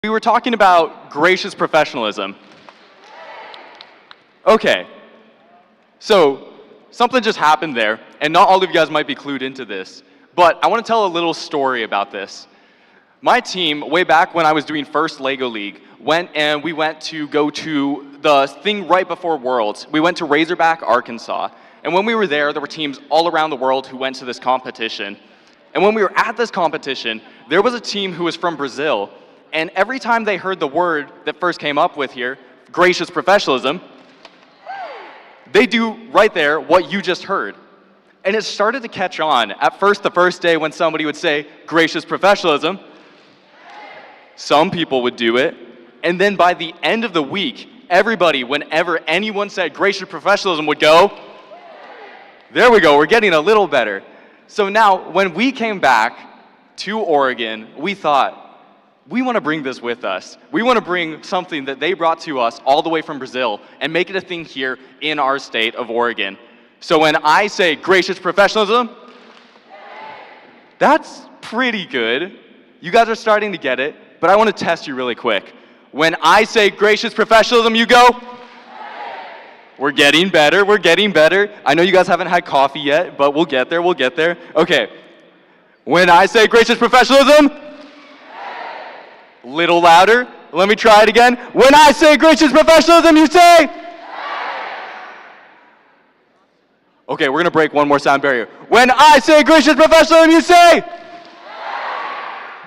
We were talking about gracious professionalism. Okay, so something just happened there, and not all of you guys might be clued into this, but I want to tell a little story about this. My team, way back when I was doing first LEGO League, went to go to the thing right before Worlds. We went to Razorback, Arkansas, and when we were there were teams all around the world who went to this competition. And when we were at this competition, there was a team who was from Brazil, and every time they heard the word that first came up with here, gracious professionalism, they do right there what you just heard. And it started to catch on. At first, the first day when somebody would say gracious professionalism, some people would do it. And then by the end of the week, everybody, whenever anyone said gracious professionalism, would go, there we go, we're getting a little better. So now, when we came back to Oregon, we thought, we want to bring this with us. We want to bring something that they brought to us all the way from Brazil and make it a thing here in our state of Oregon. So when I say gracious professionalism, that's pretty good. You guys are starting to get it, but I want to test you really quick. When I say gracious professionalism, you go, we're getting better, we're getting better. I know you guys haven't had coffee yet, but we'll get there, we'll get there. Okay, when I say gracious professionalism, little louder. Let me try it again. When I say gracious professionalism, you say? Okay, we're going to break one more sound barrier. When I say gracious professionalism, you say?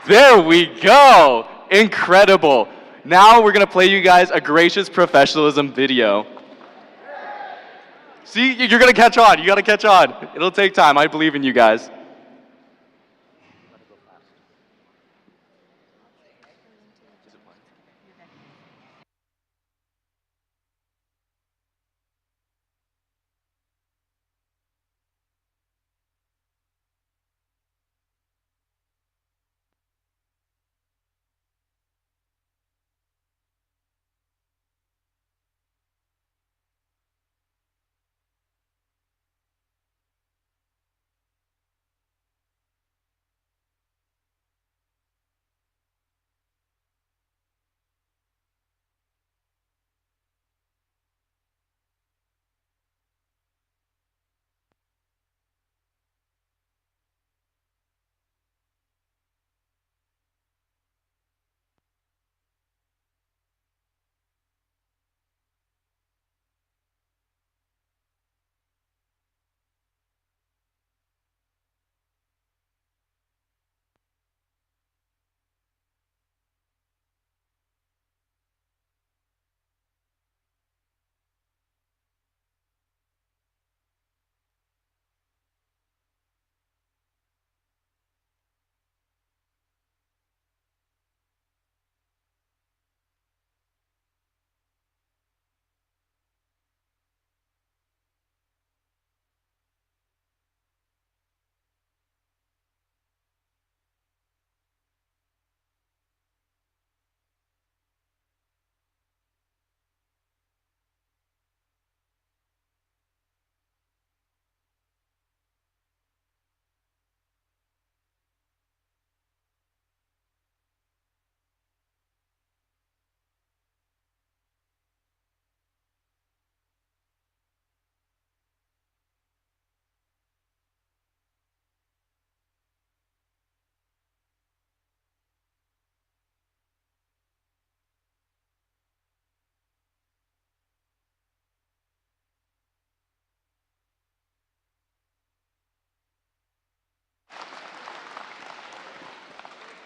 There we go. Incredible. Now we're going to play you guys a gracious professionalism video. See, you're going to catch on. You got to catch on. It'll take time. I believe in you guys.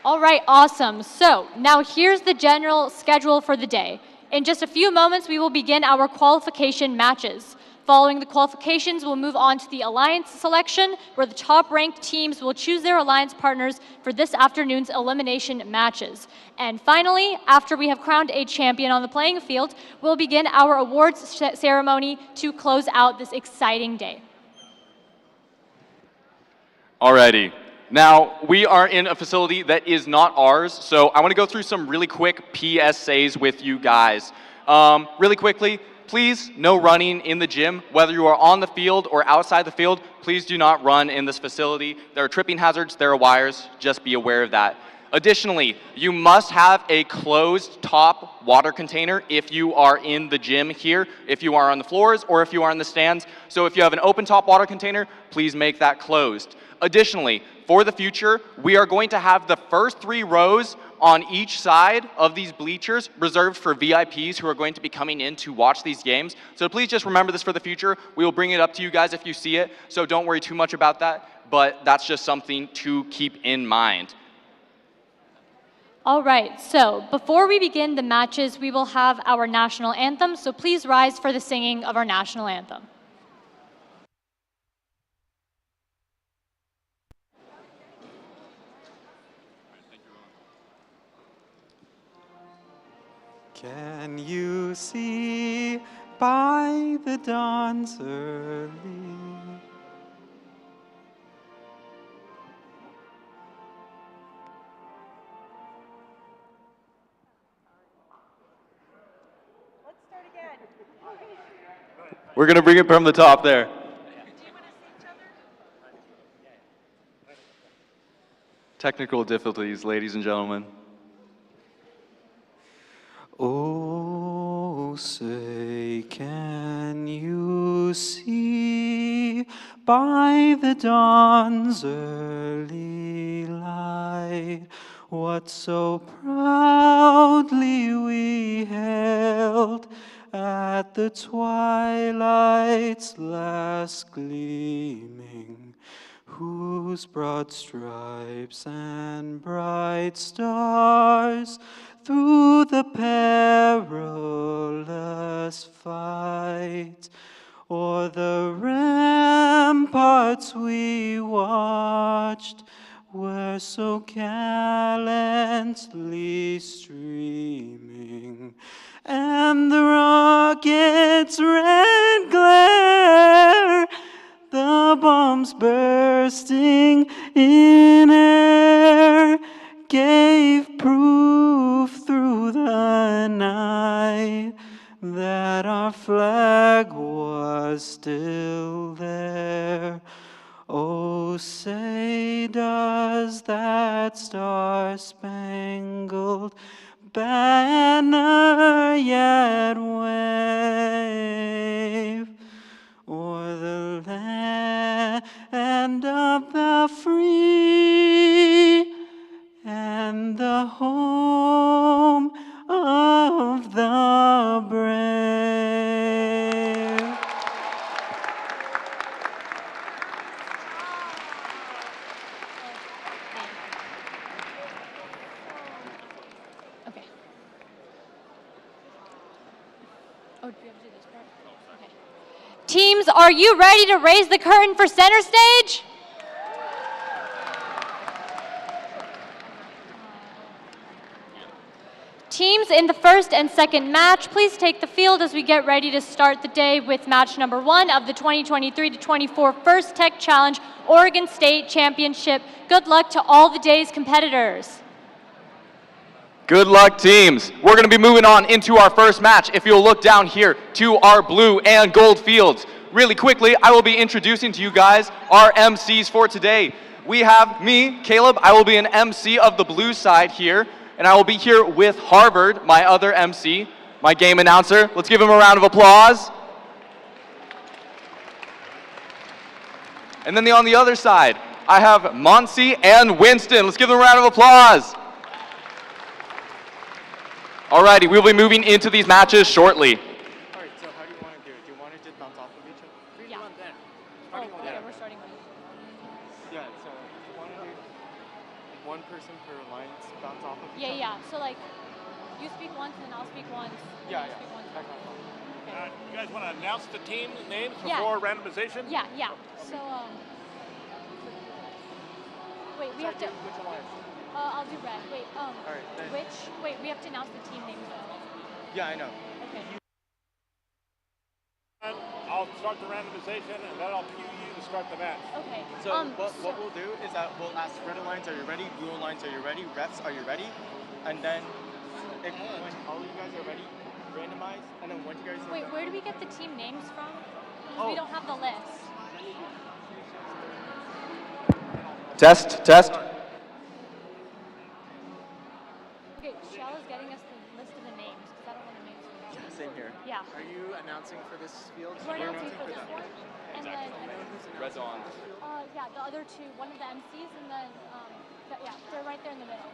All right, awesome. So now here's the general schedule for the day. In just a few moments, we will begin our qualification matches. Following the qualifications, we'll move on to the alliance selection, where the top-ranked teams will choose their alliance partners for this afternoon's elimination matches. And finally, after we have crowned a champion on the playing field, we'll begin our awards ceremony to close out this exciting day. Alrighty. Now, we are in a facility that is not ours, so I want to go through some really quick PSAs with you guys. Really quickly, please, no running in the gym. Whether you are on the field or outside the field, please do not run in this facility. There are tripping hazards, there are wires, just be aware of that. Additionally, you must have a closed top water container if you are in the gym here, if you are on the floors, or if you are in the stands. So if you have an open top water container, please make that closed. Additionally, for the future, we are going to have the first 3 rows on each side of these bleachers reserved for VIPs who are going to be coming in to watch these games. So please just remember this for the future. We will bring it up to you guys if you see it, so don't worry too much about that, but that's just something to keep in mind. All right, so before we begin the matches, we will have our national anthem, so please rise for the singing of our national anthem. Can you see by the dawn's early We're going to bring it from the top there. Technical difficulties, ladies and gentlemen. Oh, say, can you see by the dawn's early light what so proudly we hailed at the twilight's last gleaming, whose broad stripes and bright stars through the perilous fight o'er the ramparts we watched were so gallantly streaming, and the rocket's red glare, the bombs bursting in air, gave proof through the night that our flag was still there. Oh, say, does that star-spangled banner yet wave o'er the land of the free and the home of the brave? Okay. Oh, do we have to do this part? Okay. Teams, are you ready to raise the curtain for center stage? Teams in the first and second match, please take the field as we get ready to start the day with match number 1 of the 2023-24 First Tech Challenge Oregon State Championship. Good luck to all the day's competitors. Good luck, teams. We're going to be moving on into our first match. If you'll look down here to our blue and gold fields. Really quickly, I will be introducing to you guys our MCs for today. We have me, Caleb. I will be an MC of the blue side here. And I will be here with Harvard, my other MC, my game announcer. Let's give him a round of applause. And then on the other side, I have Monsi and Winston. Let's give them a round of applause. Alrighty, we'll be moving into these matches shortly. Alright, so how do you want to do it? Do you want to just bounce off of each other? Yeah. Starting with Okay, we're starting with. Yeah, so you want to do one person per alliance bounce off of each other? Yeah. So like, you speak once and then I'll speak once. and Yeah, you yeah. speak once. That kind of fun. Okay. You guys want to announce the team names Yeah. before randomization? Yeah. So wait, we have to. Which alliance? I'll do red. Wait, Alright, then. wait, we have to announce the team names though. Yeah, I know. Okay. And I'll start the randomization, and then I'll cue you to start the match. Okay. So what we'll do is that we'll ask red alliance, are you ready? Blue alliance, are you ready? Refs, are you ready? And then when all you guys are ready, randomize, and then once you guys Wait, where do we get the team names from? 'Cause Oh. we don't have the list. Test. Yeah. Are you announcing for this field? We're announcing for this one, and then Red's on. yeah, the other two, one of the MCs, and then yeah, they're right there in the middle.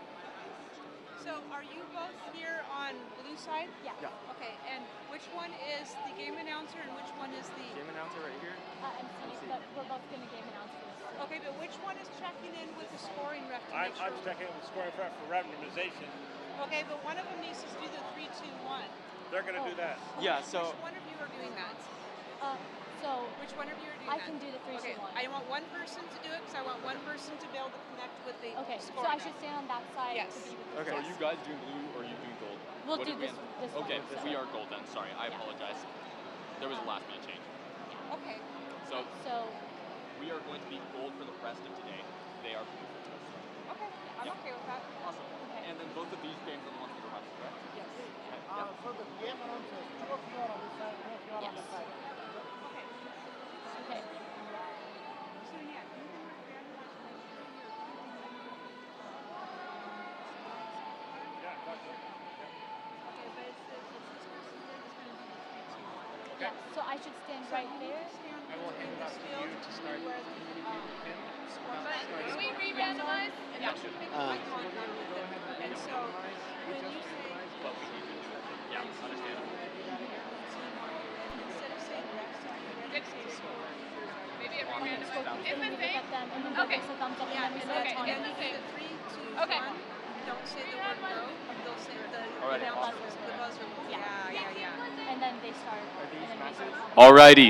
So are you both here on blue side? Yeah. Okay, and which one is the game announcer and which one is the... Game announcer right here. MC, but we're both going to game announce for this. Okay, but which one is checking in with the scoring ref to I'm make sure... checking with the scoring for randomization. Okay, but one of them needs to do the 3, 2, 1. They're going to do that. Yeah, so Which one of you are doing that? Which one of you are doing I that? can do the 3, Okay, 2, 1. I want one person to do it because I want one person to be able to connect with the Okay, so scoring I should stand on that side Yes. to be with the Okay. So are you guys doing blue or are you doing gold? We'll What do did we this end- one. Okay, So- we are gold then. Sorry, I Yeah. apologize. There was a last minute change. Okay. So So, we are going to be gold for the rest of today. They are blue for the rest of today. Okay, I'm Yeah. okay with that. Awesome. Okay. And then both of these games are the ones we were having, correct? Yes. So the game announcer is 2 of you are on this side, 2 of you are on Yes. the side. Okay. okay. So yeah, you can randomize and make sure Yeah, gotcha. Okay, but it's this person here that's going to do the 3, 2, 1. Yeah, so I should stand right there. I will hand this field to start where the Can we re-randomize? and that should make eye contact with them. And so when you say Yeah, understandable. instead of saying refs, you say score. Maybe a So re-randomize. if If we it's look safe, at them, and then they'll Okay. give us a thumbs up, Yeah, and then we and say then it's on. and you Okay. say 3, 2, Okay. 1. Don't say the word go. They'll say the Alrighty. announcer, the buzzer. Yeah. And then they start. are these and then we matches? start. Alrighty.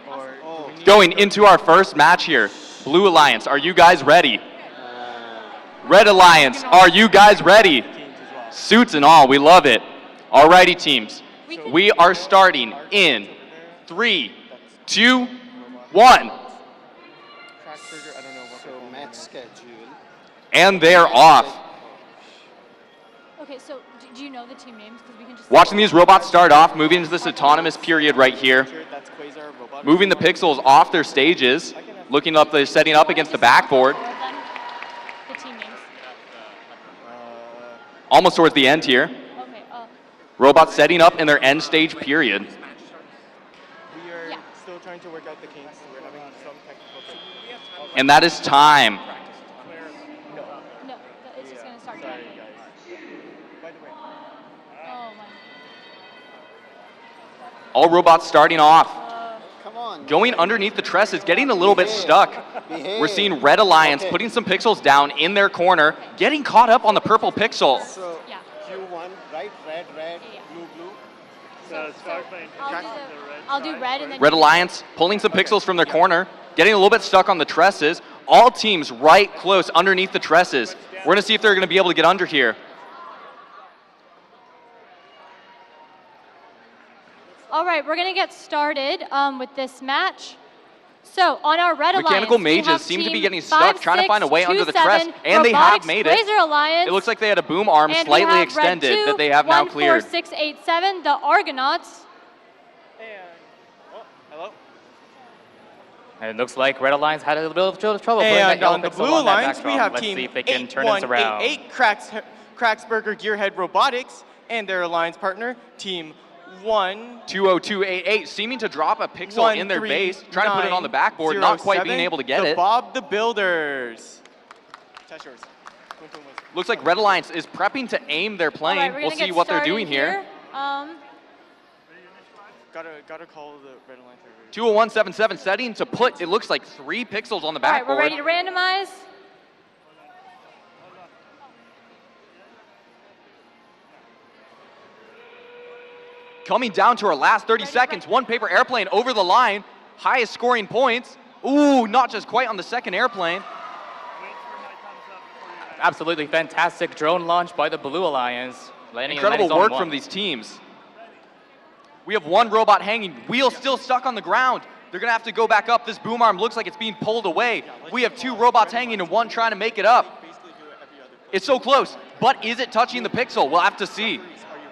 Or do we need Going to- into our first match here. Blue Alliance, are you guys ready? Red Alliance, are you guys ready? teams as well. Suits and all, we love it. Alrighty, teams. can- We are starting in 3, 2, 1. Crackburger, I don't know what So they're called. match schedule. And they're off. Okay, so do you know the team names? Because we can just. Watching these robots start off, moving into this autonomous period right here. Sure, that's Quasar, Robotics. Moving the pixels off their stages. Looking up, they're setting up against the backboard. The team names. Almost towards the end here. Okay. Robots setting up in their end stage period. We are Yeah. still trying to work out the kinks. We're having some technical difficulties. And that is time. No, it's just gonna start. Sorry, directly. guys. By the way, Oh my. All robots starting off. Come on. Going underneath the trusses, getting a little bit stuck. Behave. We're seeing Red Alliance Okay. putting some pixels down in their corner, getting caught up on the purple pixel. So Yeah. Q1, right? Red, Yeah. blue, blue. So start playing I'll do red and then. Red Alliance pulling some pixels from their corner, getting a little bit stuck on the tresses. All teams right close underneath the tresses. We're gonna see if they're gonna be able to get under here. All right, we're gonna get started with this match. So on our red Mechanical alliance, we mages have seem to be team getting stuck, trying to find a way under the tress, 5627 and they have Robotics made it. Razor Alliance. It looks like they had a boom arm and slightly we have extended red 2, that they have now cleared. 14687, the Argonauts. and hello. And it looks like Red Alliance had a little bit of trouble putting that And yellow on the pixel blue on that alliance, we backdrop. have Let's team see if they can turn this around. 8188 Cracksburger Gearhead Robotics and their alliance partner, team 20288, seeming to drop a pixel in their base, trying to put it on the backboard, not quite being able to get it. Bob the Builders. Test yours. Looks like Red Alliance is prepping to aim their All plane. right, we're We'll gonna see get what they're started doing here. Gotta call the red alliance. 20177 setting to put, it looks like 3 pixels on the All right, we're backboard. ready to randomize. Coming down to our last 30 seconds, one paper airplane over the line, highest scoring points. Ooh, not just quite on the second airplane. Absolutely fantastic drone launch by the Blue Alliance. Incredible work from these teams. We have one robot hanging, wheel still stuck on the ground. They're gonna have to go back up. This boom arm looks like it's being pulled away. We have 2 robots hanging and 1 trying to make it up. It's so close, but is it touching the pixel? We'll have to see.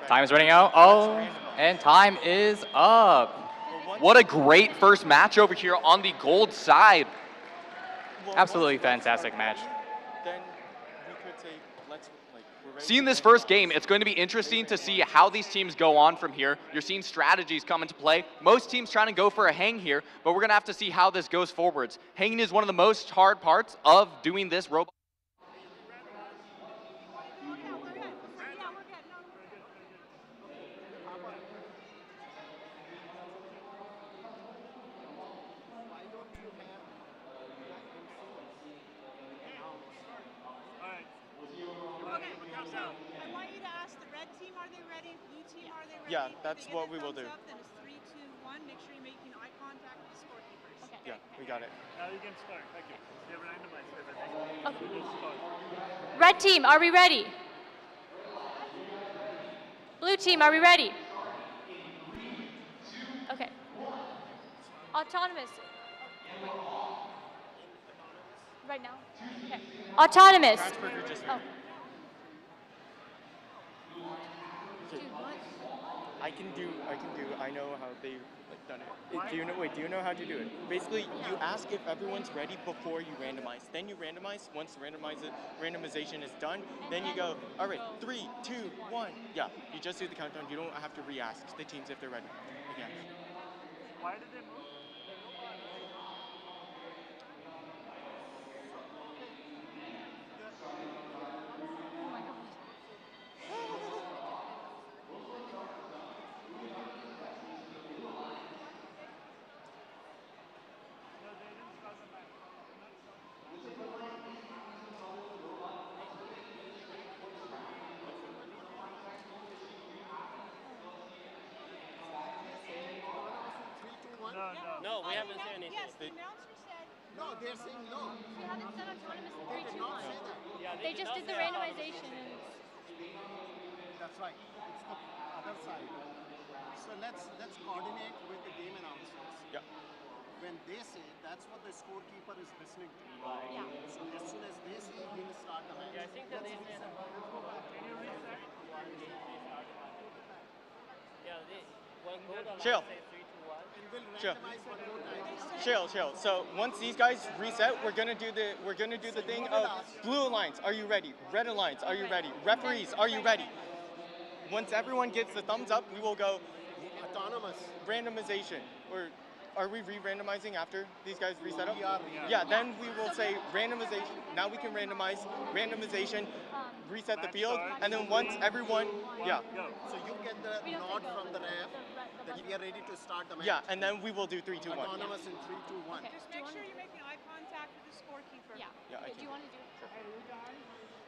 Time is running out. Oh, and time is up. What a great first match over here on the gold side. Absolutely fantastic match. Then we could say, let's, like, we're seeing this first game, it's going to be interesting to see how these teams go on from here. You're seeing strategies come into play. Most teams trying to go for a hang here, but we're going to have to see how this goes forwards. Hanging is one of the most hard parts of doing this robot. So I want you to ask the red team, are they ready? Blue team, are they ready? Yeah, If that's they get what the we will thumbs do. Up, then it's 3, 2, 1. Make sure you're making eye contact with the scorekeepers. Okay. Yeah, we got it. Now you can start. Thank you. You have randomized everything. Okay. You just start. Red team, are we ready? Blue team, are we ready? Okay. Autonomous. Right now? Okay. Autonomous. Transfer just Oh. I know how they've done it. Do you know how to do it? Basically, you ask if everyone's ready before you randomize. Then you randomize. Once the randomization is done, then you go, all right, 3, 2, 1. Yeah, you just do the countdown. You don't have to re-ask the teams if they're ready. Again. Why did they move? No, we haven't said anything. Yes, the announcer said. No, they're saying no. We haven't said autonomous in 3, 2, 1. Yeah, They just did the randomization. And That's right. It's the other side. So let's coordinate with the game announcers. Yeah. When they say, that's what the scorekeeper is listening to. yeah. So as soon as they say, he'll start the match. Yeah, I think that they say that. Chill. And we'll Sure. randomize one more time. Chill. So once these guys reset, we're gonna do the thing of blue alliance, are you ready? Red alliance, are you ready? Referees, are you ready? Once everyone gives the thumbs up, we will go Autonomous. randomization. Or are we re-randomizing after these guys reset up? We are. Yeah, then we will say randomization. Now we can randomize, randomization, reset the field, and then once everyone, yeah. So you get the nod from the ref that we are ready to start the match. Yeah, and then we will do 3, 2, 1. Autonomous in 3, 2, 1. Okay. Just make sure you're making eye contact with the scorekeeper. Yeah. Yeah, I Do you can. want to do it?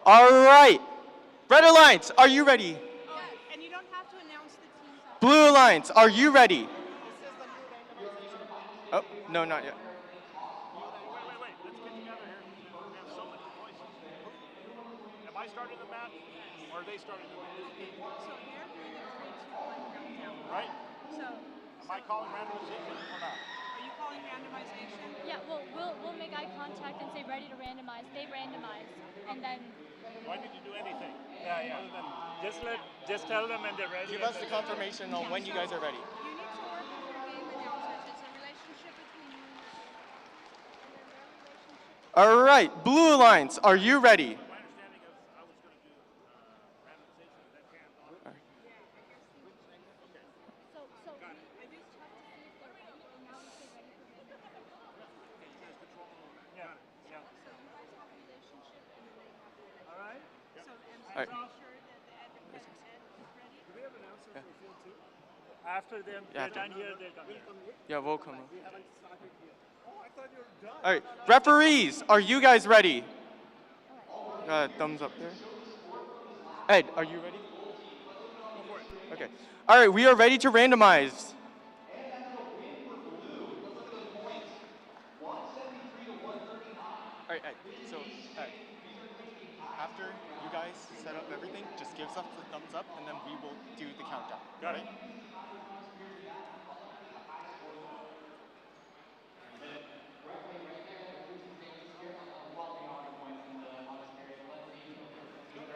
All right. Red alliance, are you ready? Oh, and you don't have to announce the teams. Blue alliance, are you ready? Oh, no, not yet. Wait. Let's get together here. We have so many voices. Am I starting the match, or are they starting the match? So they're doing the 3, 2, 1 countdown. Right? So Am I calling randomization or not? are you calling randomization? Yeah, well, we'll make eye contact and say ready to randomize. They randomize, and then Do I need to do anything? Yeah. Other than just tell them and they're ready. Give us the confirmation on when you guys are ready. You need to work with your game announcers. It's a relationship between you and their relationship. All right, blue alliance, are you ready? My understanding is I was going to do randomization and then hand on. so I just checked to see if they're ready, and now we say ready for randomization. Yeah. So you guys have a relationship and then they have a relationship. All right. So and All right. make sure that the Ed is ready. Do we have announcers for field 2? After them, Yeah. they're done here, they're done here. Yeah, we'll come. We haven't started yet. Oh, I thought you were done. All right, referees, are you guys ready? Thumbs up there. Ed, are you ready? Okay. All right, we are ready to randomize. All right, Ed. So, Ed, after you guys set up everything, just give us the thumbs up, and then we will do the countdown. Got it.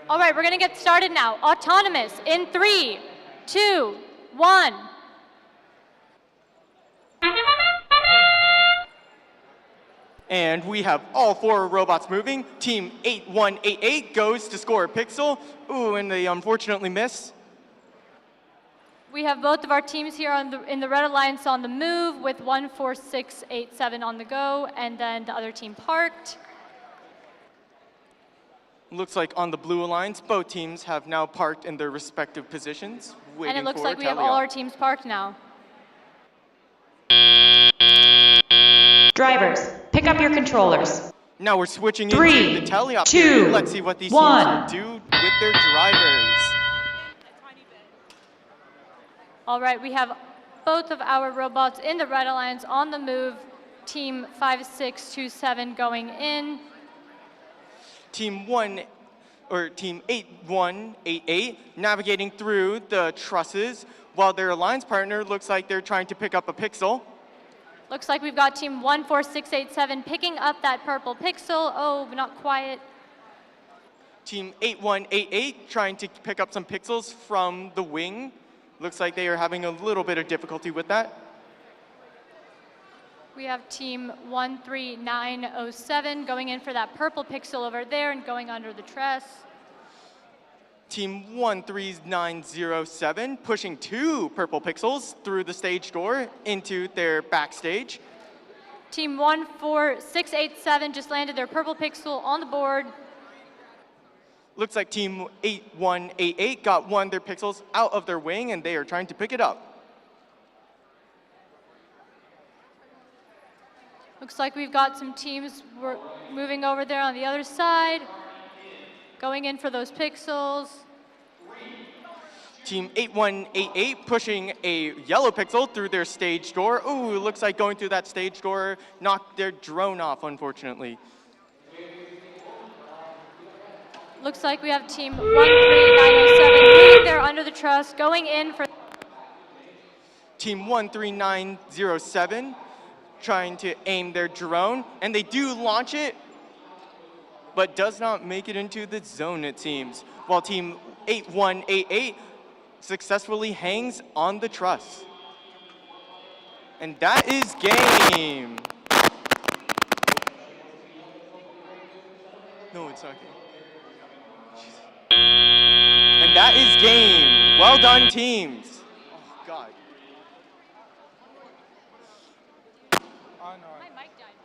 All right, we're gonna get started now. Autonomous in 3, 2, 1. And we have all 4 robots moving. Team 8188 goes to score a pixel. Ooh, and they unfortunately miss. We have both of our teams here in the Red Alliance on the move with 14687 on the go, and then the other team parked. Looks like on the Blue Alliance, both teams have now parked in their respective positions, waiting And it looks for like we have tally all up. our teams parked now. Drivers, pick up your controllers. Now we're switching 3, into the tele-op 2, period. Let's see what these 1. teams will do with their drivers. All right, we have both of our robots in the Red Alliance on the move. Team 5627 going in. Team 8188 navigating through the trusses, while their alliance partner looks like they're trying to pick up a pixel. Looks like we've got team 14687 picking up that purple pixel. Oh, not quite. Team 8188 trying to pick up some pixels from the wing. Looks like they are having a little bit of difficulty with that. We have team 13907 going in for that purple pixel over there and going under the truss. Team 13907 pushing 2 purple pixels through the stage door into their backstage. Team 14687 just landed their purple pixel on the board. Looks like team 8188 got one of their pixels out of their wing and they are trying to pick it up. Looks like we've got some teams moving over there on the other side, going in for those pixels. Team 8188 pushing a yellow pixel through their stage door. Ooh, looks like going through that stage door knocked their drone off, unfortunately. Looks like we have team 13907 moving there under the truss, going in for... Team 13907 trying to aim their drone, and they do launch it, but does not make it into the zone, it seems, while team 8188 successfully hangs on the truss. And that is game. No, it's not game. And that is game. Well done, teams. Oh, God. My mic died.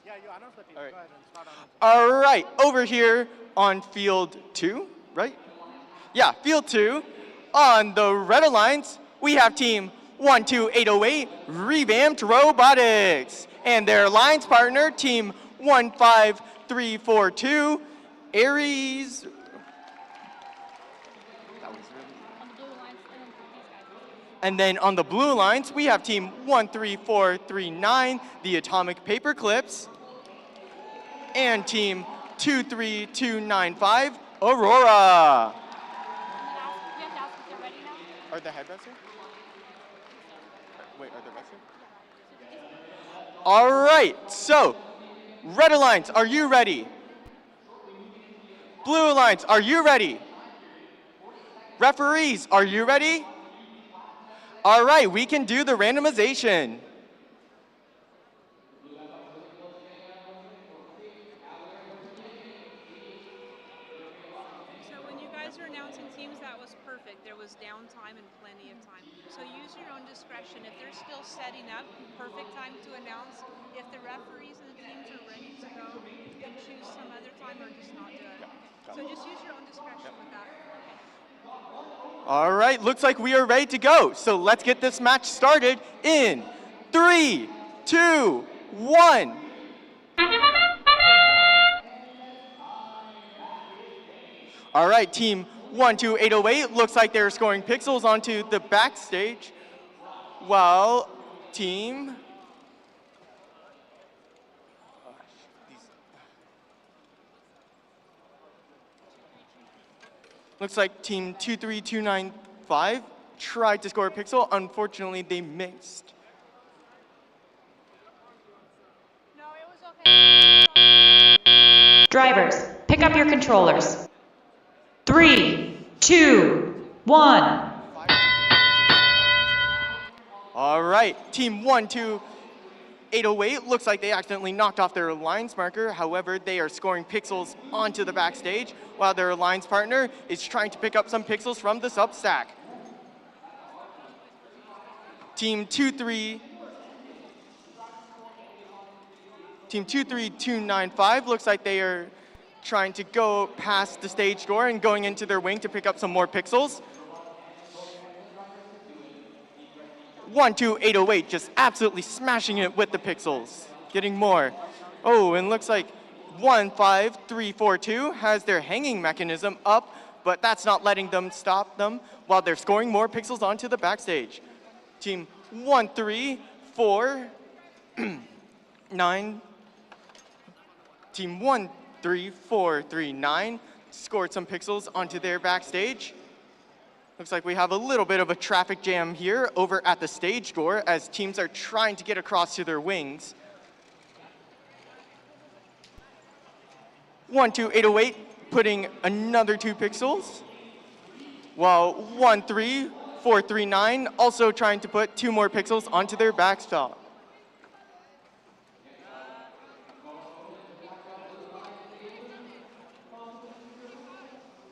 Yeah, you announce the team. All right. Go ahead and start announcing. All right, over here on field 2, right? Yeah, field 2. On the Red Alliance, we have team 12808, Revamped Robotics, and their alliance partner, team 15342, Aries. And then on the Blue Alliance, we have team 13439, the Atomic Paperclips, and team 23295, Aurora. Are the headrests here? Wait, are the rest here? All right, so Red Alliance, are you ready? Blue Alliance, are you ready? Referees, are you ready? All right, we can do the randomization. So when you guys are announcing teams, that was perfect. There was downtime and plenty of time. So use your own discretion. If they're still setting up, perfect time to announce. If the referees and the teams are ready to go, you can choose some other time or just not do it. So just use your own discretion with that. All right, looks like we are ready to go. So let's get this match started in 3, 2, 1. All right, team 12808 looks like they're scoring pixels onto the backstage, while team... Looks like team 23295 tried to score a pixel. Unfortunately, they missed. No, it was Drivers, pick up your controllers. 3, 2, 1. All right, team 12808 looks like they accidentally knocked off their alliance marker. However, they are scoring pixels onto the backstage while their alliance partner is trying to pick up some pixels from the sub stack. Team 23295 looks like they are trying to go past the stage door and going into their wing to pick up some more pixels. 12808 just absolutely smashing it with the pixels, getting more. Oh, and looks like 15342 has their hanging mechanism up, but that's not letting them stop them while they're scoring more pixels onto the backstage. Team 13439 Team 13439 scored some pixels onto their backstage. Looks like we have a little bit of a traffic jam here over at the stage door as teams are trying to get across to their wings. 12808 putting another 2 pixels, while 13439 also trying to put 2 more pixels onto their backstop.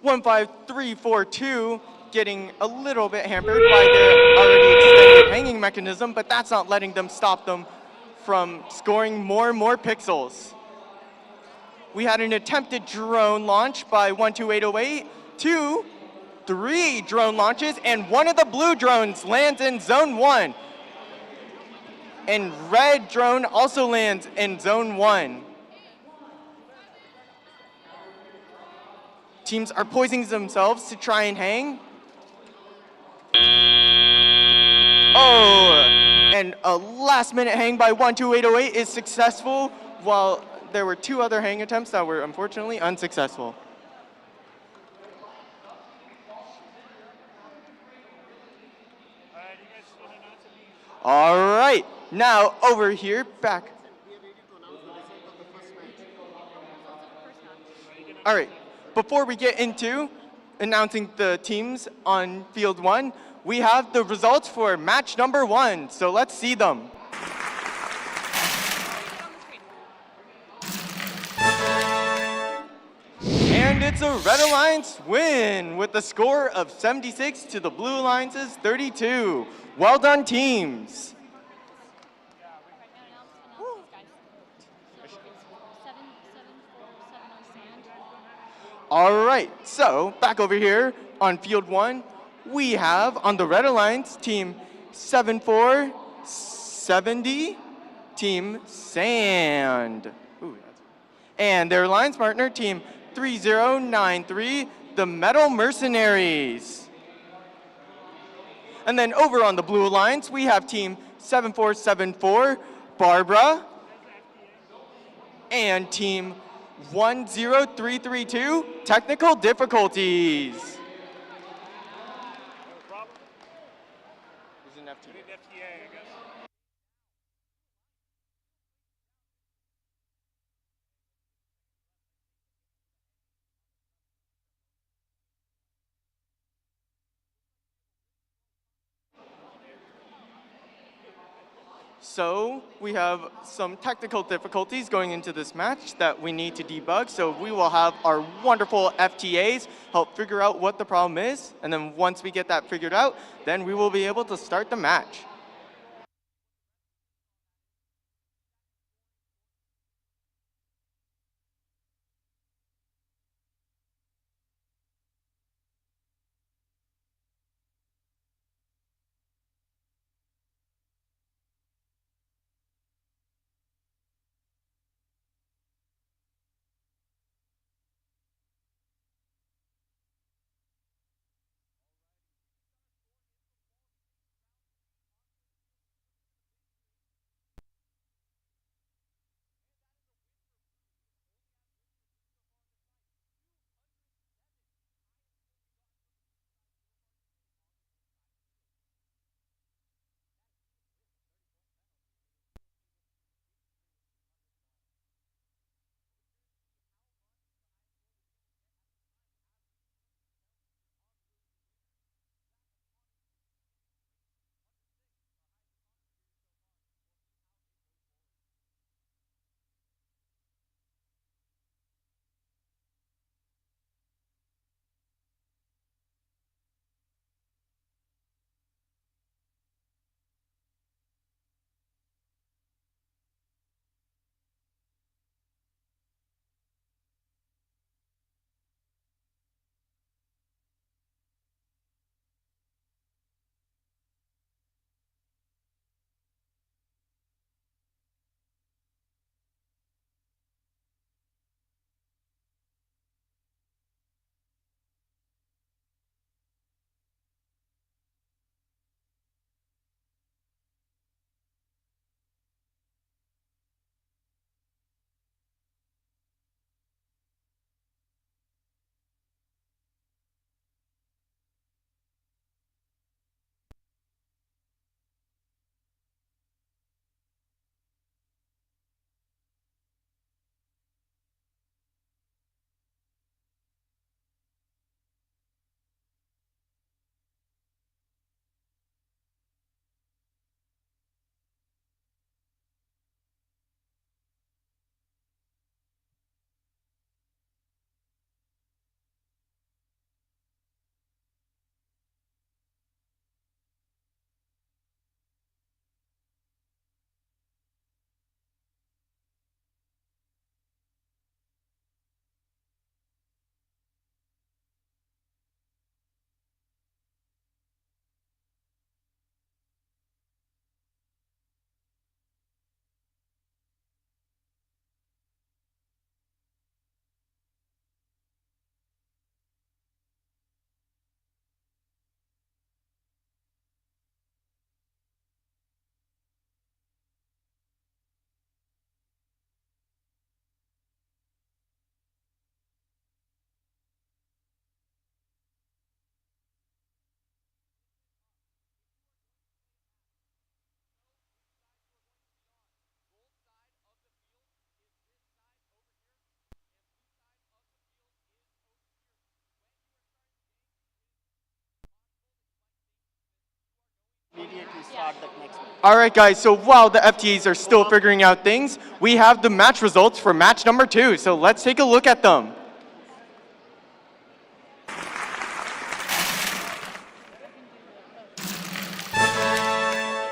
(15342) getting a little bit hampered by their already extended hanging mechanism, but that's not letting them stop them from scoring more and more pixels. We had an attempted drone launch by 12808, 2, 3 drone launches, and one of the blue drones lands in zone 1. And red drone also lands in zone 1. Teams are poising themselves to try and hang. Oh, and a last-minute hang by 12808 is successful, while there were 2 other hang attempts that were unfortunately unsuccessful. All right, now over here, back. All right, before we get into announcing the teams on field 1, we have the results for match number 1, so let's see them. And it's a Red Alliance win with the score of 76 to the Blue Alliance's 32. Well done, teams. All right, so back over here on field 1, we have on the Red Alliance team 7470, Team Sand. Ooh, and their alliance partner, team 3093, the Metal Mercenaries. And then over on the Blue Alliance, we have team 7474, Barbara, and team 10332, Technical Difficulties. So we have some technical difficulties going into this match that we need to debug. So we will have our wonderful FTAs help figure out what the problem is. And then once we get that figured out, then we will be able to start the match. start the next match. All right, guys, so while the FTAs are still figuring out things, we have the match results for match number 2. So let's take a look at them.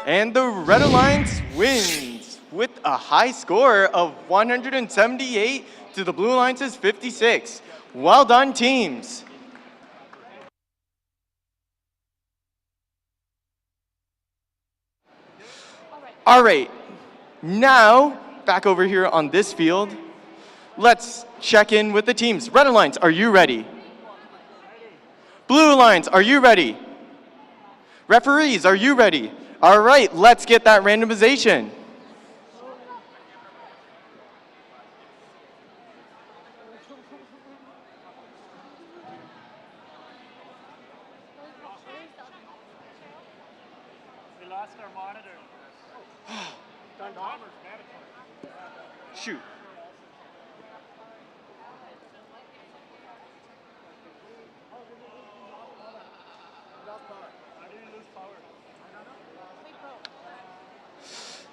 And the Red Alliance wins with a high score of 178 to the Blue Alliance's 56. Well done, teams. All right, now back over here on this field, let's check in with the teams. Red Alliance, are you ready? Blue Alliance, are you ready? Referees, are you ready? All right, let's get that randomization. We lost our monitor. Shoot.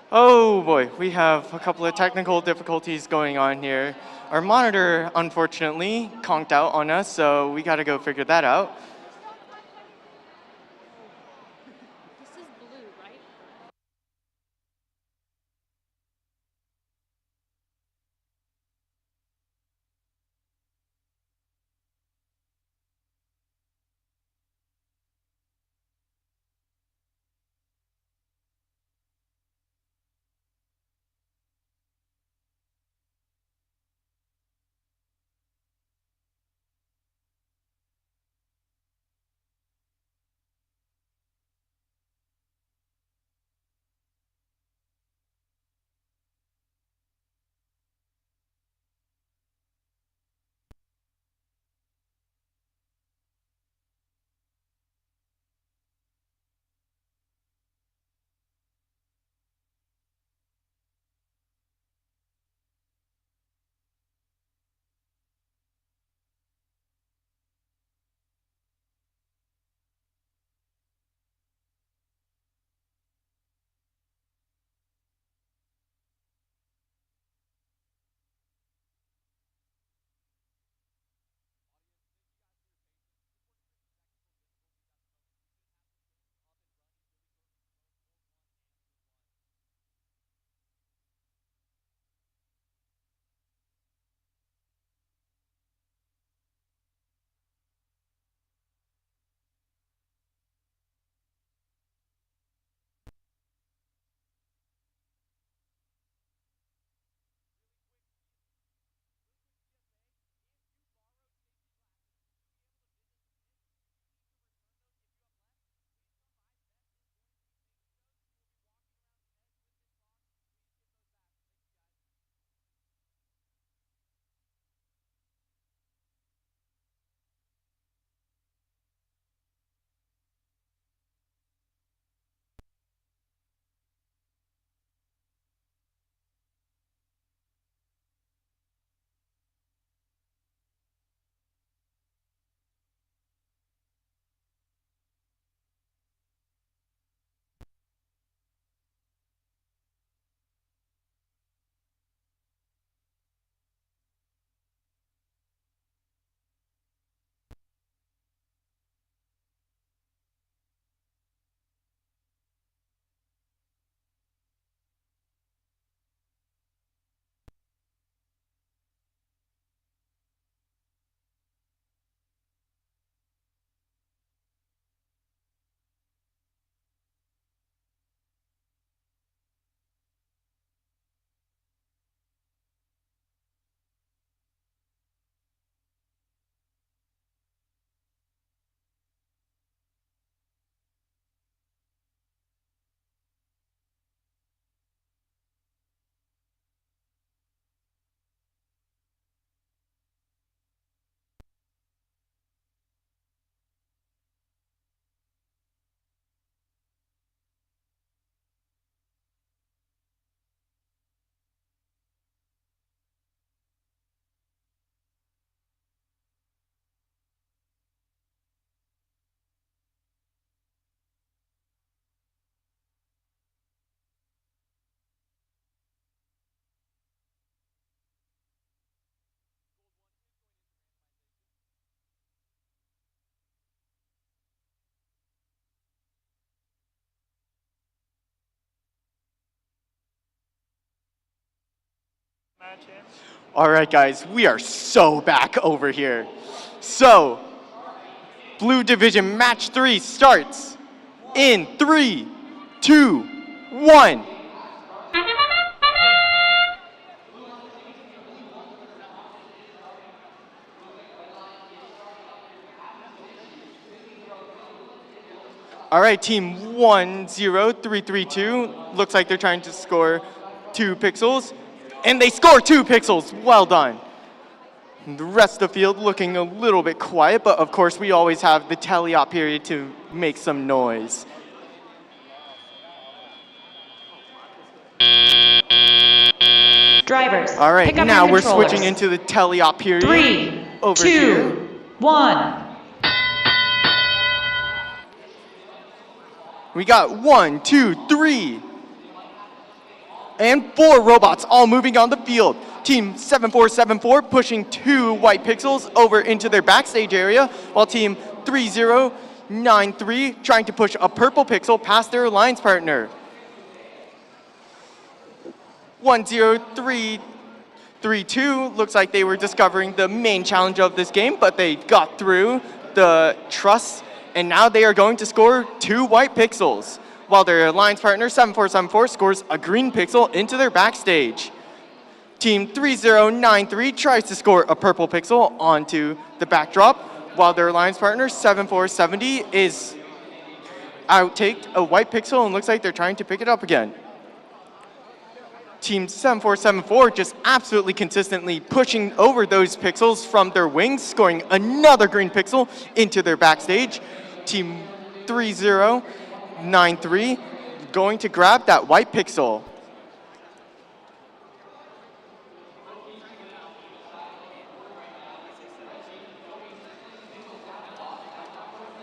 Oh boy, we have a couple of technical difficulties going on here. Our monitor, unfortunately, conked out on us, so we gotta go figure that out. Match ends. All right, guys, we are so back over here. So, Blue Division Match 3 starts in 3, 2, 1. All right, team 10332 looks like they're trying to score 2 pixels, and they score 2 pixels. Well done. The rest of the field looking a little bit quiet, but of course we always have the teleop period to make some noise. Drivers, All right, pick up now your we're controllers. switching into the teleop period. 3, over 2, here. 1. We got 1, 2, 3, and 4 robots all moving on the field. Team 7474 pushing 2 white pixels over into their backstage area, while team 3093 trying to push a purple pixel past their alliance partner. 10332 looks like they were discovering the main challenge of this game, but they got through the truss, and now they are going to score 2 white pixels, while their alliance partner 7474 scores a green pixel into their backstage. Team 3093 tries to score a purple pixel onto the backdrop, while their alliance partner 7470 is outtaked a white pixel and looks like they're trying to pick it up again. Team 7474 just absolutely consistently pushing over those pixels from their wings, scoring another green pixel into their backstage. Team 3093 going to grab that white pixel.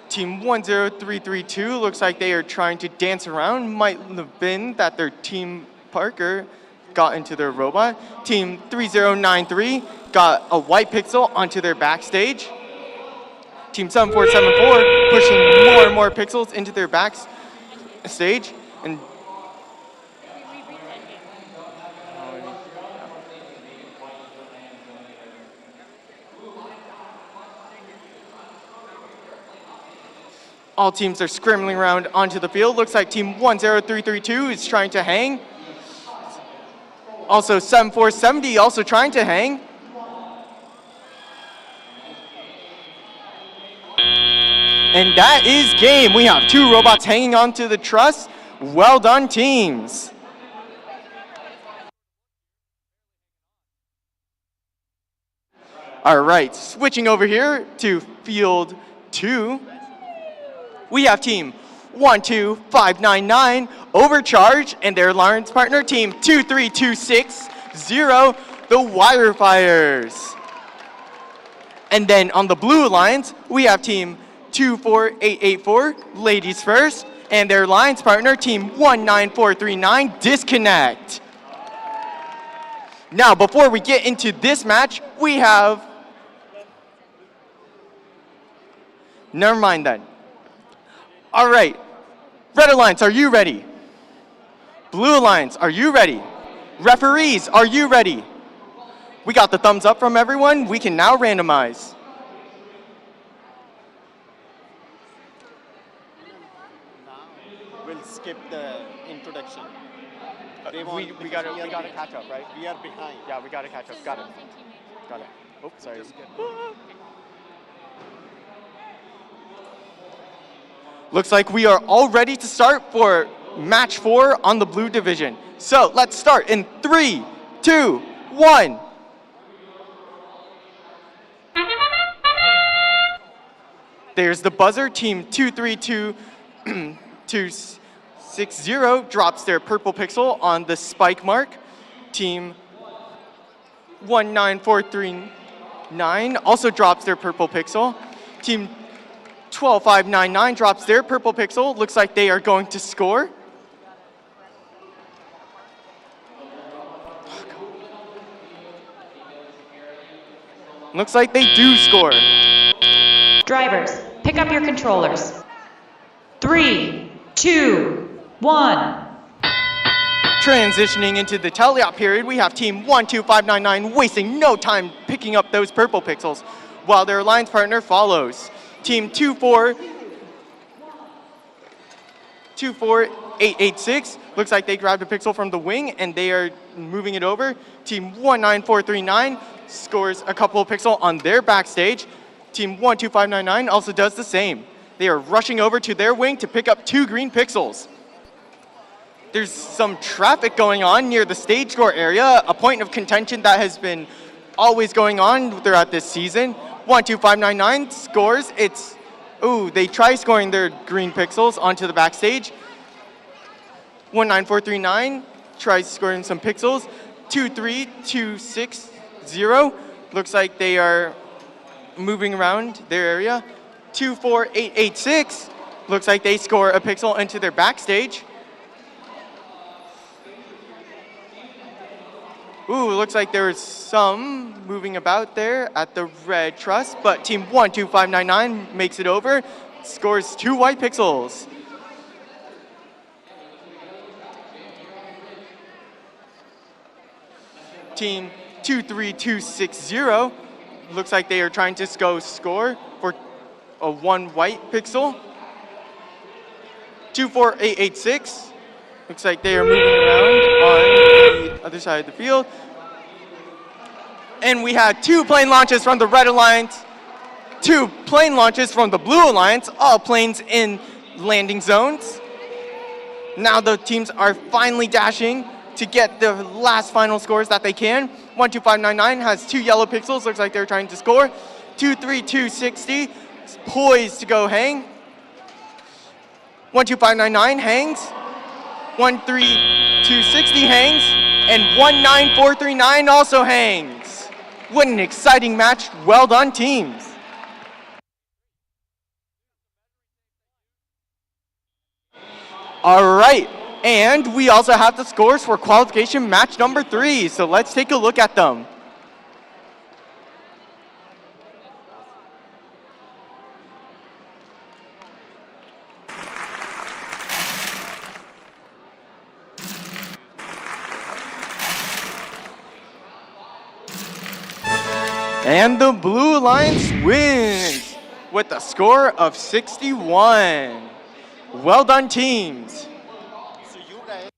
Team 10332 looks like they are trying to dance around. Might have been that their team Parker got into their robot. Team 3093 got a white pixel onto their backstage. Team 7474 pushing more and more pixels into their backstage. And all teams are scrambling around onto the field. Looks like team 10332 is trying to hang. Also 7470 also trying to hang. And that is game. We have 2 robots hanging onto the truss. Well done, teams. All right, switching over here to field 2. We have team 12599 Overcharge and their alliance partner team 23260, the Wirefires. And then on the blue alliance, we have team 24884 Ladies First and their alliance partner team 19439 Disconnect. Now, before we get into this match, we have... Never mind then. All right, Red Alliance, are you ready? Blue Alliance, are you ready? Referees, are you ready? We got the thumbs up from everyone. We can now randomize. Now we'll skip the introduction. We gotta catch up, right? We are behind. Yeah, we gotta catch up. Got it. Got it. Oh, sorry. Looks like we are all ready to start for match 4 on the blue division. So let's start in 3, 2, 1. There's the buzzer. Team 23260 drops their purple pixel on the spike mark. Team 19439 also drops their purple pixel. Team 12599 drops their purple pixel. Looks like they are going to score. Looks like they do score. Drivers, pick up your controllers. 3, 2, 1. Transitioning into the teleop period, we have Team 12599 wasting no time picking up those purple pixels, while their alliance partner follows. Team 24886 looks like they grabbed a pixel from the wing and they are moving it over. Team 19439 scores a couple of pixels on their backstage. Team 12599 also does the same. They are rushing over to their wing to pick up 2 green pixels. There's some traffic going on near the stage score area, a point of contention that has been always going on throughout this season. 12599 scores. They try scoring their green pixels onto the backstage. 19439 tries scoring some pixels. 23260 looks like they are moving around their area. 24886 looks like they score a pixel into their backstage. Looks like there is some moving about there at the red truss, but Team 12599 makes it over, scores 2 white pixels. Team 23260 looks like they are trying to score for a 1 white pixel. 24886 looks like they are moving around on the other side of the field. And we had 2 plane launches from the Red Alliance, 2 plane launches from the Blue Alliance, all planes in landing zones. Now the teams are finally dashing to get the last final scores that they can. 12599 has 2 yellow pixels, looks like they're trying to score. 23260 is poised to go hang. 12599 hangs. 13260 hangs, and 19439 also hangs. What an exciting match. Well done, teams. All right, and we also have the scores for qualification match number 3, so let's take a look at them. And the Blue Alliance wins with a score of 61. Well done, teams. So you guys.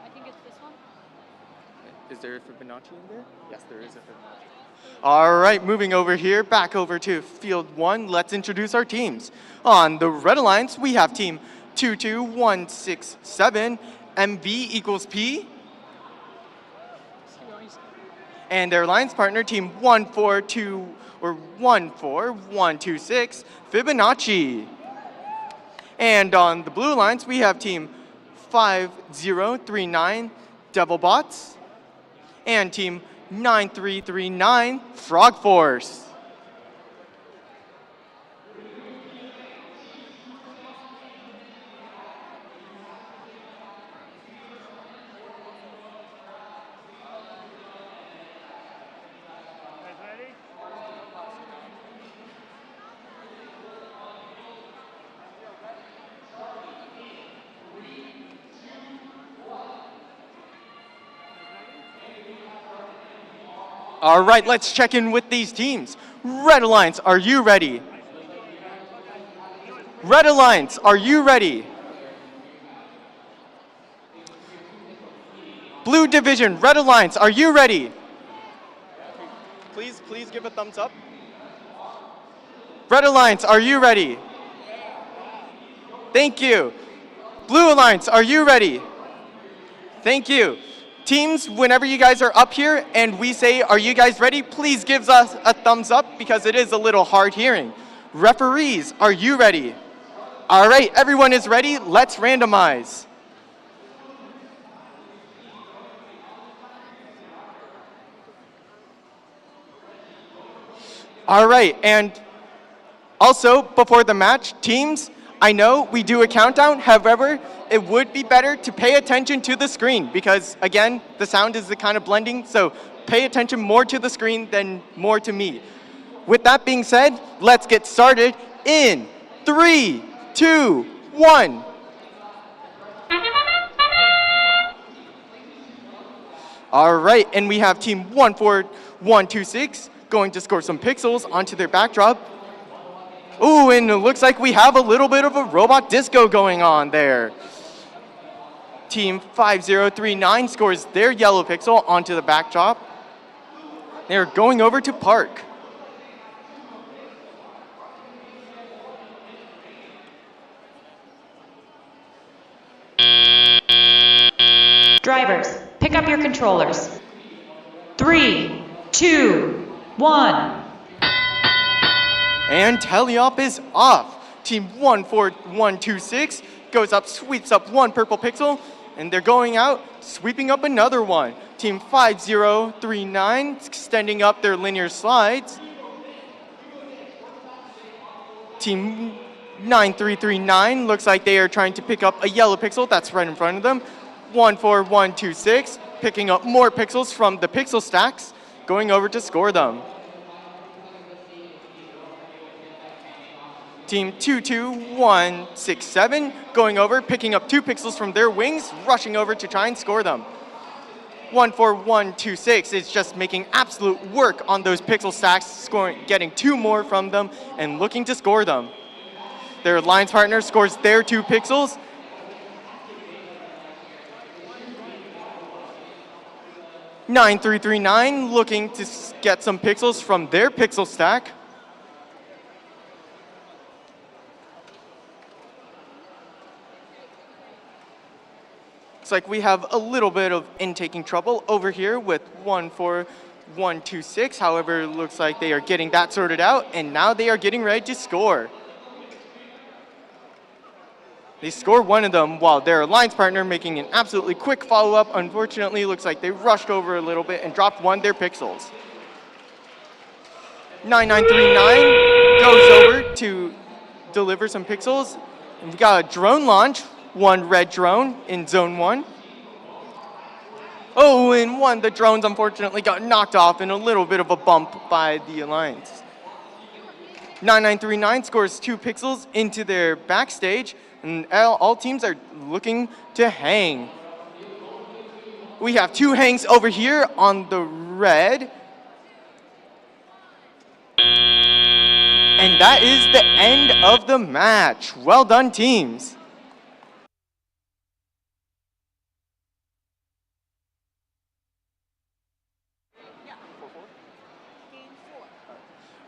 I think it's this one. Is there a Fibonacci in there? Yes, there is a Fibonacci. All right, moving over here, back over to field 1. Let's introduce our teams. On the Red Alliance, we have team 22167, MV equals P. And their alliance partner, team 14126, Fibonacci. And on the Blue Alliance, we have team 5039, Devilbots. And team 9339, Frog Force. Guys ready? All right, let's check in with these teams. Red Alliance, are you ready? Red Alliance, are you ready? Blue Division, Red Alliance, are you ready? Please give a thumbs up. Red Alliance, are you ready? Thank you. Blue Alliance, are you ready? Thank you. Teams, whenever you guys are up here and we say, are you guys ready? Please give us a thumbs up because it is a little hard hearing. Referees, are you ready? All right, everyone is ready. Let's randomize. All right, and also before the match, teams, I know we do a countdown. However, it would be better to pay attention to the screen because, again, the sound is the kind of blending, so pay attention more to the screen than more to me. With that being said, let's get started in 3, 2, 1. All right, and we have team 14126 going to score some pixels onto their backdrop. Ooh, and it looks like we have a little bit of a robot disco going on there. Team 5039 scores their yellow pixel onto the backdrop. They're going over to Park. Drivers, pick up your controllers. 3, 2, 1. And teleop is off. Team 14126 goes up, sweeps up one purple pixel, and they're going out, sweeping up another one. Team 5039 extending up their linear slides. Team 9339 looks like they are trying to pick up a yellow pixel that's right in front of them. 14126 picking up more pixels from the pixel stacks, going over to score them. Team 22167 going over, picking up 2 pixels from their wings, rushing over to try and score them. 14126 is just making absolute work on those pixel stacks, scoring, getting 2 more from them and looking to score them. Their alliance partner scores their 2 pixels. (9339) looking to get some pixels from their pixel stack. Looks like we have a little bit of intaking trouble over here with 14126. However, it looks like they are getting that sorted out, and now they are getting ready to score. They score one of them while their alliance partner making an absolutely quick follow-up. Unfortunately, looks like they rushed over a little bit and dropped one of their pixels. 9939 goes over to deliver some pixels. And we got a drone launch, one red drone in zone 1. Oh, and one of the drones unfortunately got knocked off in a little bit of a bump by the alliance. 9939 scores 2 pixels into their backstage, and all teams are looking to hang. We have 2 hangs over here on the red. And that is the end of the match. Well done, teams.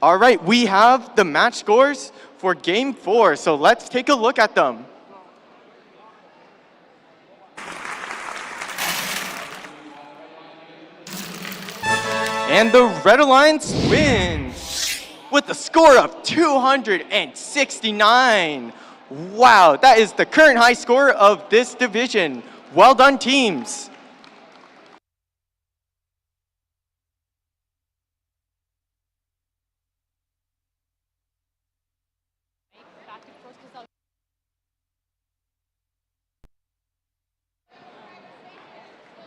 All right, we have the match scores for Game 4, so let's take a look at them. And the Red Alliance wins with a score of 269. Wow, that is the current high score of this division. Well done, teams.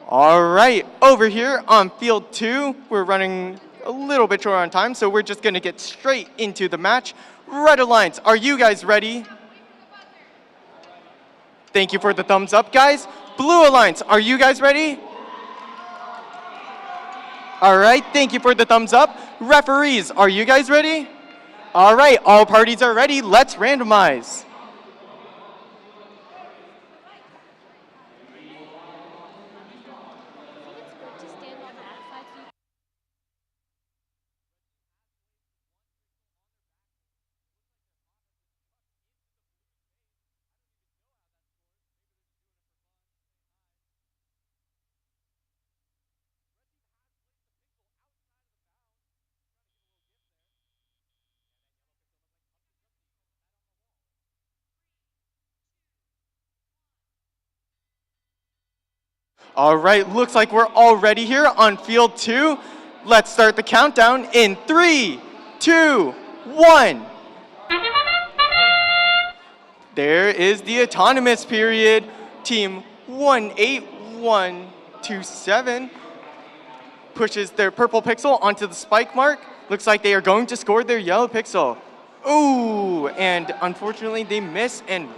All right, over here on field 2, we're running a little bit short on time, so we're just gonna get straight into the match. Red Alliance, are you guys ready? Thank you for the thumbs up, guys. Blue Alliance, are you guys ready? All right, thank you for the thumbs up. Referees, are you guys ready? All right, all parties are ready. Let's randomize. All right, looks like we're all ready here on field 2. Let's start the countdown in 3, 2, 1. There is the autonomous period. Team 18127 pushes their purple pixel onto the spike mark. Looks like they are going to score their yellow pixel. Ooh, and unfortunately they miss, and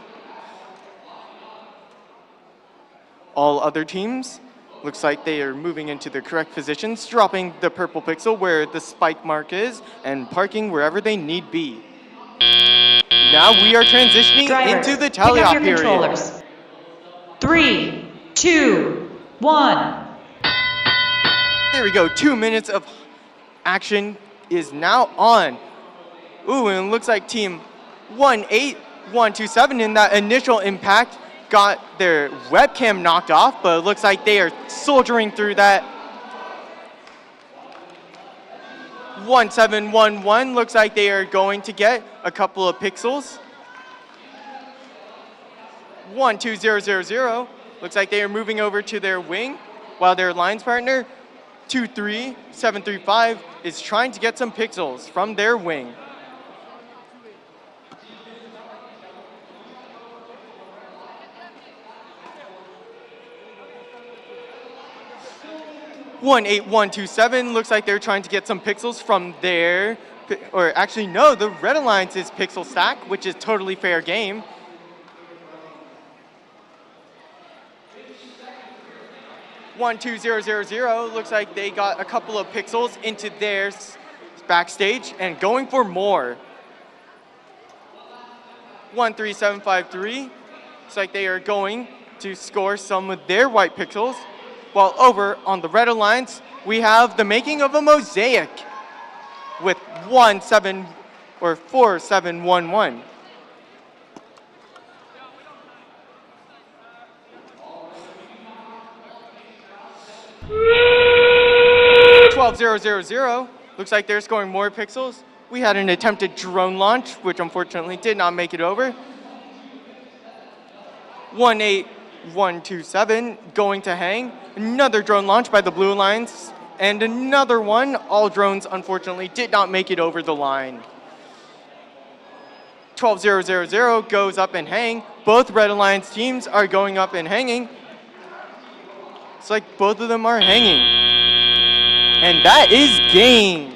all other teams, looks like they are moving into their correct positions, dropping the purple pixel where the spike mark is and parking wherever they need be. Now we are transitioning Drivers, into the pick up tally-off your period. controllers. 3, 2, 1. There we go, 2 minutes of action is now on. Ooh, and it looks like team 18127 in that initial impact got their webcam knocked off, but it looks like they are soldiering through that. 1711 looks like they are going to get a couple of pixels. 12000 looks like they are moving over to their wing, while their alliance partner 23735 is trying to get some pixels from their wing. One 8127 looks like they're trying to get some pixels from their, or actually no, the Red Alliance's pixel stack, which is totally fair game. One 2000 looks like they got a couple of pixels into their backstage and going for more. 13753 looks like they are going to score some of their white pixels. While over on the Red Alliance, we have the making of a mosaic with 4711. $12,000 looks like they're scoring more pixels. We had an attempted drone launch, which unfortunately did not make it over. 18127 going to hang. Another drone launch by the Blue Alliance, and another one. All drones unfortunately did not make it over the line. 12000 goes up and hang. Both Red Alliance teams are going up and hanging. It's like both of them are hanging. And that is game.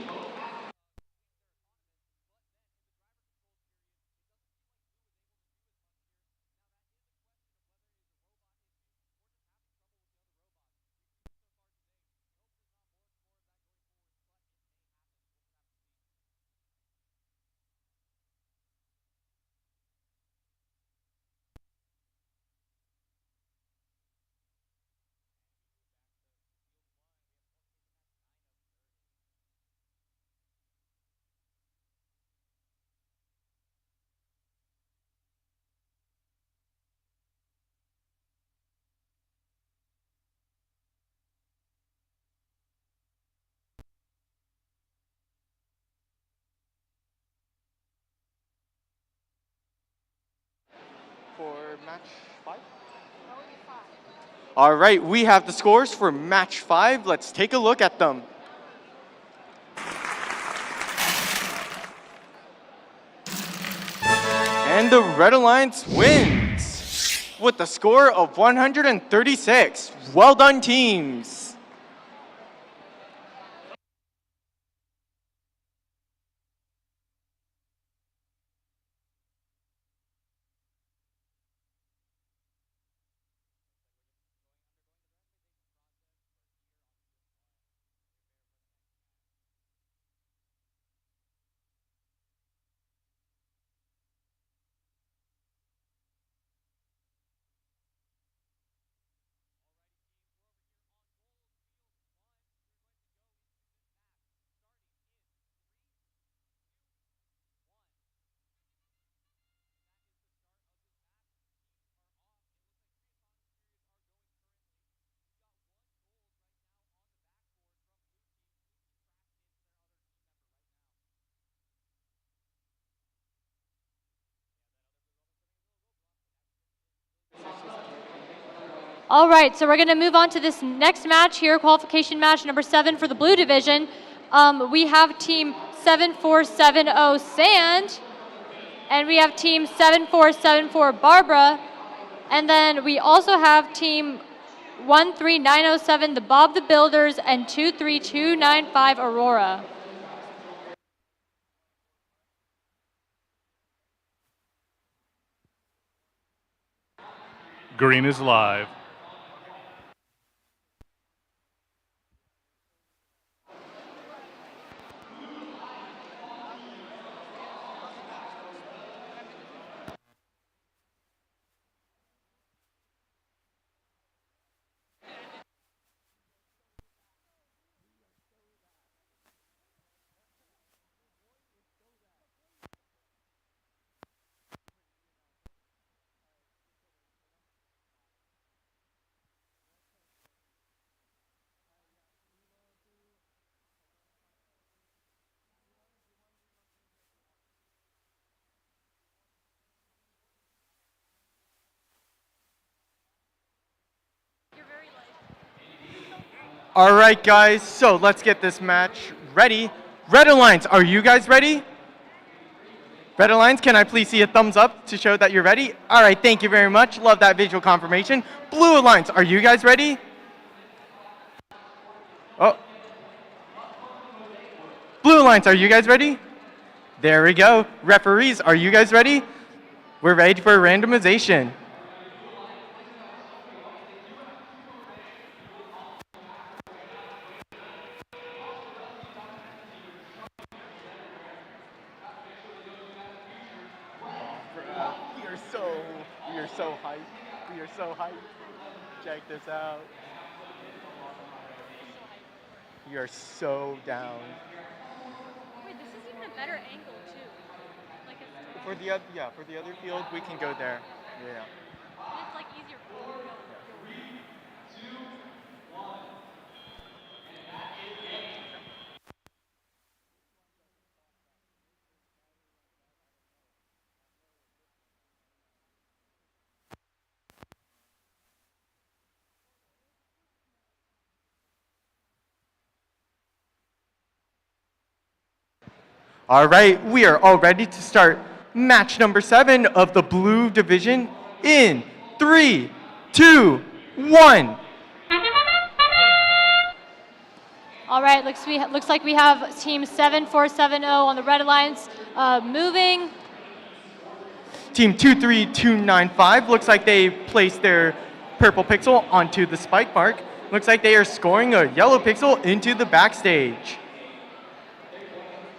For match 5? All right, we have the scores for match 5. Let's take a look at them. And the Red Alliance wins with a score of 136. Well done, teams. All right, so we're going to move on to this next match here, qualification match number 7 for the blue division. We have team 7470 Sand. And we have team 7474 Barbara. And then we also have team 13907 the Bob the Builders and 23295 Aurora. Green is live. All right, guys, so let's get this match ready. Red Alliance, are you guys ready? Red Alliance, can I please see a thumbs up to show that you're ready? All right, thank you very much. Love that visual confirmation. Blue Alliance, are you guys ready? Oh. Blue Alliance, are you guys ready? There we go. Referees, are you guys ready? We're ready for randomization. We are so hyped. We are so hyped. Check this out. We are so down. Wait, this is even a better angle too. Like it's For the other field, we can go there. Yeah. it's like easier. All right, we are all ready to start match number 7 of the blue division in 3, 2, 1. All right, looks like we have team 7470 on the Red Alliance moving. Team 23295 looks like they placed their purple pixel onto the spike mark. Looks like they are scoring a yellow pixel into the backstage.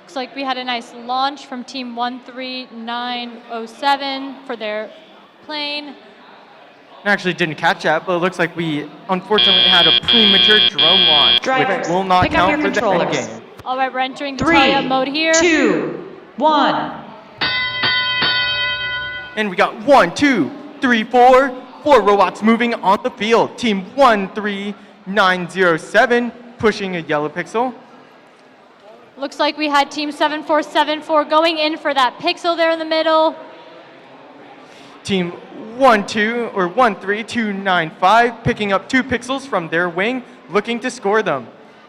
Looks like we had a nice launch from team 13907 for their plane. I actually didn't catch that, but it looks like we unfortunately had a premature drone launch, Drivers, which will not pick up count your for the controllers. end game. All right, we're entering the 3, tie-up mode here. 2, 1. And we got 1, 2, 3, 4 robots moving on the field. Team 13907 pushing a yellow pixel. Looks like we had team 7474 going in for that pixel there in the middle. Team 13295 picking up 2 pixels from their wing, looking to score them.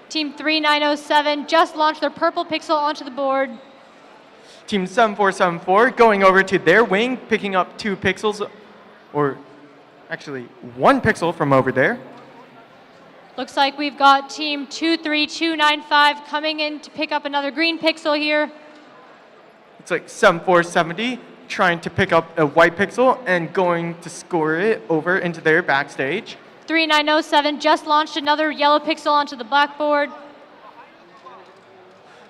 Team 3907 just launched their purple pixel onto the board. Team 7474 going over to their wing, picking up 2 pixels, or actually 1 pixel from over there. Looks like we've got team 23295 coming in to pick up another green pixel here. Looks like 7470 trying to pick up a white pixel and going to score it over into their backstage. 3907 just launched another yellow pixel onto the blackboard.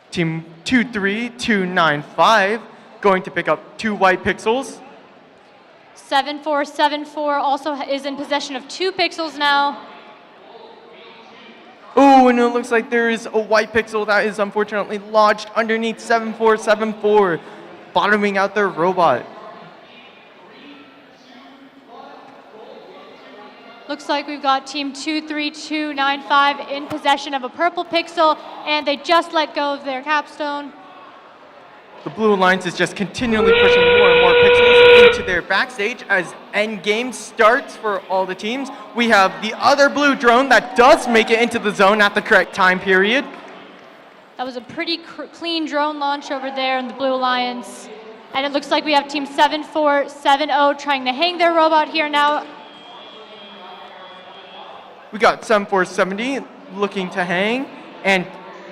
Team 23295 going to pick up 2 white pixels. 7474 also is in possession of 2 pixels now. Oh, and it looks like there is a white pixel that is unfortunately lodged underneath 7474, bottoming out their robot. Looks like we've got team 23295 in possession of a purple pixel, and they just let go of their capstone. The Blue Alliance is just continually pushing more and more pixels into their backstage as end game starts for all the teams. We have the other blue drone that does make it into the zone at the correct time period. That was a pretty clean drone launch over there in the Blue Alliance. And it looks like we have Team 7470 trying to hang their robot here now. We got 7470 looking to hang, and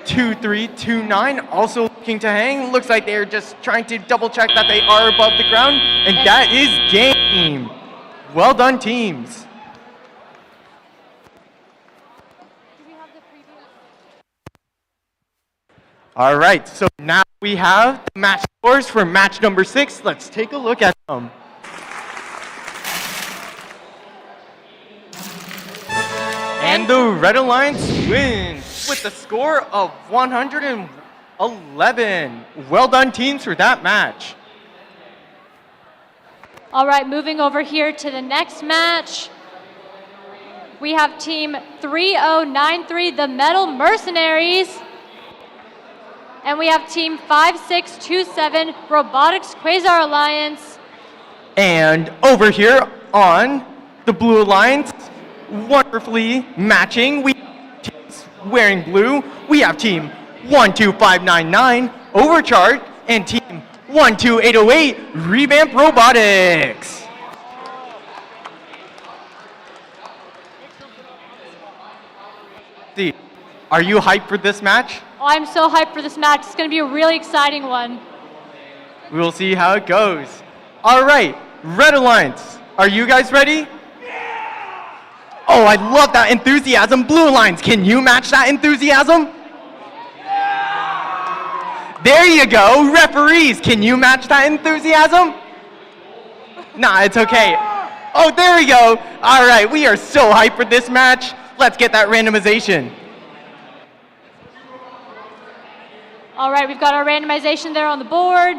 2329 also looking to hang. Looks like they're just trying to double check that they are above the ground, and that is game. Well done, teams. All right, so now we have the match scores for match number 6. Let's take a look at them. And the Red Alliance wins with a score of 111. Well done, teams, for that match. All right, moving over here to the next match. We have Team 3093, the Metal Mercenaries. And we have Team 5627, Robotics Quasar Alliance. And over here on the Blue Alliance, wonderfully matching, we have teams wearing blue. We have Team 12599, Overcharge, and Team 12808, Revamped Robotics. See, are you hyped for this match? Oh, I'm so hyped for this match. It's going to be a really exciting one. We'll see how it goes. All right, Red Alliance, are you guys ready? Yeah! Oh, I love that enthusiasm. Blue Alliance, can you match that enthusiasm? Yeah! There you go. Referees, can you match that enthusiasm? Nah, it's okay. Oh, there we go. All right, we are so hyped for this match. Let's get that randomization. All right, we've got our randomization there on the board.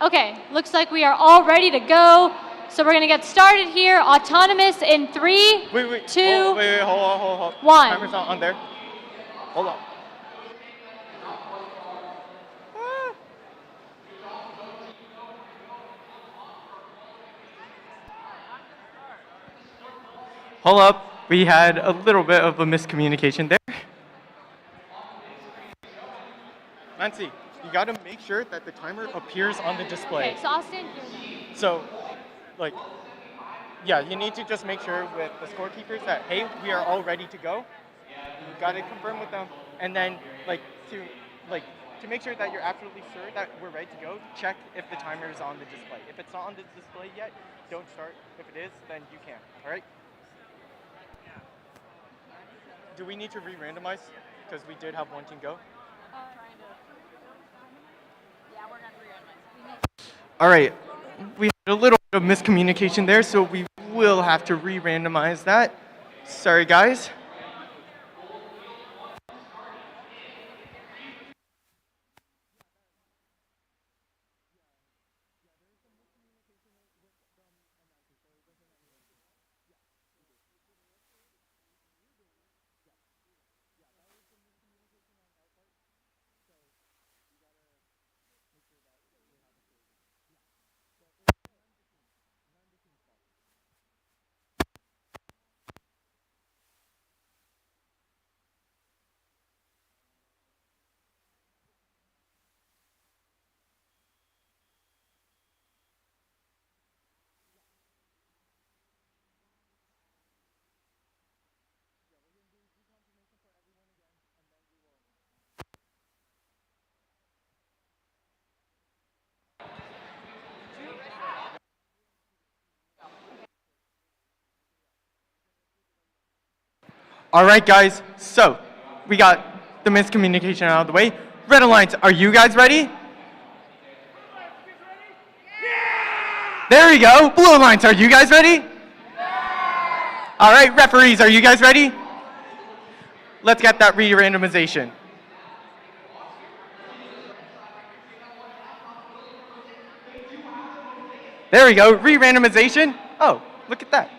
Okay, looks like we are all ready to go. So we're going to get started here. Autonomous in 3, 2, Hold on. 1. Timer's not on there. Hold on. Hold up, we had a little bit of a miscommunication there. Nancy, you gotta make sure that the timer appears on the display. Okay, so I'll stand here then. So, like, yeah, you need to just make sure with the scorekeepers that, hey, we are all ready to go. You gotta confirm with them. And then, to make sure that you're absolutely sure that we're ready to go, check if the timer is on the display. If it's not on the display yet, don't start. If it is, then you can, all right? Do we need to re-randomize? Because we did have one team go. All right, we had a little bit of miscommunication there, so we will have to re-randomize that. Sorry, guys. All right, guys, so we got the miscommunication out of the way. Red Alliance, are you guys ready? Yeah! There you go. Blue Alliance, are you guys ready? Yeah! All right, referees, are you guys ready? Let's get that re-randomization. There we go, re-randomization. Oh, look at that.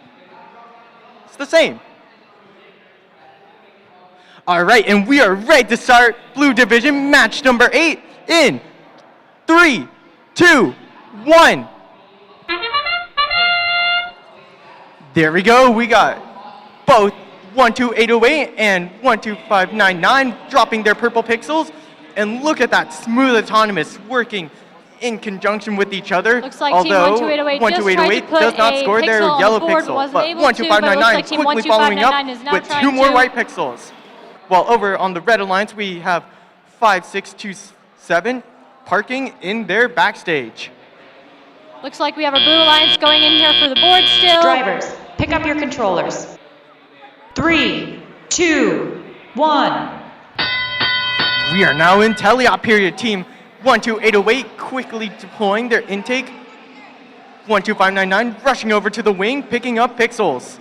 It's the same. All right, and we are ready to start Blue Division match number 8 in 3, 2, 1. There we go. We got both 12808 and 12599 dropping their purple pixels. And look at that smooth autonomous working in conjunction with each other. Looks like Although Team 1208 just tried to put does not a score their pixel on yellow the board, pixel, wasn't but able to, but it looks 12599 like Team quickly following 12599 is up now with trying 2 more to- white pixels. While over on the red alliance, we have 5627 parking in their backstage. Looks like we have our Blue Alliance going in here for the board still. Drivers, pick up your controllers. 3, 2, 1. We are now in teleop period. Team 12808 quickly deploying their intake. 12599 rushing over to the wing, picking up pixels.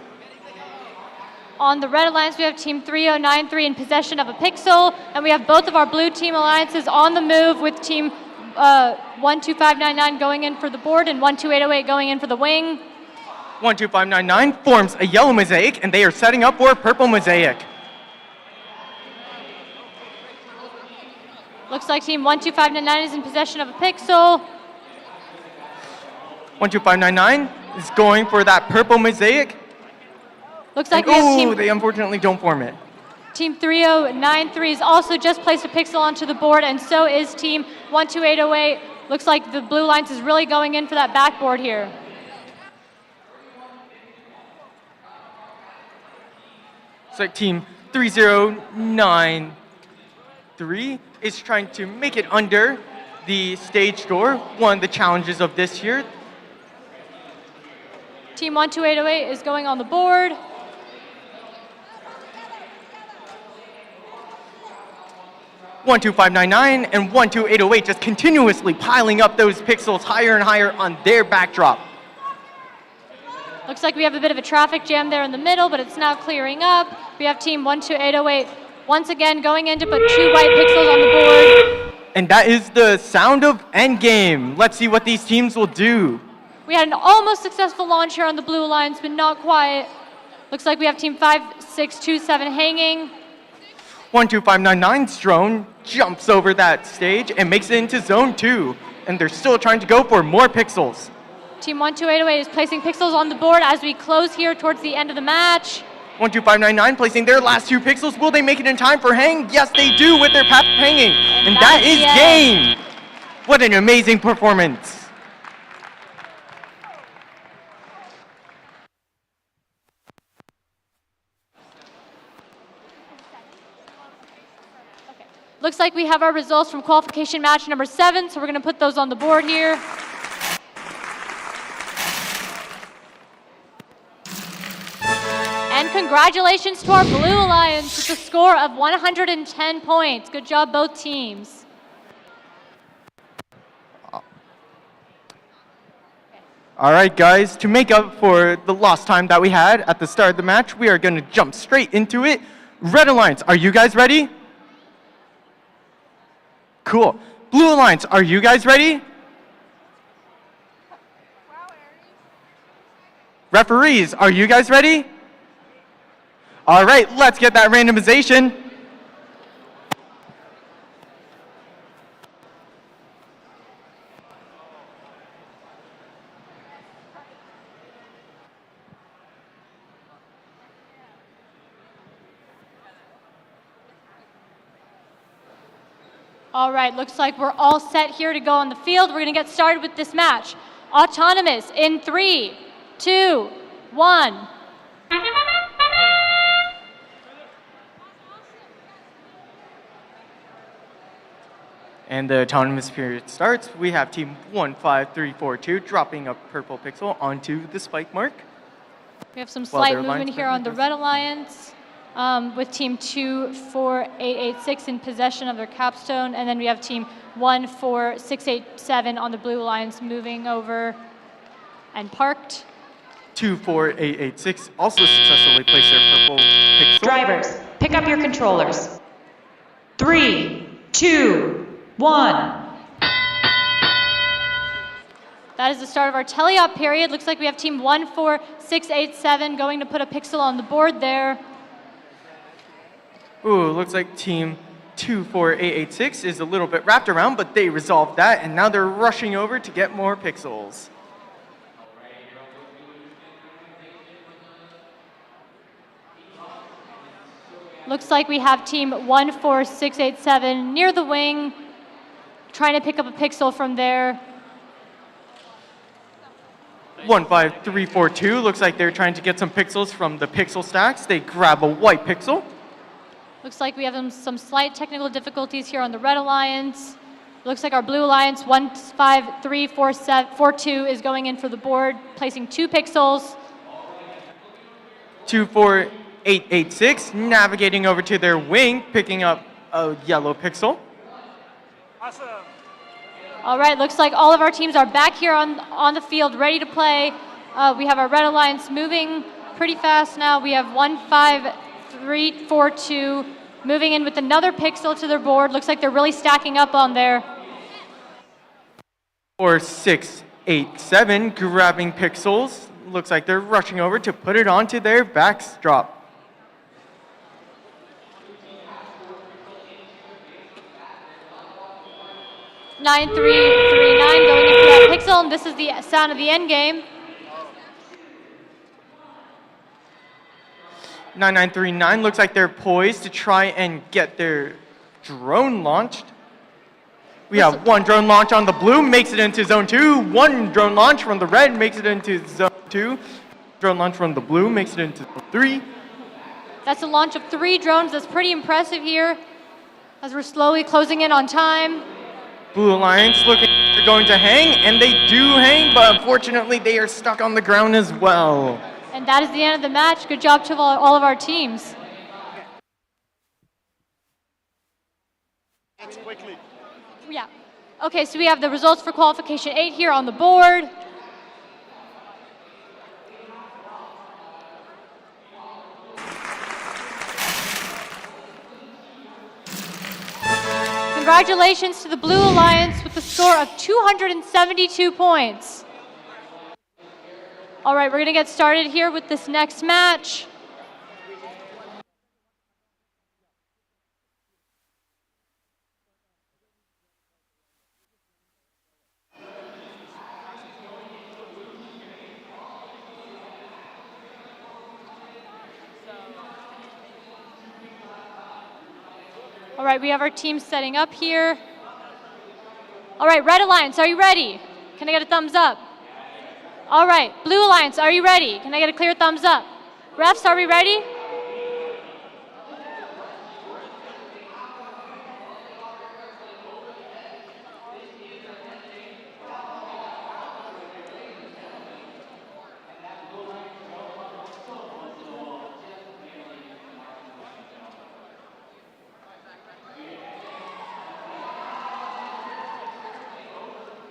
On the red alliance, we have Team 3093 in possession of a pixel, and we have both of our blue team alliances on the move with Team 12599 going in for the board and 12808 going in for the wing. 12599 forms a yellow mosaic, and they are setting up for a purple mosaic. Looks like Team 12599 is in possession of a pixel. 12599 is going for that purple mosaic. Looks like And, we have they unfortunately don't form it. Team 3093 has also just placed a pixel onto the board, and so is Team 12808. Looks like the Blue Alliance is really going in for that backboard here. Looks like Team 3093 is trying to make it under the stage score, one of the challenges of this year. Team 12808 is going on the board. 12599 and 12808 just continuously piling up those pixels higher and higher on their backdrop. Looks like we have a bit of a traffic jam there in the middle, but it's now clearing up. We have Team 12808 once again going in to put 2 white pixels on the board. And that is the sound of endgame. Let's see what these teams will do. We had an almost successful launch here on the Blue Alliance, but not quite. Looks like we have Team 5627 hanging. 12599's drone jumps over that stage and makes it into zone 2. And they're still trying to go for more pixels. Team 12808 is placing pixels on the board as we close here towards the end of the match. 12599 placing their last 2 pixels. Will they make it in time for hang? Yes, they do with their path of hanging. And that is game. What an amazing performance. Looks like we have our results from qualification match number 7, so we're going to put those on the board here. And congratulations to our Blue Alliance with a score of 110 points. Good job, both teams. All right, guys, to make up for the lost time that we had at the start of the match, we are going to jump straight into it. Red Alliance, are you guys ready? Cool. Blue Alliance, are you guys ready? Referees, are you guys ready? All right, let's get that randomization. All right, looks like we're all set here to go on the field. We're going to get started with this match. Autonomous in 3, 2, 1. And the autonomous period starts. We have team 15342 dropping a purple pixel onto the spike mark. We have some Well, slight their movement line's here on the Red Alliance with team 24886 in possession of their capstone. And then we have team 14687 on the Blue Alliance moving over and parked. 24886 also successfully placed their purple pixel. Drivers, pick up your controllers. 3, 2, 1. That is the start of our teleop period. Looks like we have team 14687 going to put a pixel on the board there. Ooh, looks like team 24886 is a little bit wrapped around, but they resolved that, and now they're rushing over to get more pixels. Looks like we have team 14687 near the wing, trying to pick up a pixel from there. 15342 looks like they're trying to get some pixels from the pixel stacks. They grab a white pixel. Looks like we have some slight technical difficulties here on the Red Alliance. Looks like our Blue Alliance 15342 is going in for the board, placing 2 pixels. 24886 navigating over to their wing, picking up a yellow pixel. Awesome. All right, looks like all of our teams are back here on the field, ready to play. We have our Red Alliance moving pretty fast now. We have 15342 moving in with another pixel to their board. Looks like they're really stacking up on there. 4687 grabbing pixels. Looks like they're rushing over to put it onto their backdrop. Nine three three nine going in for that pixel, and this is the sound of the end game. 9939 looks like they're poised to try and get their drone launched. We have 1 drone launch on the blue, makes it into zone 2. 1 drone launch from the red makes it into zone 2. Drone launch from the blue makes it into zone 3. That's a launch of 3 drones. That's pretty impressive here as we're slowly closing in on time. Blue Alliance looking they're going to hang, and they do hang, but unfortunately they are stuck on the ground as well. And that is the end of the match. Good job to all of our teams. Quickly. Yeah. Okay, so we have the results for qualification 8 here on the board. Congratulations to the Blue Alliance with a score of 272 points. All right, we're going to get started here with this next match. All right, we have our team setting up here. All right, Red Alliance, are you ready? Can I get a thumbs up? All right, Blue Alliance, are you ready? Can I get a clear thumbs up? Refs, are we ready?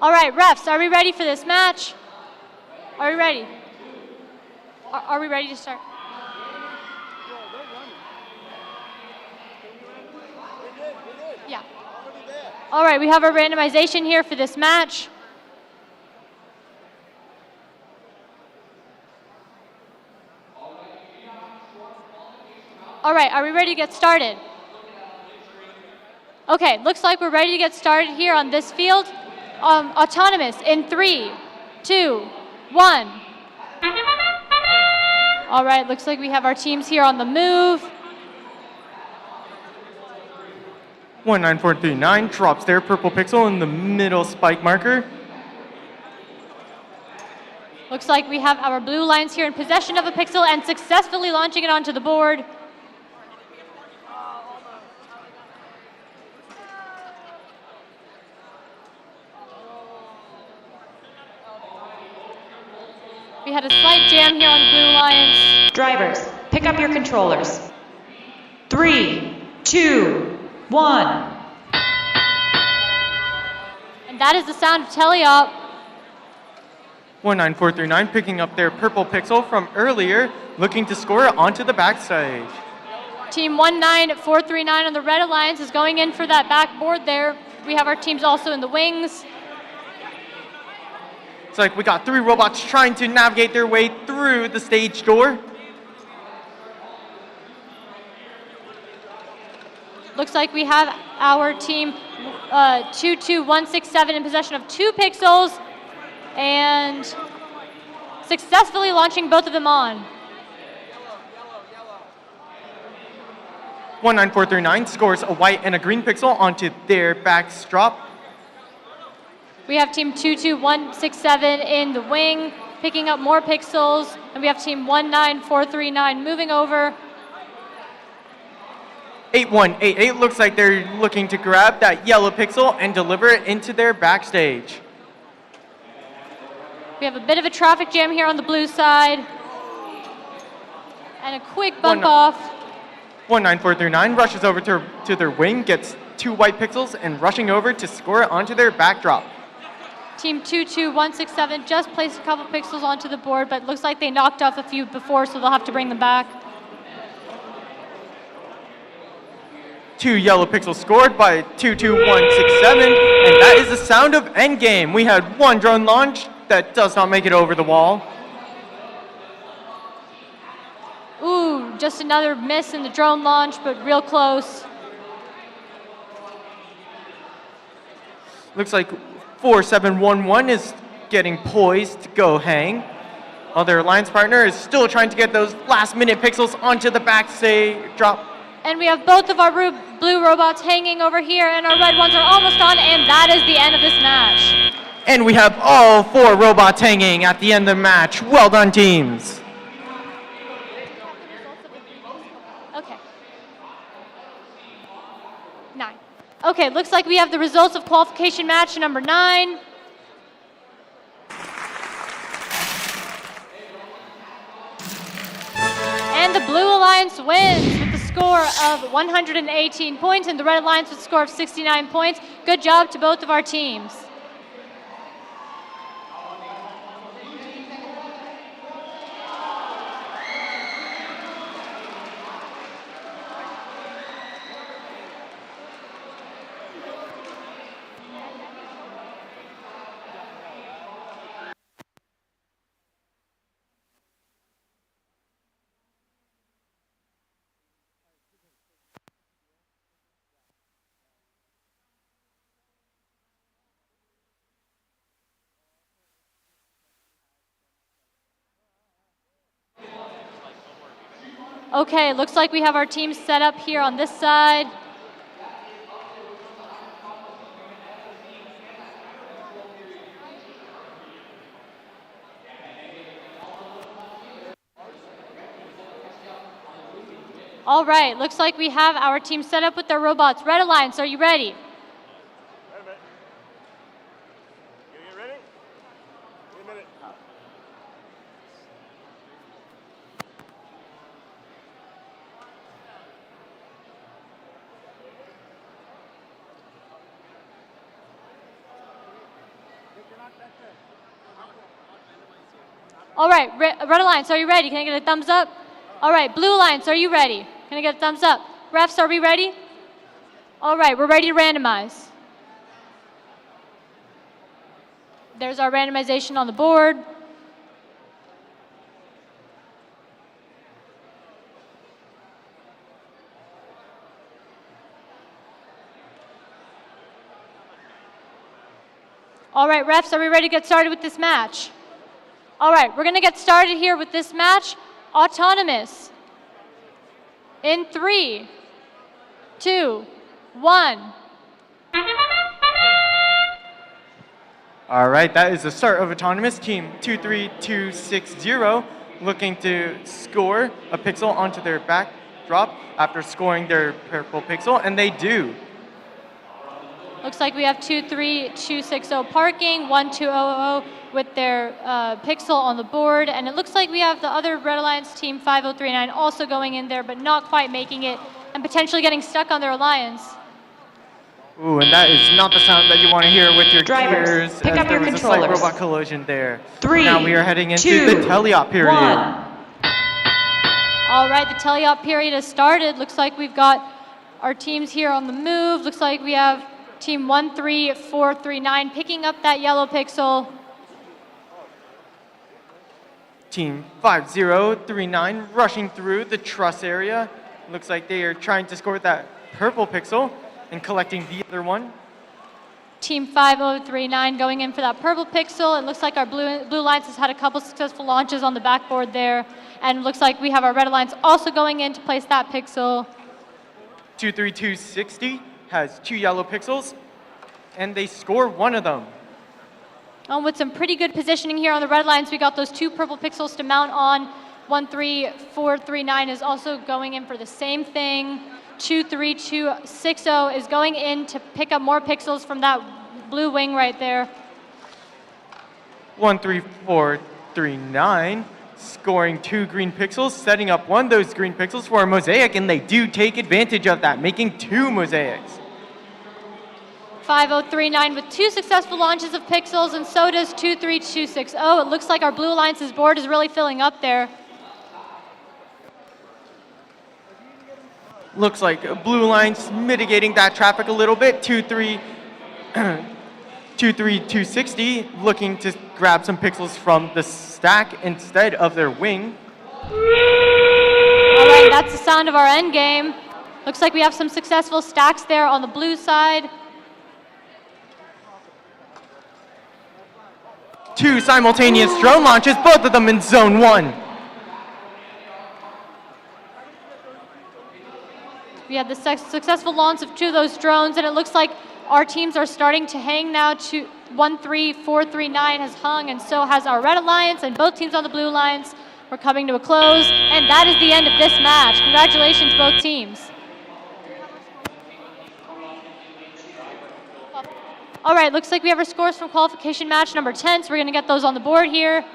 All right, refs, are we ready for this match? Are we ready? Are we ready to start? Yeah. All right, we have our randomization here for this match. All right, are we ready to get started? Okay, looks like we're ready to get started here on this field. Autonomous in 3, 2, 1. All right, looks like we have our teams here on the move. 19439 drops their purple pixel in the middle spike marker. Looks like we have our Blue Alliance here in possession of a pixel and successfully launching it onto the board. We had a slight jam here on the Blue Alliance. Drivers, pick up your controllers. 3, 2, 1. And that is the sound of teleop. 19439 picking up their purple pixel from earlier, looking to score it onto the backstage. Team 19439 on the Red Alliance is going in for that backboard there. We have our teams also in the wings. It's like we got 3 robots trying to navigate their way through the stage door. Looks like we have our team 22167 in possession of 2 pixels and successfully launching both of them on. 19439 scores a white and a green pixel onto their backdrop. We have team 22167 in the wing, picking up more pixels, and we have team 19439 moving over. 8188 looks like they're looking to grab that yellow pixel and deliver it into their backstage. We have a bit of a traffic jam here on the blue side. And a quick bump off. 19439 rushes over to their wing, gets 2 white pixels, and rushing over to score it onto their backdrop. Team 22167 just placed a couple pixels onto the board, but looks like they knocked off a few before, so they'll have to bring them back. 2 yellow pixels scored by 22167, and that is the sound of endgame. We had 1 drone launch that does not make it over the wall. Ooh, just another miss in the drone launch, but real close. Looks like 4711 is getting poised to go hang. While their alliance partner is still trying to get those last-minute pixels onto the backstage drop. And we have both of our blue robots hanging over here, and our red ones are almost on, and that is the end of this match. And we have all 4 robots hanging at the end of the match. Well done, teams. Okay. 9. Okay, looks like we have the results of qualification match number 9. And the Blue Alliance wins with a score of 118 points, and the Red Alliance with a score of 69 points. Good job to both of our teams. Okay, looks like we have our teams set up here on this side. All right, looks like we have our team set up with their robots. Red Alliance, are you ready? Wait a minute. You ready? Wait a minute. All right, Red Alliance, are you ready? Can I get a thumbs up? All right, Blue Alliance, are you ready? Can I get a thumbs up? Refs, are we ready? All right, we're ready to randomize. There's our randomization on the board. All right, refs, are we ready to get started with this match? All right, we're gonna get started here with this match. Autonomous. In 3, 2, 1. All right, that is the start of Autonomous. Team 23260 looking to score a pixel onto their backdrop after scoring their purple pixel, and they do. Looks like we have 23260 parking, 1200 with their pixel on the board, and it looks like we have the other Red Alliance team 5039 also going in there, but not quite making it, and potentially getting stuck on their alliance. Ooh, and that is not the sound that you want to hear with your Drivers, gears, pick as up there your was a slight controllers. robot collision there. 3, now we are heading into 2, the teleop period. 1. All right, the teleop period has started. Looks like we've got our teams here on the move. Looks like we have team 13439 picking up that yellow pixel. Team 5039 rushing through the truss area. Looks like they are trying to score that purple pixel and collecting the other one. Team 5039 going in for that purple pixel. It looks like our Blue Alliance has had a couple successful launches on the backboard there. And it looks like we have our Red Alliance also going in to place that pixel. 23260 has 2 yellow pixels, and they score 1 of them. With some pretty good positioning here on the red lines, we got those 2 purple pixels to mount on. 13439 is also going in for the same thing. 23260 is going in to pick up more pixels from that blue wing right there. 13439 scoring 2 green pixels, setting up 1 of those green pixels for a mosaic, and they do take advantage of that, making 2 mosaics. 5039 with 2 successful launches of pixels, and so does 23260. It looks like our Blue Alliance's board is really filling up there. Looks like Blue Alliance mitigating that traffic a little bit. 23260 looking to grab some pixels from the stack instead of their wing. All right, that's the sound of our end game. Looks like we have some successful stacks there on the blue side. 2 simultaneous drone launches, both of them in zone 1. We had the successful launch of 2 of those drones, and it looks like our teams are starting to hang now. 13439 has hung, and so has our Red Alliance, and both teams on the Blue Alliance. We're coming to a close, and that is the end of this match. Congratulations, both teams. All right, looks like we have our scores from qualification match number 10, so we're going to get those on the board here.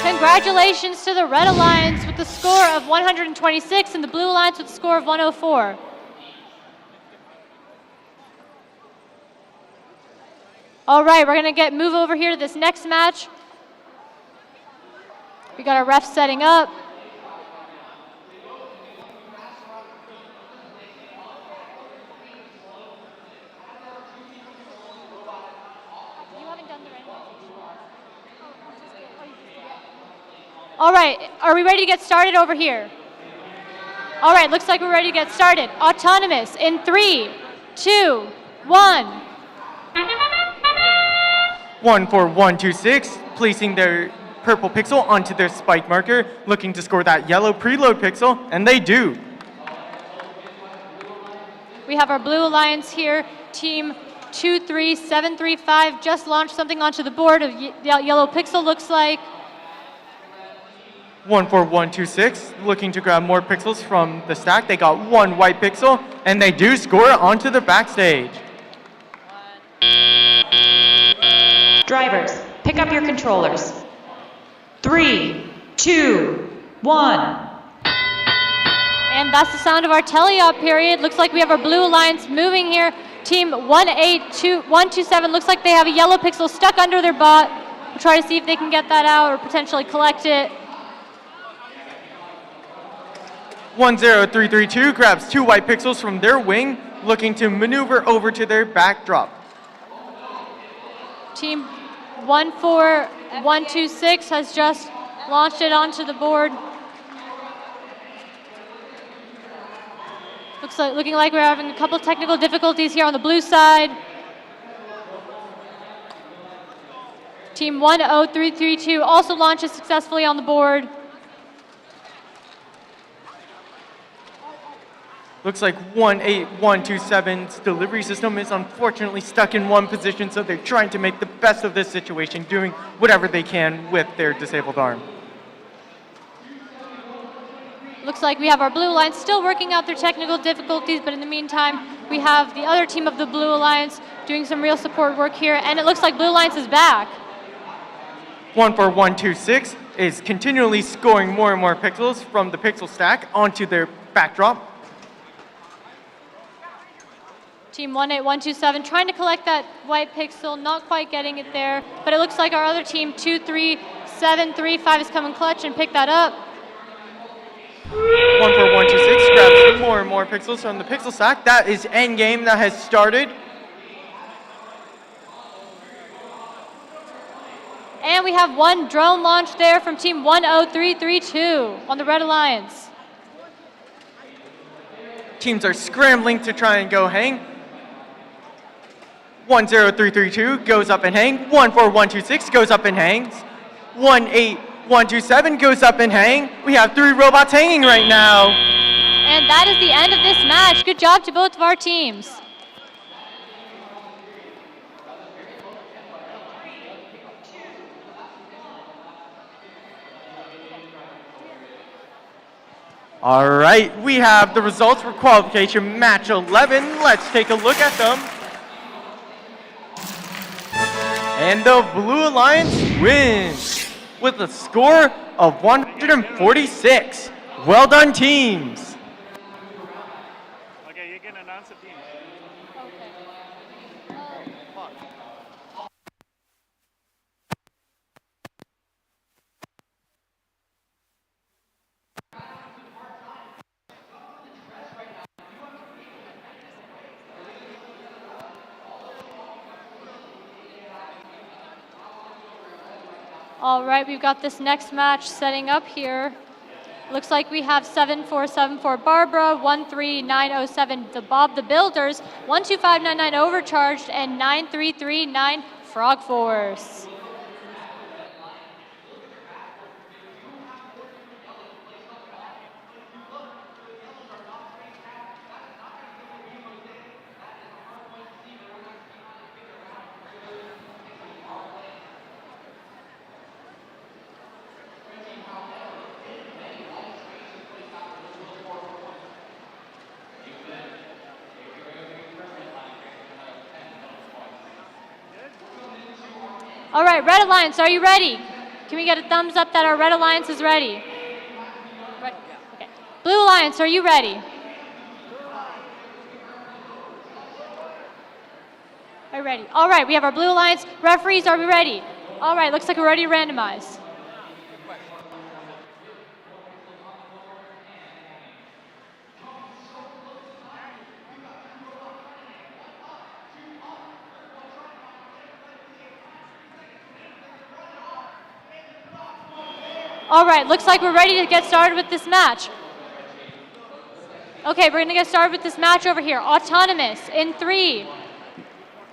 Congratulations to the Red Alliance with the score of 126 and the Blue Alliance with the score of 104. All right, we're going to move over here to this next match. We got our refs setting up. All right, are we ready to get started over here? All right, looks like we're ready to get started. Autonomous in 3, 2, 1. 14126 placing their purple pixel onto their spike marker, looking to score that yellow preload pixel, and they do. We have our Blue Alliance here, team 23735, just launched something onto the board of yellow pixel, looks like. 14126 looking to grab more pixels from the stack. They got 1 white pixel, and they do score onto the backstage. Drivers, pick up your controllers. 3, 2, 1. And that's the sound of our teleop period. Looks like we have our Blue Alliance moving here. Team 18127 looks like they have a yellow pixel stuck under their bot. We'll try to see if they can get that out or potentially collect it. 10332 grabs 2 white pixels from their wing, looking to maneuver over to their backdrop. Team 14126 has just launched it onto the board. Looking like we're having a couple technical difficulties here on the blue side. Team 10332 also launches successfully on the board. Looks like 18127's delivery system is unfortunately stuck in one position, so they're trying to make the best of this situation, doing whatever they can with their disabled arm. Looks like we have our Blue Alliance still working out their technical difficulties, but in the meantime, we have the other team of the Blue Alliance doing some real support work here, and it looks like Blue Alliance is back. 14126 is continually scoring more and more pixels from the pixel stack onto their backdrop. Team 18127 trying to collect that white pixel, not quite getting it there, but it looks like our other team 23735 is coming clutch and pick that up. 14126 grabs more and more pixels from the pixel stack. That is endgame that has started. And we have 1 drone launch there from team 10332 on the Red Alliance. Teams are scrambling to try and go hang. 10332 goes up and hang. 14126 goes up and hangs. 127 goes up and hang. We have 3 robots hanging right now. And that is the end of this match. Good job to both of our teams. All right, we have the results for qualification match 11. Let's take a look at them. And the Blue Alliance wins with a score of 146. Well done, teams. Okay, you can announce the team. All right, we've got this next match setting up here. Looks like we have 7474 Barbara, 13907 the Bob the Builders, 12599 Overcharged, and 9339 Frog Force. All right, Red Alliance, are you ready? Can we get a thumbs up that our Red Alliance is ready? Ready? Okay. Blue Alliance, are you ready? Are you ready? All right, we have our Blue Alliance. Referees, are we ready? All right, looks like we're ready to randomize. All right, looks like we're ready to get started with this match. Okay, we're gonna get started with this match over here. Autonomous in 3,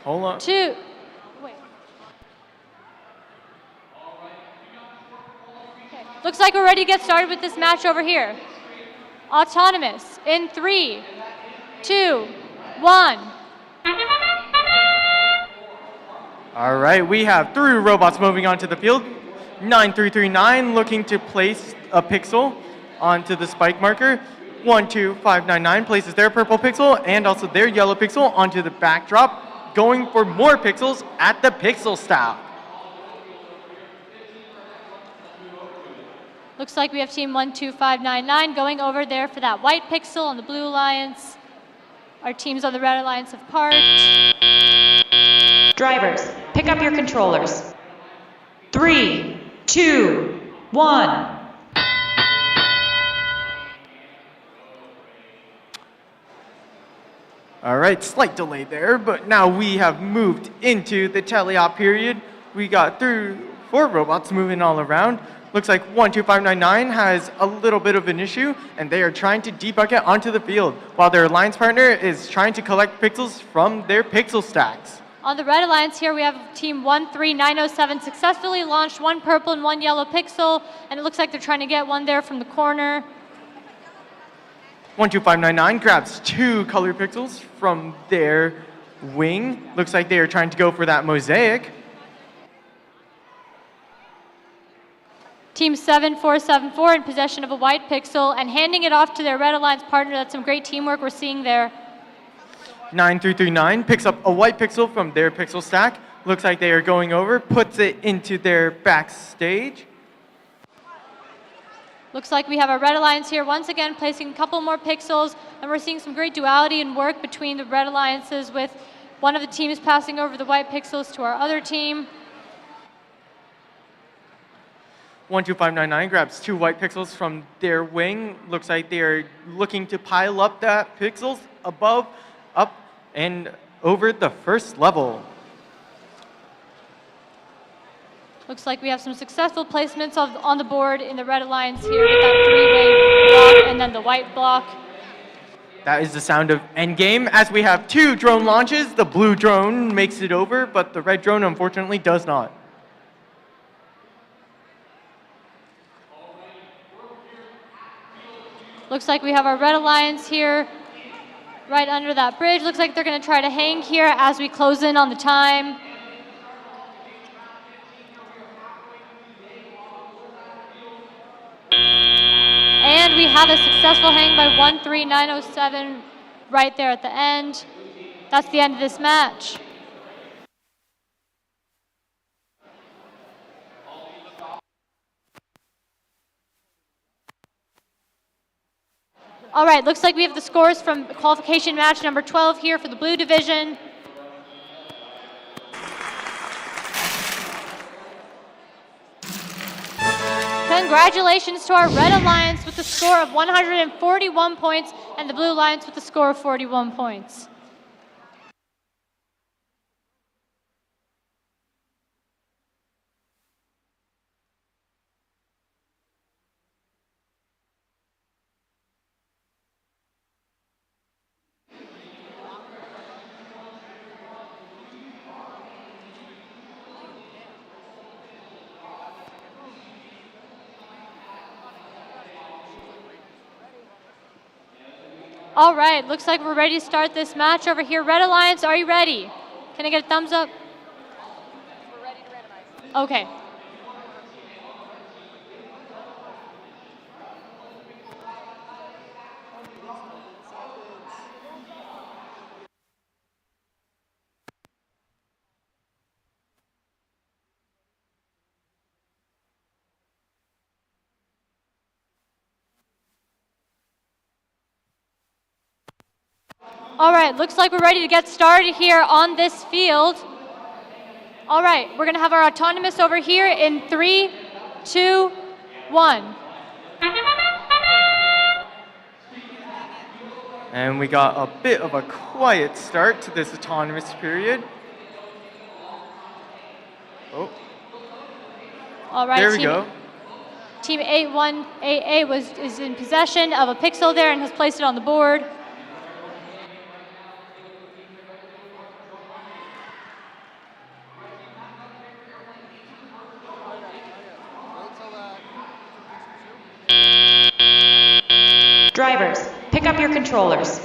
Hold on. 2, wait. Okay, looks like we're ready to get started with this match over here. Autonomous in 3, 2, 1. All right, we have 3 robots moving onto the field. 9339 looking to place a pixel onto the spike marker. 12599 places their purple pixel and also their yellow pixel onto the backdrop, going for more pixels at the pixel stack. Looks like we have team 12599 going over there for that white pixel on the Blue Alliance. Our teams on the Red Alliance have parked. Drivers, pick up your controllers. 3, 2, 1. All right, slight delay there, but now we have moved into the teleop period. We got 4 robots moving all around. Looks like 12599 has a little bit of an issue, and they are trying to debug it onto the field, while their alliance partner is trying to collect pixels from their pixel stacks. On the Red Alliance here, we have team 13907 successfully launched 1 purple and 1 yellow pixel, and it looks like they're trying to get one there from the corner. 12599 grabs 2 color pixels from their wing. Looks like they are trying to go for that mosaic. Team 7474 in possession of a white pixel and handing it off to their Red Alliance partner. That's some great teamwork we're seeing there. 9339 picks up a white pixel from their pixel stack. Looks like they are going over, puts it into their backstage. Looks like we have our Red Alliance here once again placing a couple more pixels, and we're seeing some great duality and work between the Red Alliances with one of the teams passing over the white pixels to our other team. 12599 grabs 2 white pixels from their wing. Looks like they are looking to pile up that pixels above, up, and over the first level. Looks like we have some successful placements on the board in the Red Alliance here with that 3-way block and then the white block. That is the sound of endgame. As we have 2 drone launches, the blue drone makes it over, but the red drone unfortunately does not. Looks like we have our Red Alliance here right under that bridge. Looks like they're going to try to hang here as we close in on the time. And we have a successful hang by 13907 right there at the end. That's the end of this match. All right, looks like we have the scores from qualification match number 12 here for the blue division. Congratulations to our Red Alliance with a score of 141 points and the Blue Alliance with a score of 41 points. All right, looks like we're ready to start this match over here. Red Alliance, are you ready? Can I get a thumbs up? We're ready to randomize. Okay. All right, looks like we're ready to get started here on this field. All right, we're gonna have our autonomous over here in 3, 2, 1. And we got a bit of a quiet start to this autonomous period. Oh, All right, there we go. Team 8188 is in possession of a pixel there and has placed it on the board. Drivers, pick up your controllers.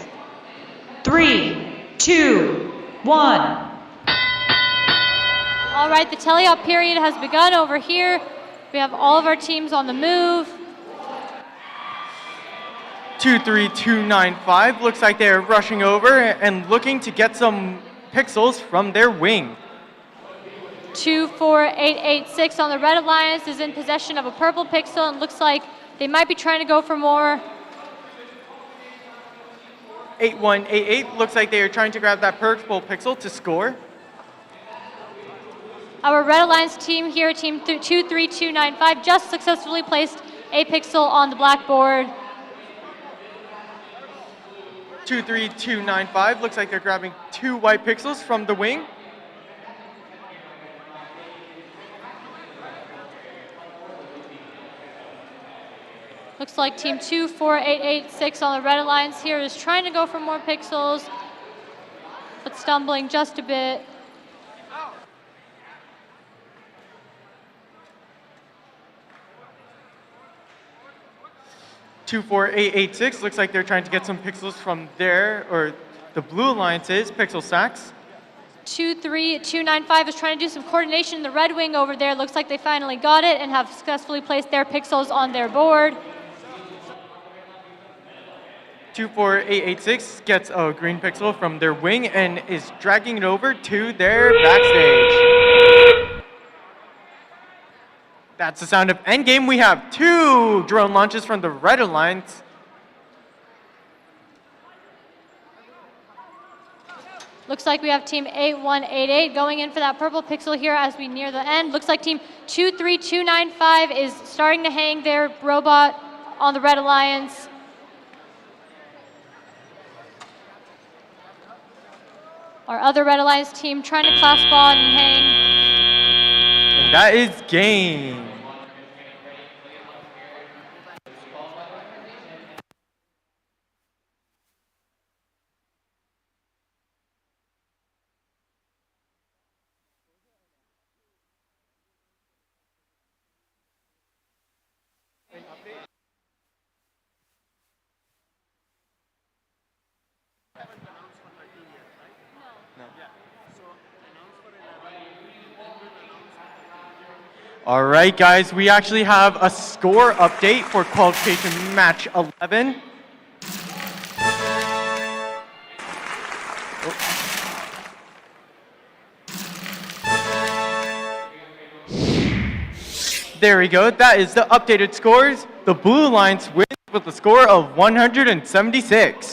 3, 2, 1. All right, the teleop period has begun over here. We have all of our teams on the move. 23295 looks like they're rushing over and looking to get some pixels from their wing. 24886 on the Red Alliance is in possession of a purple pixel and looks like they might be trying to go for more. 8188 looks like they are trying to grab that purple pixel to score. Our Red Alliance team here, team 23295, just successfully placed a pixel on the blackboard. 23295 looks like they're grabbing 2 white pixels from the wing. Looks like team 24886 on the Red Alliance here is trying to go for more pixels, but stumbling just a bit. Two 4886 looks like they're trying to get some pixels from there, or the Blue Alliance's pixel stacks. 23295 is trying to do some coordination in the red wing over there. Looks like they finally got it and have successfully placed their pixels on their board. 24886 gets a green pixel from their wing and is dragging it over to their backstage. That's the sound of endgame. We have 2 drone launches from the Red Alliance. Looks like we have team 8188 going in for that purple pixel here as we near the end. Looks like team 23295 is starting to hang their robot on the Red Alliance. Our other Red Alliance team trying to clasp on and hang. And that is game. All right, guys, we actually have a score update for qualification match 11. There we go. That is the updated scores. The Blue Lions win with a score of 176.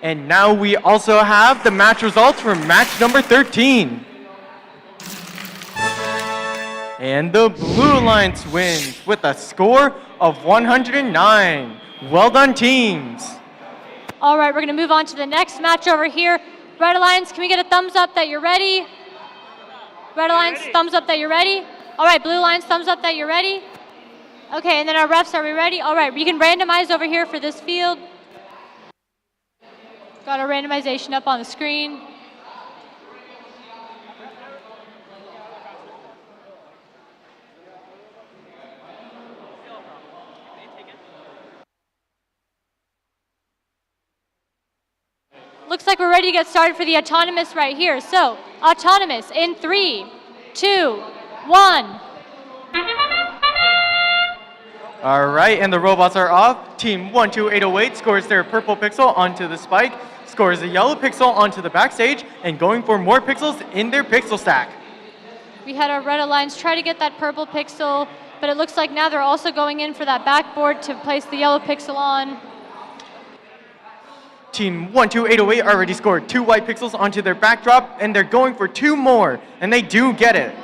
And now we also have the match results for match number 13. And the Blue Lions wins with a score of 109. Well done, teams. All right, we're going to move on to the next match over here. Red Alliance, can we get a thumbs up that you're ready? Red Alliance, thumbs up that you're ready. All right, Blue Alliance, thumbs up that you're ready. Okay, and then our refs, are we ready? All right, we can randomize over here for this field. Got our randomization up on the screen. Looks like we're ready to get started for the autonomous right here. So, autonomous in 3, 2, 1. All right, and the robots are off. Team 12808 scores their purple pixel onto the spike, scores a yellow pixel onto the backstage, and going for more pixels in their pixel stack. We had our Red Alliance try to get that purple pixel, but it looks like now they're also going in for that backboard to place the yellow pixel on. Team 12808 already scored 2 white pixels onto their backdrop, and they're going for 2 more, and they do get it.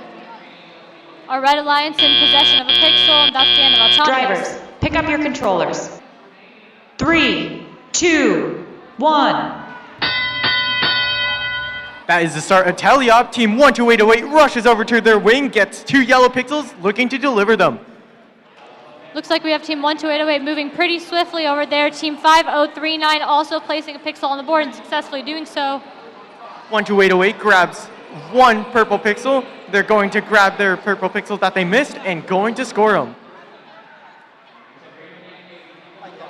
Our Red Alliance in possession of a pixel, and that's the end of autonomous. Drivers, pick up your controllers. 3, 2, 1. That is the start of Tally-Op. Team 12808 rushes over to their wing, gets 2 yellow pixels, looking to deliver them. Looks like we have Team 12808 moving pretty swiftly over there. Team 5039 also placing a pixel on the board and successfully doing so. 12808 grabs 1 purple pixel. They're going to grab their purple pixel that they missed and going to score them.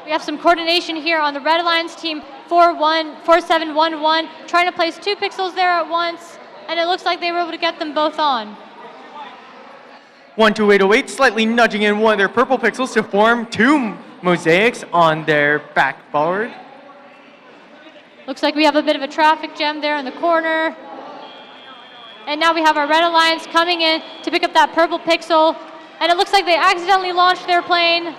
We have some coordination here on the Red Alliance team 4711, trying to place 2 pixels there at once, and it looks like they were able to get them both on. 12808 slightly nudging in one of their purple pixels to form 2 mosaics on their backboard. Looks like we have a bit of a traffic jam there in the corner. And now we have our Red Alliance coming in to pick up that purple pixel, and it looks like they accidentally launched their plane.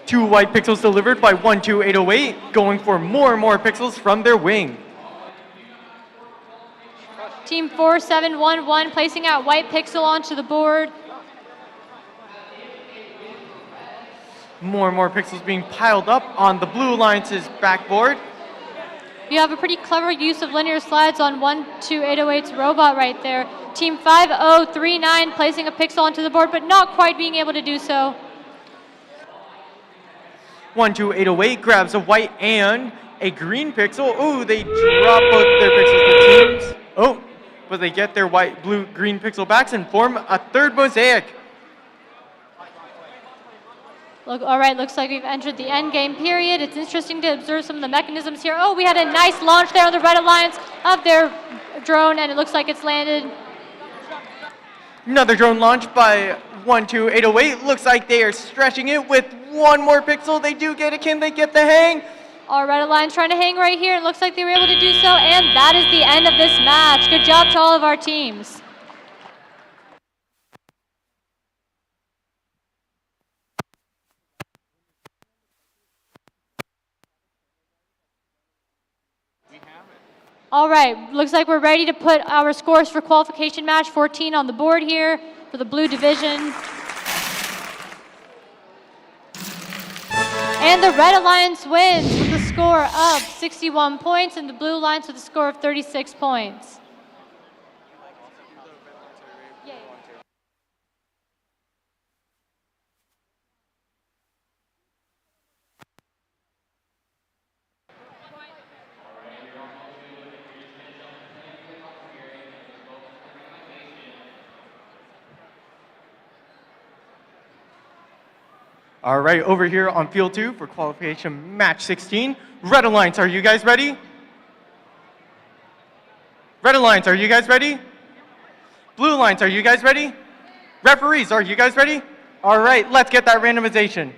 2 white pixels delivered by 12808, going for more and more pixels from their wing. Team 4711 placing out white pixel onto the board. More and more pixels being piled up on the Blue Alliance's backboard. You have a pretty clever use of linear slides on 12808's robot right there. Team 5039 placing a pixel onto the board, but not quite being able to do so. 12808 grabs a white and a green pixel. Ooh, they drop both their pixels to teams. Oh, but they get their white, blue, green pixel backs and form a 3rd mosaic. Look, all right, looks like we've entered the end game period. It's interesting to observe some of the mechanisms here. Oh, we had a nice launch there on the Red Alliance of their drone, and it looks like it's landed. Another drone launch by 12808. Looks like they are stretching it with 1 more pixel. They do get it. Can they get the hang? Our Red Alliance trying to hang right here. It looks like they were able to do so, and that is the end of this match. Good job to all of our teams. All right, looks like we're ready to put our scores for qualification match 14 on the board here for the blue division. And the Red Alliance wins with a score of 61 points and the Blue Alliance with a score of 36 points. All right, over here on field 2 for qualification match 16. Red Alliance, are you guys ready? Red Alliance, are you guys ready? Blue Alliance, are you guys ready? Referees, are you guys ready? All right, let's get that randomization.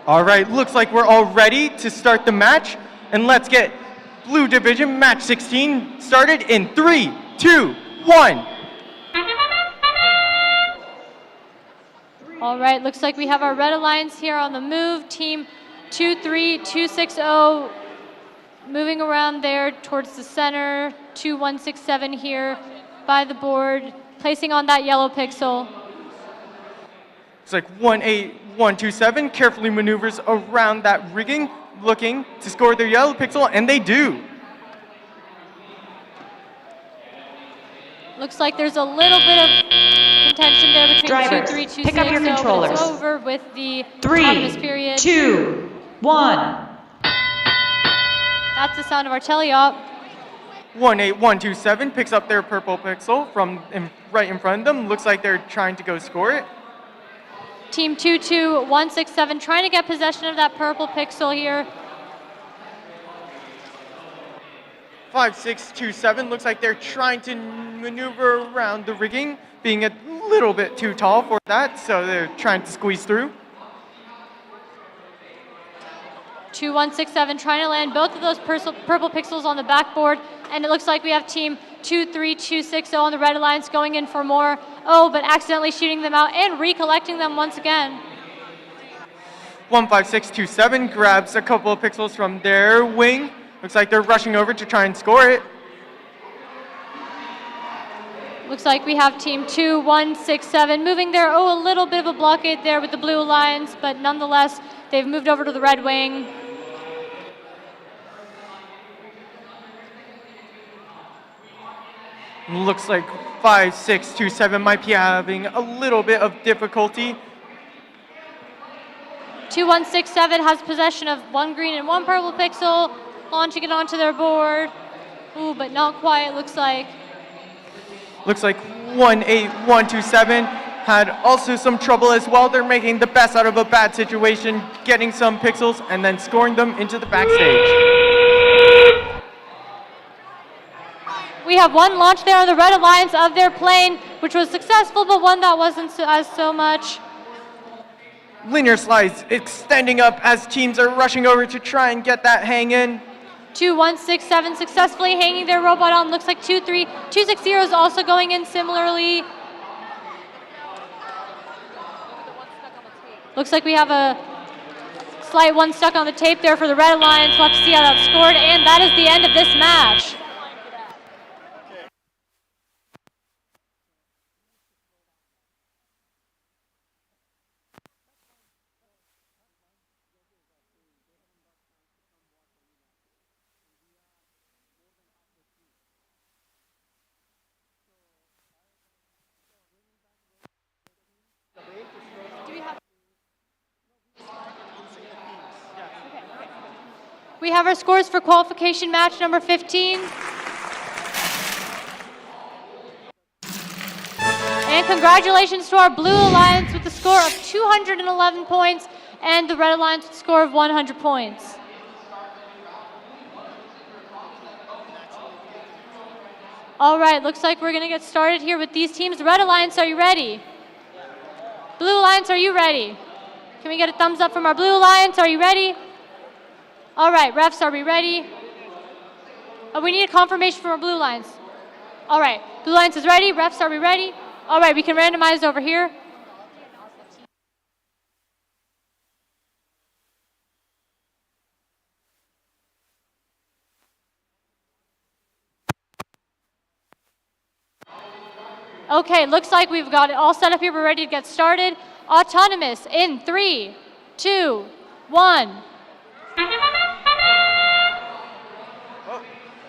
All right, looks like we're all ready to start the match. And let's get Blue Division Match 16 started in 3, 2, 1. All right, looks like we have our Red Alliance here on the move. Team 23260 moving around there towards the center. 2167 here by the board, placing on that yellow pixel. It's like 18127 carefully maneuvers around that rigging, looking to score their yellow pixel, and they do. Looks like there's a little bit of contention there between Drivers, 2326. pick up your But controllers. it's over with the 3, autonomous period. 2, 1. That's the sound of our teleop. 18127 picks up their purple pixel from right in front of them. Looks like they're trying to go score it. Team 22167 trying to get possession of that purple pixel here. 5627 looks like they're trying to maneuver around the rigging, being a little bit too tall for that, so they're trying to squeeze through. 2167 trying to land both of those purple pixels on the backboard, and it looks like we have team 23260 on the Red Alliance going in for more. Oh, but accidentally shooting them out and recollecting them once again. 15627 grabs a couple of pixels from their wing. Looks like they're rushing over to try and score it. Looks like we have team 2167 moving there. Oh, a little bit of a blockade there with the Blue Alliance, but nonetheless, they've moved over to the red wing. Looks like 5627 might be having a little bit of difficulty. 2167 has possession of one green and one purple pixel, launching it onto their board. Ooh, but not quite, looks like. Looks like 18127 had also some trouble as well. They're making the best out of a bad situation, getting some pixels and then scoring them into the backstage. We have one launch there on the Red Alliance of their plane, which was successful, but one that wasn't so much. Linear slides extending up as teams are rushing over to try and get that hang in. 2167 successfully hanging their robot on. Looks like 23260 is also going in similarly. Looks like we have a slight one stuck on the tape there for the Red Alliance. We'll have to see how that's scored, and that is the end of this match. We have our scores for qualification match number 15. And congratulations to our Blue Alliance with a score of 211 points and the Red Alliance with a score of 100 points. All right, looks like we're gonna get started here with these teams. Red Alliance, are you ready? Blue Alliance, are you ready? Can we get a thumbs up from our Blue Alliance? Are you ready? All right, refs, are we ready? Oh, we need a confirmation from our Blue Alliance. All right, Blue Alliance is ready. Refs, are we ready? All right, we can randomize over here. Okay, looks like we've got it all set up here. We're ready to get started. Autonomous in 3, 2, 1.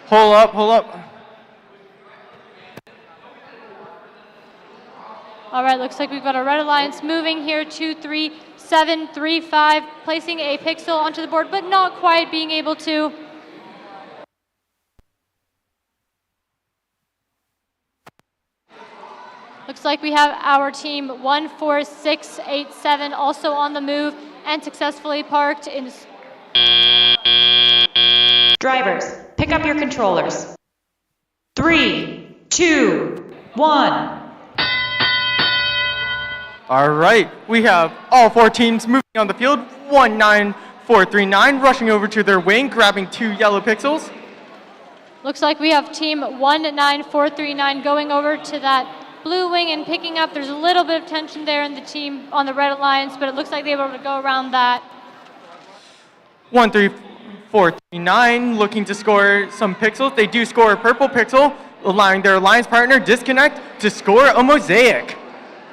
Hold up, hold up. All right, looks like we've got our Red Alliance moving here, 2, 3, 7, 3, 5, placing a pixel onto the board, but not quite being able to. Looks like we have our team 1, 4, 6, 8, 7 also on the move and successfully parked in. Drivers, pick up your controllers. 3, 2, 1. All right, we have all 4 teams moving on the field. 19439 rushing over to their wing, grabbing 2 yellow pixels. Looks like we have team 19439 going over to that blue wing and picking up. There's a little bit of tension there in the team on the Red Alliance, but it looks like they were able to go around that. 13439 looking to score some pixels. They do score a purple pixel, allowing their alliance partner Disconnect to score a mosaic.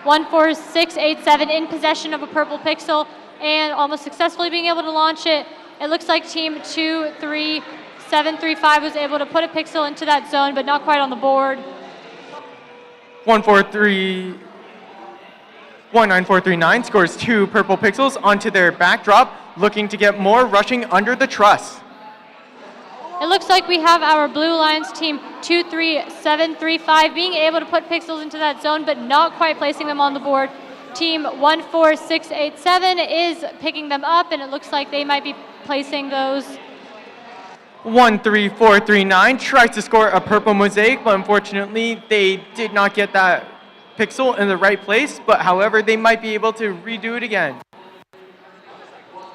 14687 in possession of a purple pixel and almost successfully being able to launch it. It looks like team 23735 was able to put a pixel into that zone, but not quite on the board. 19439 scores 2 purple pixels onto their backdrop, looking to get more rushing under the truss. It looks like we have our Blue Alliance team 23735 being able to put pixels into that zone, but not quite placing them on the board. Team 14687 is picking them up, and it looks like they might be placing those. 13439 tries to score a purple mosaic, but unfortunately they did not get that pixel in the right place, but however they might be able to redo it again.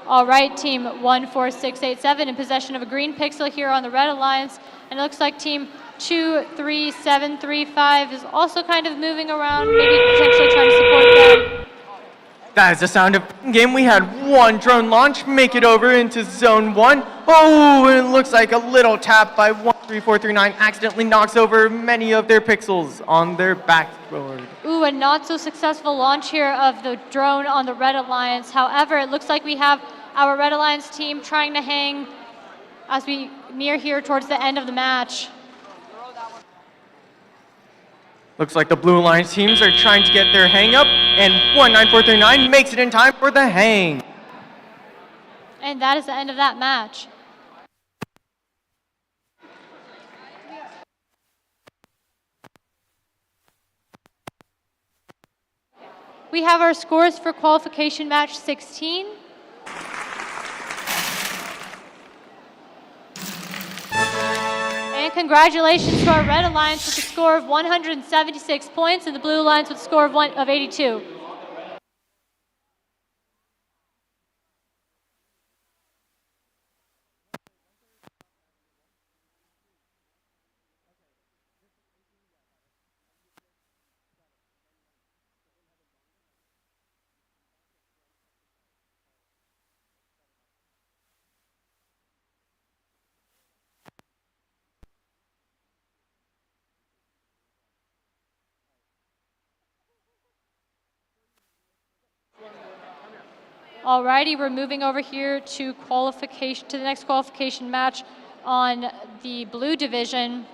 All right, team 14687 in possession of a green pixel here on the Red Alliance, and it looks like team 23735 is also kind of moving around, maybe potentially trying to support them. That is the sound of game. We had 1 drone launch make it over into zone 1. Oh, and it looks like a little tap by 13439 accidentally knocks over many of their pixels on their backboard. Ooh, a not so successful launch here of the drone on the Red Alliance. However, it looks like we have our Red Alliance team trying to hang as we near here towards the end of the match. Looks like the Blue Alliance teams are trying to get their hang up, and 19439 makes it in time for the hang. And that is the end of that match. We have our scores for qualification match 16. And congratulations to our Red Alliance with a score of 176 points and the Blue Alliance with a score of 82. Alrighty, we're moving over here to the next qualification match on the blue division.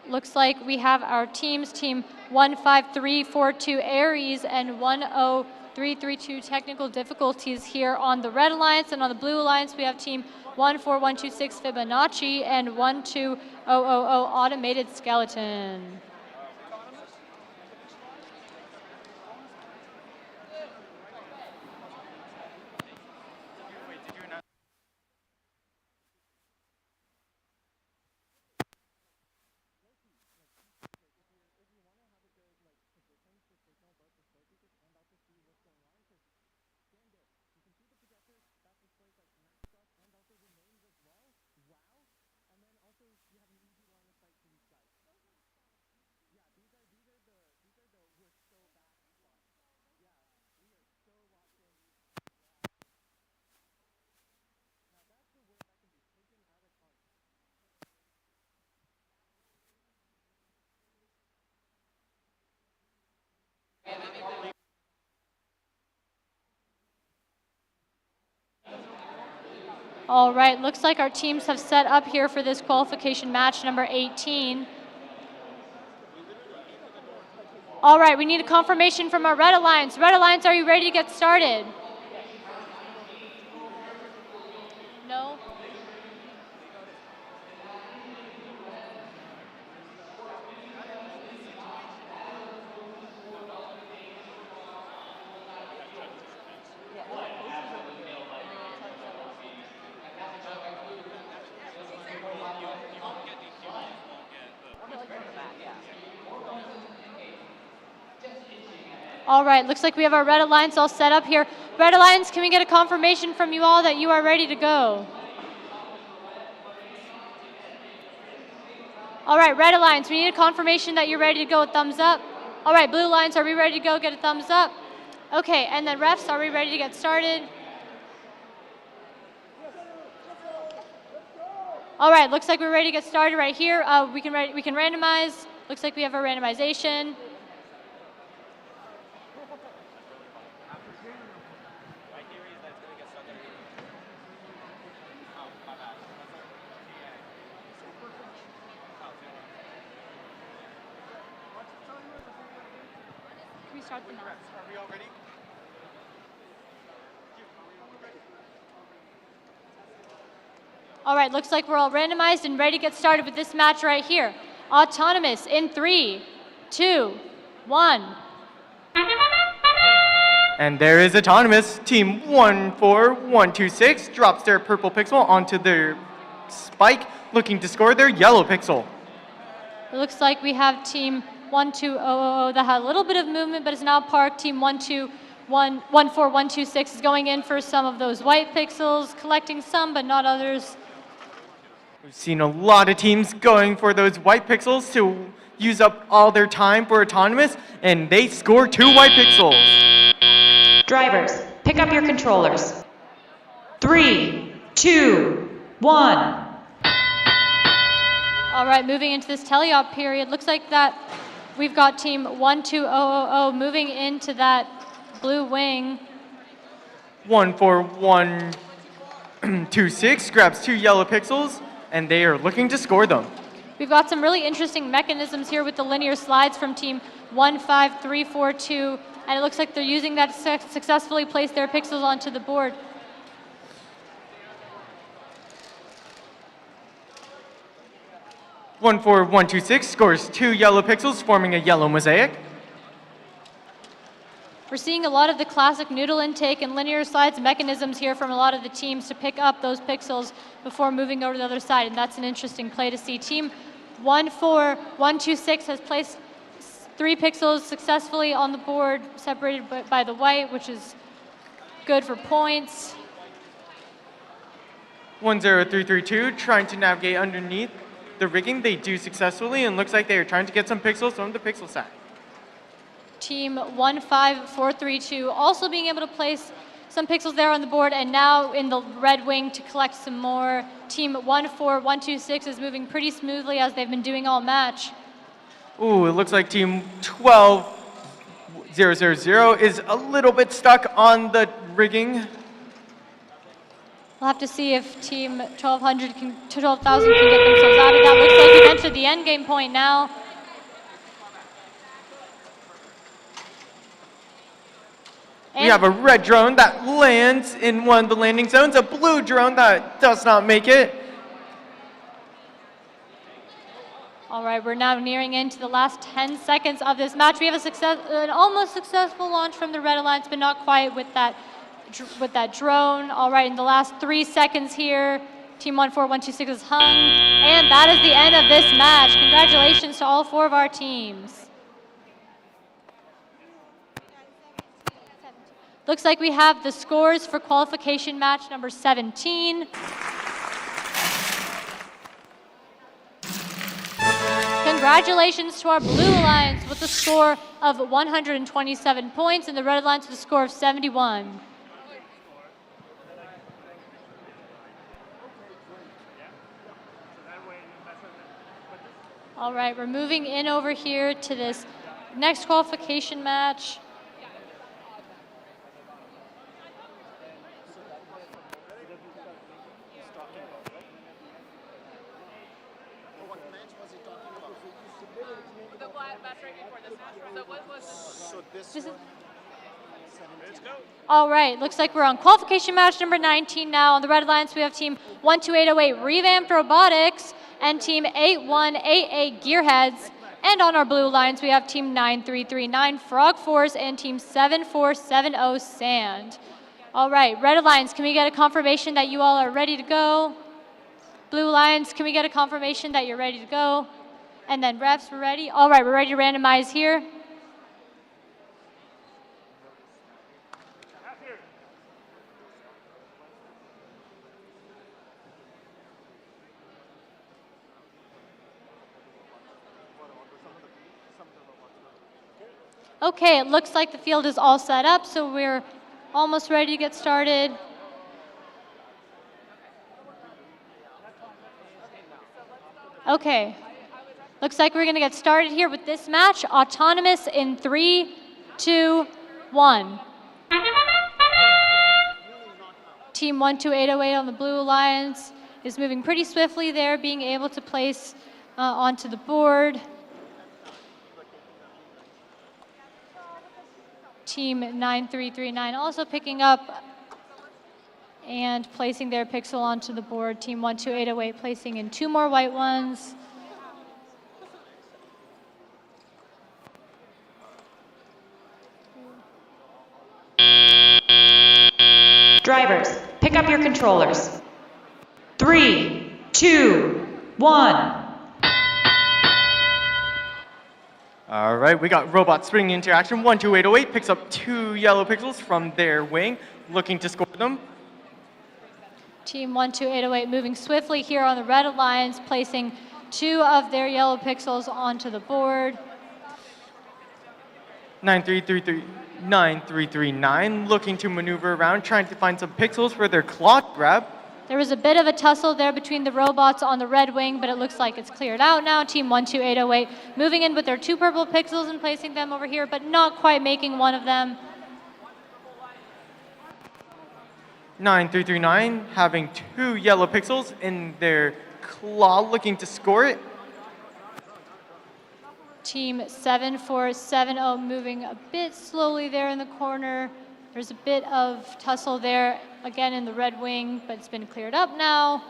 Looks like we have our teams, team 15342 Aries and 10332 Technical Difficulties here on the Red Alliance, and on the Blue Alliance we have team 14126 Fibonacci and 12000 Automated Skeleton. All right, looks like our teams have set up here for this qualification match number 18. All right, we need a confirmation from our Red Alliance. Red Alliance, are you ready to get started? No? All right, looks like we have our Red Alliance all set up here. Red Alliance, can we get a confirmation from you all that you are ready to go? All right, Red Alliance, we need a confirmation that you're ready to go. A thumbs up. All right, Blue Alliance, are we ready to go? Get a thumbs up. Okay, and then refs, are we ready to get started? All right, looks like we're ready to get started right here. We can randomize. Looks like we have our randomization. Can we start the match? Are we all ready? All right, looks like we're all randomized and ready to get started with this match right here. Autonomous in 3, 2, 1. And there is Autonomous. Team 14126 drops their purple pixel onto their spike, looking to score their yellow pixel. It looks like we have team 12000 that had a little bit of movement, but is now parked. Team 14126 is going in for some of those white pixels, collecting some, but not others. We've seen a lot of teams going for those white pixels to use up all their time for Autonomous, and they score 2 white pixels. Drivers, pick up your controllers. 3, 2, 1. All right, moving into this teleop period, looks like that we've got team 12000 moving into that blue wing. 14126 grabs 2 yellow pixels, and they are looking to score them. We've got some really interesting mechanisms here with the linear slides from team 15342, and it looks like they're using that to successfully place their pixels onto the board. One 14126 scores 2 yellow pixels, forming a yellow mosaic. We're seeing a lot of the classic noodle intake and linear slides mechanisms here from a lot of the teams to pick up those pixels before moving over to the other side, and that's an interesting play to see. Team 14126 has placed 3 pixels successfully on the board, separated by the white, which is good for points. 10332 trying to navigate underneath the rigging. They do successfully, and looks like they are trying to get some pixels from the pixel side. Team 15432 also being able to place some pixels there on the board, and now in the red wing to collect some more. Team 14126 is moving pretty smoothly as they've been doing all match. Ooh, it looks like team 12000 is a little bit stuck on the rigging. We'll have to see if team 12,000 can get themselves out of that. Looks like we've entered the end game point now. We have a red drone that lands in one of the landing zones, a blue drone that does not make it. All right, we're now nearing into the last 10 seconds of this match. We have an almost successful launch from the Red Alliance, but not quite with that drone. All right, in the last 3 seconds here, Team 14126 is hung, and that is the end of this match. Congratulations to all 4 of our teams. Looks like we have the scores for qualification match number 17. Congratulations to our Blue Alliance with a score of 127 points and the Red Alliance with a score of 71. All right, we're moving in over here to this next qualification match. match right before this match. So what was So this This is- one, 17. All right, looks like we're on qualification match number 19 now. On the red alliance, we have team 12808 Revamped Robotics and team 8188 Gearheads. And on our blue alliance, we have team 9339 Frog Force and team 7470 Sand. All right, red alliance, can we get a confirmation that you all are ready to go? Blue alliance, can we get a confirmation that you're ready to go? And then refs, we're ready? All right, we're ready to randomize here. Okay, it looks like the field is all set up, so we're almost ready to get started. Okay, looks like we're gonna get started here with this match, autonomous in 3, 2, 1. Team 12808 on the blue alliance is moving pretty swiftly there, being able to place onto the board. Team 9339 also picking up and placing their pixel onto the board. Team 12808 placing in 2 more white ones. Drivers, pick up your controllers. 3, 2, 1. All right, we got robots springing into action. 12808 picks up 2 yellow pixels from their wing, looking to score them. Team 12808 moving swiftly here on the red alliance, placing 2 of their yellow pixels onto the board. 9339 looking to maneuver around, trying to find some pixels for their claw grab. There was a bit of a tussle there between the robots on the red wing, but it looks like it's cleared out now. Team 12808 moving in with their 2 purple pixels and placing them over here, but not quite making one of them. 9339 having 2 yellow pixels in their claw, looking to score it. Team 7470 moving a bit slowly there in the corner. There's a bit of tussle there, again in the red wing, but it's been cleared up now.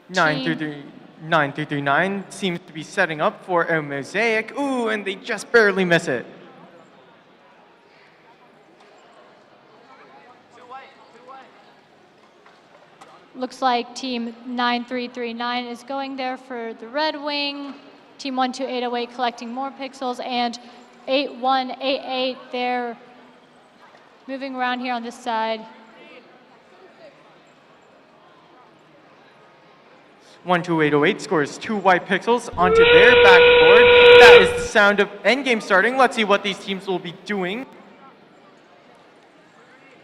9339 seems to be setting up for a mosaic. Ooh, and they just barely miss it. Looks like team 9339 is going there for the red wing. Team 12808 collecting more pixels, and 8188 there moving around here on this side. 12808 scores 2 white pixels onto their backboard. That is the sound of endgame starting. Let's see what these teams will be doing.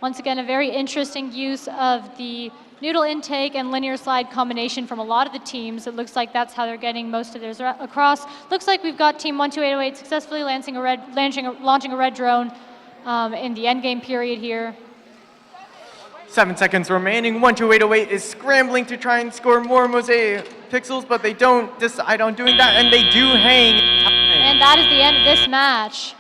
Once again, a very interesting use of the noodle intake and linear slide combination from a lot of the teams. It looks like that's how they're getting most of theirs across. Looks like we've got team 12808 successfully launching a red drone in the endgame period here. 7 seconds remaining. 12808 is scrambling to try and score more mosaic pixels, but they don't decide on doing that, and they do hang. And that is the end of this match.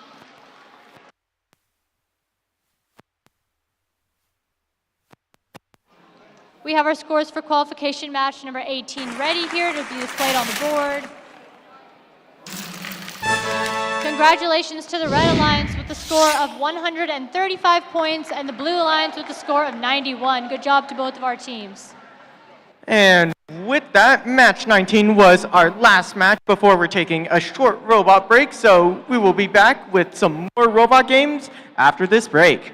We have our scores for qualification match number 18 ready here to be displayed on the board. Congratulations to the Red Alliance with the score of 135 points and the Blue Alliance with the score of 91. Good job to both of our teams. And with that, match 19 was our last match before we're taking a short robot break, so we will be back with some more robot games after this break.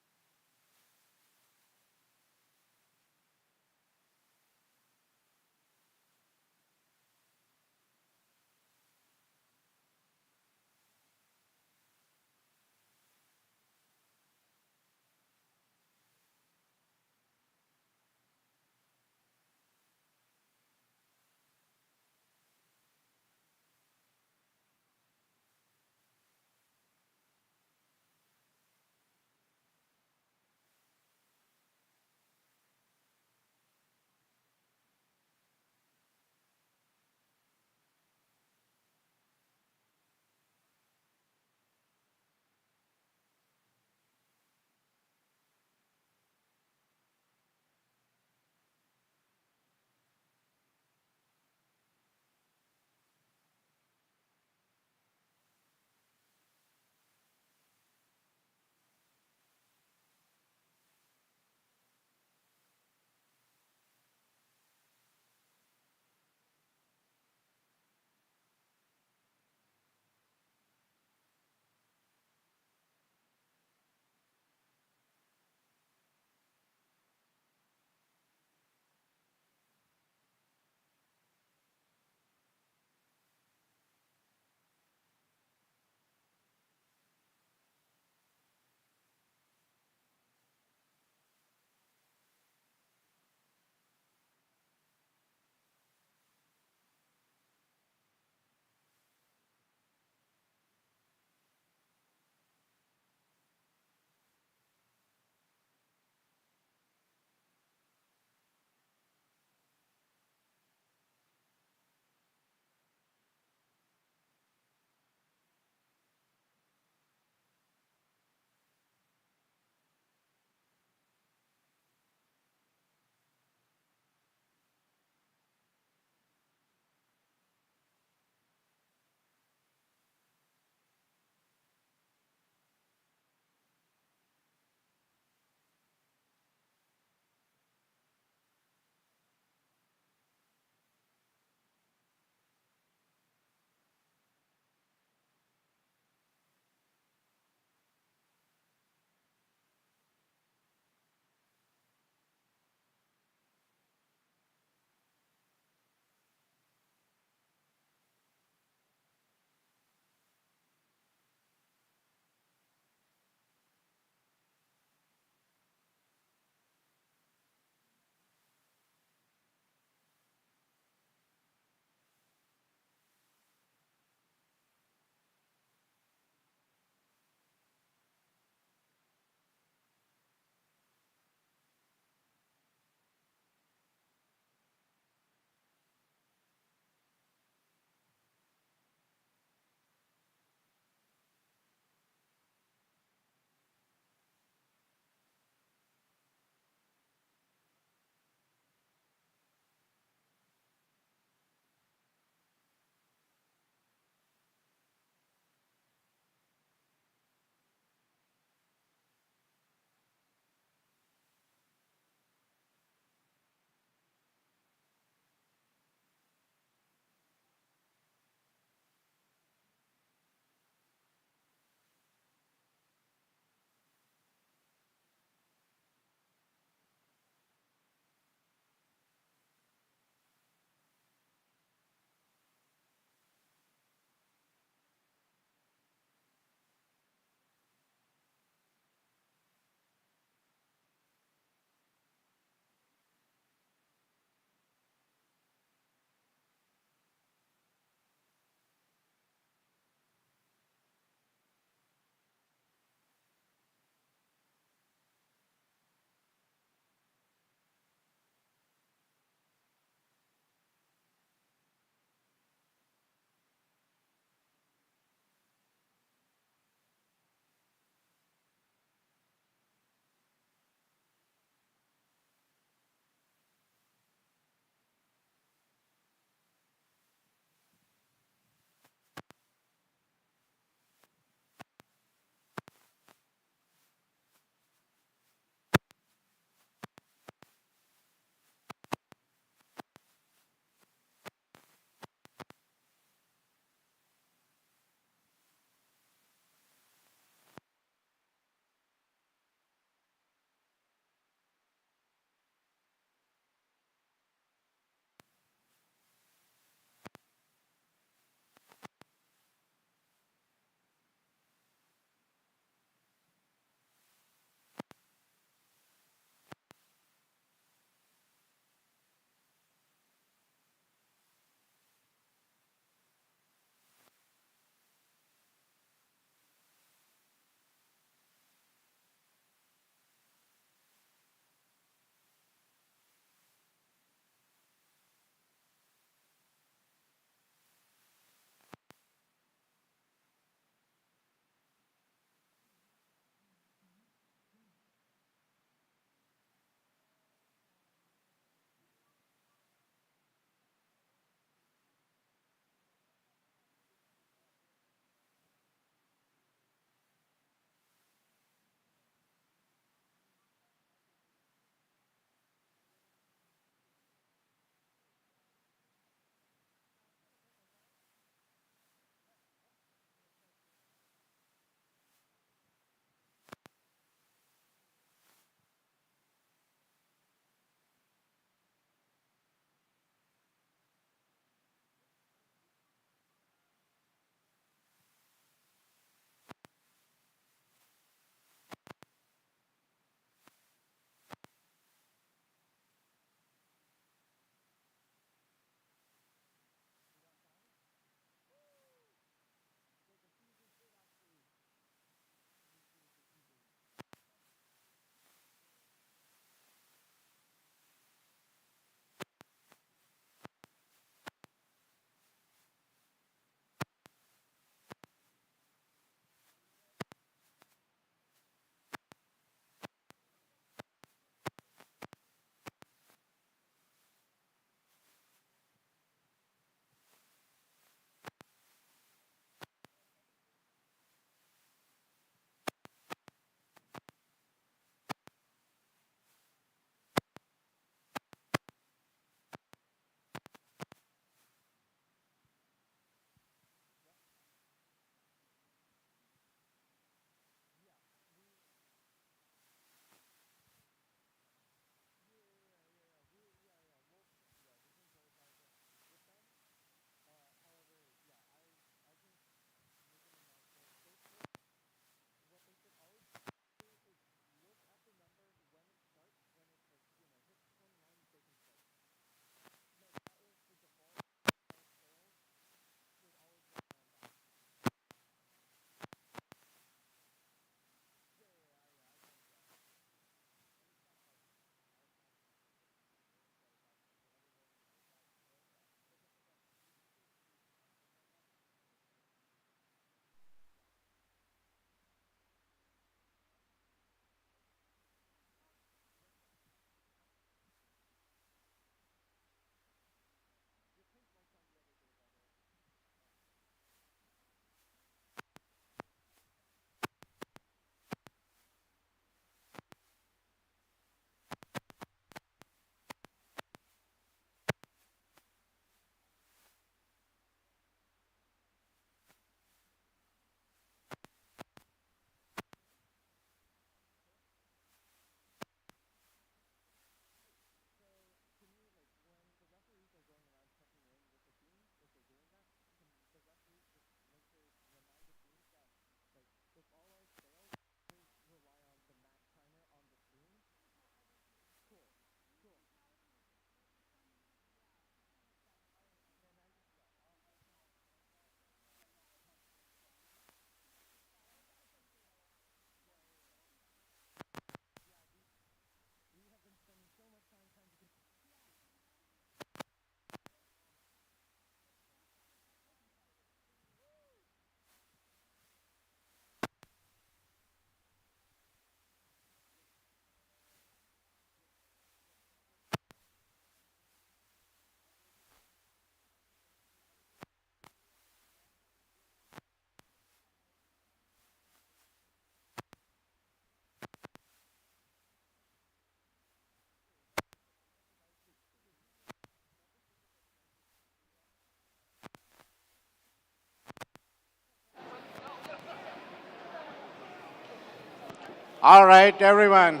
All right, everyone.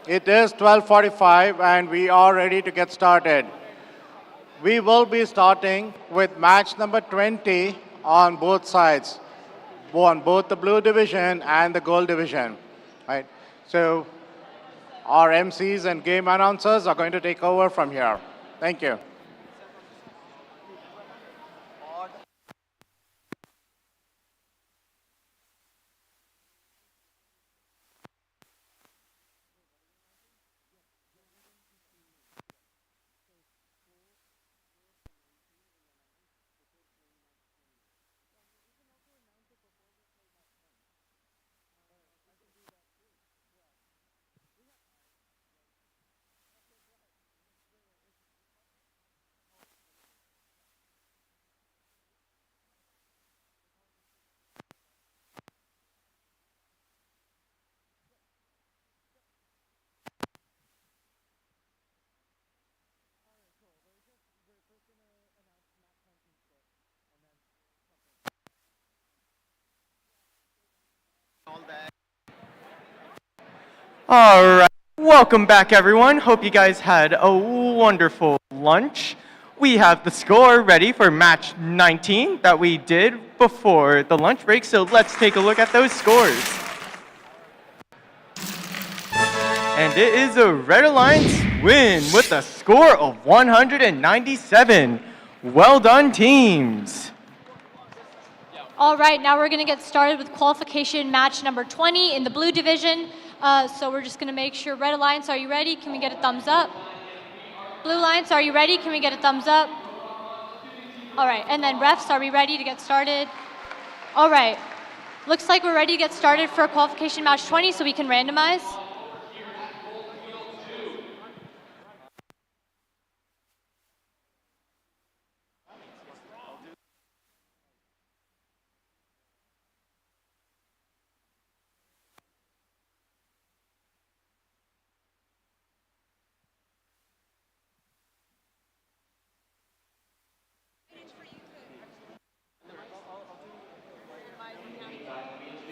It is 12:45 and we are ready to get started. We will be starting with match number 20 on both sides, on both the blue division and the gold division. Right? So our MCs and game announcers are going to take over from here. Thank you. All right, welcome back, everyone. Hope you guys had a wonderful lunch. We have the score ready for match 19 that we did before the lunch break, so let's take a look at those scores. And it is a Red Alliance win with a score of 197. Well done, teams. All right, now we're going to get started with qualification match number 20 in the blue division. So we're just going to make sure. Red Alliance, are you ready? Can we get a thumbs up? Blue Alliance, are you ready? Can we get a thumbs up? All right, and then refs, are we ready to get started? All right, looks like we're ready to get started for qualification match 20, so we can randomize.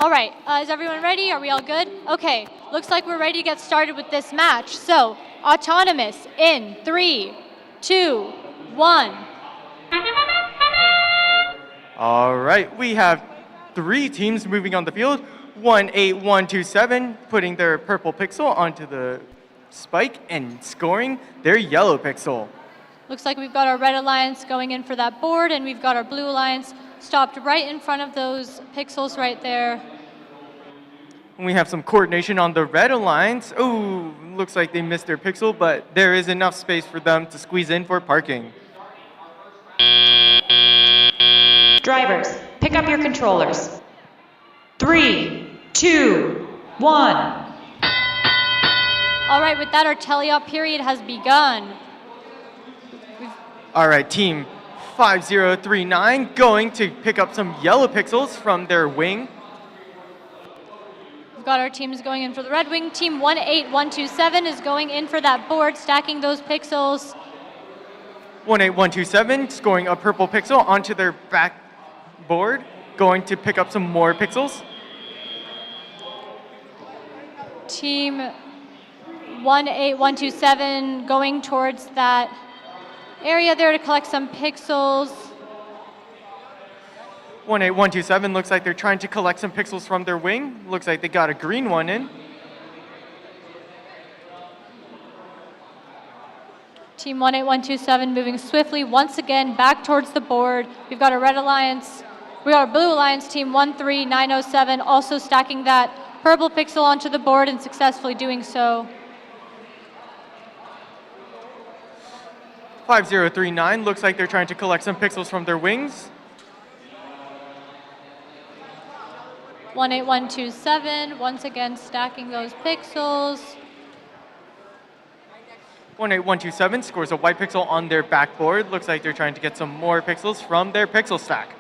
All right, is everyone ready? Are we all good? Okay, looks like we're ready to get started with this match. So, autonomous in 3, 2, 1. All right, we have 3 teams moving on the field. 18127 putting their purple pixel onto the spike and scoring their yellow pixel. Looks like we've got our Red Alliance going in for that board, and we've got our Blue Alliance stopped right in front of those pixels right there. We have some coordination on the Red Alliance. Ooh, looks like they missed their pixel, but there is enough space for them to squeeze in for parking. Drivers, pick up your controllers. 3, 2, 1. All right, with that, our teleop period has begun. All right, team 5039 going to pick up some yellow pixels from their wing. We've got our teams going in for the red wing. Team 18127 is going in for that board, stacking those pixels. 18127 scoring a purple pixel onto their back board, going to pick up some more pixels. Team 18127 going towards that area there to collect some pixels. 18127 looks like they're trying to collect some pixels from their wing. Looks like they got a green one in. Team 18127 moving swiftly once again back towards the board. We've got a Red Alliance. We got our Blue Alliance team 13907 also stacking that purple pixel onto the board and successfully doing so. 5039 looks like they're trying to collect some pixels from their wings. 18127 once again stacking those pixels. 18127 scores a white pixel on their backboard. Looks like they're trying to get some more pixels from their pixel stack.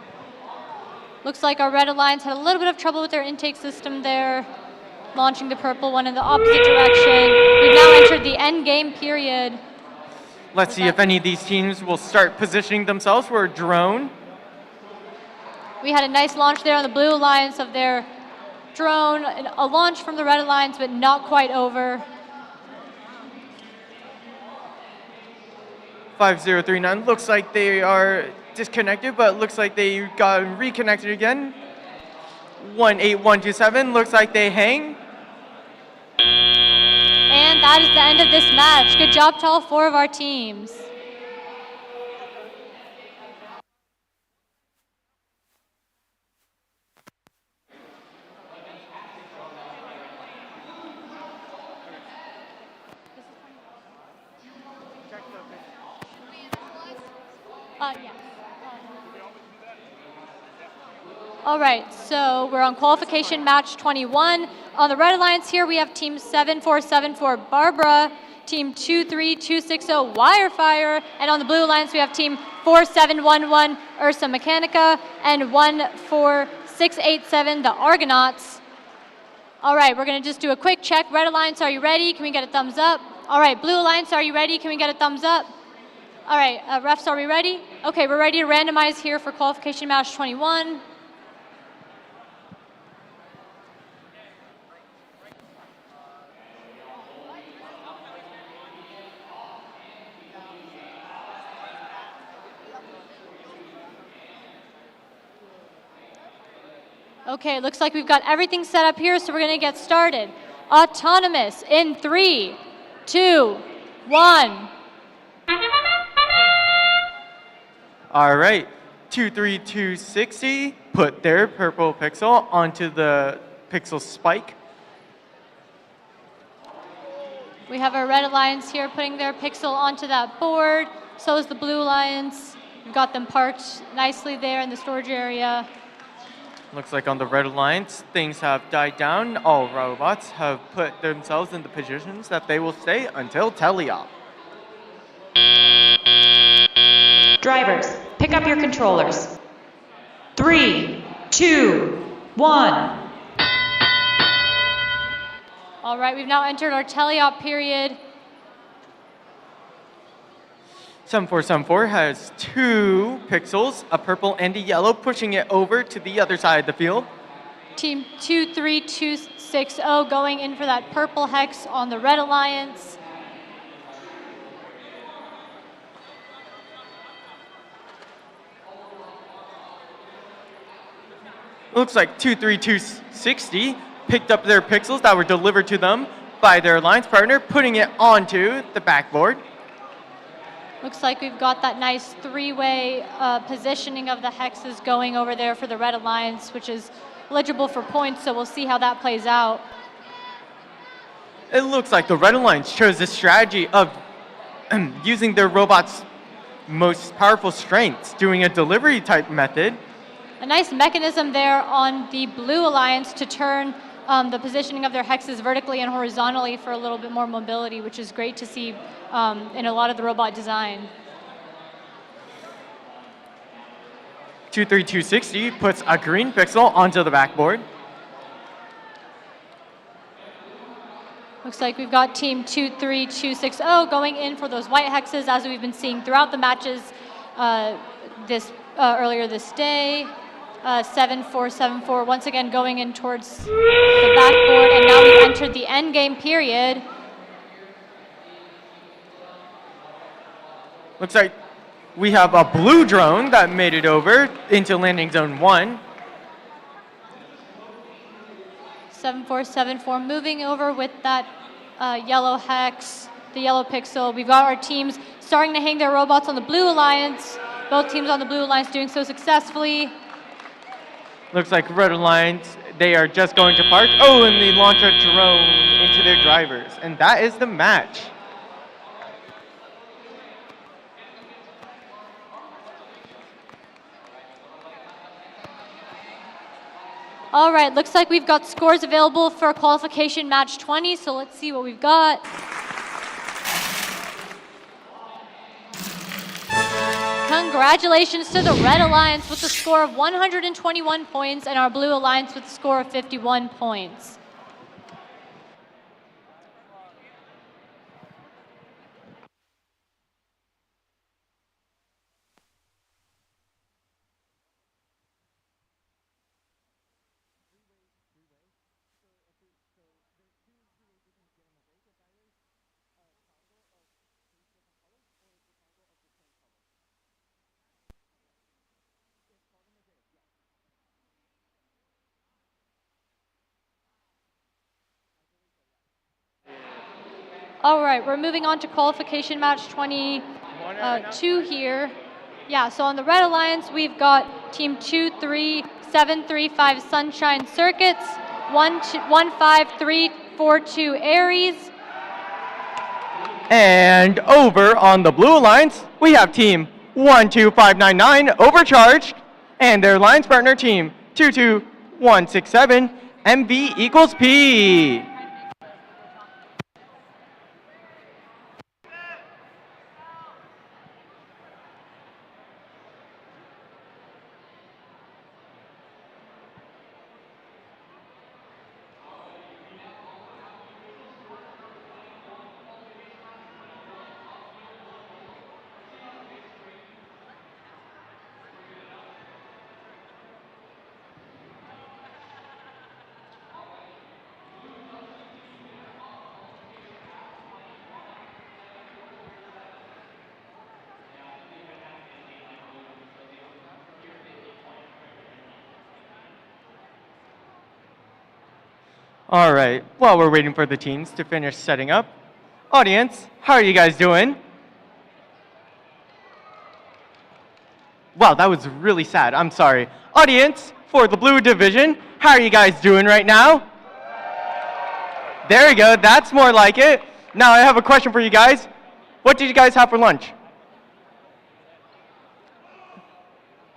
Looks like our Red Alliance had a little bit of trouble with their intake system there, launching the purple one in the opposite direction. We've now entered the end game period. Let's see if any of these teams will start positioning themselves for a drone. We had a nice launch there on the Blue Alliance of their drone, a launch from the Red Alliance, but not quite over. 5039 looks like they are disconnected, but looks like they got reconnected again. 18127 looks like they hang. And that is the end of this match. Good job to all 4 of our teams. Yeah. All right, so we're on qualification match 21. On the Red Alliance here, we have team 7474 Barbara, team 23260 Wirefire, and on the Blue Alliance, we have team 4711 Ursa Mechanica and 14687 the Argonauts. All right, we're gonna just do a quick check. Red Alliance, are you ready? Can we get a thumbs up? All right, Blue Alliance, are you ready? Can we get a thumbs up? All right, refs, are we ready? Okay, we're ready to randomize here for qualification match 21. Okay, looks like we've got everything set up here, so we're gonna get started. Autonomous in 3, 2, 1. All right, 23260 put their purple pixel onto the pixel spike. We have our Red Alliance here putting their pixel onto that board. So is the Blue Alliance. We've got them parked nicely there in the storage area. Looks like on the Red Alliance, things have died down. All robots have put themselves in the positions that they will stay until teleop. Drivers, pick up your controllers. 3, 2, 1. All right, we've now entered our teleop period. 7474 has 2 pixels, a purple and a yellow, pushing it over to the other side of the field. Team 23260 going in for that purple hex on the Red Alliance. Looks like 23260 picked up their pixels that were delivered to them by their alliance partner, putting it onto the backboard. Looks like we've got that nice 3-way positioning of the hexes going over there for the Red Alliance, which is eligible for points, so we'll see how that plays out. It looks like the Red Alliance chose the strategy of using their robot's most powerful strengths, doing a delivery type method. A nice mechanism there on the Blue Alliance to turn the positioning of their hexes vertically and horizontally for a little bit more mobility, which is great to see in a lot of the robot design. 23260 puts a green pixel onto the backboard. Looks like we've got team 23260 going in for those white hexes as we've been seeing throughout the matches earlier this day. 7474 once again going in towards the backboard, and now we've entered the end game period. Looks like we have a blue drone that made it over into landing zone 1. 7474 moving over with that yellow hex, the yellow pixel. We've got our teams starting to hang their robots on the Blue Alliance. Both teams on the Blue Alliance doing so successfully. Looks like Red Alliance, they are just going to park. Oh, and they launch a drone into their drivers. And that is the match. All right, looks like we've got scores available for qualification match 20, so let's see what we've got. Congratulations to the Red Alliance with a score of 121 points and our Blue Alliance with a score of 51 points. All right, we're moving on to qualification match 22 here. Yeah, so on the Red Alliance, we've got team 23735 Sunshine Circuits, 15342 Aries. And over on the Blue Alliance, we have team 12599 Overcharged and their alliance partner team 22167 MV equals P. All right, while we're waiting for the teams to finish setting up, audience, how are you guys doing? Wow, that was really sad. I'm sorry. Audience, for the blue division, how are you guys doing right now? There you go, that's more like it. Now I have a question for you guys. What did you guys have for lunch?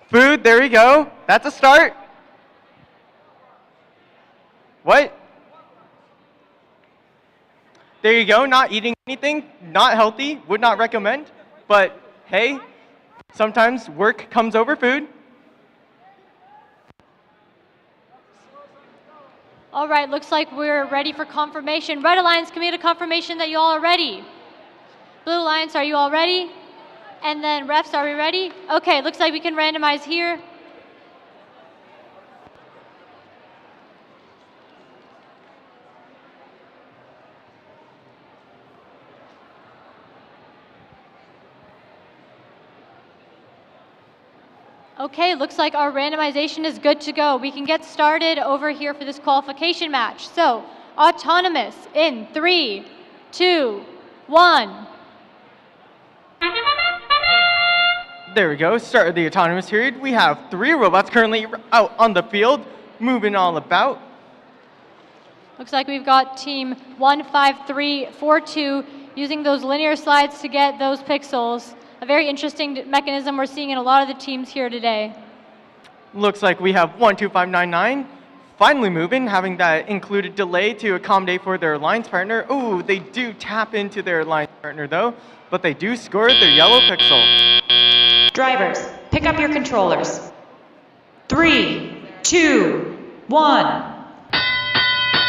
Food, there you go. That's a start. What? There you go, not eating anything, not healthy, would not recommend. But hey, sometimes work comes over food. All right, looks like we're ready for confirmation. Red Alliance, can we get a confirmation that you all are ready? Blue Alliance, are you all ready? And then refs, are we ready? Okay, looks like we can randomize here. Okay, looks like our randomization is good to go. We can get started over here for this qualification match. So, autonomous in 3, 2, 1. There we go, start of the autonomous period. We have 3 robots currently out on the field, moving all about. Looks like we've got team 15342 using those linear slides to get those pixels. A very interesting mechanism we're seeing in a lot of the teams here today. Looks like we have 12599 finally moving, having that included delay to accommodate for their alliance partner. Ooh, they do tap into their alliance partner though, but they do score their yellow pixel. Drivers, pick up your controllers. 3, 2, 1.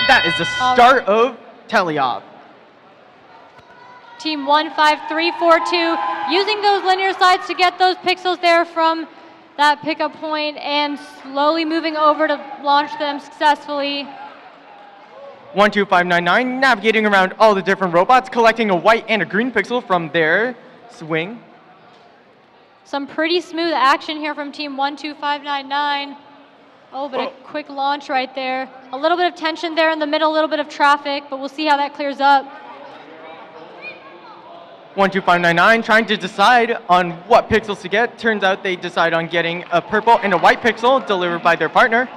That is the start of teleop. Team 15342 using those linear slides to get those pixels there from that pickup point and slowly moving over to launch them successfully. 12599 navigating around all the different robots, collecting a white and a green pixel from their swing. Some pretty smooth action here from team 12599. Oh, but a quick launch right there. A little bit of tension there in the middle, a little bit of traffic, but we'll see how that clears up. 12599 trying to decide on what pixels to get. Turns out they decide on getting a purple and a white pixel delivered by their partner.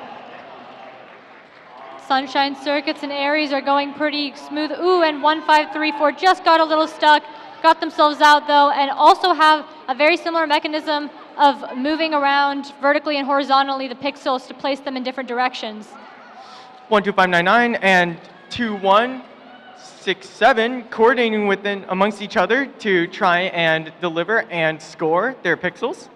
Sunshine Circuits and Aries are going pretty smooth. Ooh, and 1534 just got a little stuck. Got themselves out though, and also have a very similar mechanism of moving around vertically and horizontally the pixels to place them in different directions. 12599 and 2167 coordinating within amongst each other to try and deliver and score their pixels.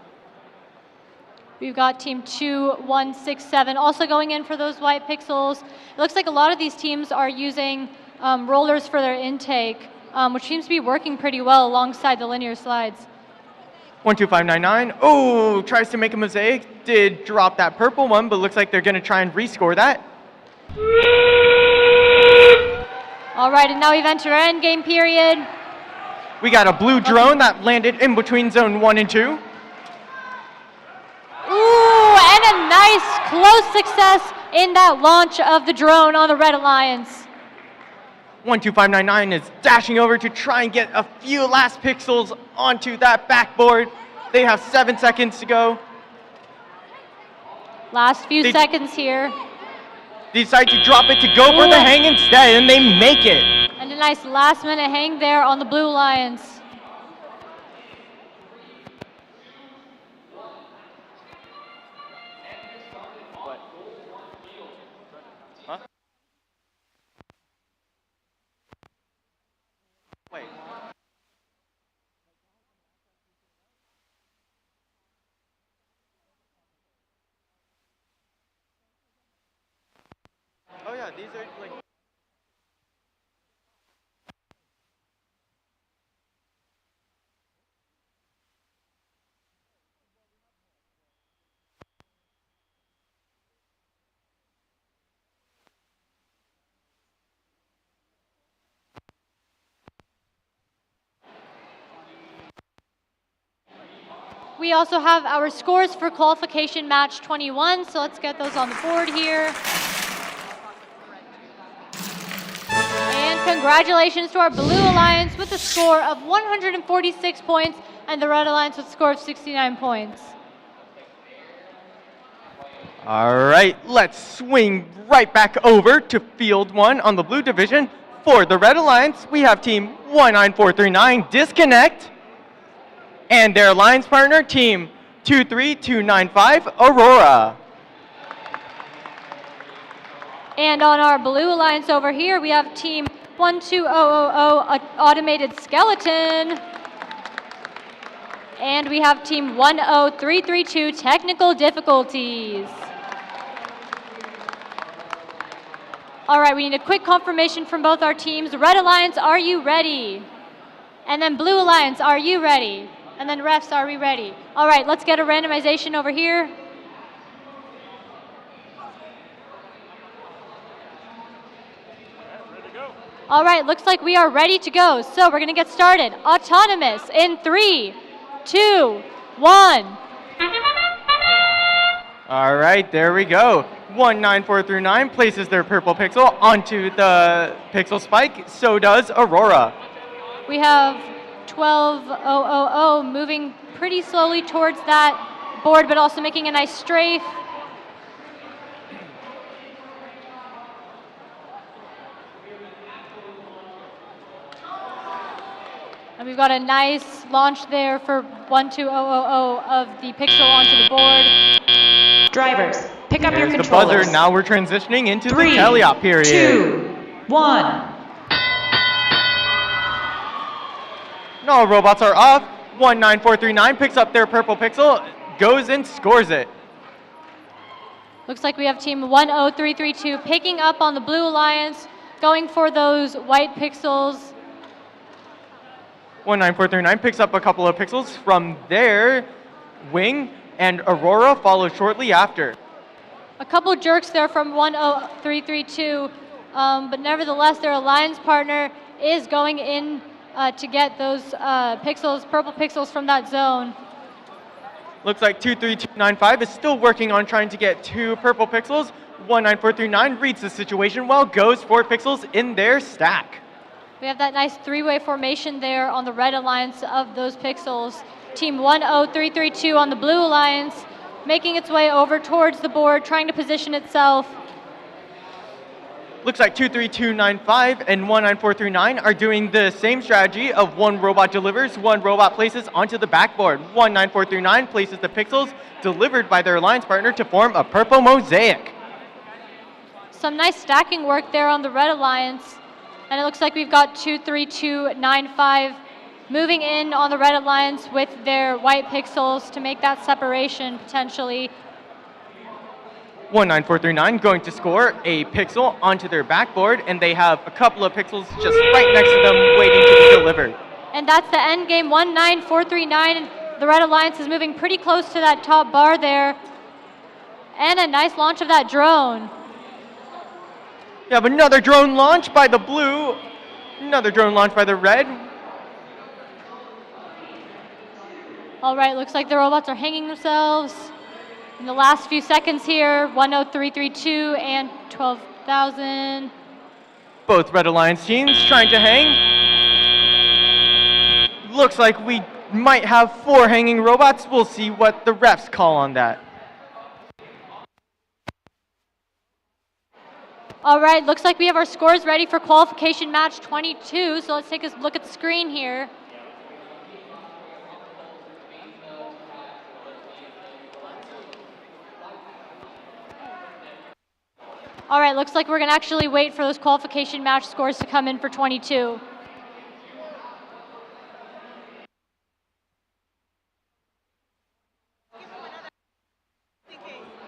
We've got team 2167 also going in for those white pixels. It looks like a lot of these teams are using rollers for their intake, which seems to be working pretty well alongside the linear slides. 12599, oh, tries to make a mosaic, did drop that purple one, but looks like they're gonna try and rescore that. All right, and now we've entered our end game period. We got a blue drone that landed in between zone 1 and 2. Ooh, and a nice close success in that launch of the drone on the Red Alliance. 12599 is dashing over to try and get a few last pixels onto that backboard. They have 7 seconds to go. Last few seconds here. They decide to drop it to go for the hang instead, and they make it. And a nice last minute hang there on the Blue Alliance. What? Huh? Wait. Oh yeah, these are like. We also have our scores for qualification match 21, so let's get those on the board here. And congratulations to our Blue Alliance with a score of 146 points and the Red Alliance with a score of 69 points. All right, let's swing right back over to Field 1 on the Blue Division. For the Red Alliance, we have Team 19439 Disconnect and their alliance partner, Team 23295 Aurora. And on our Blue Alliance over here, we have Team 12000 Automated Skeleton. And we have Team 10332 Technical Difficulties. All right, we need a quick confirmation from both our teams. Red Alliance, are you ready? And then Blue Alliance, are you ready? And then refs, are we ready? All right, let's get a randomization over here. All right, looks like we are ready to go. So we're gonna get started. Autonomous in 3, 2, 1. All right, there we go. 19439 places their purple pixel onto the pixel spike. So does Aurora. We have 12000 moving pretty slowly towards that board, but also making a nice strafe. And we've got a nice launch there for 12000 of the pixel onto the board. Drivers, pick up your There's the controllers. buzzer. Now we're transitioning into 3, the teleop period. 2, 1. And all robots are off. 19439 picks up their purple pixel, goes and scores it. Looks like we have Team 10332 picking up on the Blue Alliance, going for those white pixels. 19439 picks up a couple of pixels from their wing, and Aurora follows shortly after. A couple jerks there from 10332, but nevertheless their alliance partner is going in to get those pixels, purple pixels from that zone. Looks like 23295 is still working on trying to get 2 purple pixels. 19439 reads the situation well, goes for pixels in their stack. We have that nice three-way formation there on the Red Alliance of those pixels. Team 10332 on the Blue Alliance, making its way over towards the board, trying to position itself. Looks like 23295 and 19439 are doing the same strategy of one robot delivers, one robot places onto the backboard. 19439 places the pixels delivered by their alliance partner to form a purple mosaic. Some nice stacking work there on the Red Alliance. And it looks like we've got 23295 moving in on the Red Alliance with their white pixels to make that separation potentially. 19439 going to score a pixel onto their backboard, and they have a couple of pixels just right next to them waiting to be delivered. And that's the end game, 19439. The Red Alliance is moving pretty close to that top bar there. And a nice launch of that drone. You have another drone launch by the blue, another drone launch by the red. All right, looks like the robots are hanging themselves. In the last few seconds here, 10332 and 12,000. Both Red Alliance teams trying to hang. Looks like we might have 4 hanging robots. We'll see what the refs call on that. All right, looks like we have our scores ready for qualification match 22. So let's take a look at the screen here. All right, looks like we're gonna actually wait for those qualification match scores to come in for 22.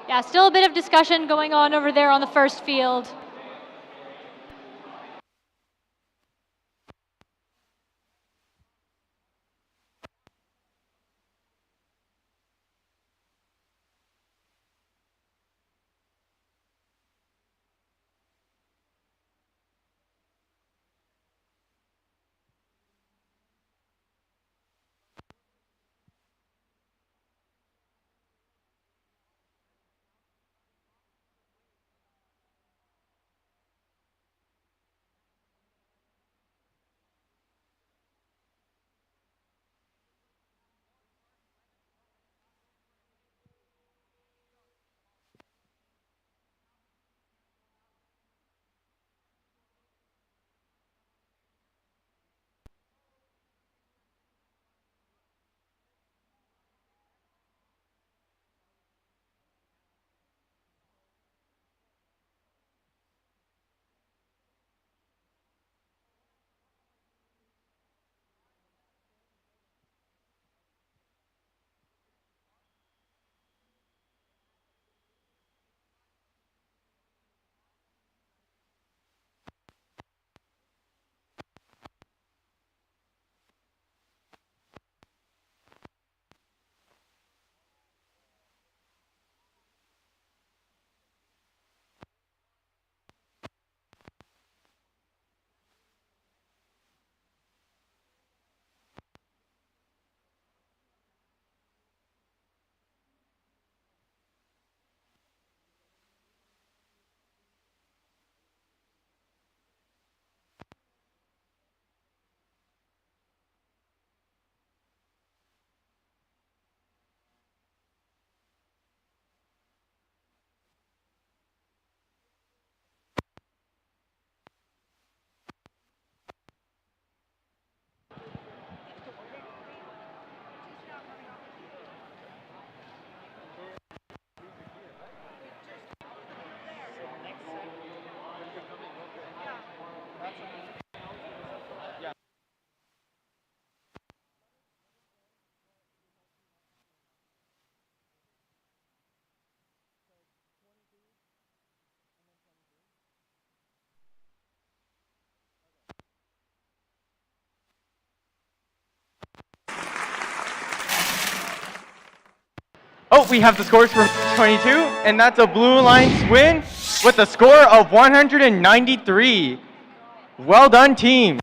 Yeah, still a bit of discussion going on over there on the first field. Oh, we have the scores for 22, and that's a Blue Alliance win with a score of 193. Well done, team.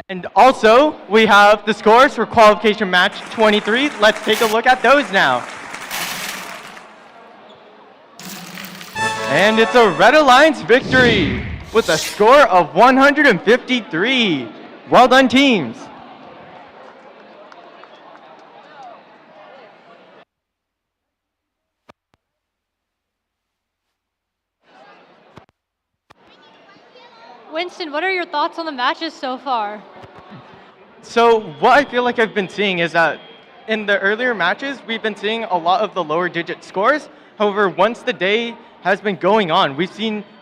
And also, we have the scores for qualification match 23. Let's take a look at those now. And it's a Red Alliance victory with a score of 153. Well done, teams. Winston, what are your thoughts on the matches so far? So what I feel like I've been seeing is that in the earlier matches, we've been seeing a lot of the lower digit scores. However, once the day has been going on, we've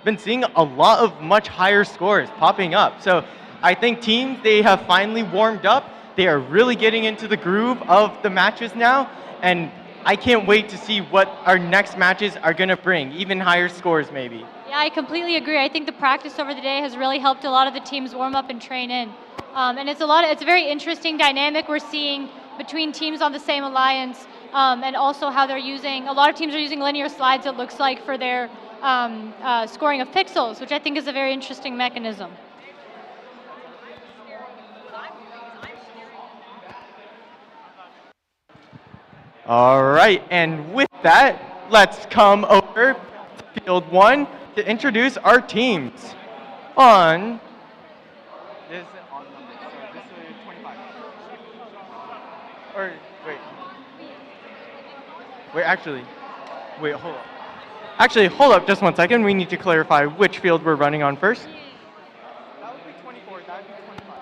been seeing a lot of much higher scores popping up. So I think teams, they have finally warmed up. They are really getting into the groove of the matches now. And I can't wait to see what our next matches are going to bring, even higher scores maybe. Yeah, I completely agree. I think the practice over the day has really helped a lot of the teams warm up and train in. And it's a very interesting dynamic we're seeing between teams on the same alliance, and also how they're using, a lot of teams are using linear slides, it looks like, for their scoring of pixels, which I think is a very interesting mechanism. All right, and with that, let's come over to field 1 to introduce our teams. On this on number, so this is 25. Or wait, hold up. Actually, hold up just 1 second. We need to clarify which field we're running on first. That would be 24. That would be 25.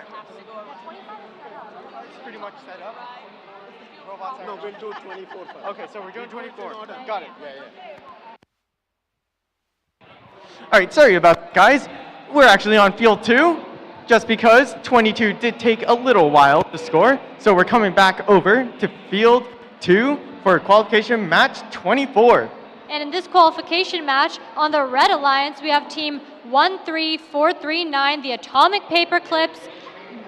Have we done 24? It's pretty much set up. Robots are. No, we'll do 24 first. Okay, so we're doing 24. Got it. Yeah. All right, sorry about that, guys. We're actually on field 2, just because 22 did take a little while to score. So we're coming back over to field 2 for qualification match 24. And in this qualification match, on the red alliance, we have team 13439, the Atomic Paperclips,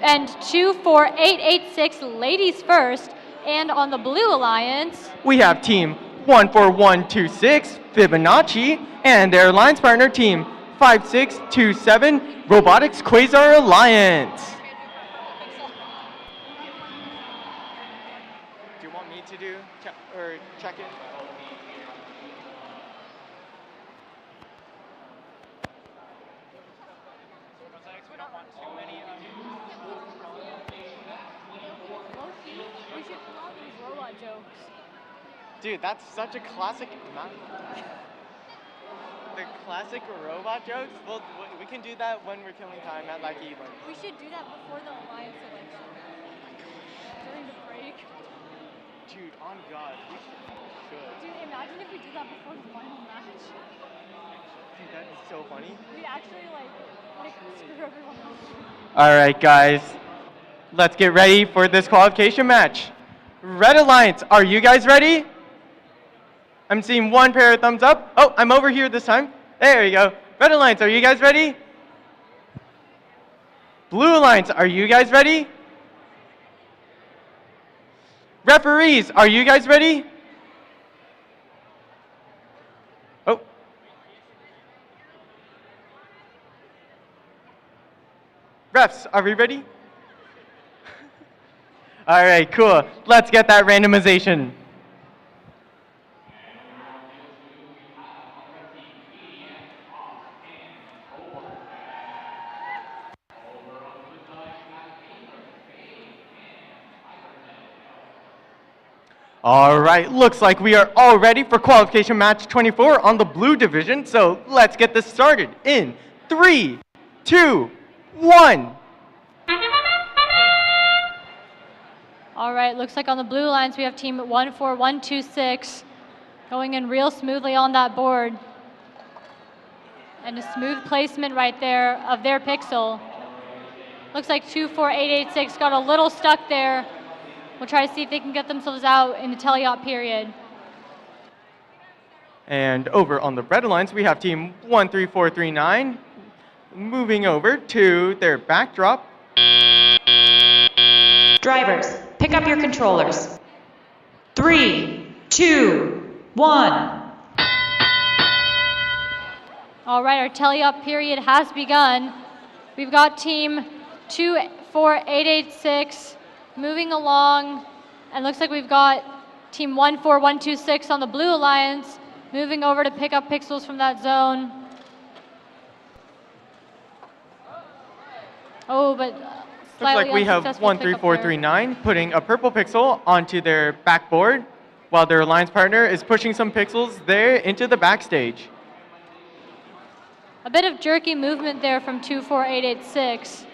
and 24886, Ladies First. And on the blue alliance, We have team 14126, Fibonacci, and their alliance partner team 5627, Robotics Quasar Alliance. Do you want me to do check it? we should pull out these robot jokes. Dude, that's such a classic. The classic robot jokes. Well, we can do that when we're killing time at like Elam. We should do that before the alliance selection. During the break. Dude, on God, we should. Dude, imagine if we did that before the final match. Dude, that is so funny. We'd actually like screw everyone else. All right, guys. Let's get ready for this qualification match. Red Alliance, are you guys ready? I'm seeing one pair of thumbs up. Oh, I'm over here this time. There you go. Red Alliance, are you guys ready? Blue Alliance, are you guys ready? Referees, are you guys ready? Oh. Refs, are we ready? All right, cool. Let's get that randomization. All right, looks like we are all ready for qualification match 24 on the blue division. So let's get this started in 3, 2, 1. All right, looks like on the blue lines we have team 14126 going in real smoothly on that board. And a smooth placement right there of their pixel. Looks like 24886 got a little stuck there. We'll try to see if they can get themselves out in the teleop period. And over on the red lines, we have team 13439 moving over to their backdrop. Drivers, pick up your controllers. 3, 2, 1. All right, our teleop period has begun. We've got team 24886 moving along, and looks like we've got team 14126 on the blue alliance moving over to pick up pixels from that zone. Oh, but Looks like we have 13439 putting a purple pixel onto their backboard, while their alliance partner is pushing some pixels there into the backstage. A bit of jerky movement there from 24886,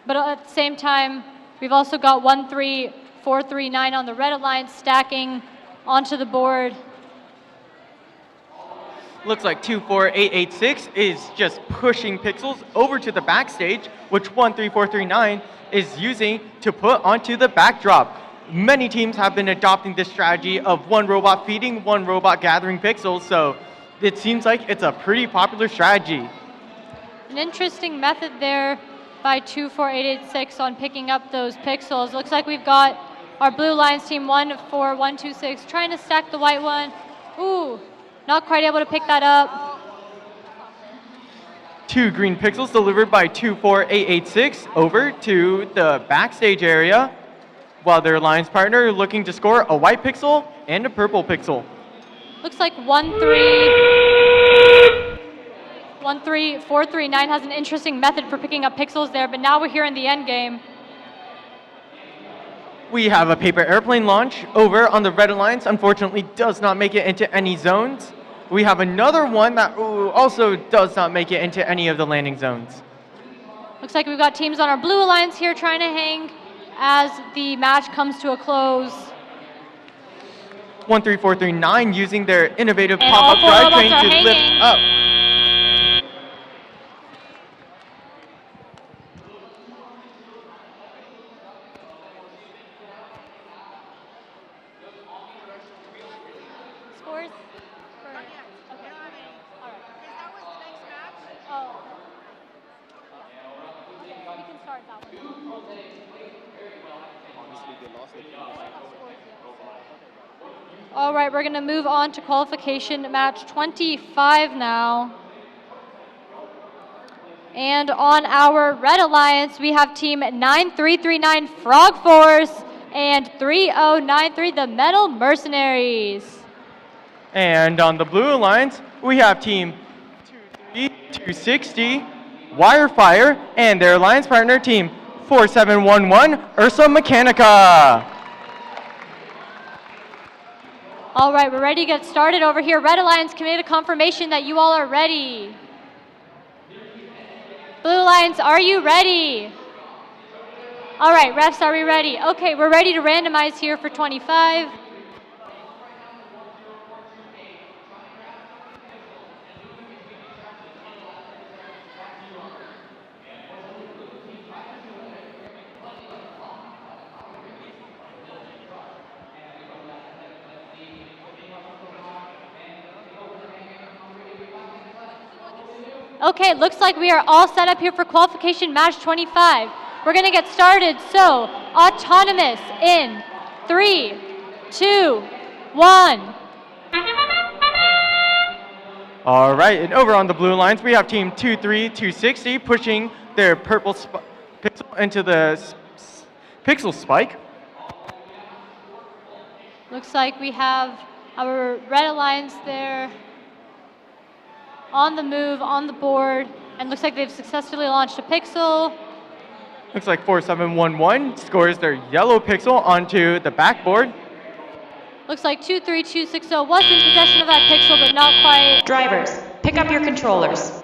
but at the same time, we've also got 13439 on the red alliance stacking onto the board. Looks like 24886 is just pushing pixels over to the backstage, which 13439 is using to put onto the backdrop. Many teams have been adopting this strategy of one robot feeding, one robot gathering pixels, so it seems like it's a pretty popular strategy. An interesting method there by 24886 on picking up those pixels. Looks like we've got our Blue Alliance team 14126 trying to stack the white one. Ooh, not quite able to pick that up. 2 green pixels delivered by 24886 over to the backstage area, while their alliance partner looking to score a white pixel and a purple pixel. Looks like 13439 has an interesting method for picking up pixels there, but now we're here in the end game. We have a paper airplane launch over on the Red Alliance. Unfortunately, does not make it into any zones. We have another one that also does not make it into any of the landing zones. Looks like we've got teams on our Blue Alliance here trying to hang as the match comes to a close. 13439 using their innovative And pop-up all 4 robots drivetrain are to lift hanging. up. Scores? We can start that one. All right, we're going to move on to qualification match 25 now. And on our Red Alliance, we have team 9339 Frog Force and 3093 the Metal Mercenaries. And on the Blue Alliance, we have team 260 Wirefire and their alliance partner team 4711 Ursa Mechanica. All right, we're ready to get started over here. Red Alliance, can we get a confirmation that you all are ready? Blue Alliance, are you ready? All right, refs, are we ready? Okay, we're ready to randomize here for 25. Okay, looks like we are all set up here for qualification match 25. We're gonna get started, so autonomous in 3, 2, 1. All right, and over on the Blue Alliance, we have team 23260 pushing their purple pixel into the pixel spike. Looks like we have our Red Alliance there on the move, on the board, and looks like they've successfully launched a pixel. Looks like 4711 scores their yellow pixel onto the backboard. Looks like 23260 was in possession of that pixel, but not quite. Drivers, pick up your controllers.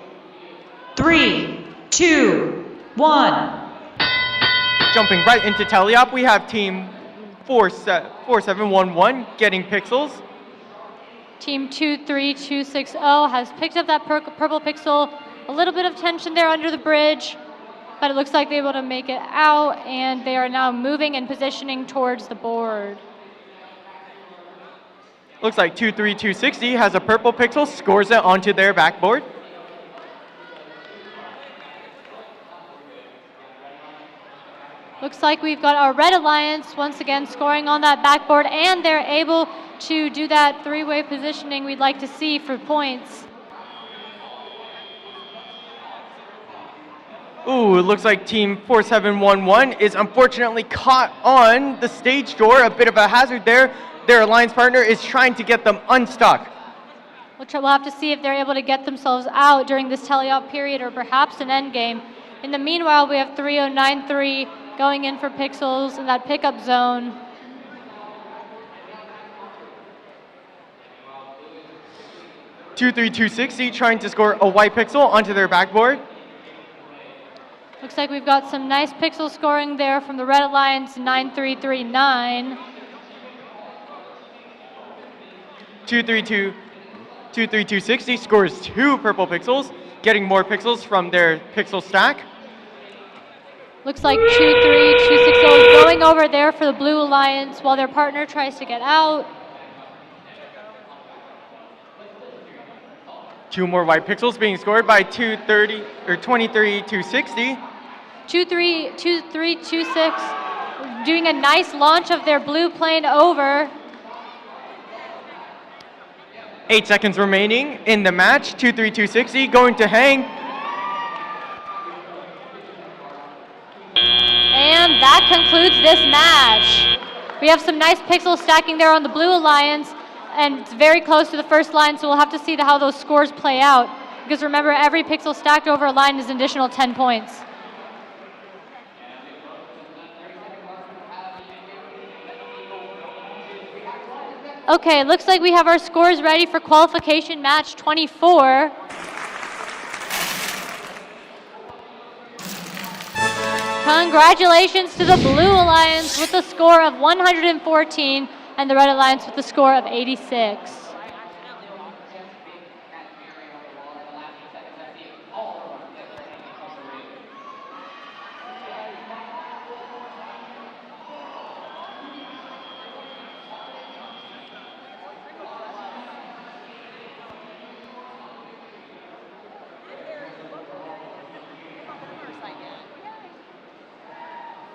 3, 2, 1. Jumping right into teleop, we have team 4711 getting pixels. Team 23260 has picked up that purple pixel. A little bit of tension there under the bridge, but it looks like they're able to make it out, and they are now moving and positioning towards the board. Looks like 23260 has a purple pixel, scores it onto their backboard. Looks like we've got our Red Alliance once again scoring on that backboard, and they're able to do that three-way positioning we'd like to see for points. Ooh, it looks like team 4711 is unfortunately caught on the stage door. A bit of a hazard there. Their alliance partner is trying to get them unstuck. We'll have to see if they're able to get themselves out during this teleop period or perhaps an end game. In the meanwhile, we have 3093 going in for pixels in that pickup zone. Two 23260 trying to score a white pixel onto their backboard. Looks like we've got some nice pixel scoring there from the Red Alliance 9339. 23260 scores 2 purple pixels, getting more pixels from their pixel stack. Looks like 23260 is going over there for the Blue Alliance while their partner tries to get out. 2 more white pixels being scored by 23260. 2326 doing a nice launch of their blue plane over. 8 seconds remaining in the match. 23260 going to hang. And that concludes this match. We have some nice pixels stacking there on the blue alliance, and it's very close to the first line, so we'll have to see how those scores play out. Because remember, every pixel stacked over a line is an additional 10 points. Okay, looks like we have our scores ready for qualification match 24. Congratulations to the Blue Alliance with a score of 114 and the Red Alliance with a score of 86.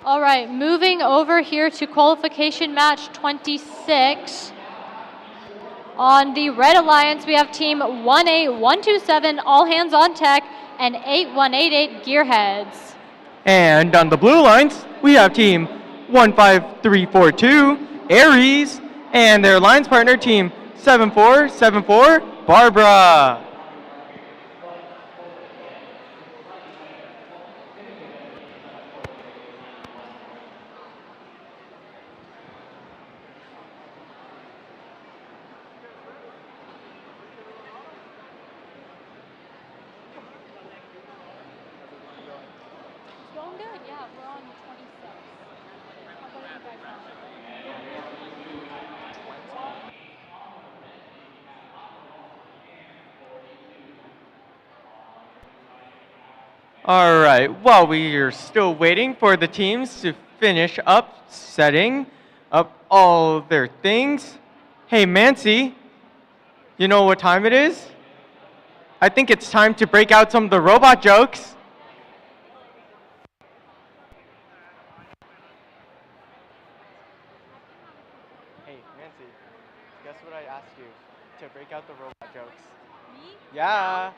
All right, moving over here to qualification match 26. On the Red Alliance, we have team 18127, All Hands on Tech, and 8188 Gearheads. And on the Blue Alliance, we have team 15342, Aries, and their alliance partner, team 7474, Barbara. Going good, yeah, we're on 26. How about you guys All right, while we are still waiting for the teams to finish up setting up all their things, hey Mancy, you know what time it is? I think it's time to break out some of the robot jokes. Hey Nancy, guess what I asked you? To break out the robot jokes. Me? Yeah.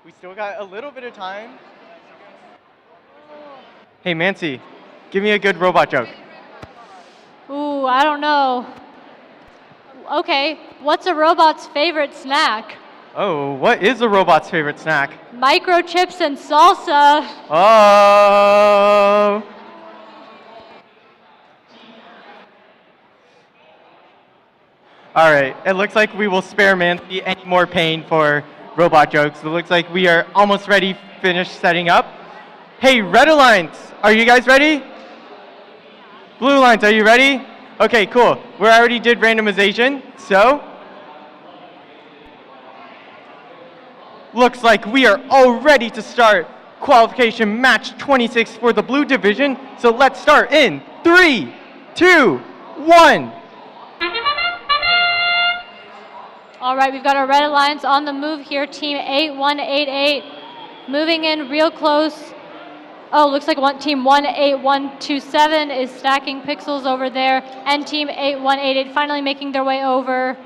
We still got a little bit of time. Hey Mancy, give me a good robot joke. Ooh, I don't know. Okay, what's a robot's favorite snack? Oh, what is a robot's favorite snack? Microchips and salsa. Oh. All right, it looks like we will spare Mancy any more pain for robot jokes. It looks like we are almost ready, finished setting up. Hey, Red Alliance, are you guys ready? Blue Alliance, are you ready? Okay, cool. We already did randomization, so looks like we are all ready to start qualification match 26 for the blue division. So let's start in 3, 2, 1. All right, we've got our Red Alliance on the move here. Team 8188 moving in real close. Oh, looks like team 18127 is stacking pixels over there, and team 8188 finally making their way over.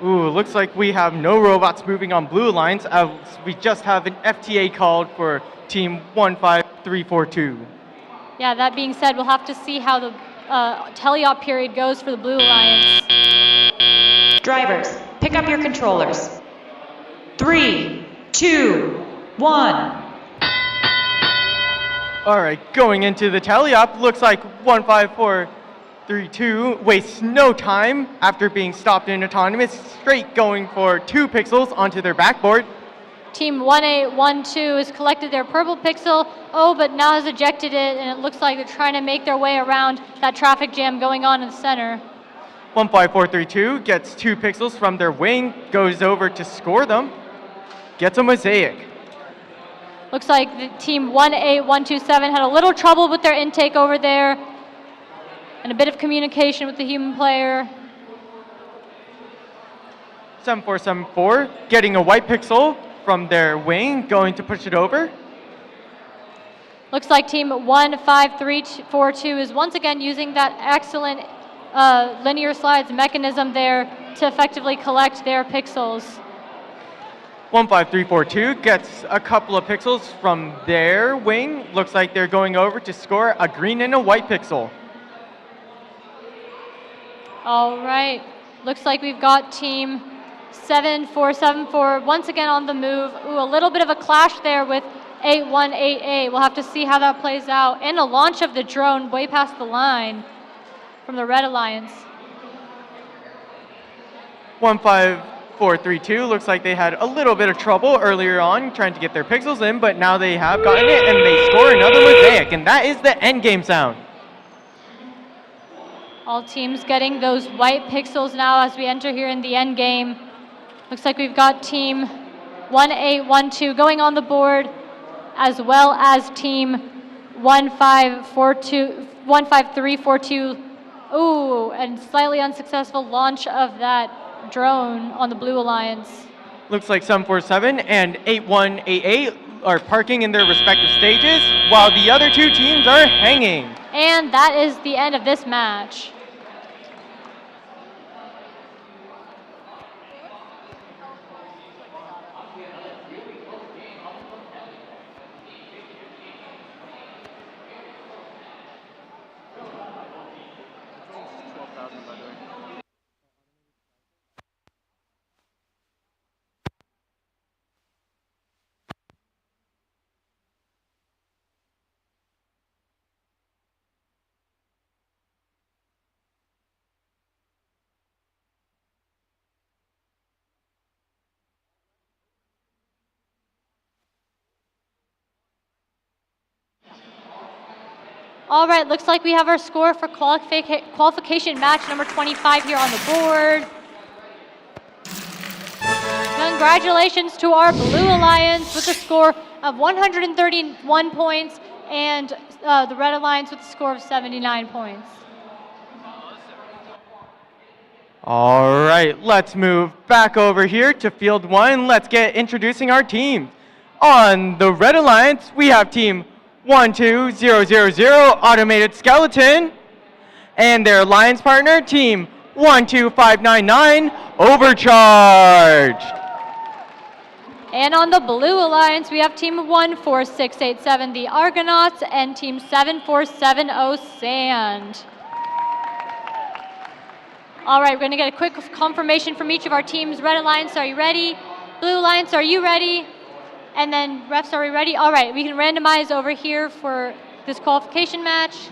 Ooh, looks like we have no robots moving on Blue Alliance, as we just have an FTA called for team 15342. Yeah, that being said, we'll have to see how the teleop period goes for the Blue Alliance. Drivers, pick up your controllers. 3, 2, 1. All right, going into the teleop, looks like 15432 wastes no time after being stopped in autonomous, straight going for 2 pixels onto their backboard. Team 1812 has collected their purple pixel, but now has ejected it, and it looks like they're trying to make their way around that traffic jam going on in the center. 15432 gets 2 pixels from their wing, goes over to score them, gets a mosaic. Looks like the team 18127 had a little trouble with their intake over there, and a bit of communication with the human player. 7474 getting a white pixel from their wing, going to push it over. Looks like team 15342 is once again using that excellent linear slides mechanism there to effectively collect their pixels. 15342 gets a couple of pixels from their wing. Looks like they're going over to score a green and a white pixel. All right. Looks like we've got team 7474 once again on the move. Ooh, a little bit of a clash there with 8188. We'll have to see how that plays out. And a launch of the drone way past the line from the Red Alliance. 15432 looks like they had a little bit of trouble earlier on trying to get their pixels in, but now they have gotten it and they score another mosaic, and that is the end game sound. All teams getting those white pixels now as we enter here in the end game. Looks like we've got team 1812 going on the board, as well as team 15342. Ooh, and slightly unsuccessful launch of that drone on the Blue Alliance. Looks like 747 and 8188 are parking in their respective stages, while the other two teams are hanging. And that is the end of this match. All right, looks like we have our score for qualification match number 25 here on the board. Congratulations to our Blue Alliance with a score of 131 points and the Red Alliance with a score of 79 points. All right, let's move back over here to field one. Let's get introducing our team. On the Red Alliance, we have team 12000 Automated Skeleton and their alliance partner, team 12599 Overcharged. And on the Blue Alliance, we have team 14687, the Argonauts, and team 7470, Sand. All right, we're going to get a quick confirmation from each of our teams. Red Alliance, are you ready? Blue Alliance, are you ready? And then refs, are we ready? All right, we can randomize over here for this qualification match.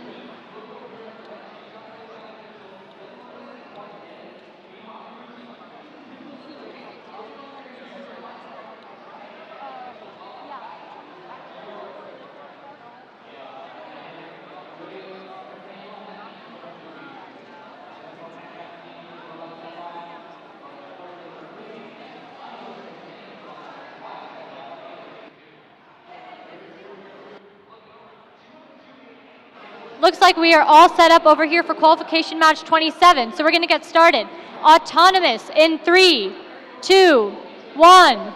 Looks like we are all set up over here for qualification match 27. So we're going to get started. Autonomous in 3, 2, 1.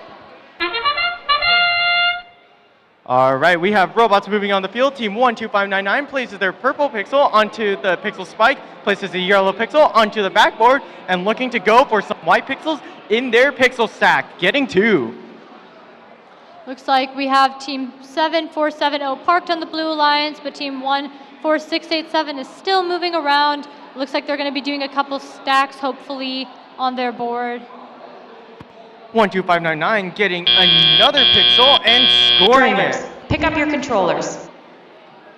All right, we have robots moving on the field. Team 12599 places their purple pixel onto the pixel spike, places a yellow pixel onto the backboard, and looking to go for some white pixels in their pixel stack, getting 2. Looks like we have team 7470 parked on the Blue Alliance, but team 14687 is still moving around. Looks like they're going to be doing a couple stacks, hopefully, on their board. 12599 getting another pixel and scoring Drivers, it. pick up your controllers.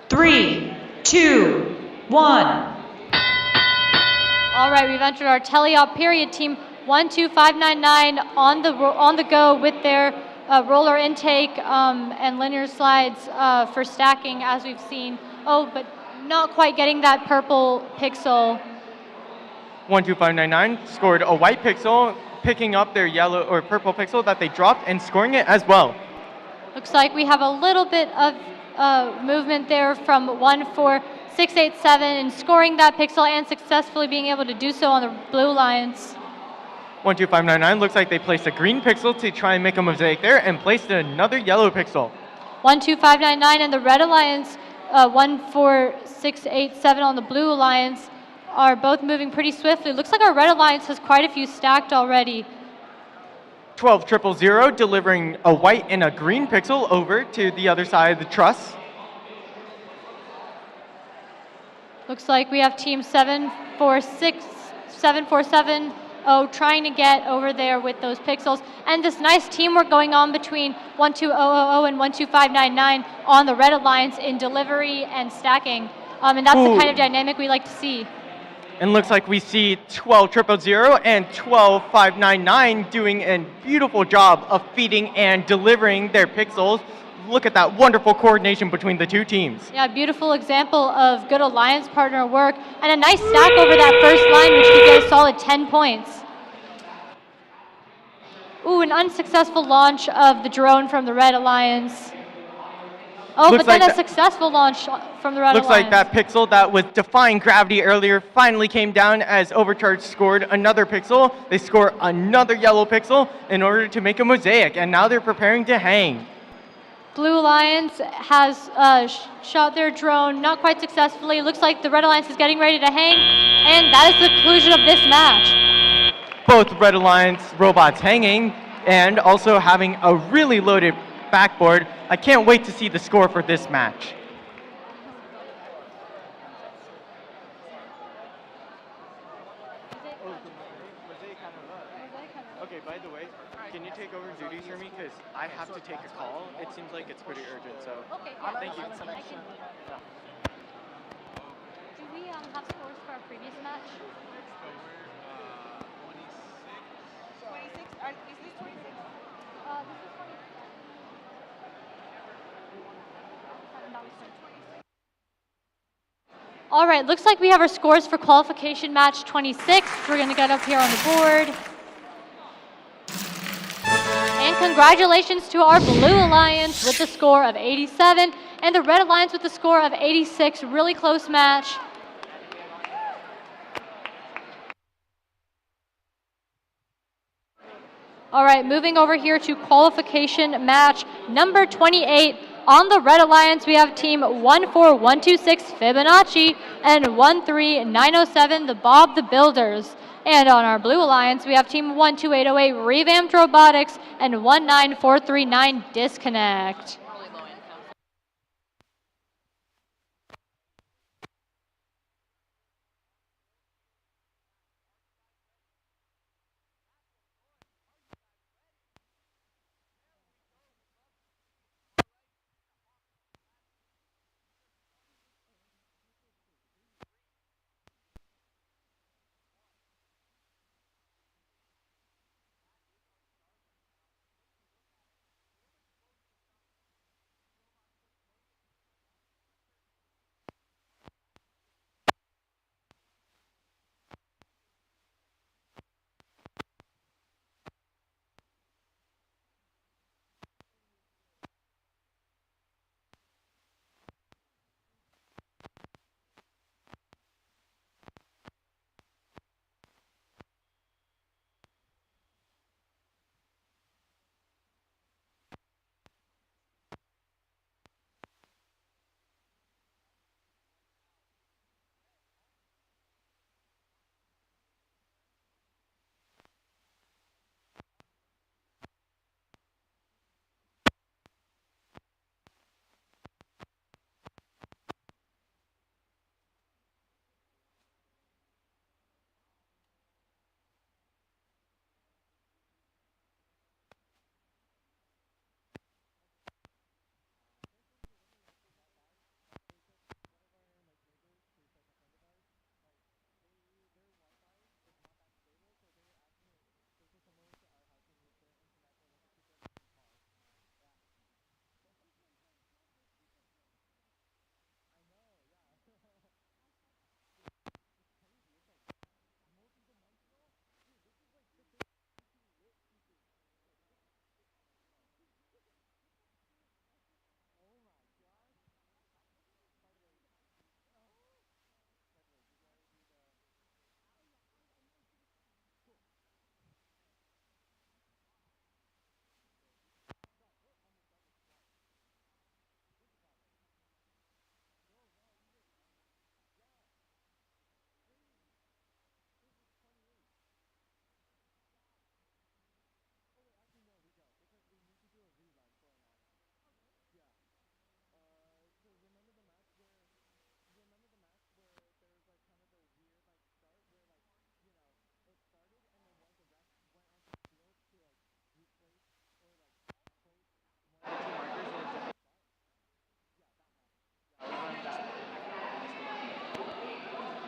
3, 2, 1. All right, we've entered our teleop period. Team 12599 on the go with their roller intake and linear slides for stacking, as we've seen. Oh, but not quite getting that purple pixel. 12599 scored a white pixel, picking up their yellow or purple pixel that they dropped and scoring it as well. Looks like we have a little bit of movement there from 14687 and scoring that pixel and successfully being able to do so on the Blue Alliance. 12599 looks like they placed a green pixel to try and make a mosaic there and placed another yellow pixel. 12599 and the Red Alliance, 14687 on the Blue Alliance are both moving pretty swiftly. Looks like our Red Alliance has quite a few stacked already. 12000 delivering a white and a green pixel over to the other side of the truss. Looks like we have team 7470 trying to get over there with those pixels. And this nice teamwork going on between 12000 and 12599 on the Red Alliance in delivery and stacking. And that's the kind of dynamic we like to see. And looks like we see 12000 and 12599 doing a beautiful job of feeding and delivering their pixels. Look at that wonderful coordination between the two teams. Yeah, beautiful example of good alliance partner work and a nice stack over that first line, which could get a solid 10 points. Ooh, an unsuccessful launch of the drone from the Red Alliance. Oh, but then a successful launch from the Red Alliance. Looks like that pixel that was defying gravity earlier finally came down as Overcharge scored another pixel. They score another yellow pixel in order to make a mosaic, and now they're preparing to hang. Blue Alliance has shot their drone, not quite successfully. It looks like the Red Alliance is getting ready to hang, and that is the conclusion of this match. Both Red Alliance robots hanging, and also having a really loaded backboard. I can't wait to see the score for this match. Okay, by the way, can you take over duties for me? Because I have to take a call. It seems like it's pretty urgent, so. Okay, yeah. Thank you. Do we have scores for our previous match? 26? Is this 26? This is 26. All right, looks like we have our scores for qualification match 26. We're going to get up here on the board. And congratulations to our Blue Alliance with the score of 87 and the Red Alliance with the score of 86. Really close match. All right, moving over here to qualification match number 28. On the Red Alliance, we have team 14126 Fibonacci and 13907 the Bob the Builders. And on our Blue Alliance, we have team 12808 Revamped Robotics and 19439 Disconnect.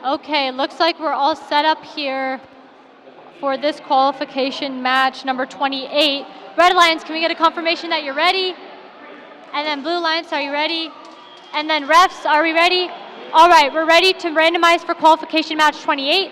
Okay, looks like we're all set up here for this qualification match number 28. Red Alliance, can we get a confirmation that you're ready? And then Blue Alliance, are you ready? And then refs, are we ready? All right, we're ready to randomize for qualification match 28.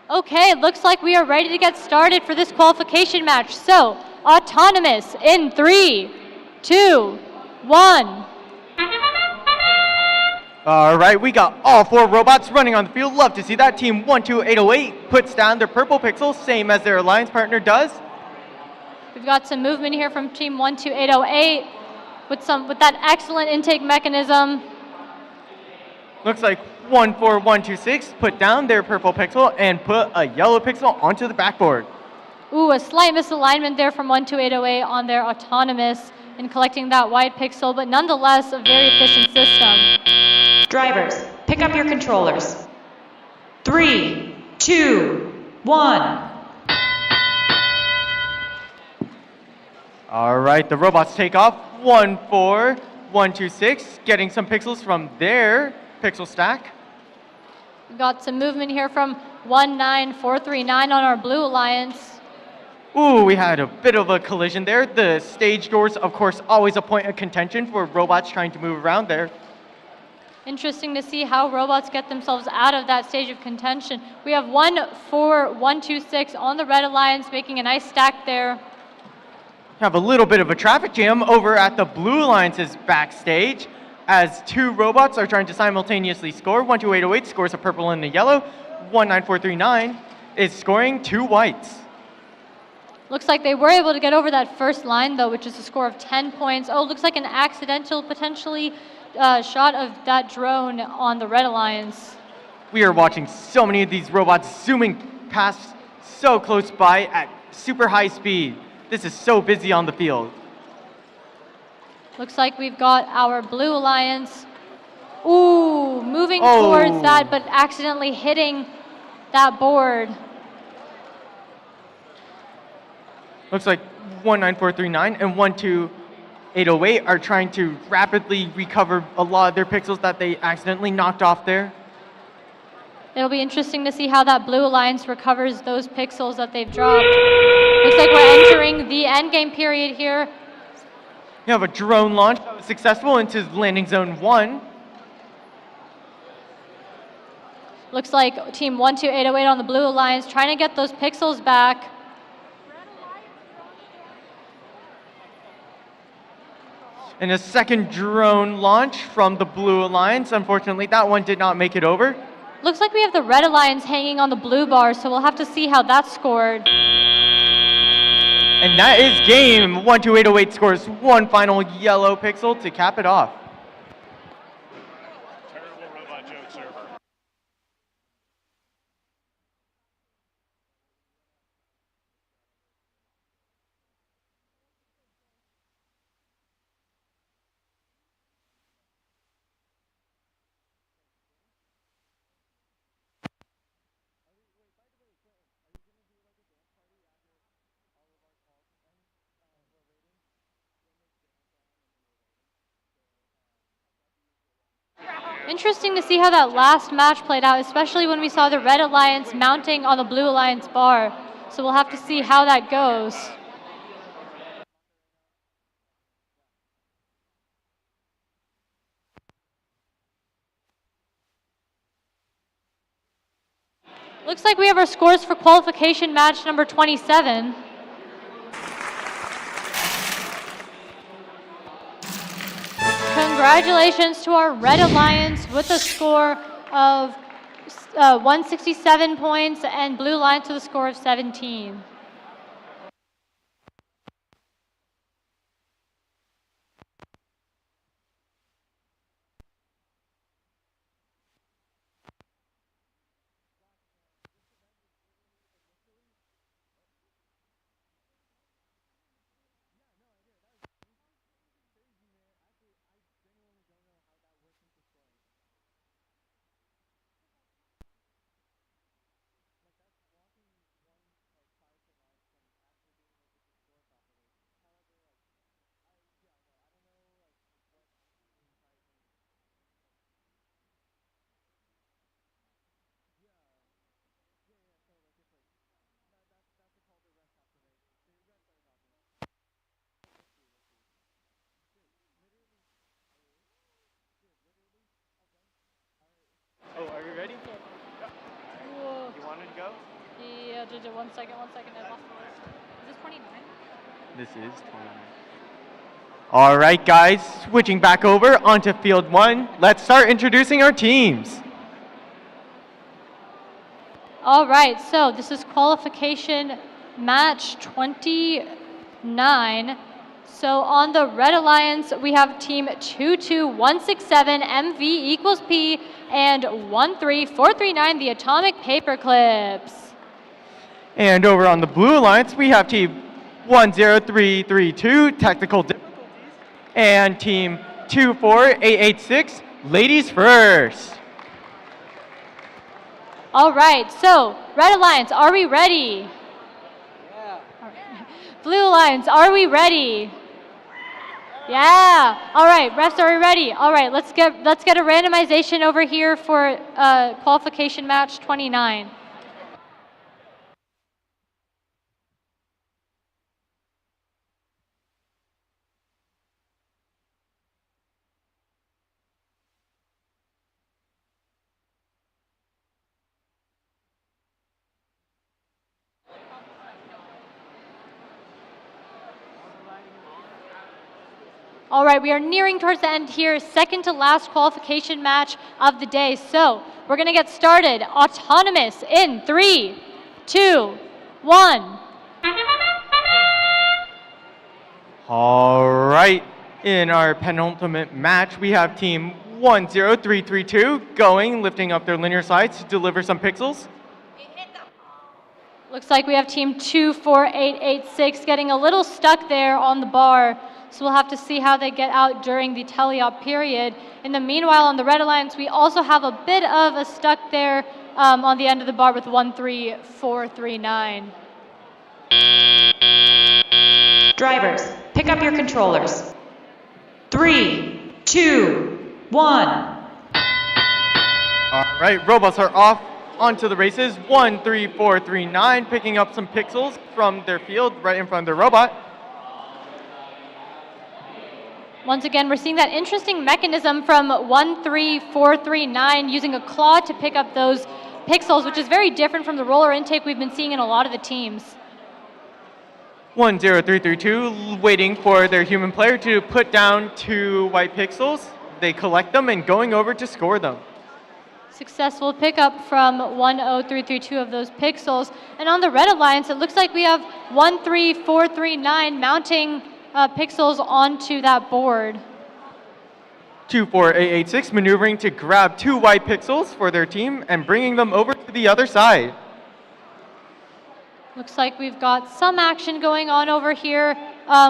Okay, it looks like we are ready to get started for this qualification match. So, autonomous in 3, 2, 1. All right, we got all 4 robots running on the field. Love to see that. Team 12808 puts down their purple pixel, same as their alliance partner does. We've got some movement here from team 12808 with that excellent intake mechanism. Looks like 14126 put down their purple pixel and put a yellow pixel onto the backboard. Ooh, a slight misalignment there from 12808 on their autonomous in collecting that white pixel, but nonetheless a very efficient system. Drivers, pick up your controllers. 3, 2, 1. All right, the robots take off. 14126, getting some pixels from their pixel stack. We've got some movement here from 19439 on our Blue Alliance. Ooh, we had a bit of a collision there. The stage doors, of course, always a point of contention for robots trying to move around there. Interesting to see how robots get themselves out of that stage of contention. We have 14126 on the Red Alliance making a nice stack there. Have a little bit of a traffic jam over at the Blue Alliance's backstage as 2 robots are trying to simultaneously score. 12808 scores a purple and a yellow. 19439 is scoring 2 whites. Looks like they were able to get over that first line though, which is a score of 10 points. Oh, looks like an accidental potentially shot of that drone on the Red Alliance. We are watching so many of these robots zooming past so close by at super high speed. This is so busy on the field. Looks like we've got our Blue Alliance. Ooh, moving towards that, but accidentally hitting that board. Looks like 19439 and 12808 are trying to rapidly recover a lot of their pixels that they accidentally knocked off there. It'll be interesting to see how that Blue Alliance recovers those pixels that they've dropped. Looks like we're entering the endgame period here. You have a drone launch that was successful into landing zone 1. Looks like team 12808 on the Blue Alliance trying to get those pixels back. And a second drone launch from the Blue Alliance. Unfortunately, that one did not make it over. Looks like we have the Red Alliance hanging on the blue bar, so we'll have to see how that's scored. And that is game. 12808 scores 1 final yellow pixel to cap it off. Terrible robot joke server. Interesting to see how that last match played out, especially when we saw the Red Alliance mounting on the Blue Alliance bar. So we'll have to see how that goes. Looks like we have our scores for qualification match number 27. Congratulations to our Red Alliance with a score of 167 points and Blue Alliance with a score of 17. One second, I lost the list. Is this 29? This is 29. All right, guys, switching back over onto field 1. Let's start introducing our teams. All right, so this is qualification match 29. So on the Red Alliance, we have team 22167, MV equals P, and 13439, the Atomic Paperclips. And over on the Blue Alliance, we have team 10332, Technical Difficulties, and team 24886, Ladies First. All right, so Red Alliance, are we ready? Yeah. Blue Alliance, are we ready? Yeah. All right, refs, are we ready? All right, let's get a randomization over here for qualification match 29. All right, we are nearing towards the end here, second to last qualification match of the day. So we're gonna get started. Autonomous in 3, 2, 1. All right, in our penultimate match, we have team 10332 going, lifting up their linear slides to deliver some pixels. Looks like we have team 24886 getting a little stuck there on the bar. So we'll have to see how they get out during the teleop period. In the meanwhile, on the Red Alliance, we also have a bit of a stuck there on the end of the bar with 13439. Drivers, pick up your controllers. 3, 2, 1. All right, robots are off onto the races. 13439 picking up some pixels from their field right in front of their robot. Once again, we're seeing that interesting mechanism from 13439 using a claw to pick up those pixels, which is very different from the roller intake we've been seeing in a lot of the teams. 10332 waiting for their human player to put down 2 white pixels. They collect them and going over to score them. Successful pickup from 10332 of those pixels. And on the Red Alliance, it looks like we have 13439 mounting pixels onto that board. 24886 maneuvering to grab 2 white pixels for their team and bringing them over to the other side. Looks like we've got some action going on over here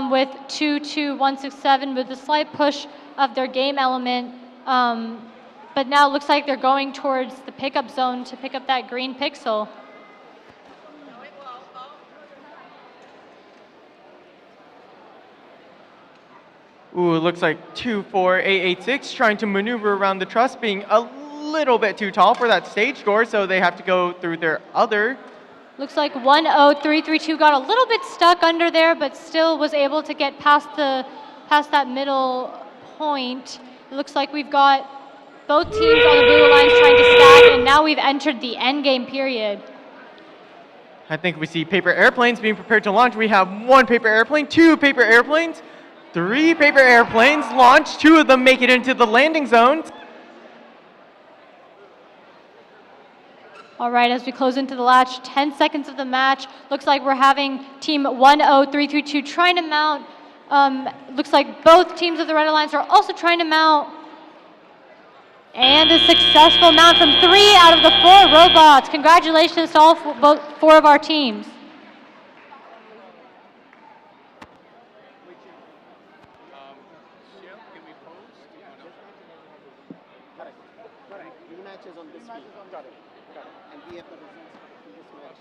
with 22167 with a slight push of their game element. But now it looks like they're going towards the pickup zone to pick up that green pixel. Ooh, it looks like 24886 trying to maneuver around the truss, being a little bit too tall for that stage door, so they have to go through their other. Looks like 10332 got a little bit stuck under there, but still was able to get past that middle point. It looks like we've got both teams on the blue lines trying to stack, and now we've entered the end game period. I think we see paper airplanes being prepared to launch. We have 1 paper airplane, 2 paper airplanes, 3 paper airplanes launched. 2 of them make it into the landing zones. All right, as we close into the last 10 seconds of the match, looks like we're having team 10332 trying to mount. Looks like both teams of the Red Alliance are also trying to mount. And a successful mount from 3 out of the 4 robots. Congratulations to all both 4 of our teams. Matches on this week. Got it. And we have the results from this match.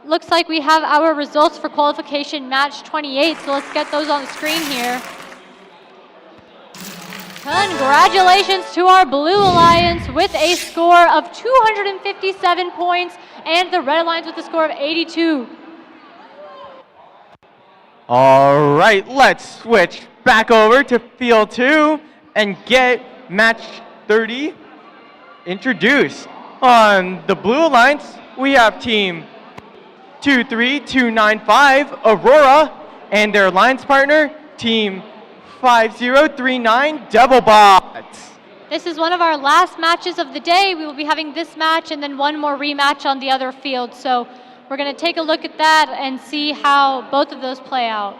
Looks like we have our results for qualification match 28, so let's get those on the screen here. Congratulations to our Blue Alliance with a score of 257 points and the Red Alliance with a score of 82. All right, let's switch back over to field 2 and get match 30 introduced. On the Blue Alliance, we have team 23295 Aurora and their alliance partner, team 5039 Devilbots. This is one of our last matches of the day. We will be having this match and then one more rematch on the other field. So we're going to take a look at that and see how both of those play out.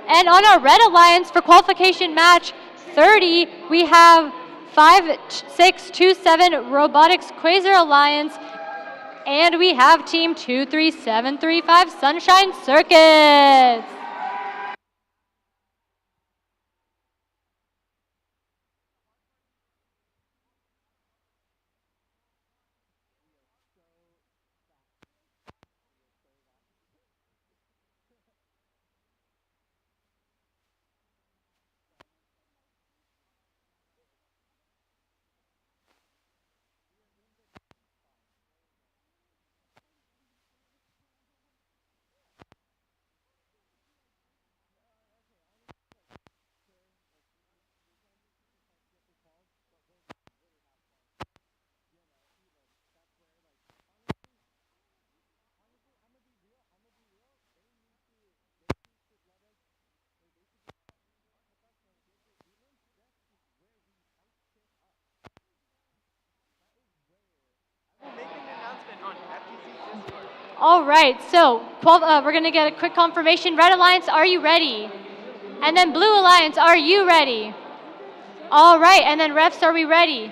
And on our Red Alliance for qualification match 30, we have 5627 Robotics Quasar Alliance, and we have team 23735 Sunshine Circuits. All right, so we're going to get a quick confirmation. Red Alliance, are you ready? And then Blue Alliance, are you ready? All right, and then refs, are we ready?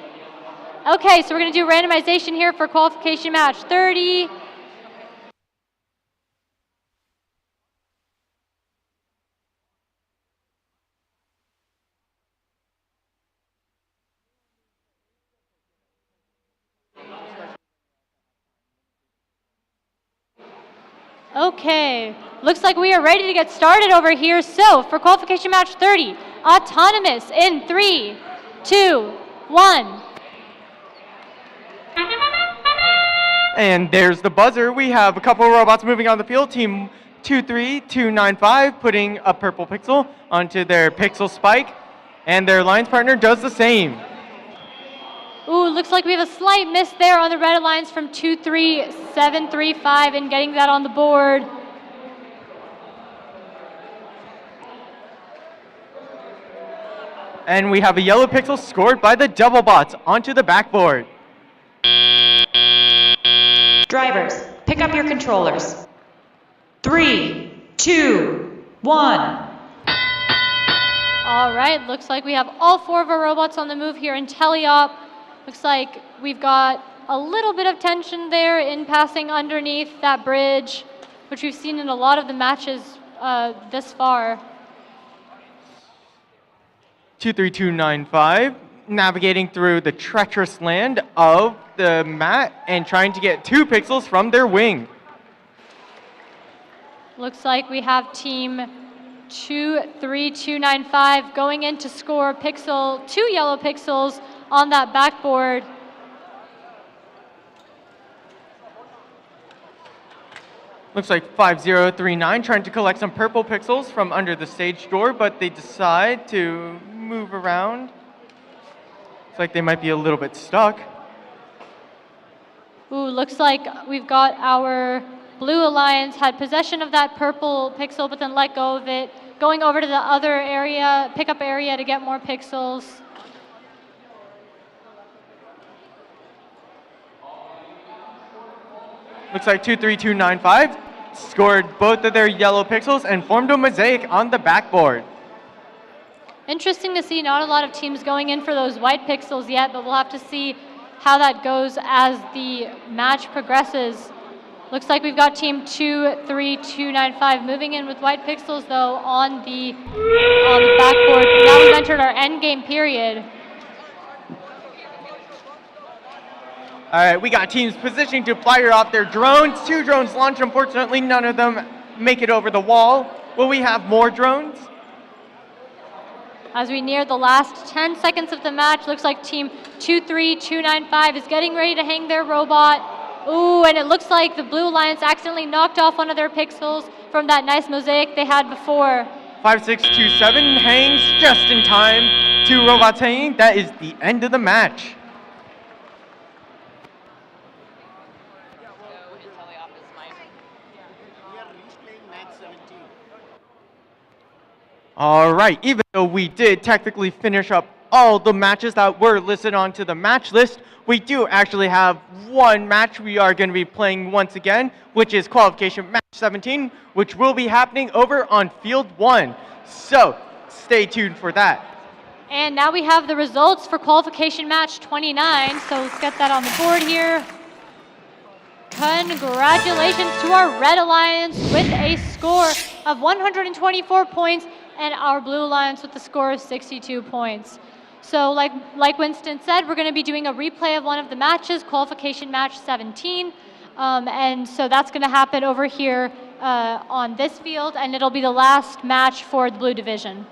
Okay, so we're going to do randomization here for qualification match 30. Okay, looks like we are ready to get started over here. So for qualification match 30, autonomous in 3, 2, 1. And there's the buzzer. We have a couple of robots moving on the field. Team 23295 putting a purple pixel onto their pixel spike, and their alliance partner does the same. Ooh, looks like we have a slight miss there on the Red Alliance from 23735 and getting that on the board. And we have a yellow pixel scored by the Devilbots onto the backboard. Drivers, pick up your controllers. 3, 2, 1. All right, looks like we have all 4 of our robots on the move here in Teleop. Looks like we've got a little bit of tension there in passing underneath that bridge, which we've seen in a lot of the matches this far. 23295 navigating through the treacherous land of the mat and trying to get 2 pixels from their wing. Looks like we have team 23295 going in to score 2 yellow pixels on that backboard. Looks like 5039 trying to collect some purple pixels from under the stage door, but they decide to move around. Looks like they might be a little bit stuck. Ooh, looks like we've got our Blue Alliance had possession of that purple pixel, but then let go of it, going over to the other area, pickup area to get more pixels. Looks like 23295 scored both of their yellow pixels and formed a mosaic on the backboard. Interesting to see not a lot of teams going in for those white pixels yet, but we'll have to see how that goes as the match progresses. Looks like we've got team 23295 moving in with white pixels though on the backboard. Now we've entered our end game period. All right, we got teams positioning to fire off their drones. 2 drones launch. Unfortunately, none of them make it over the wall. Will we have more drones? As we near the last 10 seconds of the match, looks like team 23295 is getting ready to hang their robot. Ooh, and it looks like the Blue Alliance accidentally knocked off one of their pixels from that nice mosaic they had before. 5627 hangs just in time. 2 robots hanging. That is the end of the match. We are replaying match 17. All right, even though we did technically finish up all the matches that were listed onto the match list, we do actually have one match we are going to be playing once again, which is qualification match 17, which will be happening over on field 1. So stay tuned for that. And now we have the results for qualification match 29, so let's get that on the board here. Congratulations to our Red Alliance with a score of 124 points and our Blue Alliance with a score of 62 points. So like Winston said, we're going to be doing a replay of one of the matches, qualification match 17. And so that's going to happen over here on this field, and it'll be the last match for the Blue Division.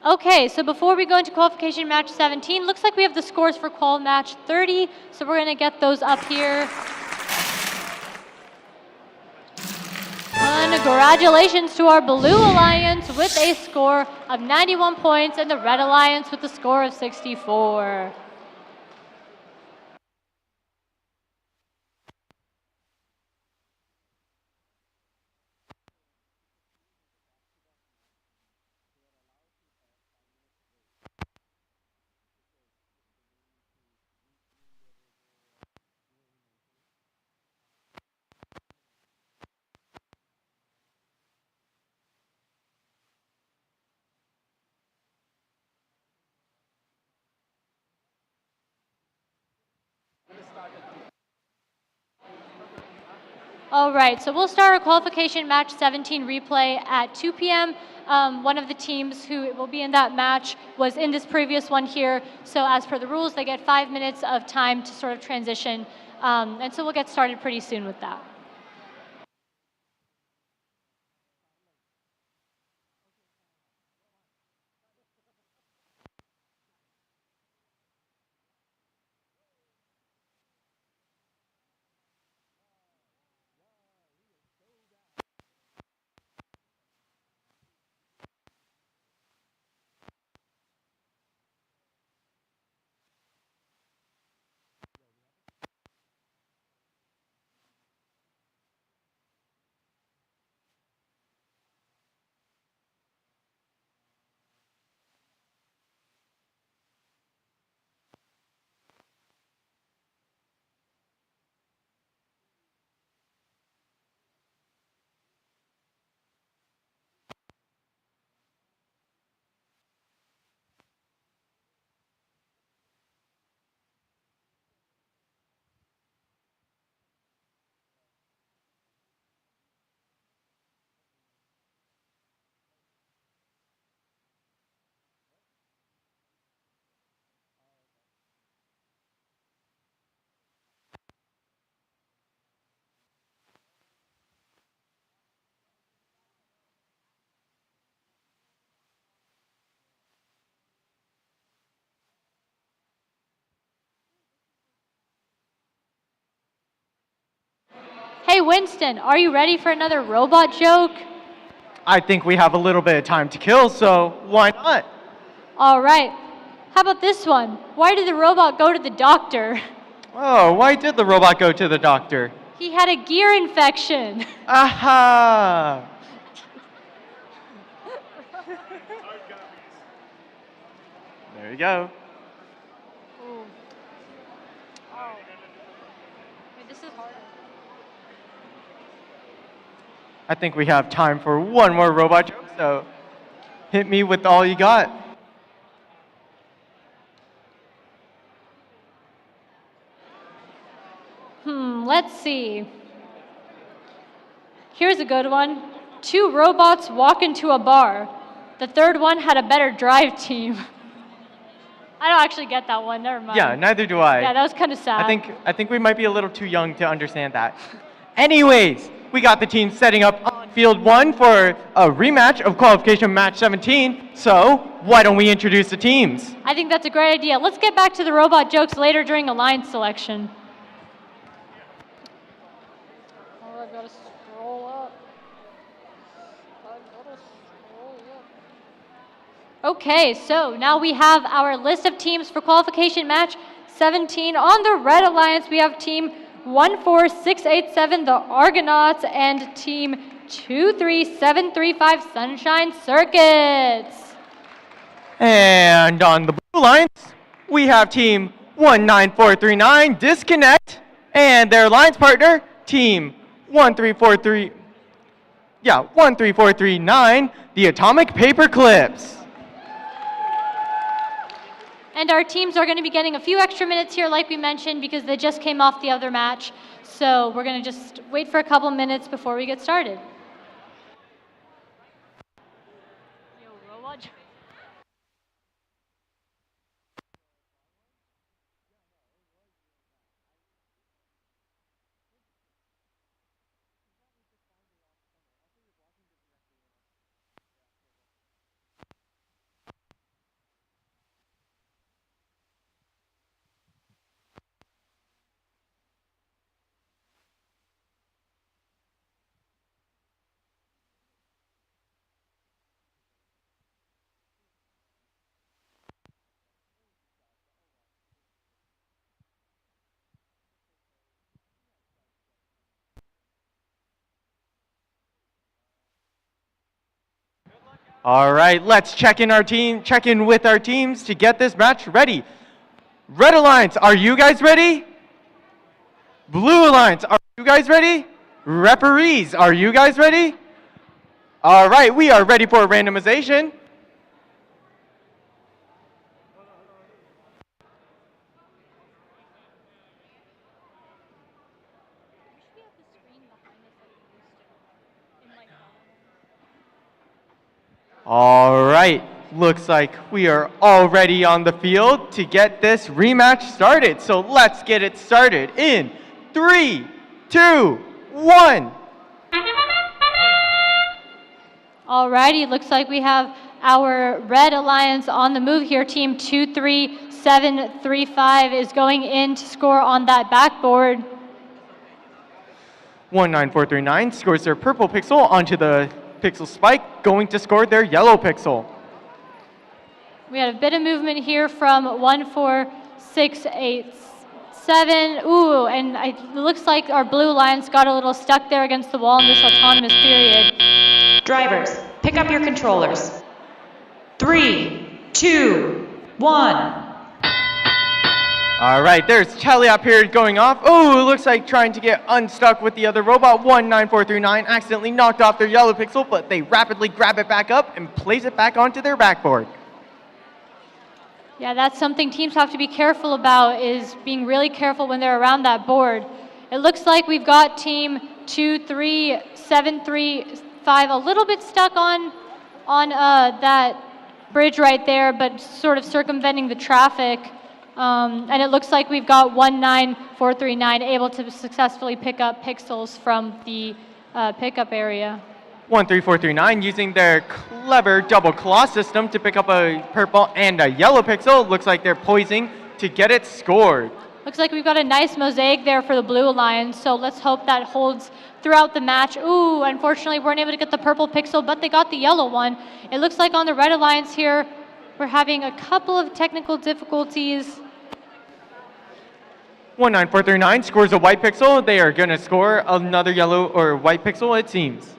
Okay, so before we go into qualification match 17, looks like we have the scores for qual match 30, so we're going to get those up here. Congratulations to our Blue Alliance with a score of 91 points and the Red Alliance with a score of 64. All right, so we'll start our qualification match 17 replay at 2 p.m. One of the teams who will be in that match was in this previous one here. So as per the rules, they get 5 minutes of time to sort of transition. And so we'll get started pretty soon with that. Hey, Winston, are you ready for another robot joke? I think we have a little bit of time to kill, so why not? All right. How about this one? Why did the robot go to the doctor? Oh, why did the robot go to the doctor? He had a gear infection. Aha! There you go. Ooh. Oh. Wait, this is harder. I think we have time for one more robot joke, so hit me with all you got. Let's see. Here's a good one. Two robots walk into a bar. The third one had a better drive team. I don't actually get that one, never mind. Yeah, neither do I. Yeah, that was kind of sad. I think we might be a little too young to understand that. Anyways, we got the team setting up on field 1 for a rematch of qualification match 17. So, why don't we introduce the teams? I think that's a great idea. Let's get back to the robot jokes later during alliance selection. Oh, I've got to scroll up. Okay, so now we have our list of teams for qualification match 17. On the Red Alliance, we have team 14687, the Argonauts, and team 23735, Sunshine Circuits. And on the Blue Alliance, we have team 19439, Disconnect, and their alliance partner, team 13439, the Atomic Paperclips. And our teams are going to be getting a few extra minutes here, like we mentioned, because they just came off the other match. So we're going to just wait for a couple minutes before we get started. All right, let's check in with our teams to get this match ready. Red Alliance, are you guys ready? Blue Alliance, are you guys ready? Referees, are you guys ready? All right, we are ready for randomization. All right, looks like we are already on the field to get this rematch started. So let's get it started in 3, 2, 1. Alrighty, looks like we have our Red Alliance on the move here. Team 23735 is going in to score on that backboard. 19439 scores their purple pixel onto the pixel spike, going to score their yellow pixel. We had a bit of movement here from 14687. Ooh, and it looks like our Blue Alliance got a little stuck there against the wall in this autonomous period. Drivers, pick up your controllers. 3, 2, 1. All right, there's Chaliot period going off. Oh, it looks like trying to get unstuck with the other robot. 19439 accidentally knocked off their yellow pixel, but they rapidly grab it back up and place it back onto their backboard. Yeah, that's something teams have to be careful about, is being really careful when they're around that board. It looks like we've got team 23735 a little bit stuck on that bridge right there, but sort of circumventing the traffic. And it looks like we've got 19439 able to successfully pick up pixels from the pickup area. 13439 using their clever double claw system to pick up a purple and a yellow pixel. Looks like they're poising to get it scored. Looks like we've got a nice mosaic there for the Blue Alliance, so let's hope that holds throughout the match. Ooh, unfortunately, weren't able to get the purple pixel, but they got the yellow one. It looks like on the Red Alliance here, we're having a couple of technical difficulties. 19439 scores a white pixel. They are going to score another yellow or white pixel, it seems.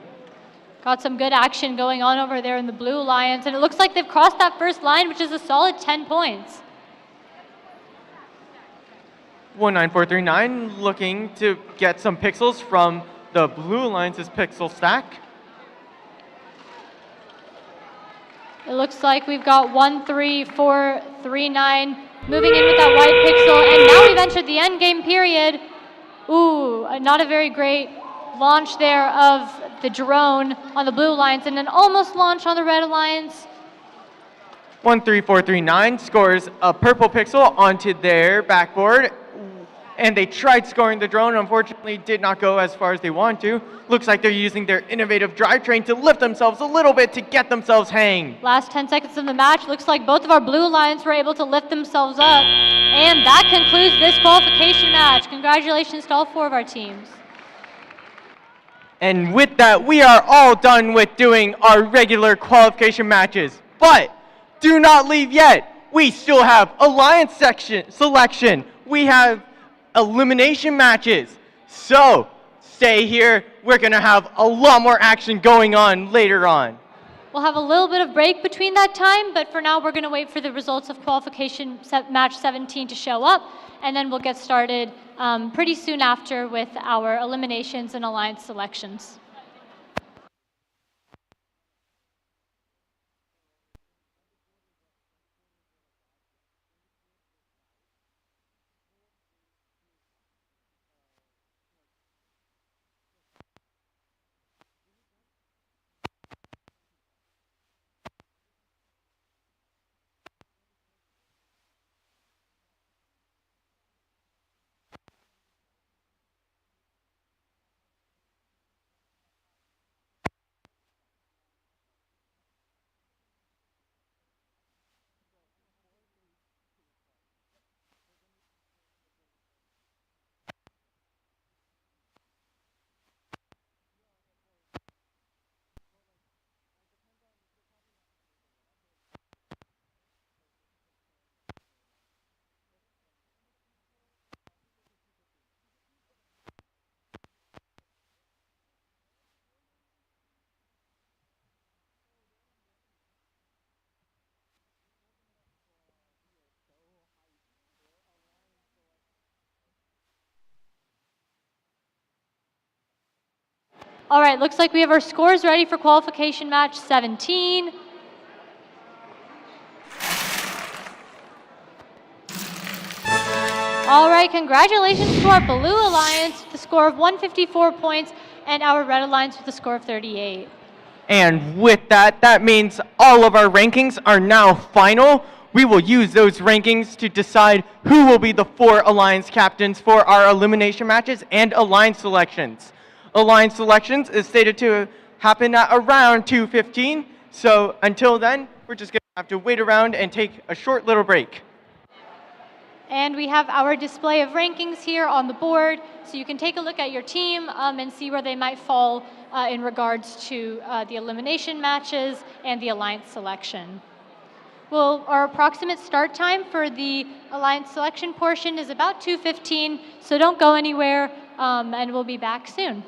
Got some good action going on over there in the Blue Alliance, and it looks like they've crossed that first line, which is a solid 10 points. 19439 looking to get some pixels from the Blue Alliance's pixel stack. It looks like we've got 1, 3, 4, 3, 9 moving in with that white pixel, and now we've entered the end game period. Ooh, not a very great launch there of the drone on the Blue Alliance, and an almost launch on the Red Alliance. 13439 scores a purple pixel onto their backboard, and they tried scoring the drone. Unfortunately, did not go as far as they wanted to. Looks like they're using their innovative drivetrain to lift themselves a little bit to get themselves hang. Last 10 seconds of the match. Looks like both of our Blue Alliance were able to lift themselves up. And that concludes this qualification match. Congratulations to all 4 of our teams. And with that, we are all done with doing our regular qualification matches. But do not leave yet. We still have Alliance selection. We have Elimination Matches. So stay here. We're going to have a lot more action going on later on. We'll have a little bit of break between that time, but for now we're going to wait for the results of qualification match 17 to show up, and then we'll get started pretty soon after with our eliminations and alliance selections. All right, looks like we have our scores ready for qualification match 17. All right, congratulations to our Blue Alliance with a score of 154 points and our Red Alliance with a score of 38. And with that, that means all of our rankings are now final. We will use those rankings to decide who will be the 4 Alliance captains for our elimination matches and Alliance selections. Alliance selections is stated to happen at around 2:15. So until then, we're just going to have to wait around and take a short little break. And we have our display of rankings here on the board, so you can take a look at your team and see where they might fall in regards to the elimination matches and the Alliance selection. Well, our approximate start time for the Alliance selection portion is about 2:15, so don't go anywhere, and we'll be back soon.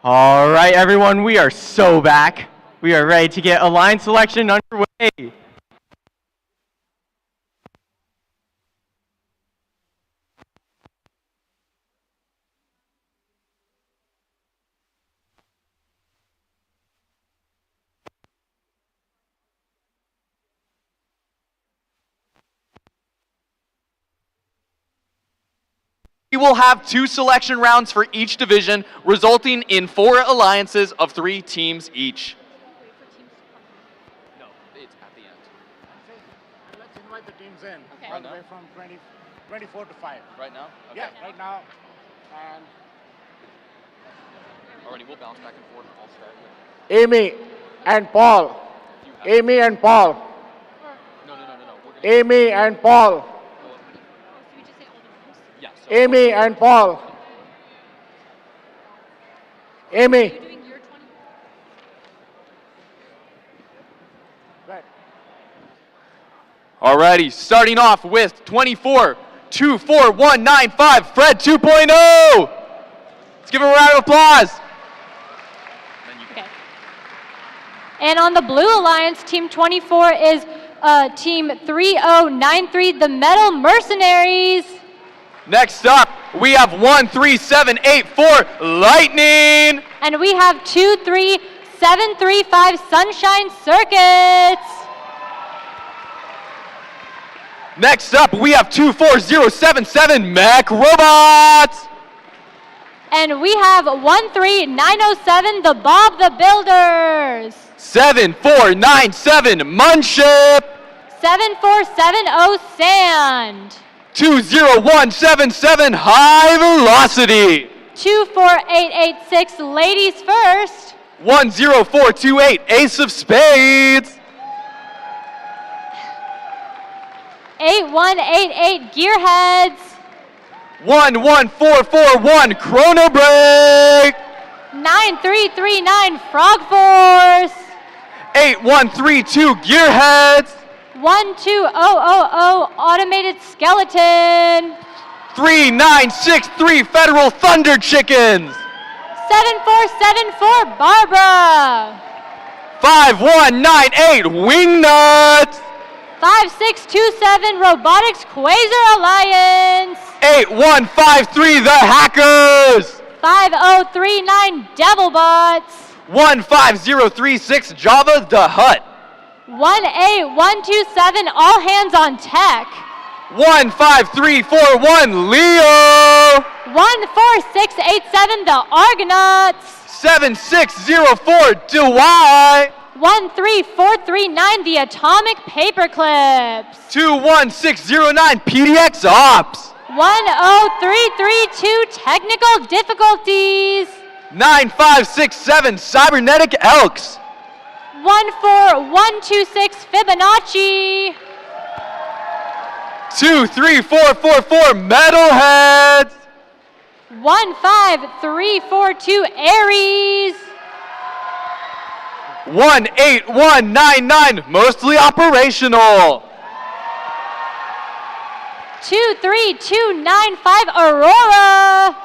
All right, everyone, we are so back. We are ready to get alliance selection underway. We will have 2 selection rounds for each division, resulting in 4 alliances of 3 teams each. No, it's at the end. And let's invite the teams in. Okay. All the way from 24 to 5. Right now? Okay. Yeah, right now. And Alrighty, we'll bounce back and forth. I'll start with... Amy and Paul. Amy and Paul. No. Amy and Paul. Yeah, so Amy and Paul. Amy. Right. Alrighty, starting off with 24-24195, Fred 2.0. Let's give him a round of applause. Okay. And on the blue alliance, team 24 is team 3093, the Metal Mercenaries. Next up, we have 13784, Lightning. And we have 23735, Sunshine Circuits. Next up, we have 24077, Mech Robots. And we have 13907, the Bob the Builders. 7497, Munship. 7470, Sand. 20177, High Velocity. 24886, Ladies First. 10428, Ace of Spades. 8188, Gearheads. 11441, Chrono Break. 9339, Frog Force. 8132, Gearheads. 12000, Automated Skeleton. 3963, Federal Thunder Chickens. 7474, Barbara. 5198, Wingnuts. 5627, Robotics Quasar Alliance. 8153, The Hackers. 5039, Devilbots. 15036, Java the Hutt. 18127, All Hands on Tech. 15341, Leo. 14687, the Argonauts. 7604, Dewey. 13439, the Atomic Paperclips. 21609, PDX Ops. 10332, Technical Difficulties. 9567, Cybernetic Elks. 14126, Fibonacci. 23444, Metalheads. 15342, Aries. 18199, mostly operational. 23295, Aurora.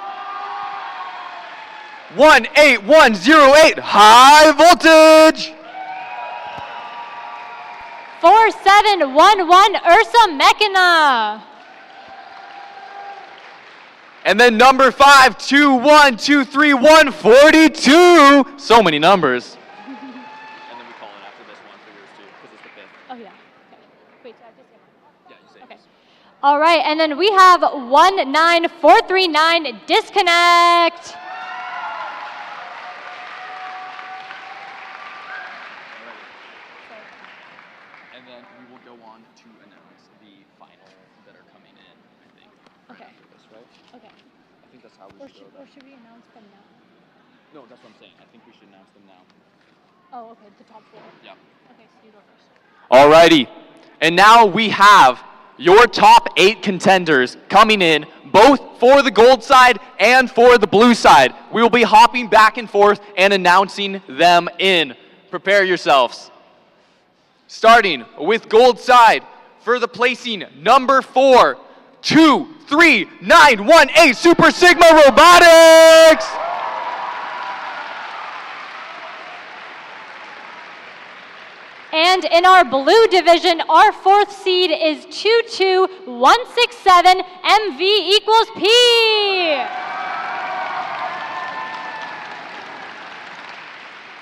18108, high voltage. 4711, Ursa Mechana. And then number 5212342. So many numbers. And then we call it after this one for yours too, because it's the 5th. Oh, yeah. Okay. Wait, so I have to say mine? Yeah, you say Okay. All right, and then we have 19439, Disconnect. And then we will go on to announce the final that are coming in, I think. Okay. After this, right? Okay. I think that's how we should go. Or should we announce them now? No, that's what I'm saying. I think we should announce them now. Oh, okay, the top 4. Yeah. Okay, so you go first. Alrighty. And now we have your top 8 contenders coming in, both for the gold side and for the blue side. We will be hopping back and forth and announcing them in. Prepare yourselves. Starting with gold side, for the placing number 4, 23918, Super Sigma Robotics. And in our blue division, our fourth seed is 22167, MV equals P.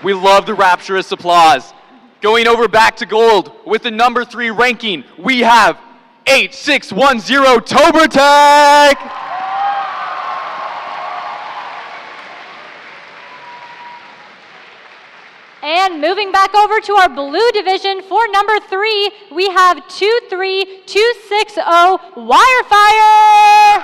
We love the rapturous applause. Going over back to gold with the number 3 ranking, we have 8610 Tobertech. And moving back over to our blue division for number 3, we have 23260 Wirefire.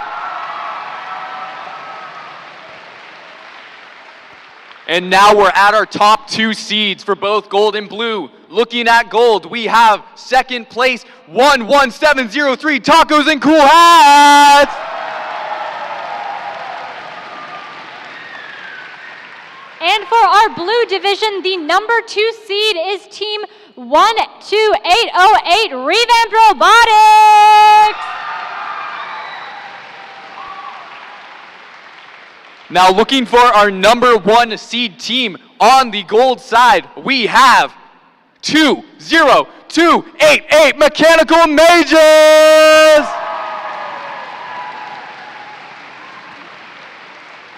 And now we're at our top 2 seeds for both gold and blue. Looking at gold, we have second place 11703 Tacos and Cool Hats. And for our blue division, the number 2 seed is team 12808 Revamped Robotics. Now looking for our number 1 seed team on the gold side, we have 20288 Mechanical Mages.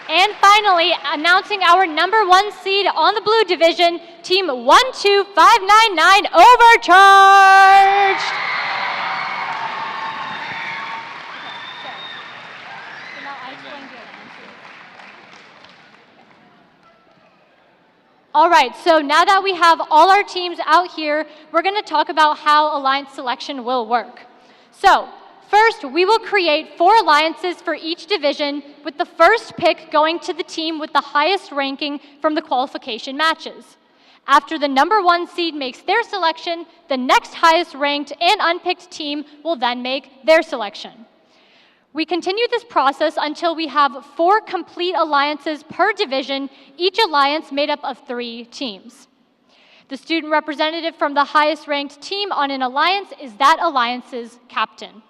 And finally, announcing our number 1 seed on the blue division, team 12599 Overcharged. All right, so now that we have all our teams out here, we're going to talk about how alliance selection will work. So, first, we will create 4 alliances for each division, with the first pick going to the team with the highest ranking from the qualification matches. After the number 1 seed makes their selection, the next highest ranked and unpicked team will then make their selection. We continue this process until we have 4 complete alliances per division, each alliance made up of 3 teams. The student representative from the highest ranked team on an alliance is that alliance's captain.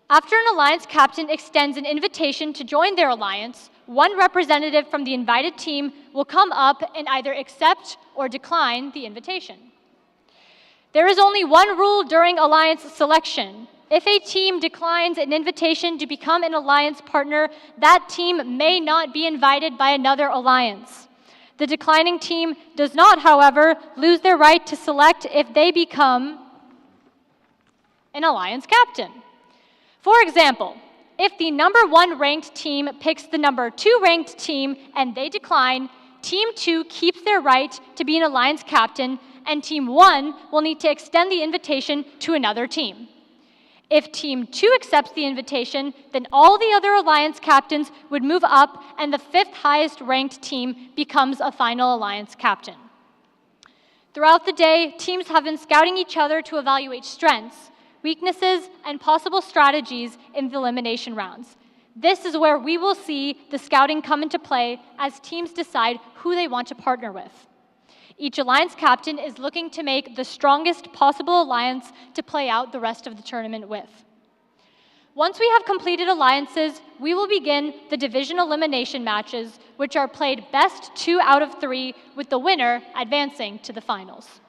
After an alliance captain extends an invitation to join their alliance, one representative from the invited team will come up and either accept or decline the invitation. There is only one rule during alliance selection. If a team declines an invitation to become an alliance partner, that team may not be invited by another alliance. The declining team does not, however, lose their right to select if they become an alliance captain. For example, if the number 1 ranked team picks the number 2 ranked team and they decline, team 2 keeps their right to be an alliance captain, and team 1 will need to extend the invitation to another team. If team 2 accepts the invitation, then all the other alliance captains would move up and the 5th highest ranked team becomes a final alliance captain. Throughout the day, teams have been scouting each other to evaluate strengths, weaknesses, and possible strategies in the elimination rounds. This is where we will see the scouting come into play as teams decide who they want to partner with. Each alliance captain is looking to make the strongest possible alliance to play out the rest of the tournament with. Once we have completed alliances, we will begin the division elimination matches, which are played best 2 out of 3, with the winner advancing to the finals.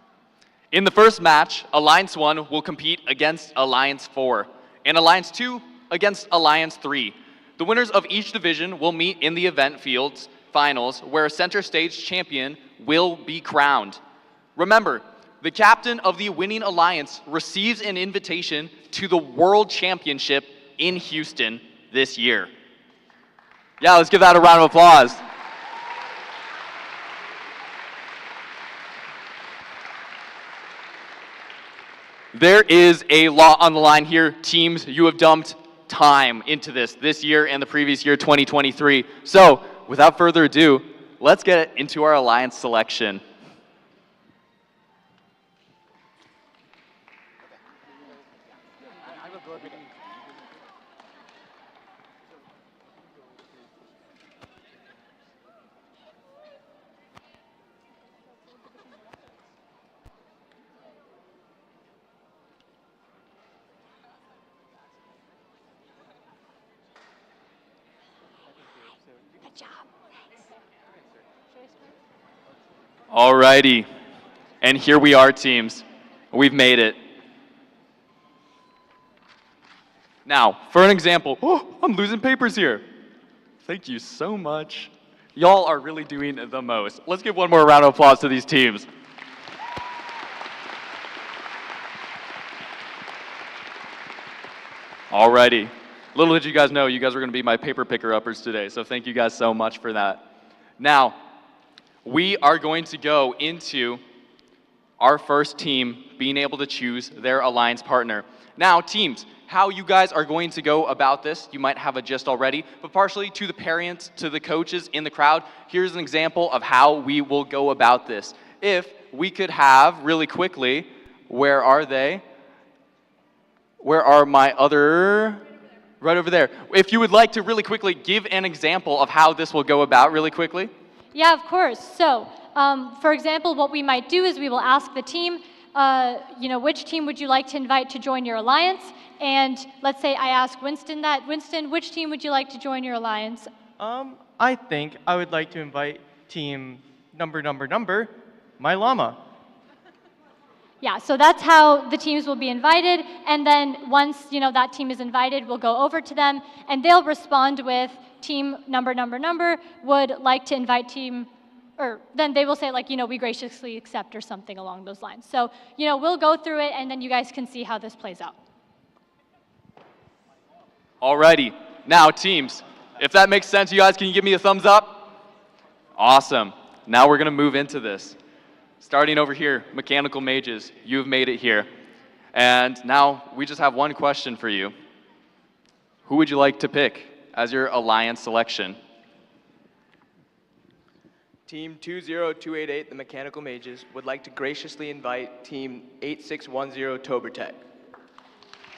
In the first match, Alliance 1 will compete against Alliance 4, and Alliance 2 against Alliance 3. The winners of each division will meet in the event fields finals, where a CenterStage champion will be crowned. Remember, the captain of the winning alliance receives an invitation to the World Championship in Houston this year. Yeah, let's give that a round of applause. There is a lot on the line here. Teams, you have dumped time into this year and the previous year, 2023. So, without further ado, let's get into our alliance selection. Alrighty. And here we are, teams. We've made it. Now, for an example, I'm losing papers here. Thank you so much. Y'all are really doing the most. Let's give one more round of applause to these teams. Alrighty. Little did you guys know, you guys were going to be my paper picker-uppers today, so thank you guys so much for that. Now, we are going to go into our first team being able to choose their alliance partner. Now, teams, how you guys are going to go about this, you might have a gist already, but partially to the parents, to the coaches in the crowd, here's an example of how we will go about this. If we could have, really quickly, where are they? Where are my other, right over there. If you would like to really quickly give an example of how this will go about really quickly. Yeah, of course. So, for example, what we might do is we will ask the team, which team would you like to invite to join your alliance? And let's say I ask Winston that. Winston, which team would you like to join your alliance? I think I would like to invite team number, my llama. Yeah, so that's how the teams will be invited, and then once that team is invited, we'll go over to them, and they'll respond with team number would like to invite team, or then they will say we graciously accept or something along those lines. So we'll go through it, and then you guys can see how this plays out. Alrighty, now teams, if that makes sense, you guys, can you give me a thumbs up? Awesome. Now we're gonna move into this. Starting over here, mechanical mages, you've made it here. And now we just have one question for you. Who would you like to pick as your alliance selection? Team 20288, the Mechanical Mages, would like to graciously invite Team 8610, Tobertech.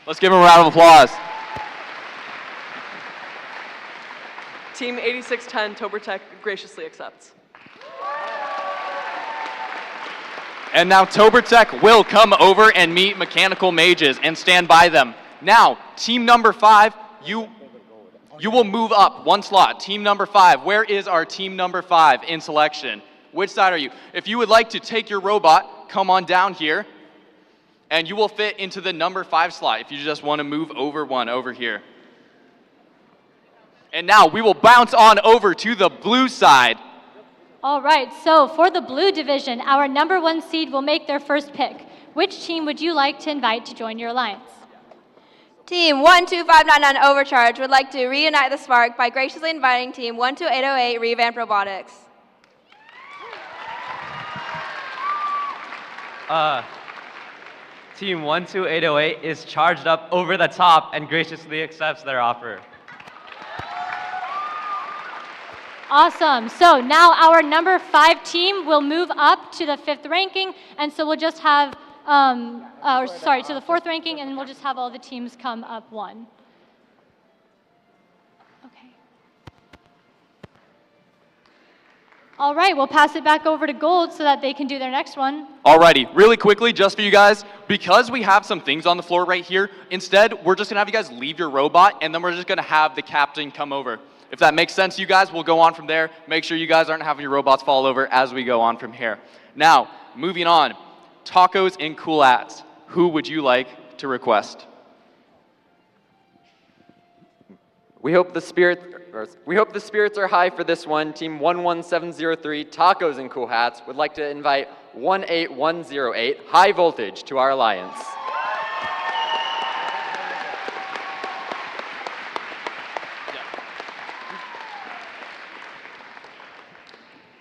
Let's give them a round of applause. Team 8610, Tobertech, graciously accepts. And now Tobertech will come over and meet mechanical mages and stand by them. Now, team number 5, you will move up one slot. Team number 5, where is our team number 5 in selection? Which side are you? If you would like to take your robot, come on down here, and you will fit into the number 5 slot if you just want to move over one over here. And now we will bounce on over to the blue side. All right, so for the blue division, our number 1 seed will make their first pick. Which team would you like to invite to join your alliance? Team 12599 Overcharge would like to reunite the spark by graciously inviting Team 12808 Revamped Robotics. Team 12808 is charged up over the top and graciously accepts their offer. Awesome. So now our number 5 team will move up to the 5th ranking, and so we'll just have, to the 4th ranking, and we'll just have all the teams come up one. Okay. All right, we'll pass it back over to Gold so that they can do their next one. Alrighty, really quickly, just for you guys, because we have some things on the floor right here, instead, we're just gonna have you guys leave your robot, and then we're just gonna have the captain come over. If that makes sense to you guys, we'll go on from there. Make sure you guys aren't having your robots fall over as we go on from here. Now, moving on, tacos and cool hats. Who would you like to request? We hope the spirits are high for this one. Team 11703, Tacos and Cool Hats, would like to invite 18108, High Voltage, to our alliance.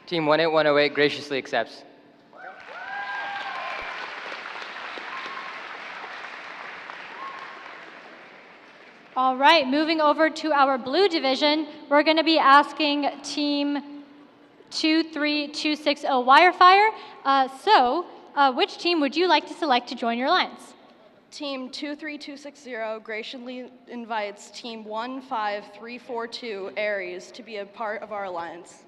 Team 18108 graciously accepts. All right, moving over to our blue division, we're going to be asking Team 23260 Wirefire. Which team would you like to select to join your alliance? Team 23260 graciously invites Team 15342 Aries to be a part of our alliance.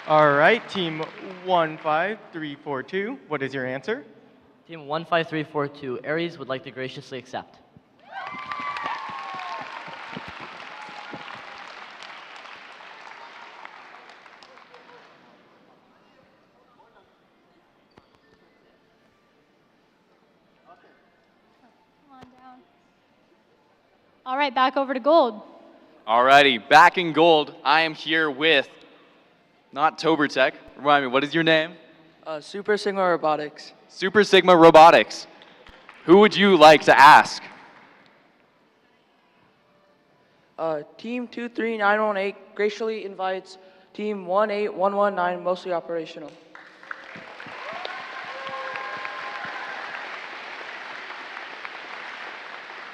All right, team 15342, what is your answer? Team 15342 Aries would like to graciously accept. All right, back over to gold. Alrighty, back in gold, I am here with, not Tobertech, remind me, what is your name? Super Sigma Robotics. Super Sigma Robotics. Who would you like to ask? Team 23918 graciously invites Team 18119, mostly operational.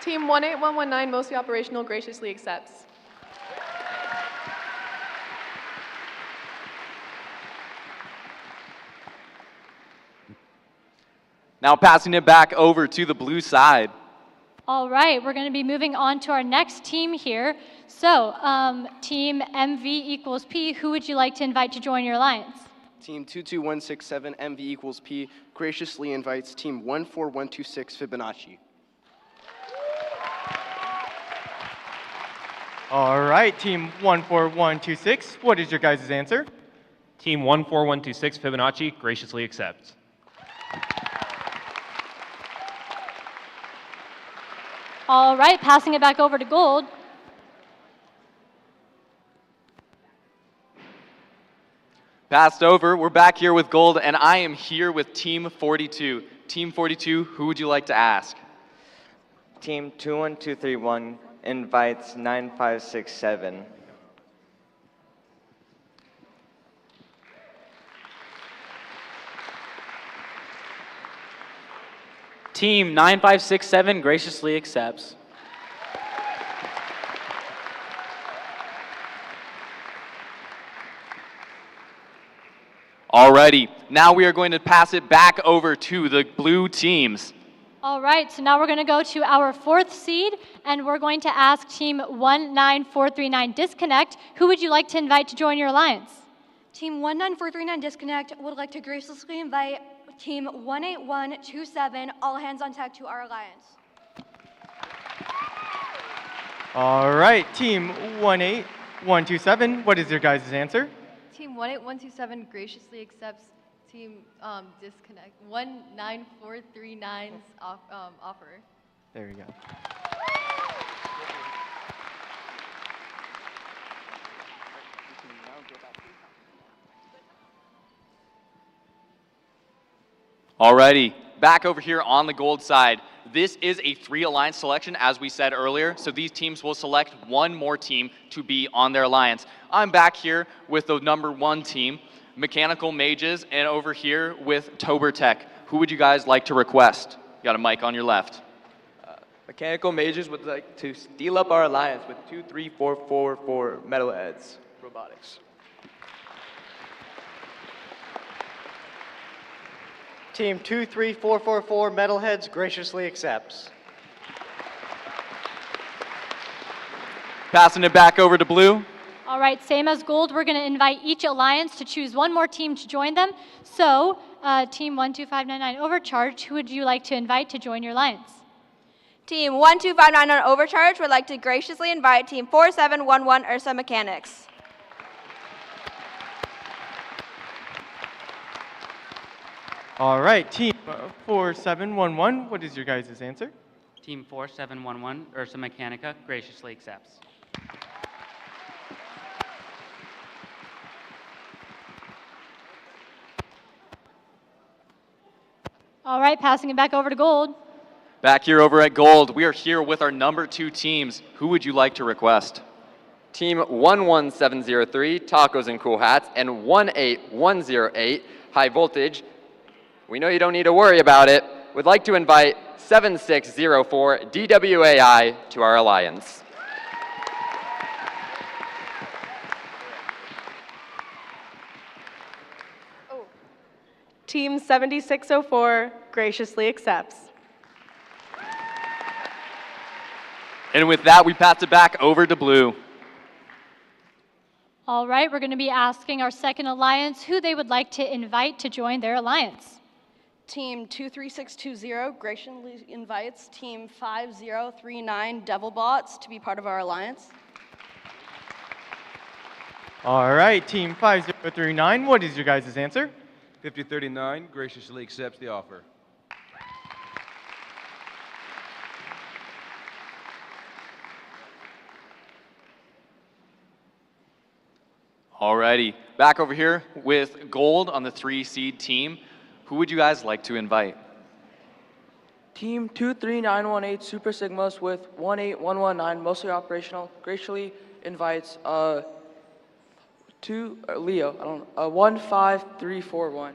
Team 18119, mostly operational, graciously accepts. Now passing it back over to the blue side. All right, we're going to be moving on to our next team here. So, team MV equals P, who would you like to invite to join your alliance? Team 22167 MV equals P graciously invites Team 14126 Fibonacci. All right, team 14126, what is your guys' answer? Team 14126 Fibonacci graciously accepts. All right, passing it back over to gold. Passed over, we're back here with gold, and I am here with Team 42. Team 42, who would you like to ask? Team 21231 invites 9567. Team 9567 graciously accepts. Alrighty, now we are going to pass it back over to the blue teams. All right, so now we're going to go to our fourth seed, and we're going to ask Team 19439 Disconnect, who would you like to invite to join your alliance? Team 19439 Disconnect would like to graciously invite Team 18127 All Hands on Deck to our alliance. All right, team 18127, what is your guys' answer? Team 18127 graciously accepts Team Disconnect 19439's offer. There you go. Alrighty, back over here on the gold side. This is a 3 alliance selection, as we said earlier, so these teams will select one more team to be on their alliance. I'm back here with the number 1 team, Mechanical Mages, and over here with Tobertech. Who would you guys like to request? You got a mic on your left. Mechanical Mages would like to steal up our alliance with 23444 Metalheads Robotics. Team 23444 Metalheads graciously accepts. Passing it back over to blue. All right, same as gold, we're going to invite each alliance to choose one more team to join them. So, Team 12599 Overcharge, who would you like to invite to join your alliance? Team 12599 Overcharge would like to graciously invite Team 4711 Ursa Mechanics. All right, team 4711, what is your guys' answer? Team 4711 Ursa Mechanica graciously accepts. All right, passing it back over to gold. Back here over at gold, we are here with our number 2 teams. Who would you like to request? Team 11703, Tacos and Cool Hats, and 18108, High Voltage. We know you don't need to worry about it. Would like to invite 7604 DWAI to our alliance. Team 7604 graciously accepts. And with that, we pass it back over to blue. All right, we're going to be asking our second alliance who they would like to invite to join their alliance. Team 23620 graciously invites Team 5039 Devilbots to be part of our alliance. All right, team 5039, what is your guys' answer? 5039 graciously accepts the offer. All Alrighty, back over here with gold on the 3 seed team. Who would you guys like to invite? Team 23918 Super Sigmas with 18119, mostly operational, graciously invites Leo, 15341.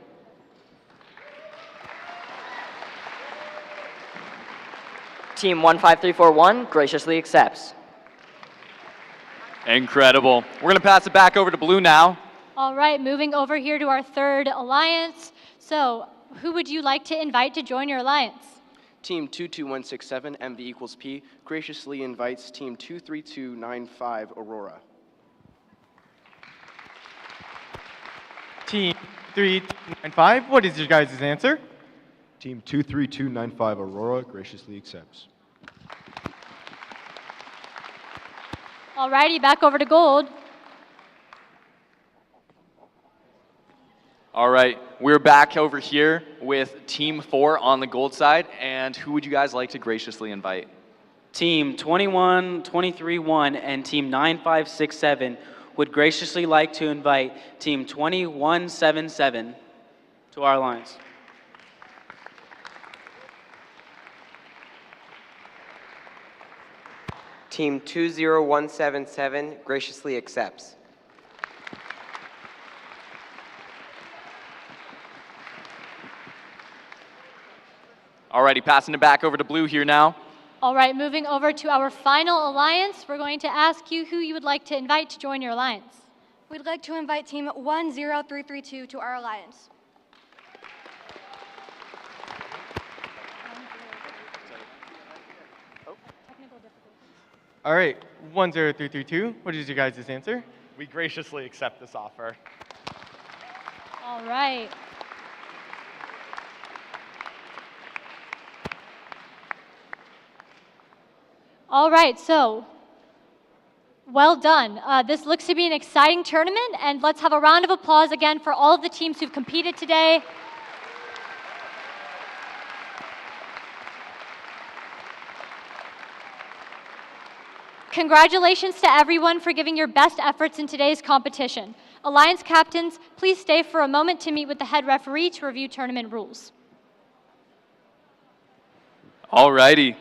Team 15341 graciously accepts. Incredible. We're going to pass it back over to blue now. All right, moving over here to our third alliance. So, who would you like to invite to join your alliance? Team 22167 MV equals P graciously invites Team 23295 Aurora. Team 395, what is your guys' answer? Team 23295 Aurora graciously accepts. Alrighty, back over to gold. All right, we're back over here with Team 4 on the gold side, and who would you guys like to graciously invite? Team 21231 and Team 9567 would graciously like to invite Team 2177 to our alliance. Team 20177 graciously accepts. Alrighty, passing it back over to blue here now. All right, moving over to our final alliance, we're going to ask you who you would like to invite to join your alliance. We'd like to invite Team 10332 to our alliance. All right, 10332, what is your guys' answer? We graciously accept this offer. All right. All right, so well done. This looks to be an exciting tournament, and let's have a round of applause again for all of the teams who've competed today. Congratulations to everyone for giving your best efforts in today's competition. Alliance captains, please stay for a moment to meet with the head referee to review tournament rules. Alrighty.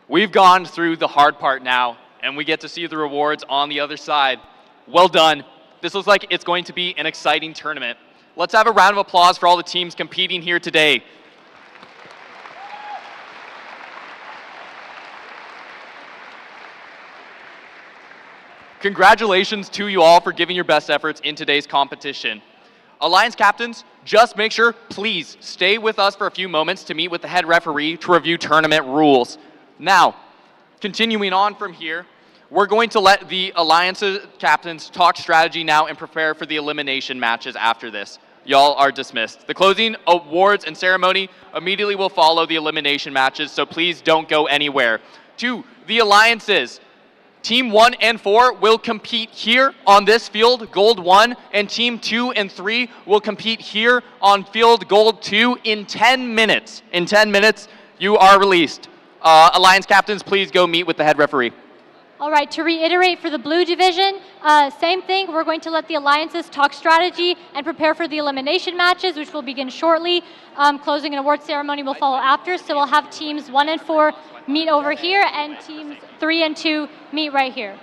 We've gone through the hard part now, and we get to see the rewards on the other side. Well done. This looks like it's going to be an exciting tournament. Let's have a round of applause for all the teams competing here today. Congratulations to you all for giving your best efforts in today's competition. Alliance captains, just make sure, please, stay with us for a few moments to meet with the head referee to review tournament rules. Now, continuing on from here, we're going to let the Alliance captains talk strategy now and prepare for the elimination matches after this. Y'all are dismissed. The closing awards and ceremony immediately will follow the elimination matches, so please don't go anywhere. To the alliances, Team 1 and 4 will compete here on this field, Gold 1, and Team 2 and 3 will compete here on field Gold 2 in 10 minutes. In 10 minutes, you are released. Alliance captains, please go meet with the head referee. All right, to reiterate for the blue division, same thing. We're going to let the alliances talk strategy and prepare for the elimination matches, which will begin shortly. Closing and award ceremony will follow after, so we'll have teams 1 and 4 meet over here, and teams 3 and 2 meet right here.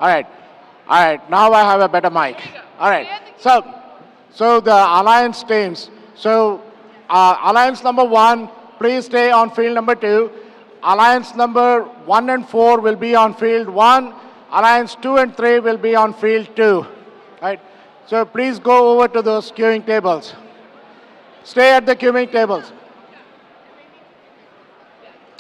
All right. Now I have a better mic. All right. So the alliance teams. So alliance number 1, please stay on field number 2. Alliance number 1 and 4 will be on field 1. Alliance 2 and 3 will be on field 2. Right. So please go over to those queuing tables. Stay at the queuing tables.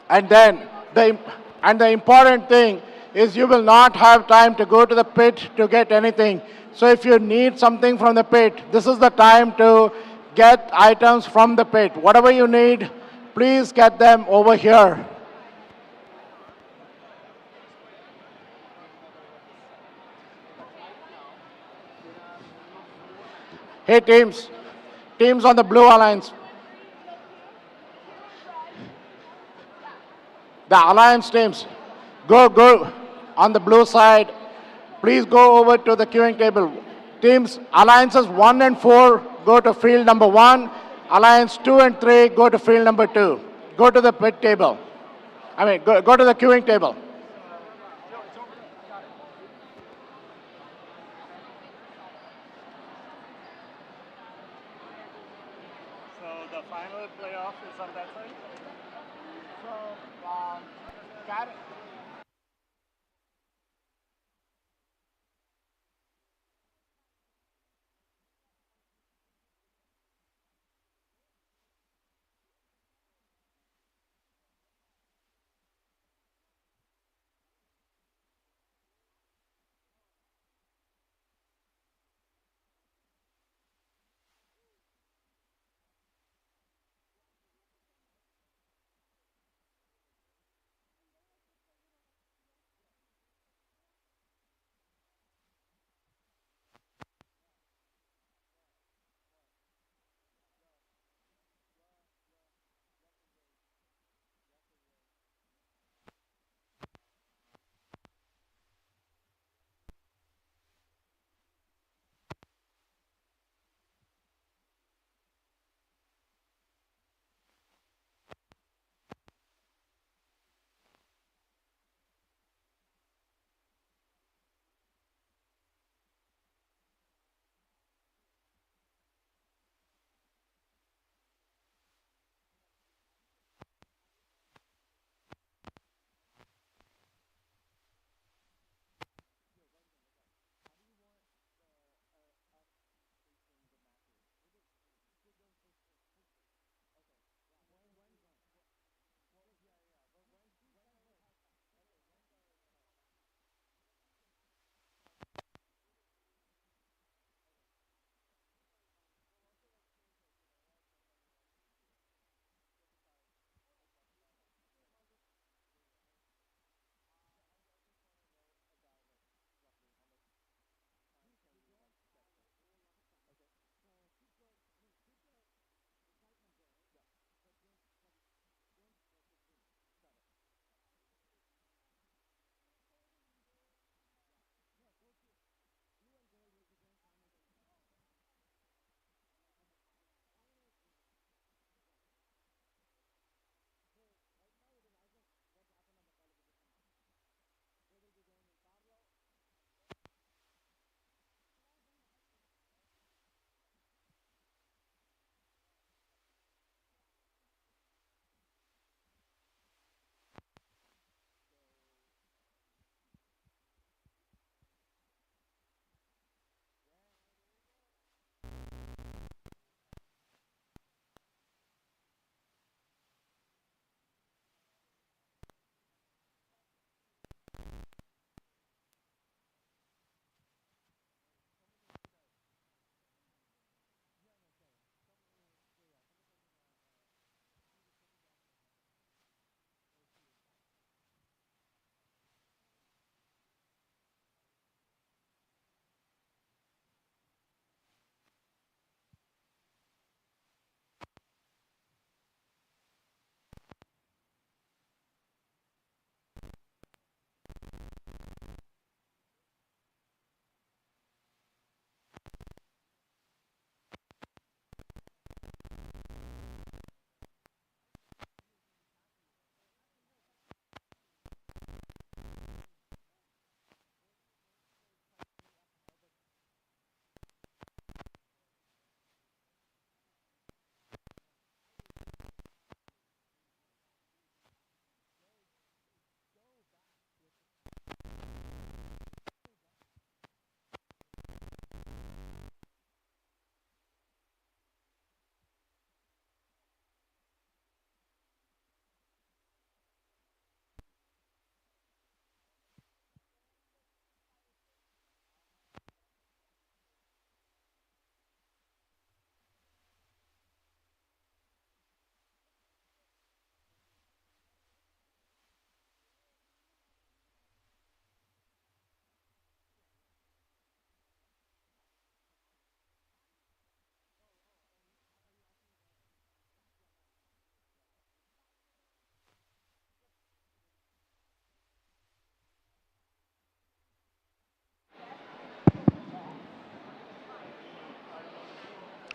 And then the important thing is you will not have time to go to the pit to get anything. So if you need something from the pit, this is the time to get items from the pit. Whatever you need, please get them over here. Hey teams on the blue alliance. The alliance teams, go on the blue side. Please go over to the queuing table. Teams, alliances 1 and 4, go to field number 1. Alliance 2 and 3, go to field number 2. Go to the pit table. Go to the queuing table. So the final playoff is on that side. So,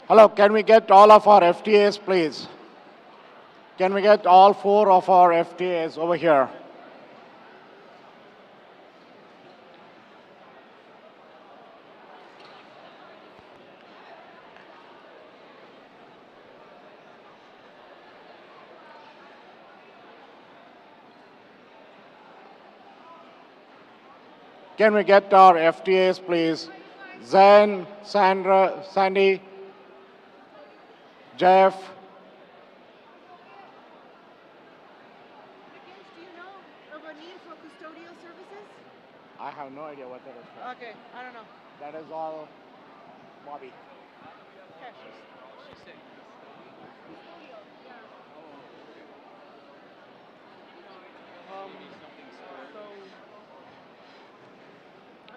Hello, can we get all of our FTAs, please? Can we get all 4 of our FTAs over here? Can we get our FTAs, please? Zen, Sandra, Sandy, Jeff. I have no idea what that is. Okay, I don't know. That is all Bobby.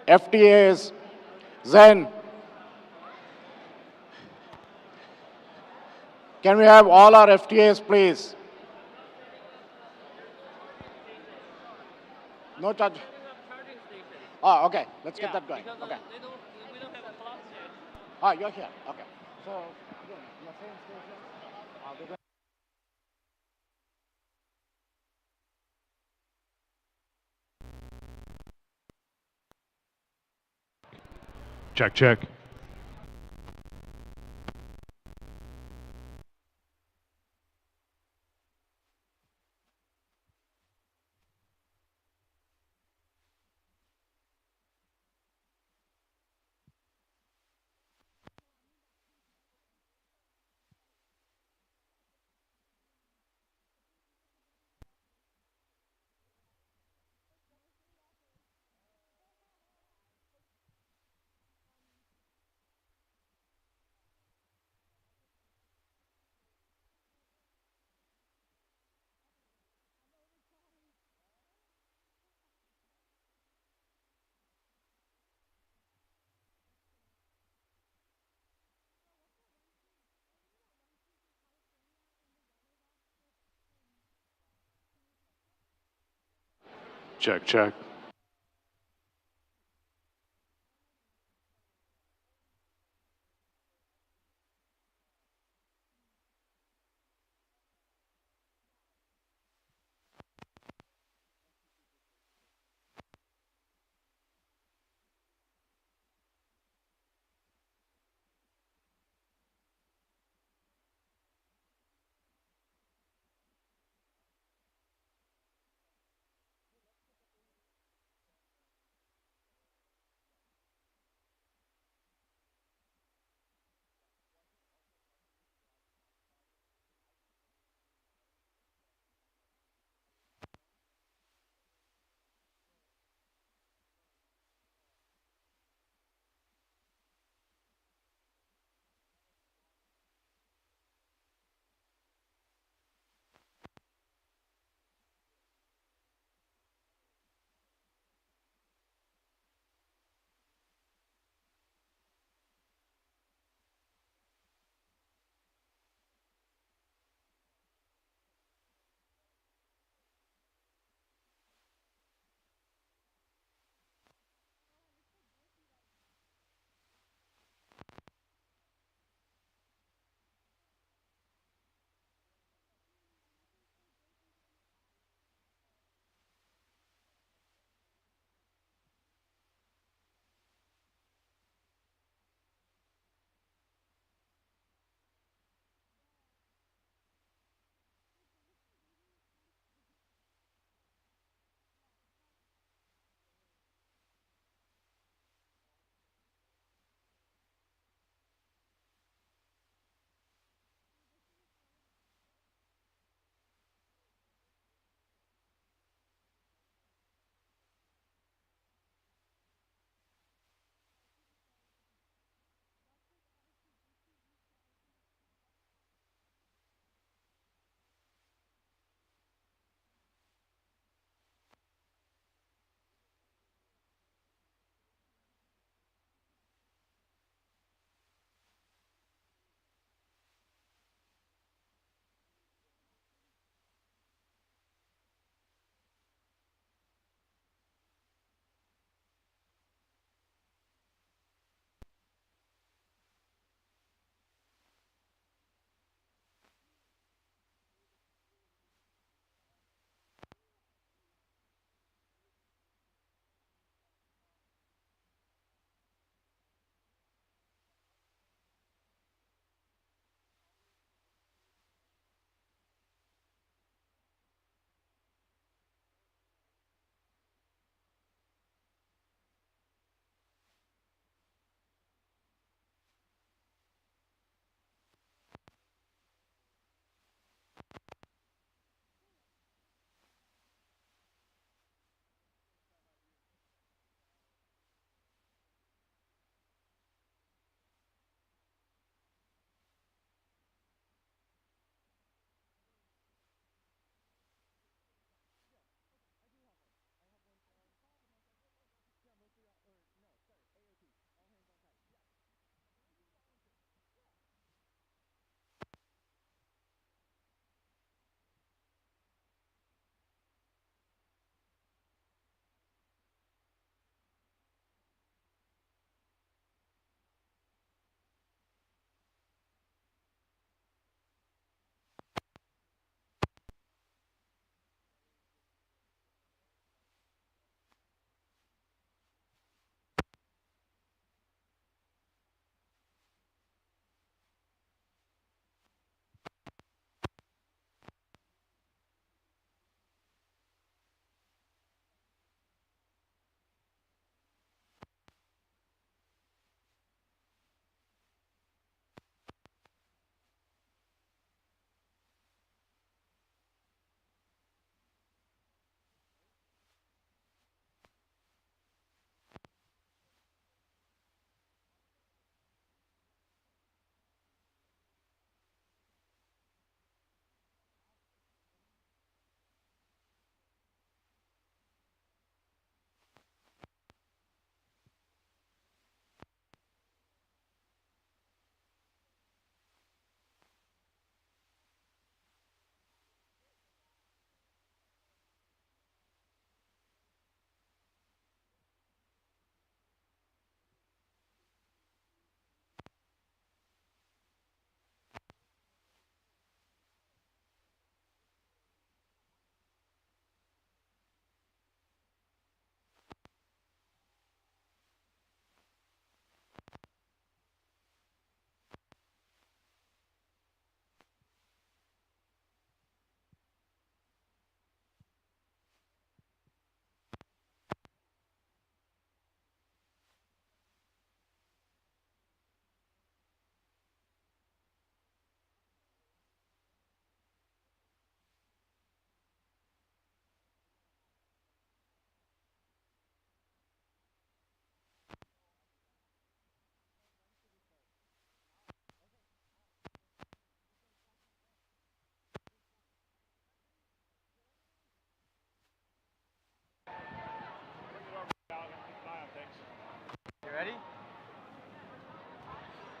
FTAs, Zen. Can we have all our FTAs, please? No charge. Oh, okay. Let's get that going. Okay. Oh, you're here. Okay. So, again, your same station. Check, check. Check, check.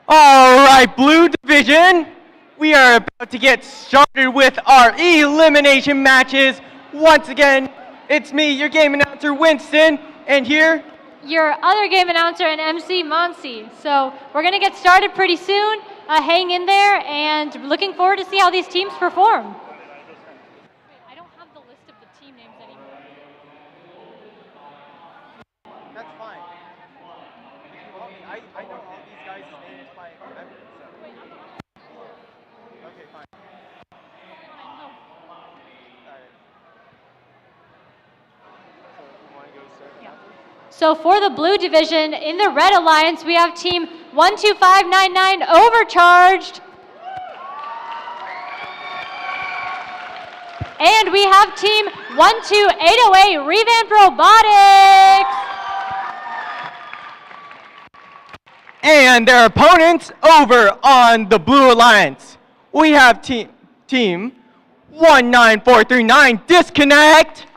All right, Blue Division, we are about to get started with our elimination matches. Once again, it's me, your game announcer, Winston, and here, your other game announcer and MC, Monsi. So we're going to get started pretty soon. Hang in there, and looking forward to see how these teams perform. I don't have the list of the team names anymore. That's fine. I know all these guys' names by memory, so. Okay, fine. So for the Blue Division, in the Red Alliance, we have Team 12599 Overcharged. And we have Team 12808 Revamped Robotics. And their opponents over on the Blue Alliance, we have Team 19439 Disconnect.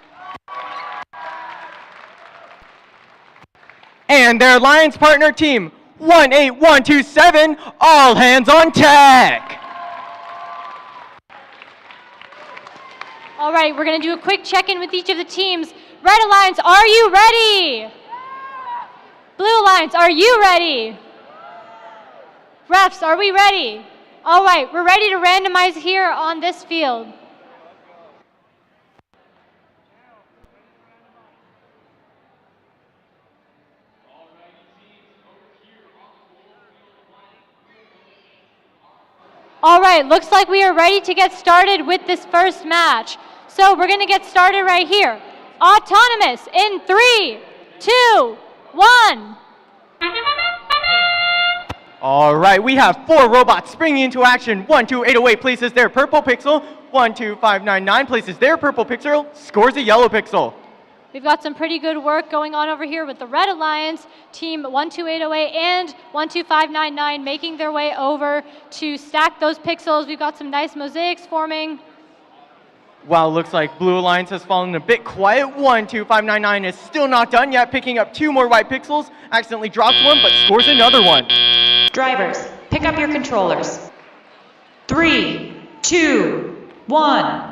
And their alliance partner team, 18127, All Hands on Tech. All right, we're going to do a quick check-in with each of the teams. Red Alliance, are you ready? Blue Alliance, are you ready? Refs, are we ready? All right, we're ready to randomize here on this field. All right, looks like we are ready to get started with this first match. So we're going to get started right here. Autonomous in 3, 2, 1. All right, we have 4 robots springing into action. 12808 places their purple pixel. 12599 places their purple pixel, scores a yellow pixel. We've got some pretty good work going on over here with the Red Alliance, Team 12808 and 12599 making their way over to stack those pixels. We've got some nice mosaics forming. Wow, looks like Blue Alliance has fallen a bit quiet. 12599 is still not done yet, picking up 2 more white pixels, accidentally drops one, but scores another one. Drivers, pick up your controllers. 3, 2, 1.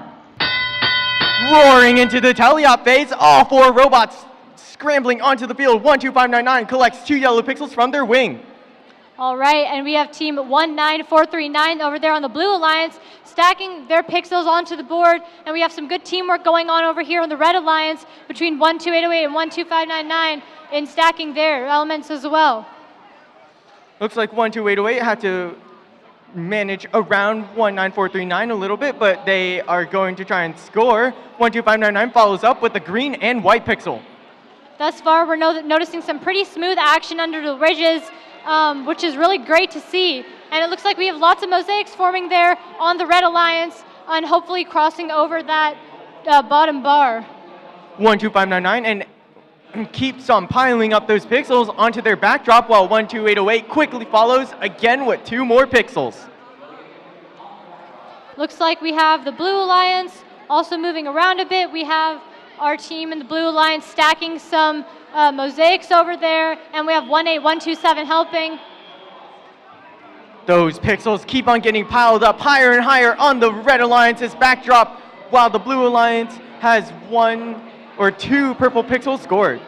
Roaring into the teleop phase, all 4 robots scrambling onto the field. 12599 collects 2 yellow pixels from their wing. All right, and we have Team 19439 over there on the Blue Alliance, stacking their pixels onto the board, and we have some good teamwork going on over here on the Red Alliance between 12808 and 12599 in stacking their elements as well. Looks like 12808 had to manage around 19439 a little bit, but they are going to try and score. 12599 follows up with the green and white pixel. Thus far, we're noticing some pretty smooth action under the ridges, which is really great to see. And it looks like we have lots of mosaics forming there on the Red Alliance and hopefully crossing over that bottom bar. 12599 and keeps on piling up those pixels onto their backdrop while 12808 quickly follows again with 2 more pixels. Looks like we have the Blue Alliance also moving around a bit. We have our team in the Blue Alliance stacking some mosaics over there, and we have 18127 helping. Those pixels keep on getting piled up higher and higher on the Red Alliance's backdrop, while the Blue Alliance has 1 or 2 purple pixels scored.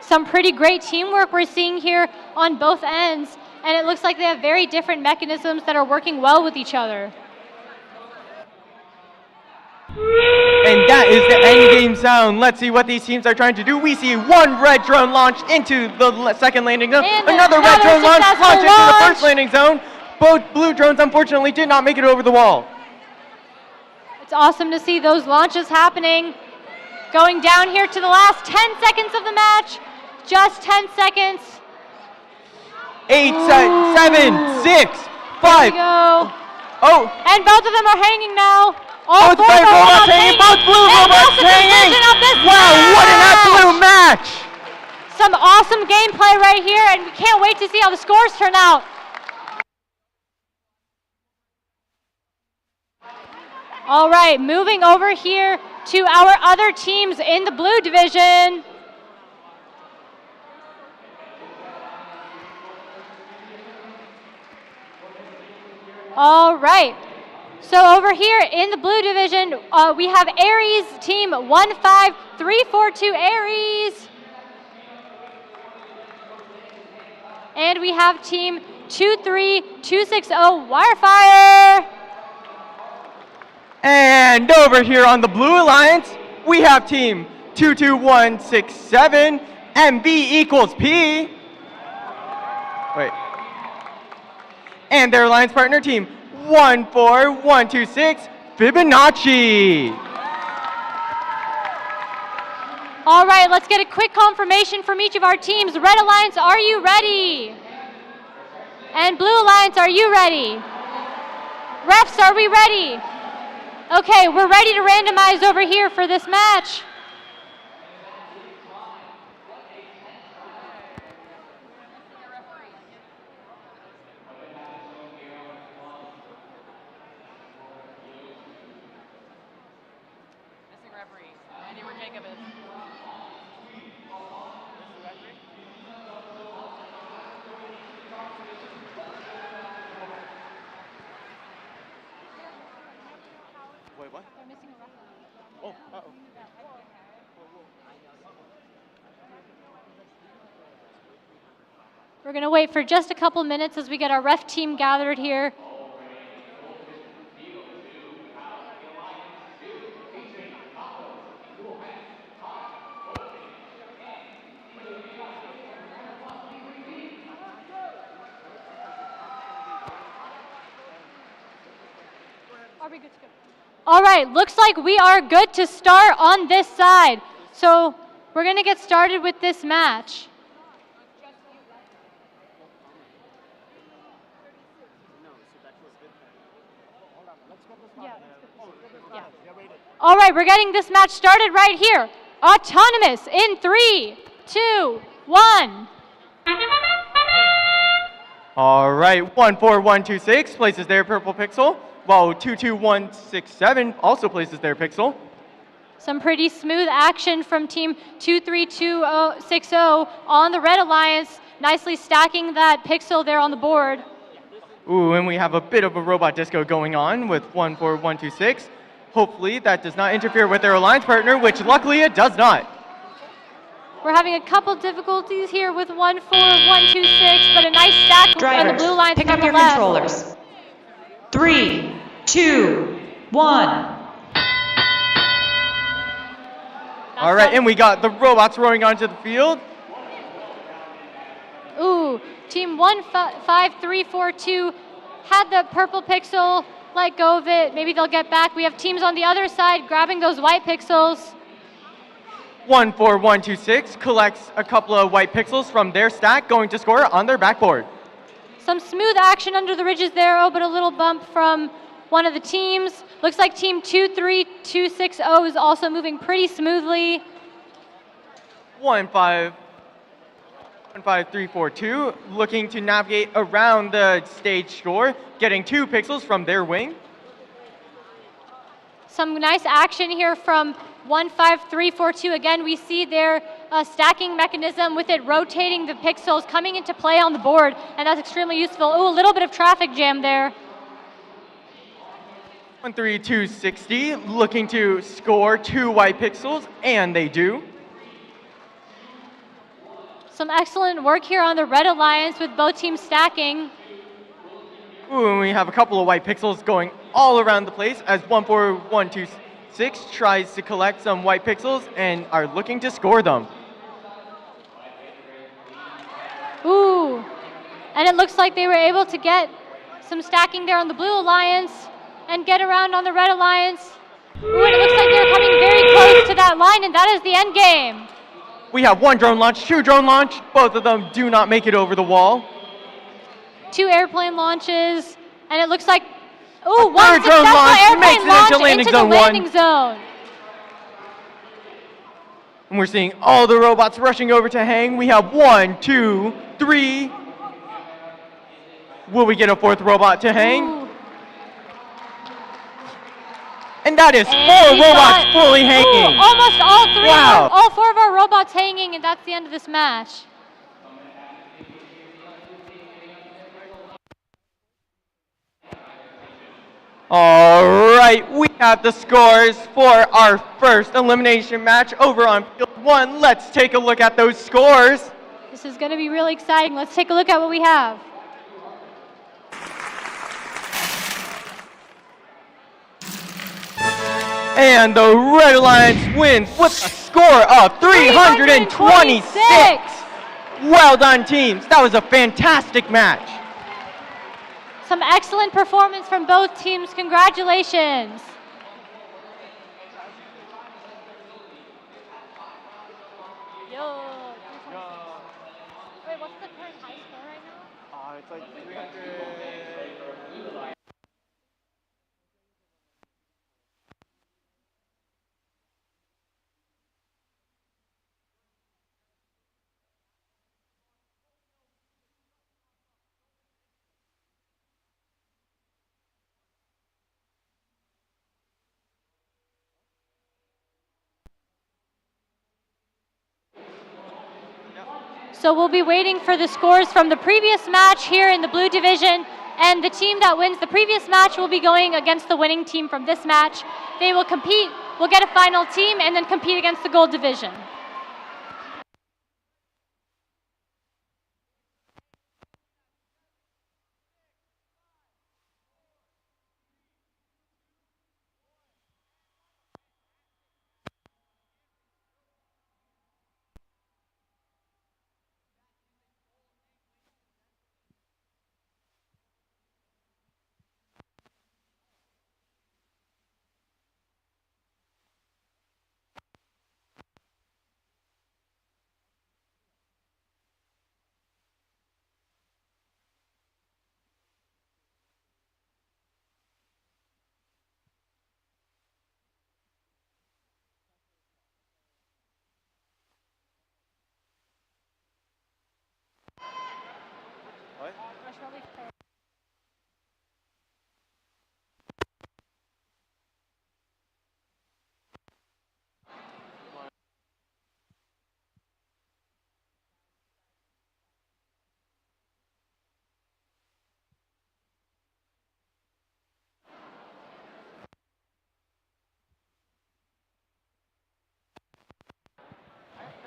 Some pretty great teamwork we're seeing here on both ends, and it looks like they have very different mechanisms that are working well with each other. And that is the end game sound. Let's see what these teams are trying to do. We see 1 red drone launch into the second landing zone. Another red drone launch into the first landing zone. Both blue drones unfortunately did not make it over the wall. It's awesome to see those launches happening. Going down here to the last 10 seconds of the match. Just 10 seconds. 8, 7, 6, 5. Go. Oh. And both of them are hanging now. All both red robots hanging. Both blue robots hanging. Wow, what an absolute match. Some awesome gameplay right here, and we can't wait to see how the scores turn out. All right, moving over here to our other teams in the blue division. All right. So over here in the blue division, we have Aries, team 15342 Aries. And we have team 23260 Wirefire. And over here on the Blue Alliance, we have team 22167, MB equals P. Wait. And their alliance partner team 14126, Fibonacci. All right, let's get a quick confirmation from each of our teams. Red Alliance, are you ready? And Blue Alliance, are you ready? Refs, are we ready? Okay, we're ready to randomize over here for this match. Wait, what? Oh, uh-oh. We're going to wait for just a couple minutes as we get our ref team gathered here. Are we good to go? All right, looks like we are good to start on this side. So we're going to get started with this match. All right, we're getting this match started right here. Autonomous in 3, 2, 1. All right, 14126 places their purple pixel, while 22167 also places their pixel. Some pretty smooth action from team 23260 on the Red Alliance, nicely stacking that pixel there on the board. Ooh, and we have a bit of a robot disco going on with 14126. Hopefully that does not interfere with their alliance partner, which luckily it does not. We're having a couple difficulties here with 14126, but a nice stack on the blue line. Pick up your controllers. 3, 2, 1. All right, and we got the robots rolling onto the field. Ooh, team 15342 had the purple pixel, let go of it. Maybe they'll get back. We have teams on the other side grabbing those white pixels. 14126 collects a couple of white pixels from their stack, going to score on their backboard. Some smooth action under the ridges there, oh, but a little bump from one of the teams. Looks like team 23260 is also moving pretty smoothly. 15342 looking to navigate around the stage score, getting 2 pixels from their wing. Some nice action here from 15342. Again, we see their stacking mechanism with it rotating the pixels coming into play on the board, and that's extremely useful. Oh, a little bit of traffic jam there. 13260 looking to score 2 white pixels, and they do. Some excellent work here on the Red Alliance with both teams stacking. Ooh, and we have a couple of white pixels going all around the place as 14126 tries to collect some white pixels and are looking to score them. Ooh, and it looks like they were able to get some stacking there on the Blue Alliance and get around on the Red Alliance. Ooh, and it looks like they're coming very close to that line, and that is the end game. We have 1 drone launch, 2 drone launch. Both of them do not make it over the wall. 2 airplane launches, and it looks like, ooh, 1 drone successful launch airplane makes it launch into landing the zone landing 1. zone. And we're seeing all the robots rushing over to hang. We have 1, 2, 3. Will we get a 4th robot to hang? Ooh. And that is 4 And robots fully hanging. Ooh, almost all 3, Wow. all 4 of our robots hanging, and that's the end of this match. All right, we have the scores for our first elimination match over on field 1. Let's take a look at those scores. This is going to be really exciting. Let's take a look at what we have. And the Red Alliance wins with a score of 326. Well done, teams. That was a fantastic match. Some excellent performance from both teams. Congratulations. Wait, what's the current high score right now? It's like 300. So we'll be waiting for the scores from the previous match here in the blue division, and the team that wins the previous match will be going against the winning team from this match. They will compete, we'll get a final team, and then compete against the gold division.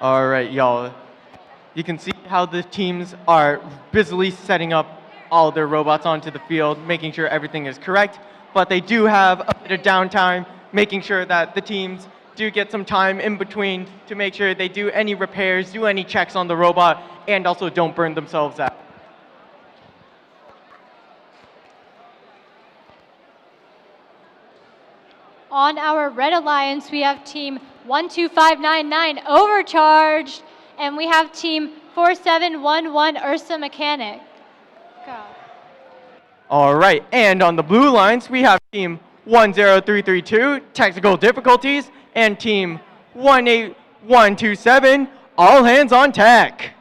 All right, y'all. You can see how the teams are busily setting up all their robots onto the field, making sure everything is correct. But they do have a bit of downtime, making sure that the teams do get some time in between to make sure they do any repairs, do any checks on the robot, and also don't burn themselves out. On our Red Alliance, we have team 12599 Overcharged, and we have team 4711 Ursa Mechanic. Go. All right, and on the blue lines, we have team 10332, Technical Difficulties, and team 18127, All Hands on Tech.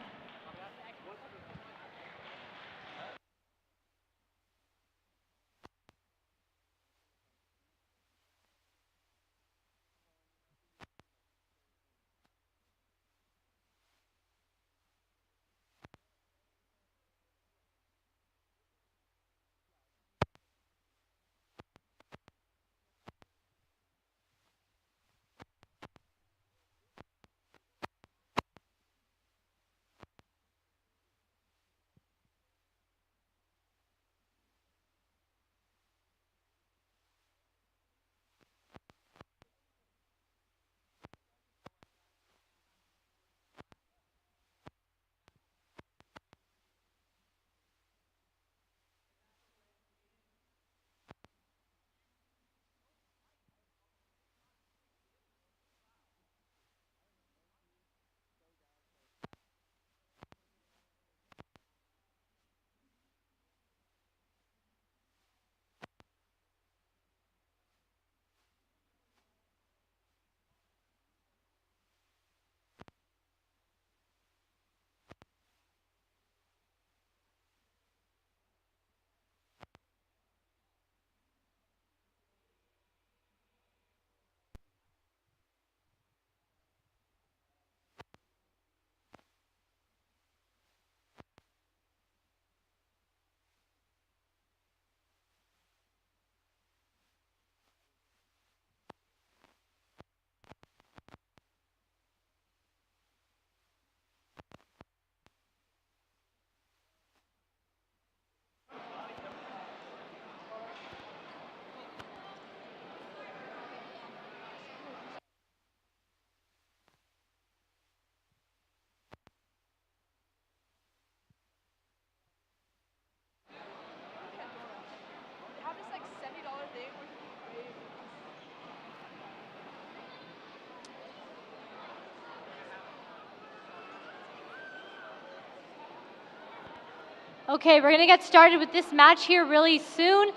Okay, we're gonna get started with this match here really soon.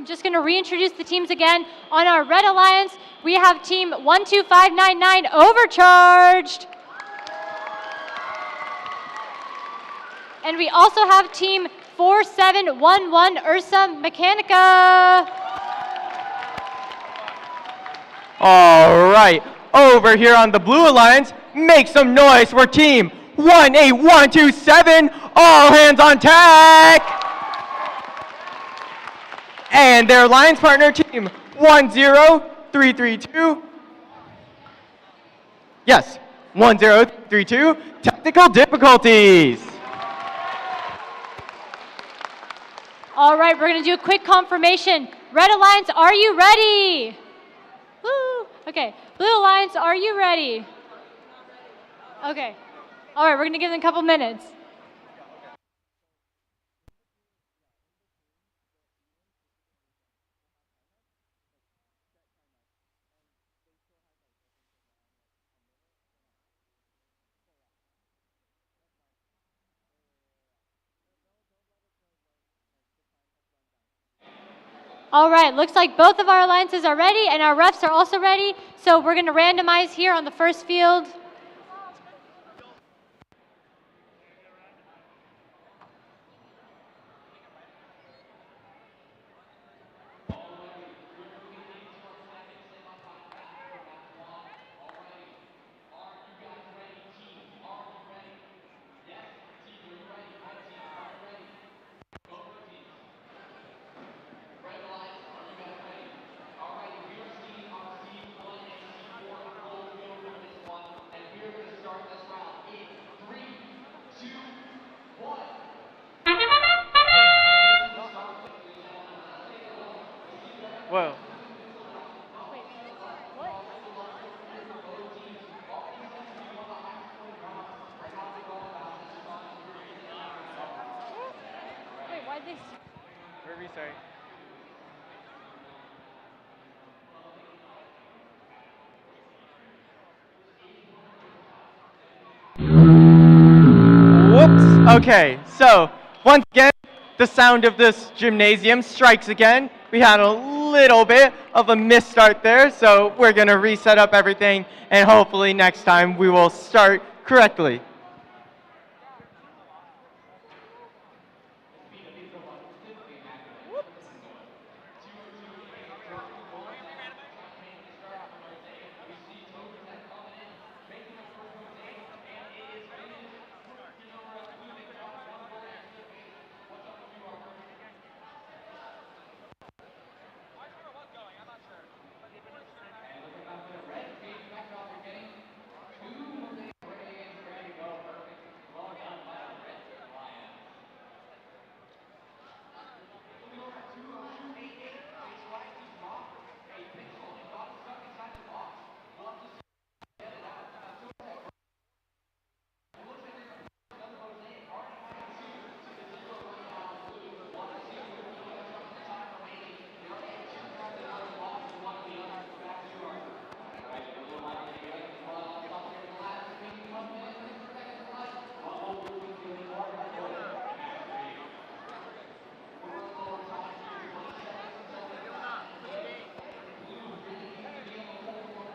Just gonna reintroduce the teams again. On our Red Alliance, we have team 12599 Overcharged. And we also have team 4711 Ursa Mechanica. All right, over here on the Blue Alliance, make some noise for team 18127, all hands on deck! And their alliance partner team 10332. Yes, 1032, technical difficulties. All right, we're gonna do a quick confirmation. Red Alliance, are you ready? Woo! Okay, Blue Alliance, are you ready? Okay. All right, we're gonna give them a couple minutes. All right, looks like both of our alliances are ready and our refs are also ready. So we're gonna randomize here on the first field. Whoa. Wait, why this? We're restarting. Whoops. Okay, so once again, the sound of this gymnasium strikes again. We had a little bit of a misstart there, so we're gonna reset up everything, and hopefully next time we will start correctly.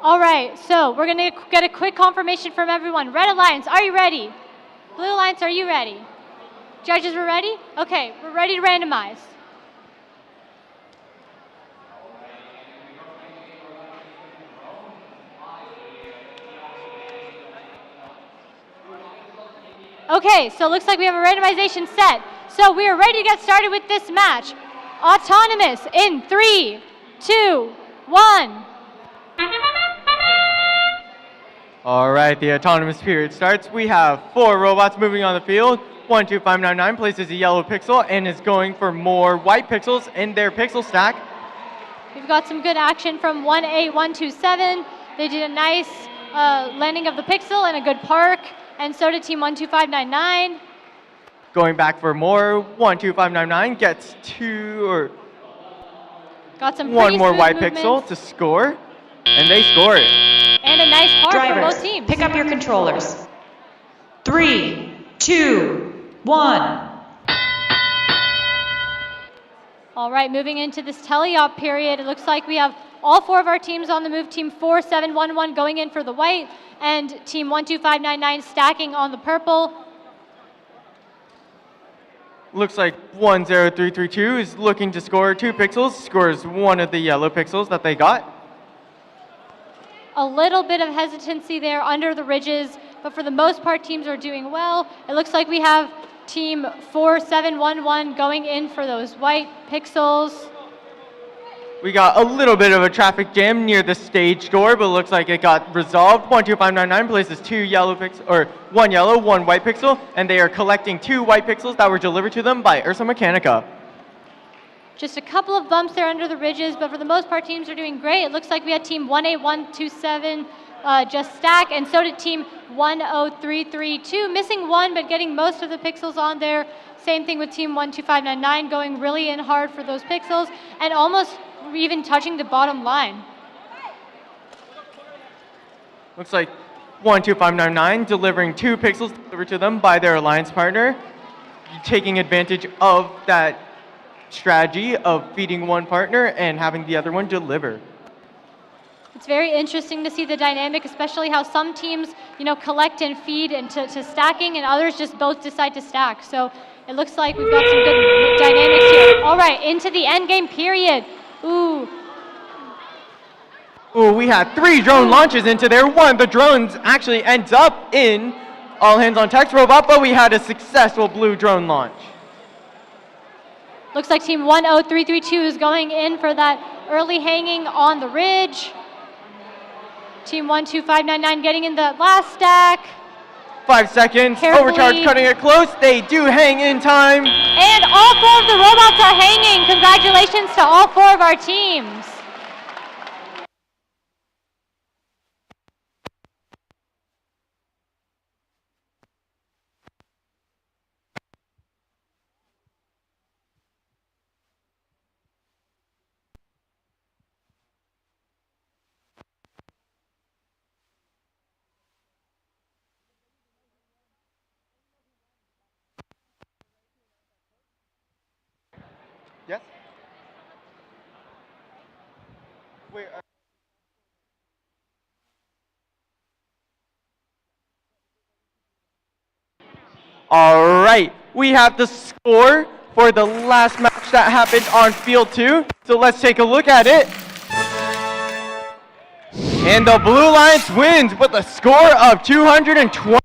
All right, so we're gonna get a quick confirmation from everyone. Red Alliance, are you ready? Blue Alliance, are you ready? Judges, we're ready? Okay, we're ready to randomize. Okay, so it looks like we have a randomization set. So we are ready to get started with this match. Autonomous in 3, 2, 1. All right, the autonomous period starts. We have 4 robots moving on the field. 12599 places a yellow pixel and is going for more white pixels in their pixel stack. We've got some good action from 18127. They did a nice landing of the pixel and a good park, and so did team 12599. Going back for more, 12599 gets 2 or got some one more smooth white movements. pixel to score, and they score it. And a nice park for Drivers, both teams. pick up your controllers. 3, 2, 1. All right, moving into this teleop period, it looks like we have all 4 of our teams on the move. Team 4711 going in for the white, and team 12599 stacking on the purple. Looks like 10332 is looking to score 2 pixels, scores 1 of the yellow pixels that they got. A little bit of hesitancy there under the ridges, but for the most part, teams are doing well. It looks like we have team 4711 going in for those white pixels. We got a little bit of a traffic jam near the stage score, but it looks like it got resolved. 12599 places 2 yellow pixels, or 1 yellow, 1 white pixel, and they are collecting 2 white pixels that were delivered to them by Ursa Mechanica. Just a couple of bumps there under the ridges, but for the most part, teams are doing great. It looks like we had team 18127 just stack, and so did team 10332, missing 1, but getting most of the pixels on there. Same thing with team 12599, going really in hard for those pixels, and almost even touching the bottom line. Looks like 12599 delivering 2 pixels delivered to them by their alliance partner, taking advantage of that strategy of feeding one partner and having the other one deliver. It's very interesting to see the dynamic, especially how some teams, collect and feed into stacking, and others just both decide to stack. So it looks like we've got some good dynamics here. All right, into the end game period. Ooh, we had 3 drone launches into there. One of the drones actually ends up in all hands on text robot, but we had a successful blue drone launch. looks like team 10332 is going in for that early hanging on the ridge. Team 12599 getting in the last stack. 5 seconds, Carefully. overcharge cutting it close. They do hang in time. And all 4 of the robots are hanging. Congratulations to all 4 of our teams. Yes? All right, we have the score for the last match that happened on field 2. So let's take a look at it. And the Blue Alliance wins with a score of 224.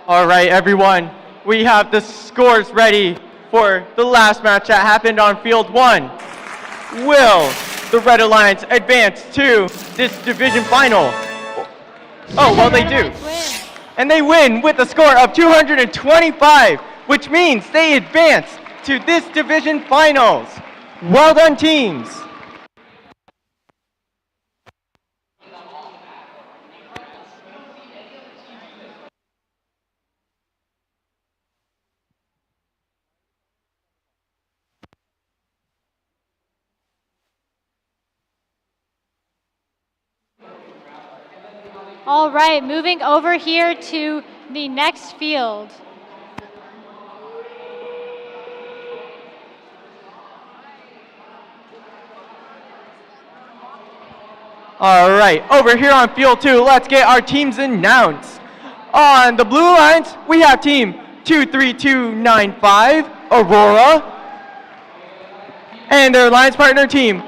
All right, everyone, we have the scores ready for the last match that happened on field 1. Will the Red Alliance advance to this division final? Oh, well, they do. And they win with a score of 225, which means they advance to this division finals. Well done, teams. All right, moving over here to the next field. All right, over here on field 2, let's get our teams announced. On the blue lines, we have team 23295, Aurora, and their alliance partner team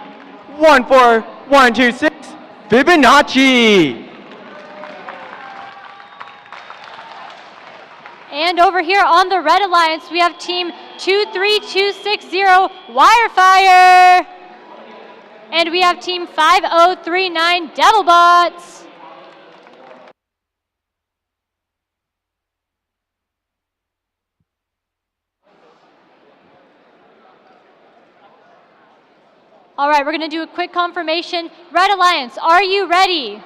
14126, Fibonacci. And over here on the red alliance, we have team 23260, Wirefire. And we have team 5039, Devilbots. All right, we're gonna do a quick confirmation. Red Alliance, are you ready?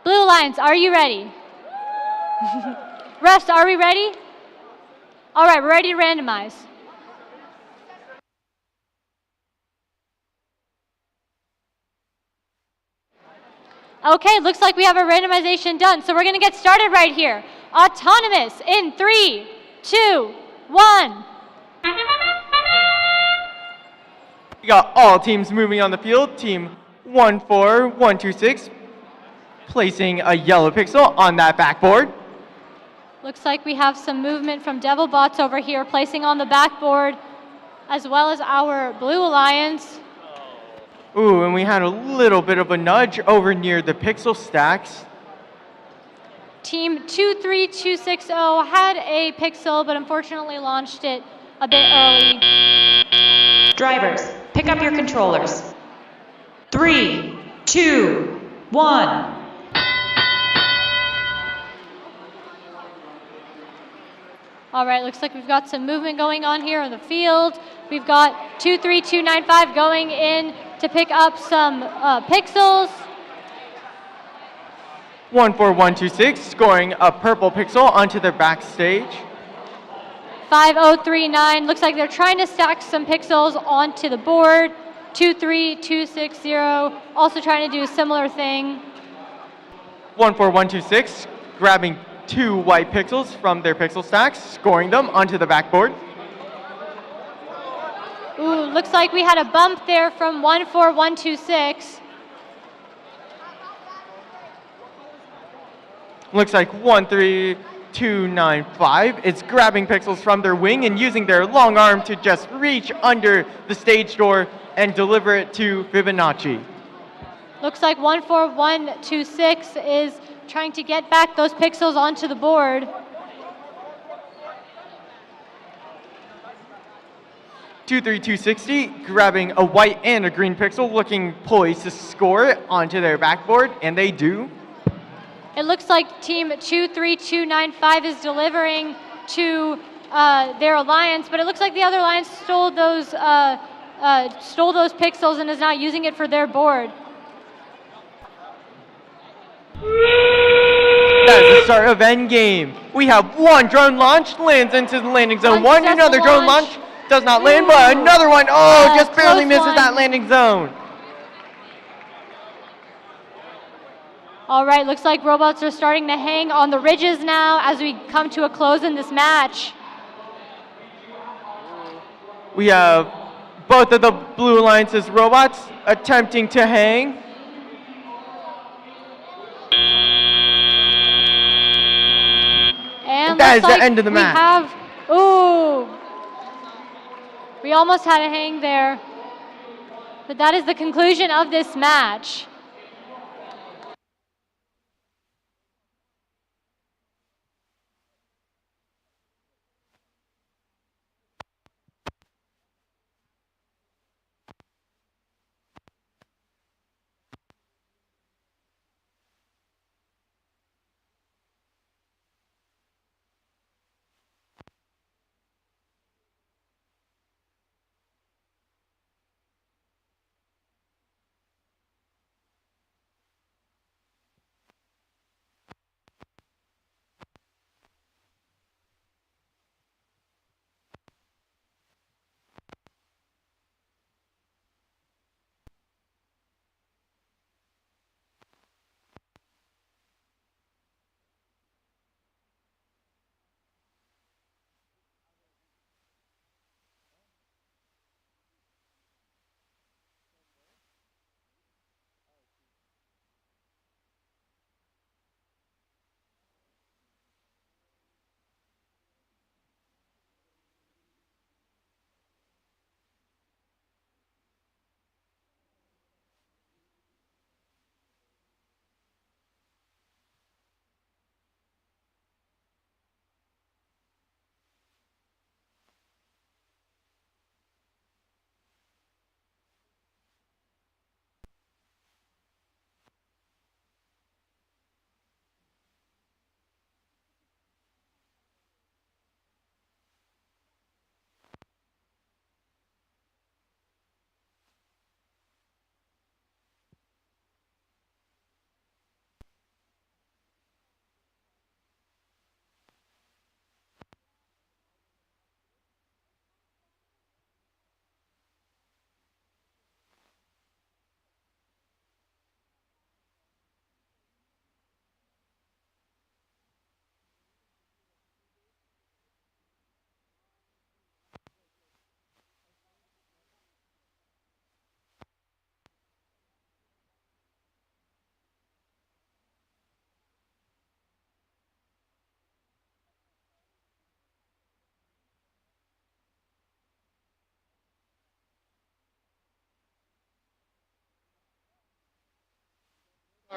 Blue Alliance, are you ready? Rest, are we ready? All right, we're ready to randomize. Okay, looks like we have our randomization done, so we're gonna get started right here. Autonomous in 3, 2, 1. We got all teams moving on the field. Team 14126 placing a yellow pixel on that backboard. Looks like we have some movement from Devilbots over here, placing on the backboard, as well as our Blue Alliance. Ooh, and we had a little bit of a nudge over near the pixel stacks. Team 23260 had a pixel, but unfortunately launched it a bit early. Drivers, pick up your controllers. 3, 2, 1. All right, looks like we've got some movement going on here in the field. We've got 23295 going in to pick up some pixels. 14126 scoring a purple pixel onto their backstage. 5039, looks like they're trying to stack some pixels onto the board. 23260, also trying to do a similar thing. 14126 grabbing 2 white pixels from their pixel stacks, scoring them onto the backboard. Ooh, looks like we had a bump there from 14126. Looks like 13295 is grabbing pixels from their wing and using their long arm to just reach under the stage door and deliver it to Fibonacci. Looks like 14126 is trying to get back those pixels onto the board. 23260 grabbing a white and a green pixel, looking poised to score it onto their backboard, and they do. It looks like team 23295 is delivering to their alliance, but it looks like the other alliance stole those pixels and is now using it for their board. That is the start of endgame. We have one drone launch, lands into the landing zone. One, another drone launch does not land, but another one, just barely misses that landing zone. All right, looks like robots are starting to hang on the ridges now as we come to a close in this match. We have both of the Blue Alliance's robots attempting to hang. And that is looks the end of the match. We almost had a hang there. But that is the conclusion of this match.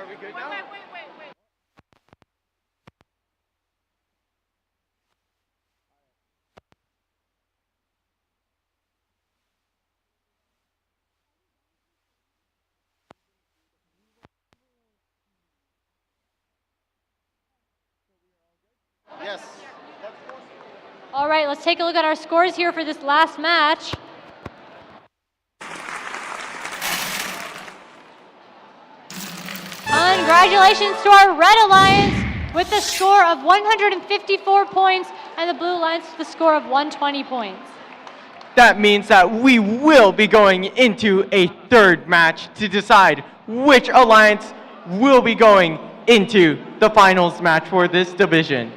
Are we good now? Wait. Yes. All right, let's take a look at our scores here for this last match. Congratulations to our Red Alliance with the score of 154 points and the Blue Alliance with the score of 120 points. That means that we will be going into a third match to decide which alliance will be going into the finals match for this division.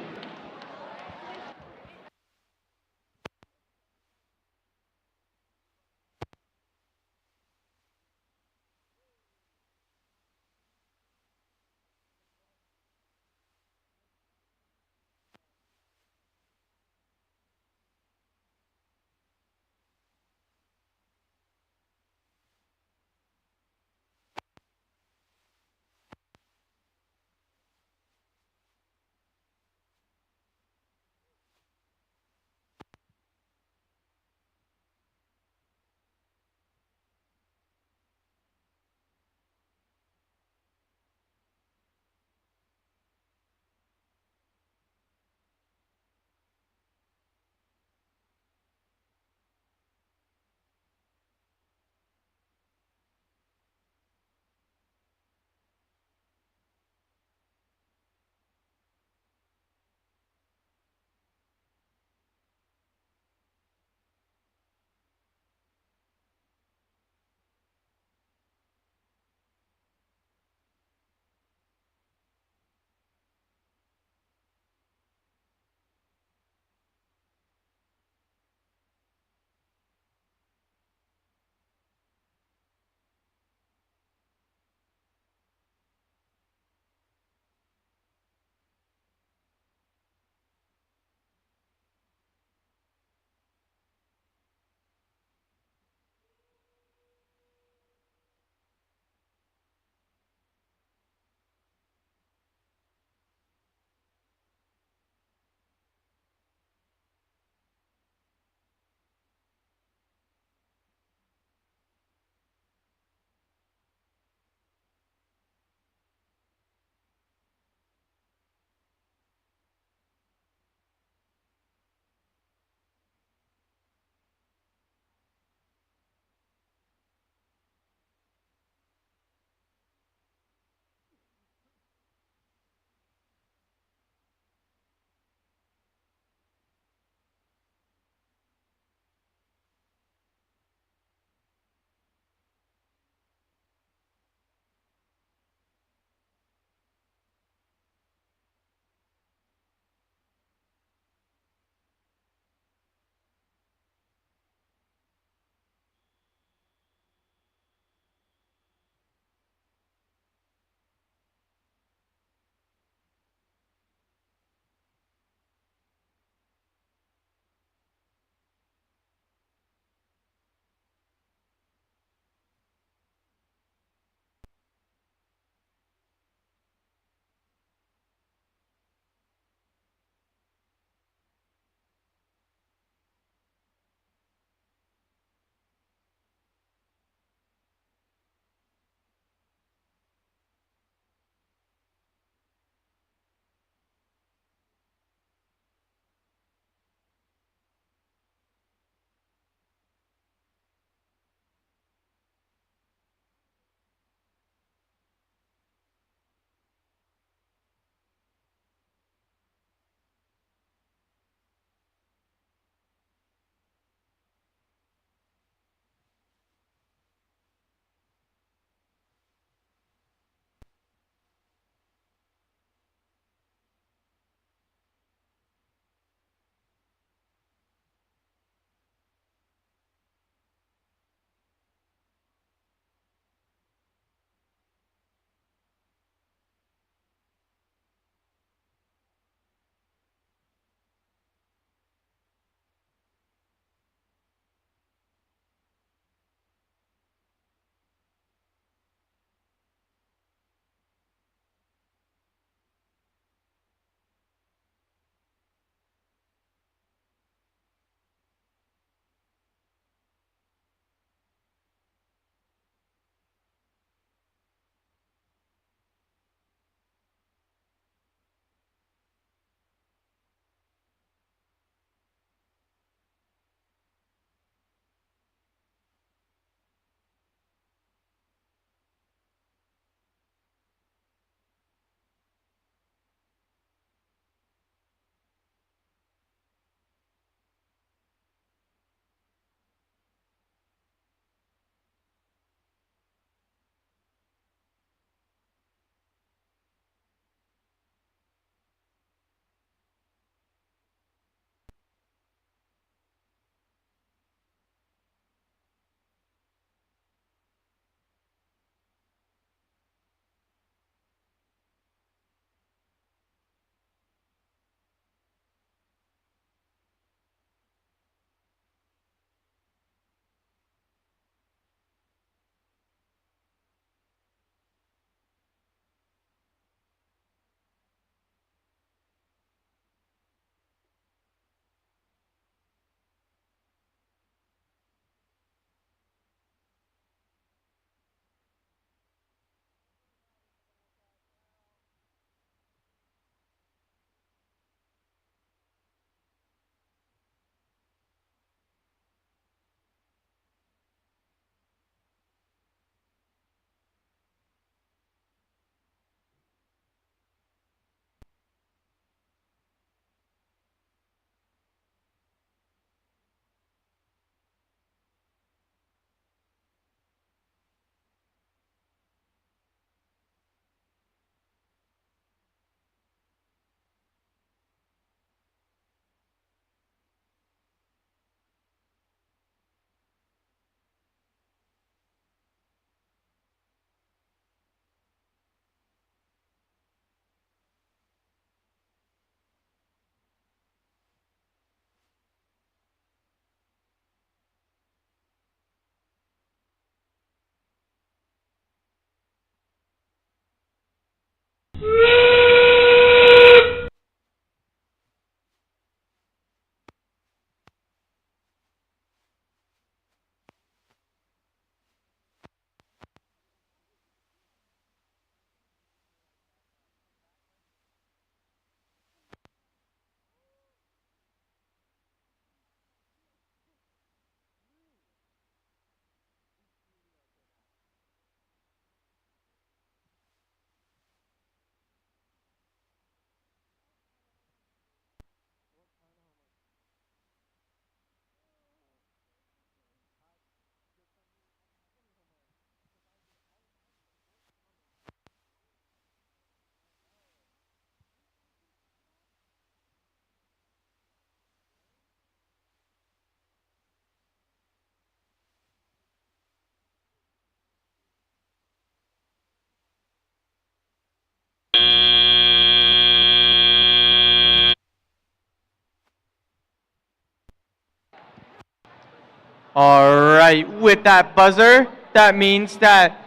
All right, with that buzzer, that means that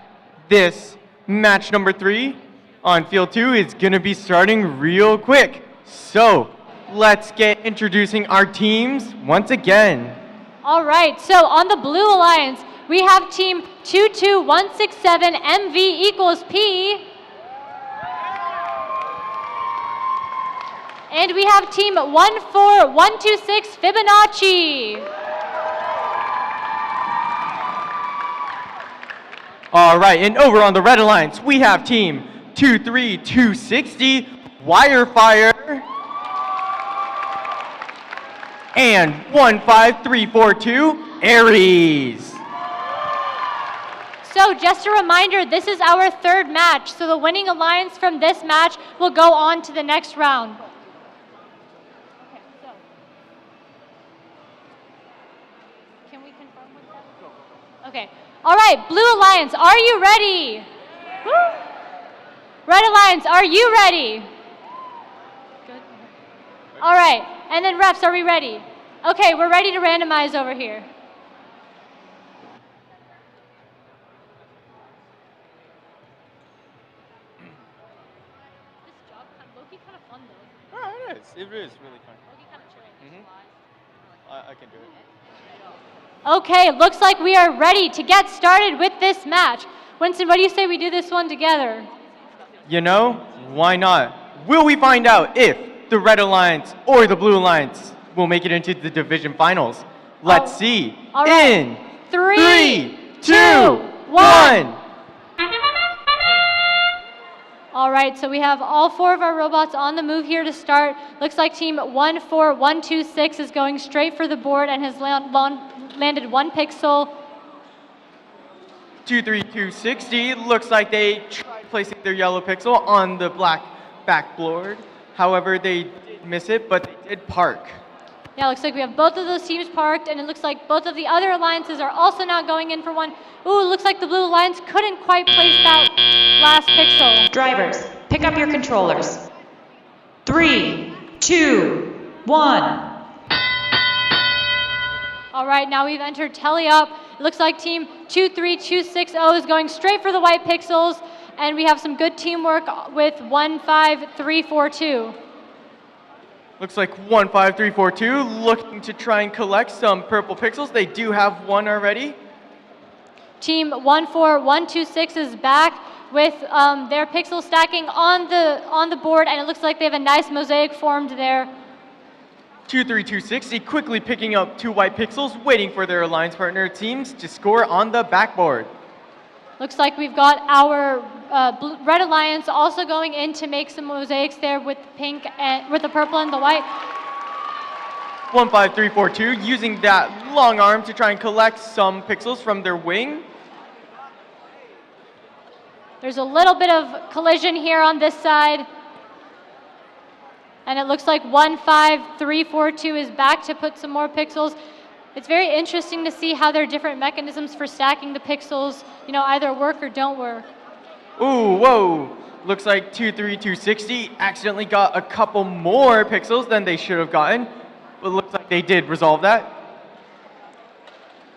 this match number 3 on field 2 is gonna be starting real quick. So let's get introducing our teams once again. All right, so on the Blue Alliance, we have team 22167 MV equals P. And we have team 14126 Fibonacci. All right, and over on the Red Alliance, we have team 23260 Wirefire and 15342 Aries. So just a reminder, this is our 3rd match, so the winning alliance from this match will go on to the next round. Can we confirm with them? Okay. All right, Blue Alliance, are you ready? Woo. Red Alliance, are you ready? Good. All right, and then refs, are we ready? Okay, we're ready to randomize over here. This job, low-key kind of fun though. Oh, it is. It is really fun. Low-key kind of chilling. I can do it. Okay, looks like we are ready to get started with this match. Winston, what do you say we do this one together? You know, why not? Will we find out if the Red Alliance or the Blue Alliance will make it into the division finals? Let's see. All right. In 3, 2, 1. All right, so we have all 4 of our robots on the move here to start. Looks like team 14126 is going straight for the board and has landed 1 pixel. 23260 looks like they tried placing their yellow pixel on the black backboard. However, they did miss it, but they did park. Yeah, looks like we have both of those teams parked, and it looks like both of the other alliances are also now going in for one. Ooh, looks like the Blue Alliance couldn't quite place that last pixel. Drivers, pick up your controllers. 3, 2, 1. All right, now we've entered Telly up. It looks like team 23260 is going straight for the white pixels, and we have some good teamwork with 15342. Looks like 15342 looking to try and collect some purple pixels. They do have one already. Team 14126 is back with their pixel stacking on the board, and it looks like they have a nice mosaic formed there. 23260 quickly picking up 2 white pixels, waiting for their alliance partner teams to score on the backboard. Looks like we've got our Red Alliance also going in to make some mosaics there with the pink and with the purple and the white. 15342 using that long arm to try and collect some pixels from their wing. There's a little bit of collision here on this side. And it looks like 15342 is back to put some more pixels. It's very interesting to see how their different mechanisms for stacking the pixels, either work or don't work. Ooh, whoa. Looks like 23260 accidentally got a couple more pixels than they should have gotten, but looks like they did resolve that.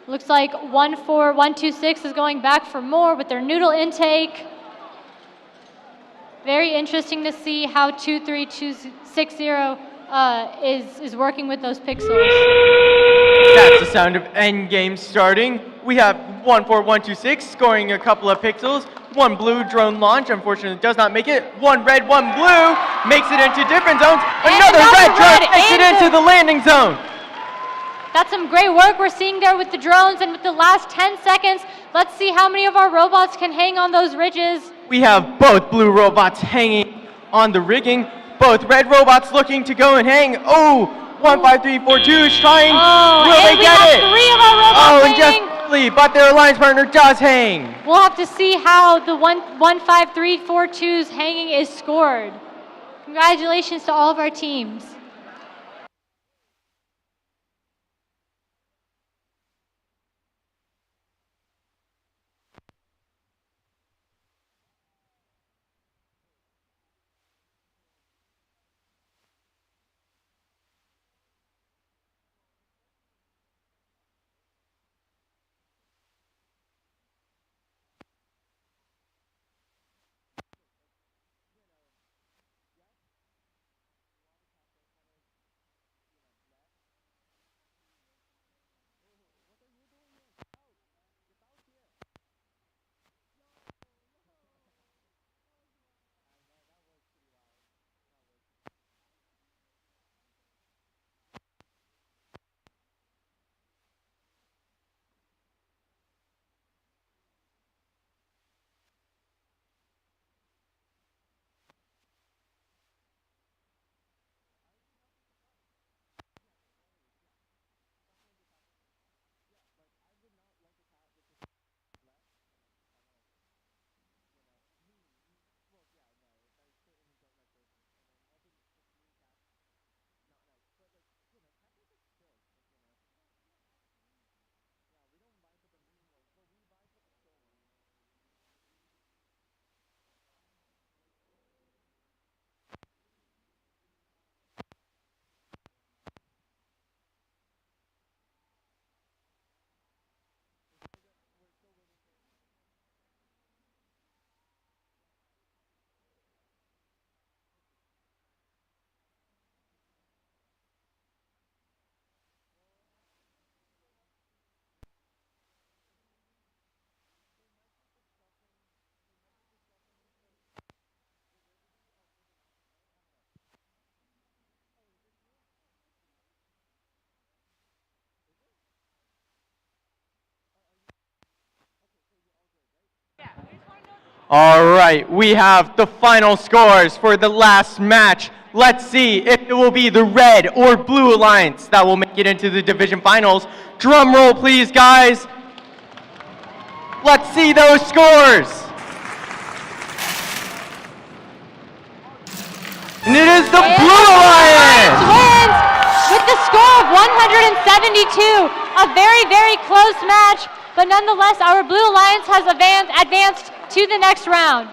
Looks like 14126 is going back for more with their noodle intake. Very interesting to see how 23260 is working with those pixels. That's the sound of endgame starting. We have 14126 scoring a couple of pixels. One blue drone launch, unfortunately does not make it. One red, one blue makes it into different zones. Another red drone makes it into the landing zone. That's some great work we're seeing there with the drones, and with the last 10 seconds, let's see how many of our robots can hang on those ridges. We have both blue robots hanging on the rigging. Both red robots looking to go and hang. Oh, 15342 is trying. Will they get it? Three of our robots and hanging. just barely, but their alliance partner does hang. We'll have to see how the 15342's hanging is scored. Congratulations to all of our teams. All right, we have the final scores for the last match. Let's see if it will be the red or blue alliance that will make it into the division finals. Drum roll, please, guys. Let's see those scores. And it is the Blue Alliance! Wins with the score of 172. A very, very close match, but nonetheless, our Blue Alliance has advanced to the next round.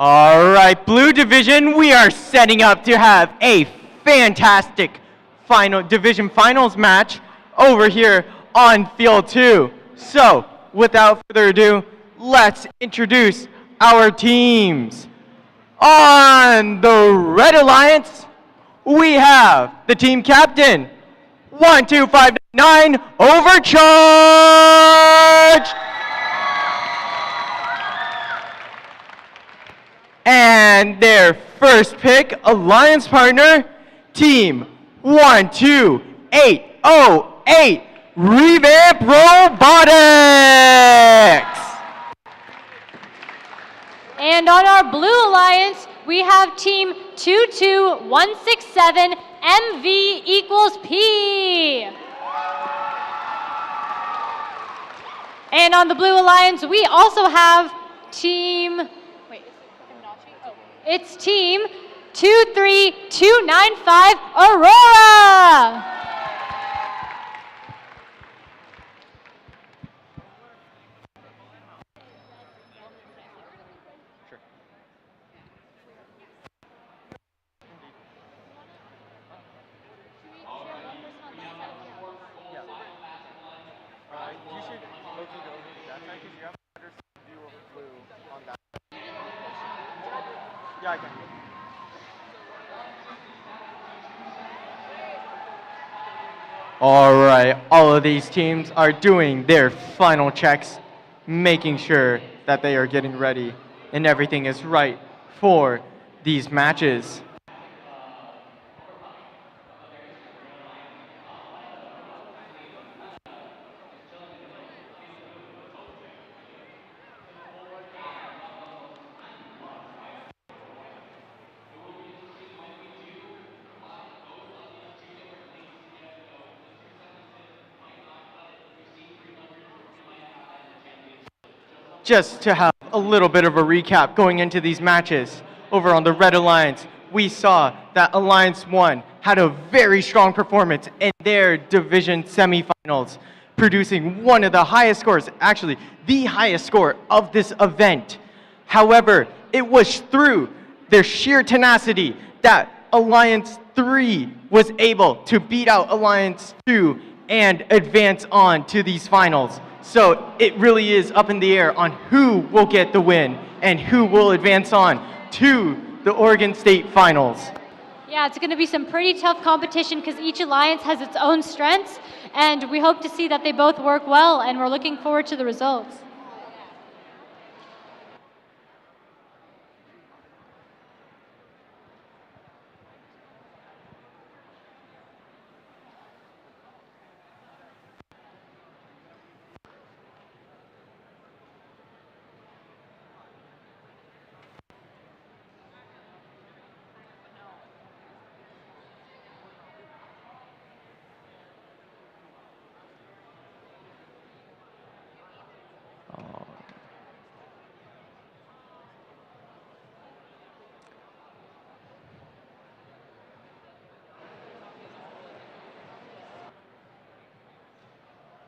All right, Blue Division, we are setting up to have a fantastic division finals match over here on Field 2. So, without further ado, let's introduce our teams. On the Red Alliance, we have the team captain, 12599 Overcharge! And their first pick, alliance partner, team 12808 Revamped Robotics! And on our Blue Alliance, we have team 22167 MV equals P. And on the Blue Alliance, we also have team, it's team 23295 Aurora. Yeah, I can. All right, all of these teams are doing their final checks, making sure that they are getting ready and everything is right for these matches. Just to have a little bit of a recap going into these matches, over on the Red Alliance, we saw that Alliance 1 had a very strong performance in their division semifinals, producing one of the highest scores, actually the highest score of this event. However, it was through their sheer tenacity that Alliance 3 was able to beat out Alliance 2 and advance on to these finals. So it really is up in the air on who will get the win and who will advance on to the Oregon State Finals. Yeah, it's going to be some pretty tough competition because each alliance has its own strengths, and we hope to see that they both work well, and we're looking forward to the results.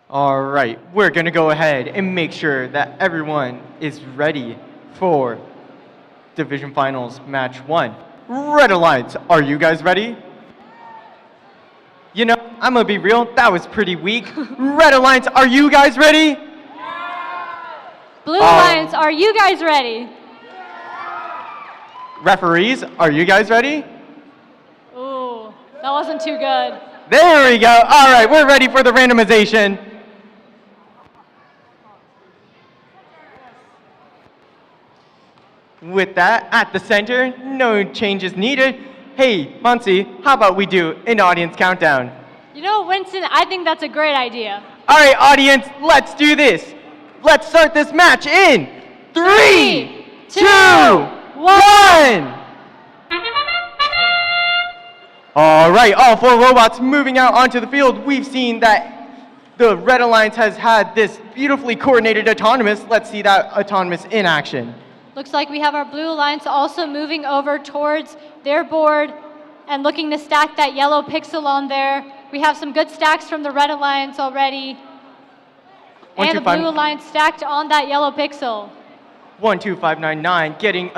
All right, we're going to go ahead and make sure that everyone is ready for Division Finals Match 1. Red Alliance, are you guys ready? You know, I'm going to be real, that was pretty weak. Red Alliance, are you guys ready? Blue Alliance, are you guys ready? Referees, are you guys ready? Ooh, that wasn't too good. There we go. All right, we're ready for the randomization. With that, at the center, no changes needed. Hey, Muncie, how about we do an audience countdown? You know, Winston, I think that's a great idea. All right, audience, let's do this. Let's start this match in 3, 2, 1. All right, all 4 robots moving out onto the field. We've seen that the Red Alliance has had this beautifully coordinated autonomous. Let's see that autonomous in action. Looks like we have our Blue Alliance also moving over towards their board and looking to stack that yellow pixel on there. We have some good stacks from the Red Alliance already. And the Blue Alliance stacked on that yellow pixel. 12599 getting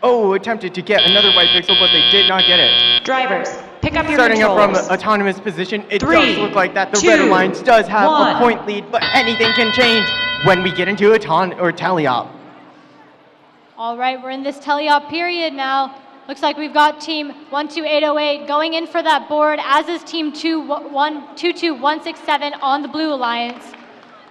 attempted to get another white pixel, but they did not get it. Drivers, pick up your Starting up from controllers. autonomous position, it 3, does look like that the 2, Red Alliance does have 1. a point lead, but anything can change when we get into a teleop. All right, we're in this teleop period now. Looks like we've got team 12808 going in for that board, as is team 22167 on the Blue Alliance.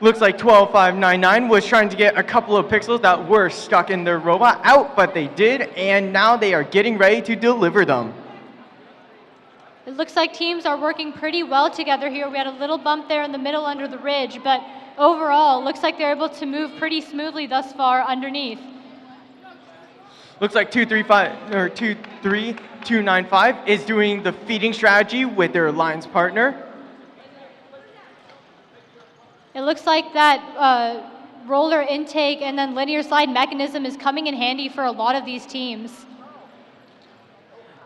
Looks like 12599 was trying to get a couple of pixels that were stuck in their robot out, but they did, and now they are getting ready to deliver them. It looks like teams are working pretty well together here. We had a little bump there in the middle under the ridge, but overall, looks like they're able to move pretty smoothly thus far underneath. Looks like 23295 is doing the feeding strategy with their alliance partner. It looks like that roller intake and then linear slide mechanism is coming in handy for a lot of these teams.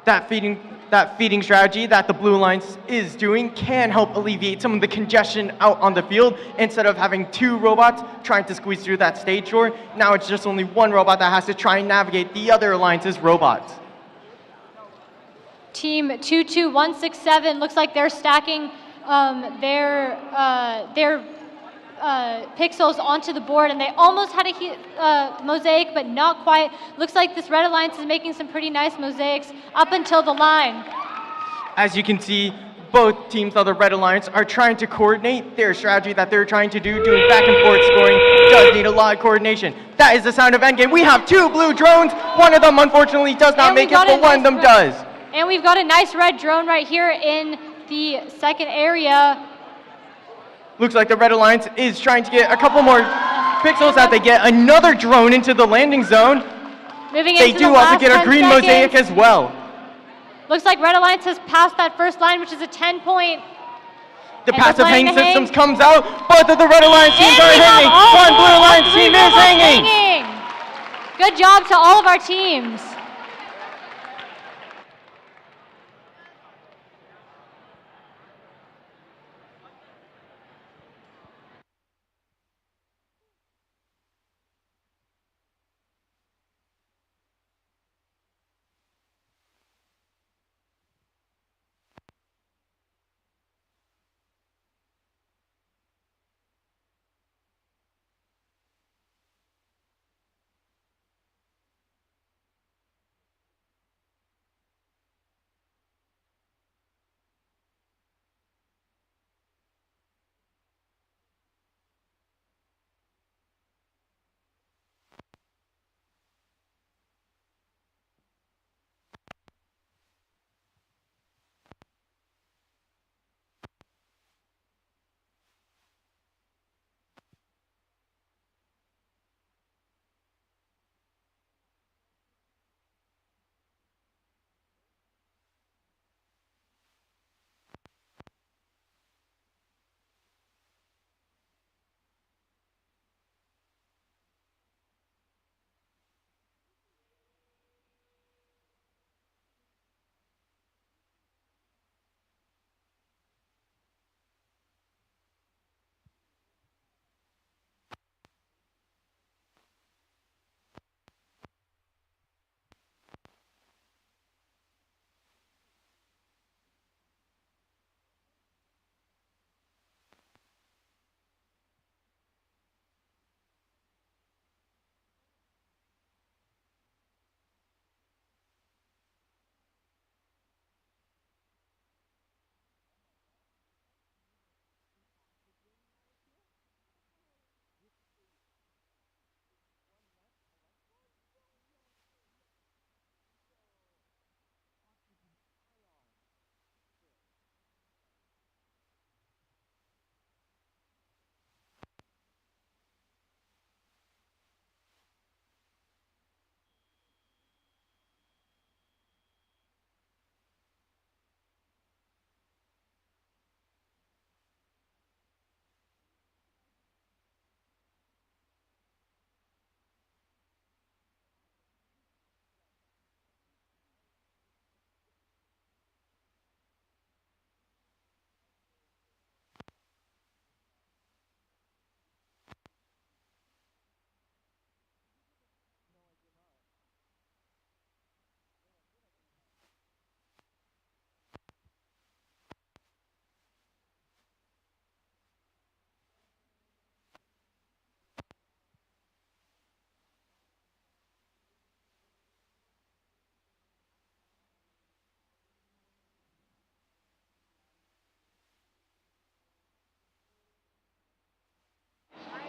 That feeding strategy that the Blue Alliance is doing can help alleviate some of the congestion out on the field. Instead of having two robots trying to squeeze through that stage door, now it's just only one robot that has to try and navigate the other alliance's robots. Team 22167 looks like they're stacking their pixels onto the board, and they almost had a mosaic, but not quite. Looks like this Red Alliance is making some pretty nice mosaics up until the line. As you can see, both teams of the Red Alliance are trying to coordinate their strategy that they're trying to do. Doing back and forth scoring does need a lot of coordination. That is the sound of endgame. We have two blue drones. One of them unfortunately does not make it, but one of them does. And we've got a nice red drone right here in the second area. Looks like the Red Alliance is trying to get a couple more pixels as they get another drone into the landing zone. They do also get a green mosaic as well. Looks like Red Alliance has passed that first line, which is a 10-point. The passive hang systems comes out. Both of the Red Alliance teams are hanging. One Blue Alliance team is hanging. Good job to all of our teams.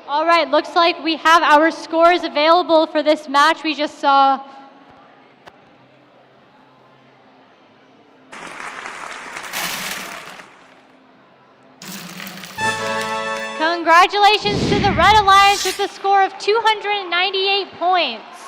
All right, looks like we have our scores available for this match we just saw. Congratulations to the Red Alliance with a score of 298 points.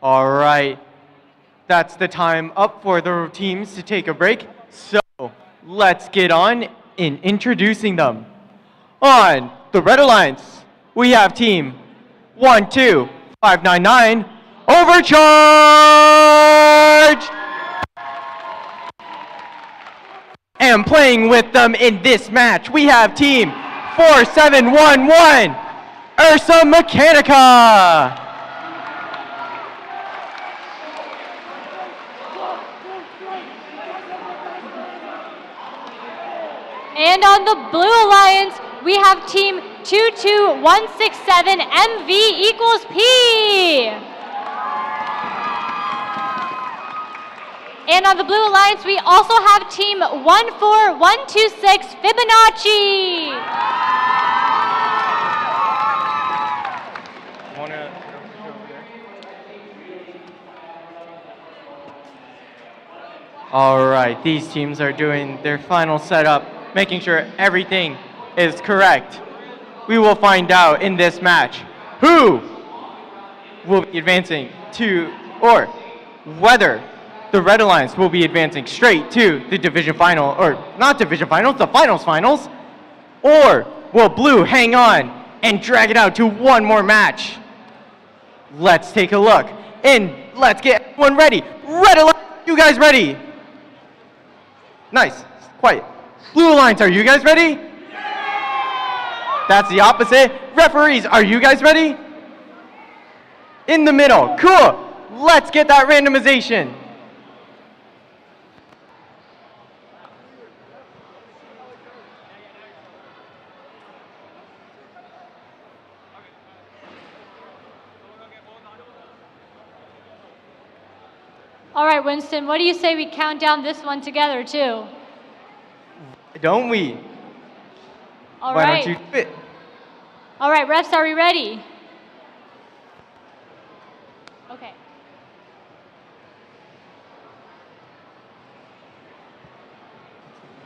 All right. That's the time up for the teams to take a break. So let's get on in introducing them. On the Red Alliance, we have team 12599 Overcharge! And playing with them in this match, we have team 4711 Ursa Mechanica. And on the Blue Alliance, we have team 22167 MV equals P. And on the Blue Alliance, we also have team 14126 Fibonacci. All right, these teams are doing their final setup, making sure everything is correct. We will find out in this match who will be advancing to, or whether the Red Alliance will be advancing straight to the division final, or not division finals, the finals, or will Blue hang on and drag it out to one more match? Let's take a look, and let's get everyone ready. Red Alliance, you guys ready? Nice, quiet. Blue Alliance, are you guys ready? That's the opposite. Referees, are you guys ready? In the middle, cool. Let's get that randomization. All right, Winston, what do you say we count down this one together, too? Don't we? All Why right. don't you do it? All right, refs, are we ready? Okay.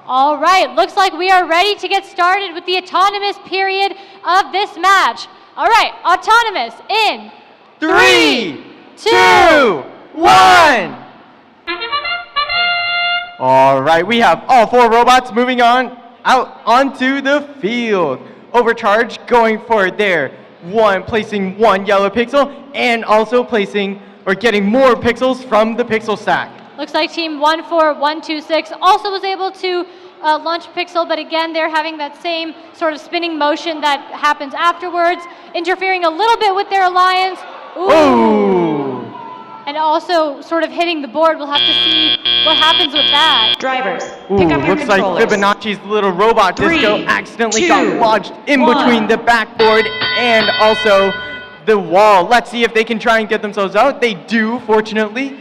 All right, looks like we are ready to get started with the autonomous period of this match. All right, autonomous in 3, 2, 1. All right, we have all 4 robots moving on out onto the field. Overcharge going for their placing 1 yellow pixel and also placing or getting more pixels from the pixel stack. Looks like team 14126 also was able to launch a pixel, but again, they're having that same sort of spinning motion that happens afterwards, interfering a little bit with their alliance. Ooh. And also sort of hitting the board. We'll have to see what happens with that. Drivers, Ooh, pick up your looks like controllers. Fibonacci's little robot 3, disco accidentally 2, got lodged in 1. between the backboard and also the wall. Let's see if they can try and get themselves out. They do, fortunately.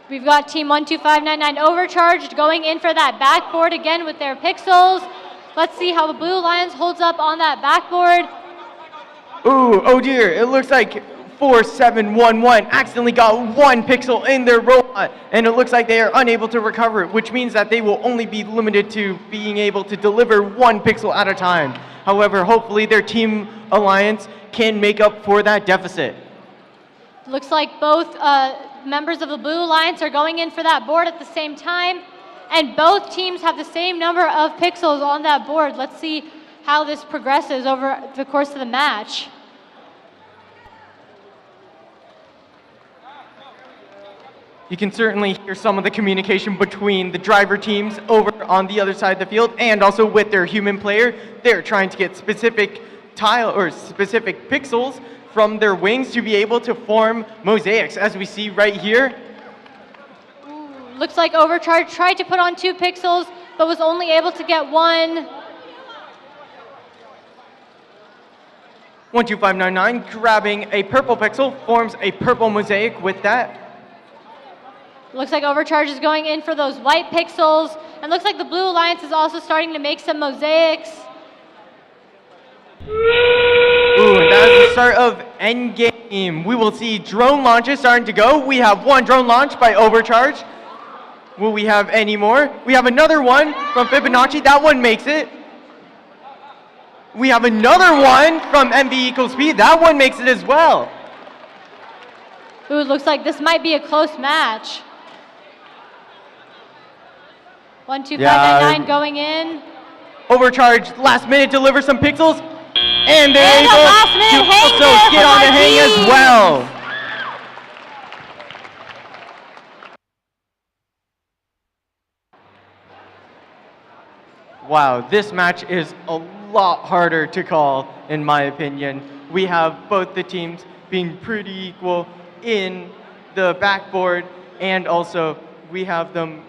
We've got team 12599 overcharged going in for that backboard again with their pixels. Let's see how the Blue Alliance holds up on that backboard. Ooh, oh dear, it looks like 4711 accidentally got 1 pixel in their robot, and it looks like they are unable to recover it, which means that they will only be limited to being able to deliver 1 pixel at a time. However, hopefully their team alliance can make up for that deficit. Looks like both members of the Blue Alliance are going in for that board at the same time, and both teams have the same number of pixels on that board. Let's see how this progresses over the course of the match. You can certainly hear some of the communication between the driver teams over on the other side of the field and also with their human player. They're trying to get specific tile or specific pixels from their wings to be able to form mosaics, as we see right here. Looks like Overcharge tried to put on 2 pixels, but was only able to get 1. 12599 grabbing a purple pixel, forms a purple mosaic with that. Looks like Overcharge is going in for those white pixels, and looks like the Blue Alliance is also starting to make some mosaics. Ooh, and that is the start of endgame. We will see drone launches starting to go. We have 1 drone launch by Overcharge. Will we have any more? We have another one from Fibonacci. That one makes it. We have another one from MV equals P. That one makes it as well. Ooh, it looks like this might be a close match. 12599 going in. Overcharged, last minute, deliver some pixels. And they're And a able last-minute to hang also there get from on our the hang as team. well. Wow, this match is a lot harder to call, in my opinion. We have both the teams being pretty equal in the backboard, and also we had them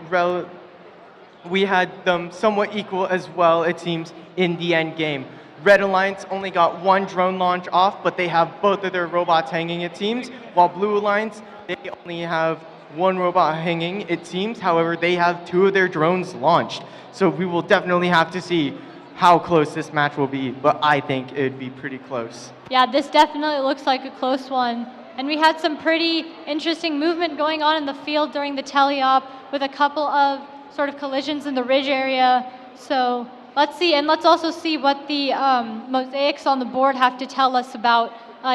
somewhat equal as well, it seems, in the end game. Red Alliance only got one drone launch off, but they have both of their robots hanging, it seems, while Blue Alliance, they only have one robot hanging, it seems. However, they have two of their drones launched. So we will definitely have to see how close this match will be, but I think it would be pretty close. Yeah, this definitely looks like a close one. And we had some pretty interesting movement going on in the field during the teleop with a couple of sort of collisions in the ridge area. So let's see, and let's also see what the mosaics on the board have to tell us about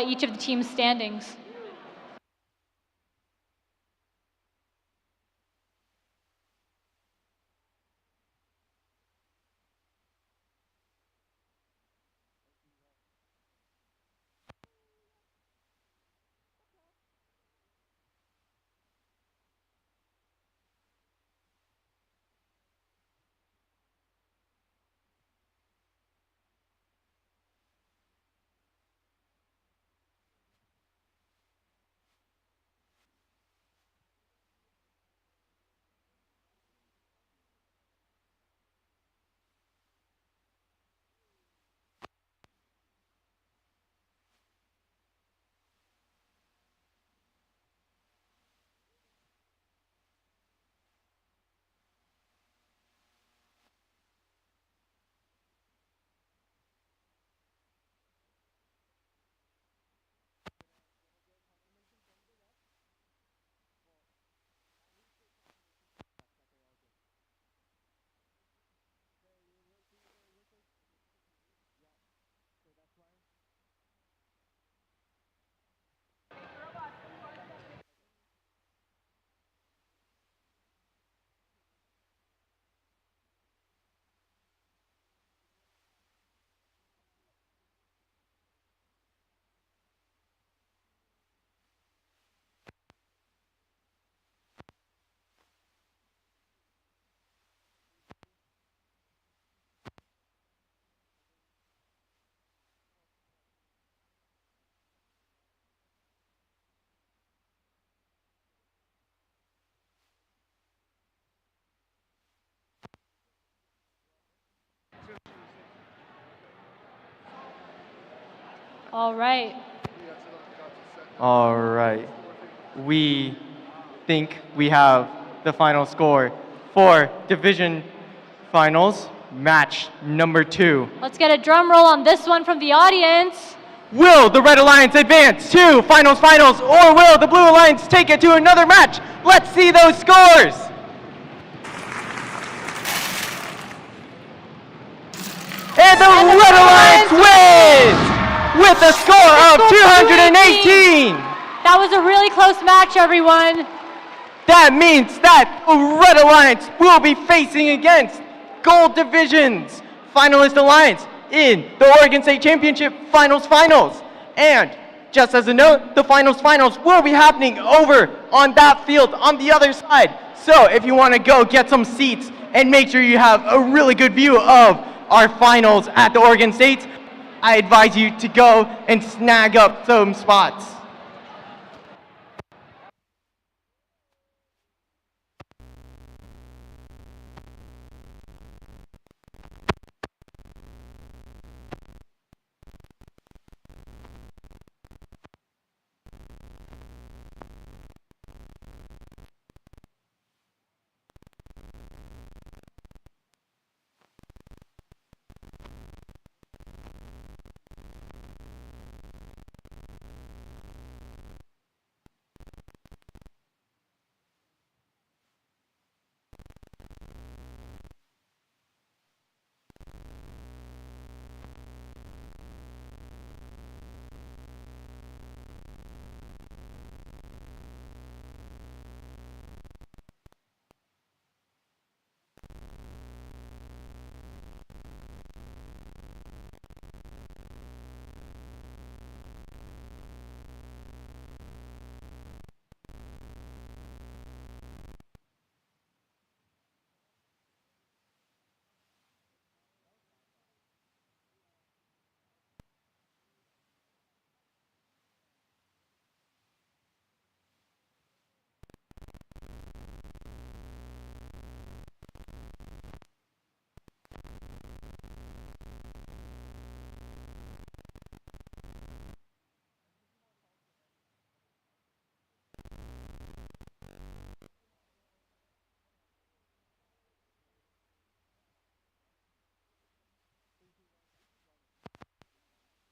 each of the team's standings. All right. All right. We think we have the final score for Division Finals, match number 2. Let's get a drum roll on this one from the audience. Will the Red Alliance advance to finals, or will the Blue Alliance take it to another match? Let's see those scores. And the Red Alliance wins with a score of 218. That was a really close match, everyone. That means that the Red Alliance will be facing against Gold Division's finalist alliance in the Oregon State Championship Finals. And just as a note, the Finals will be happening over on that field on the other side. So if you want to go get some seats and make sure you have a really good view of our finals at the Oregon State, I advise you to go and snag up some spots.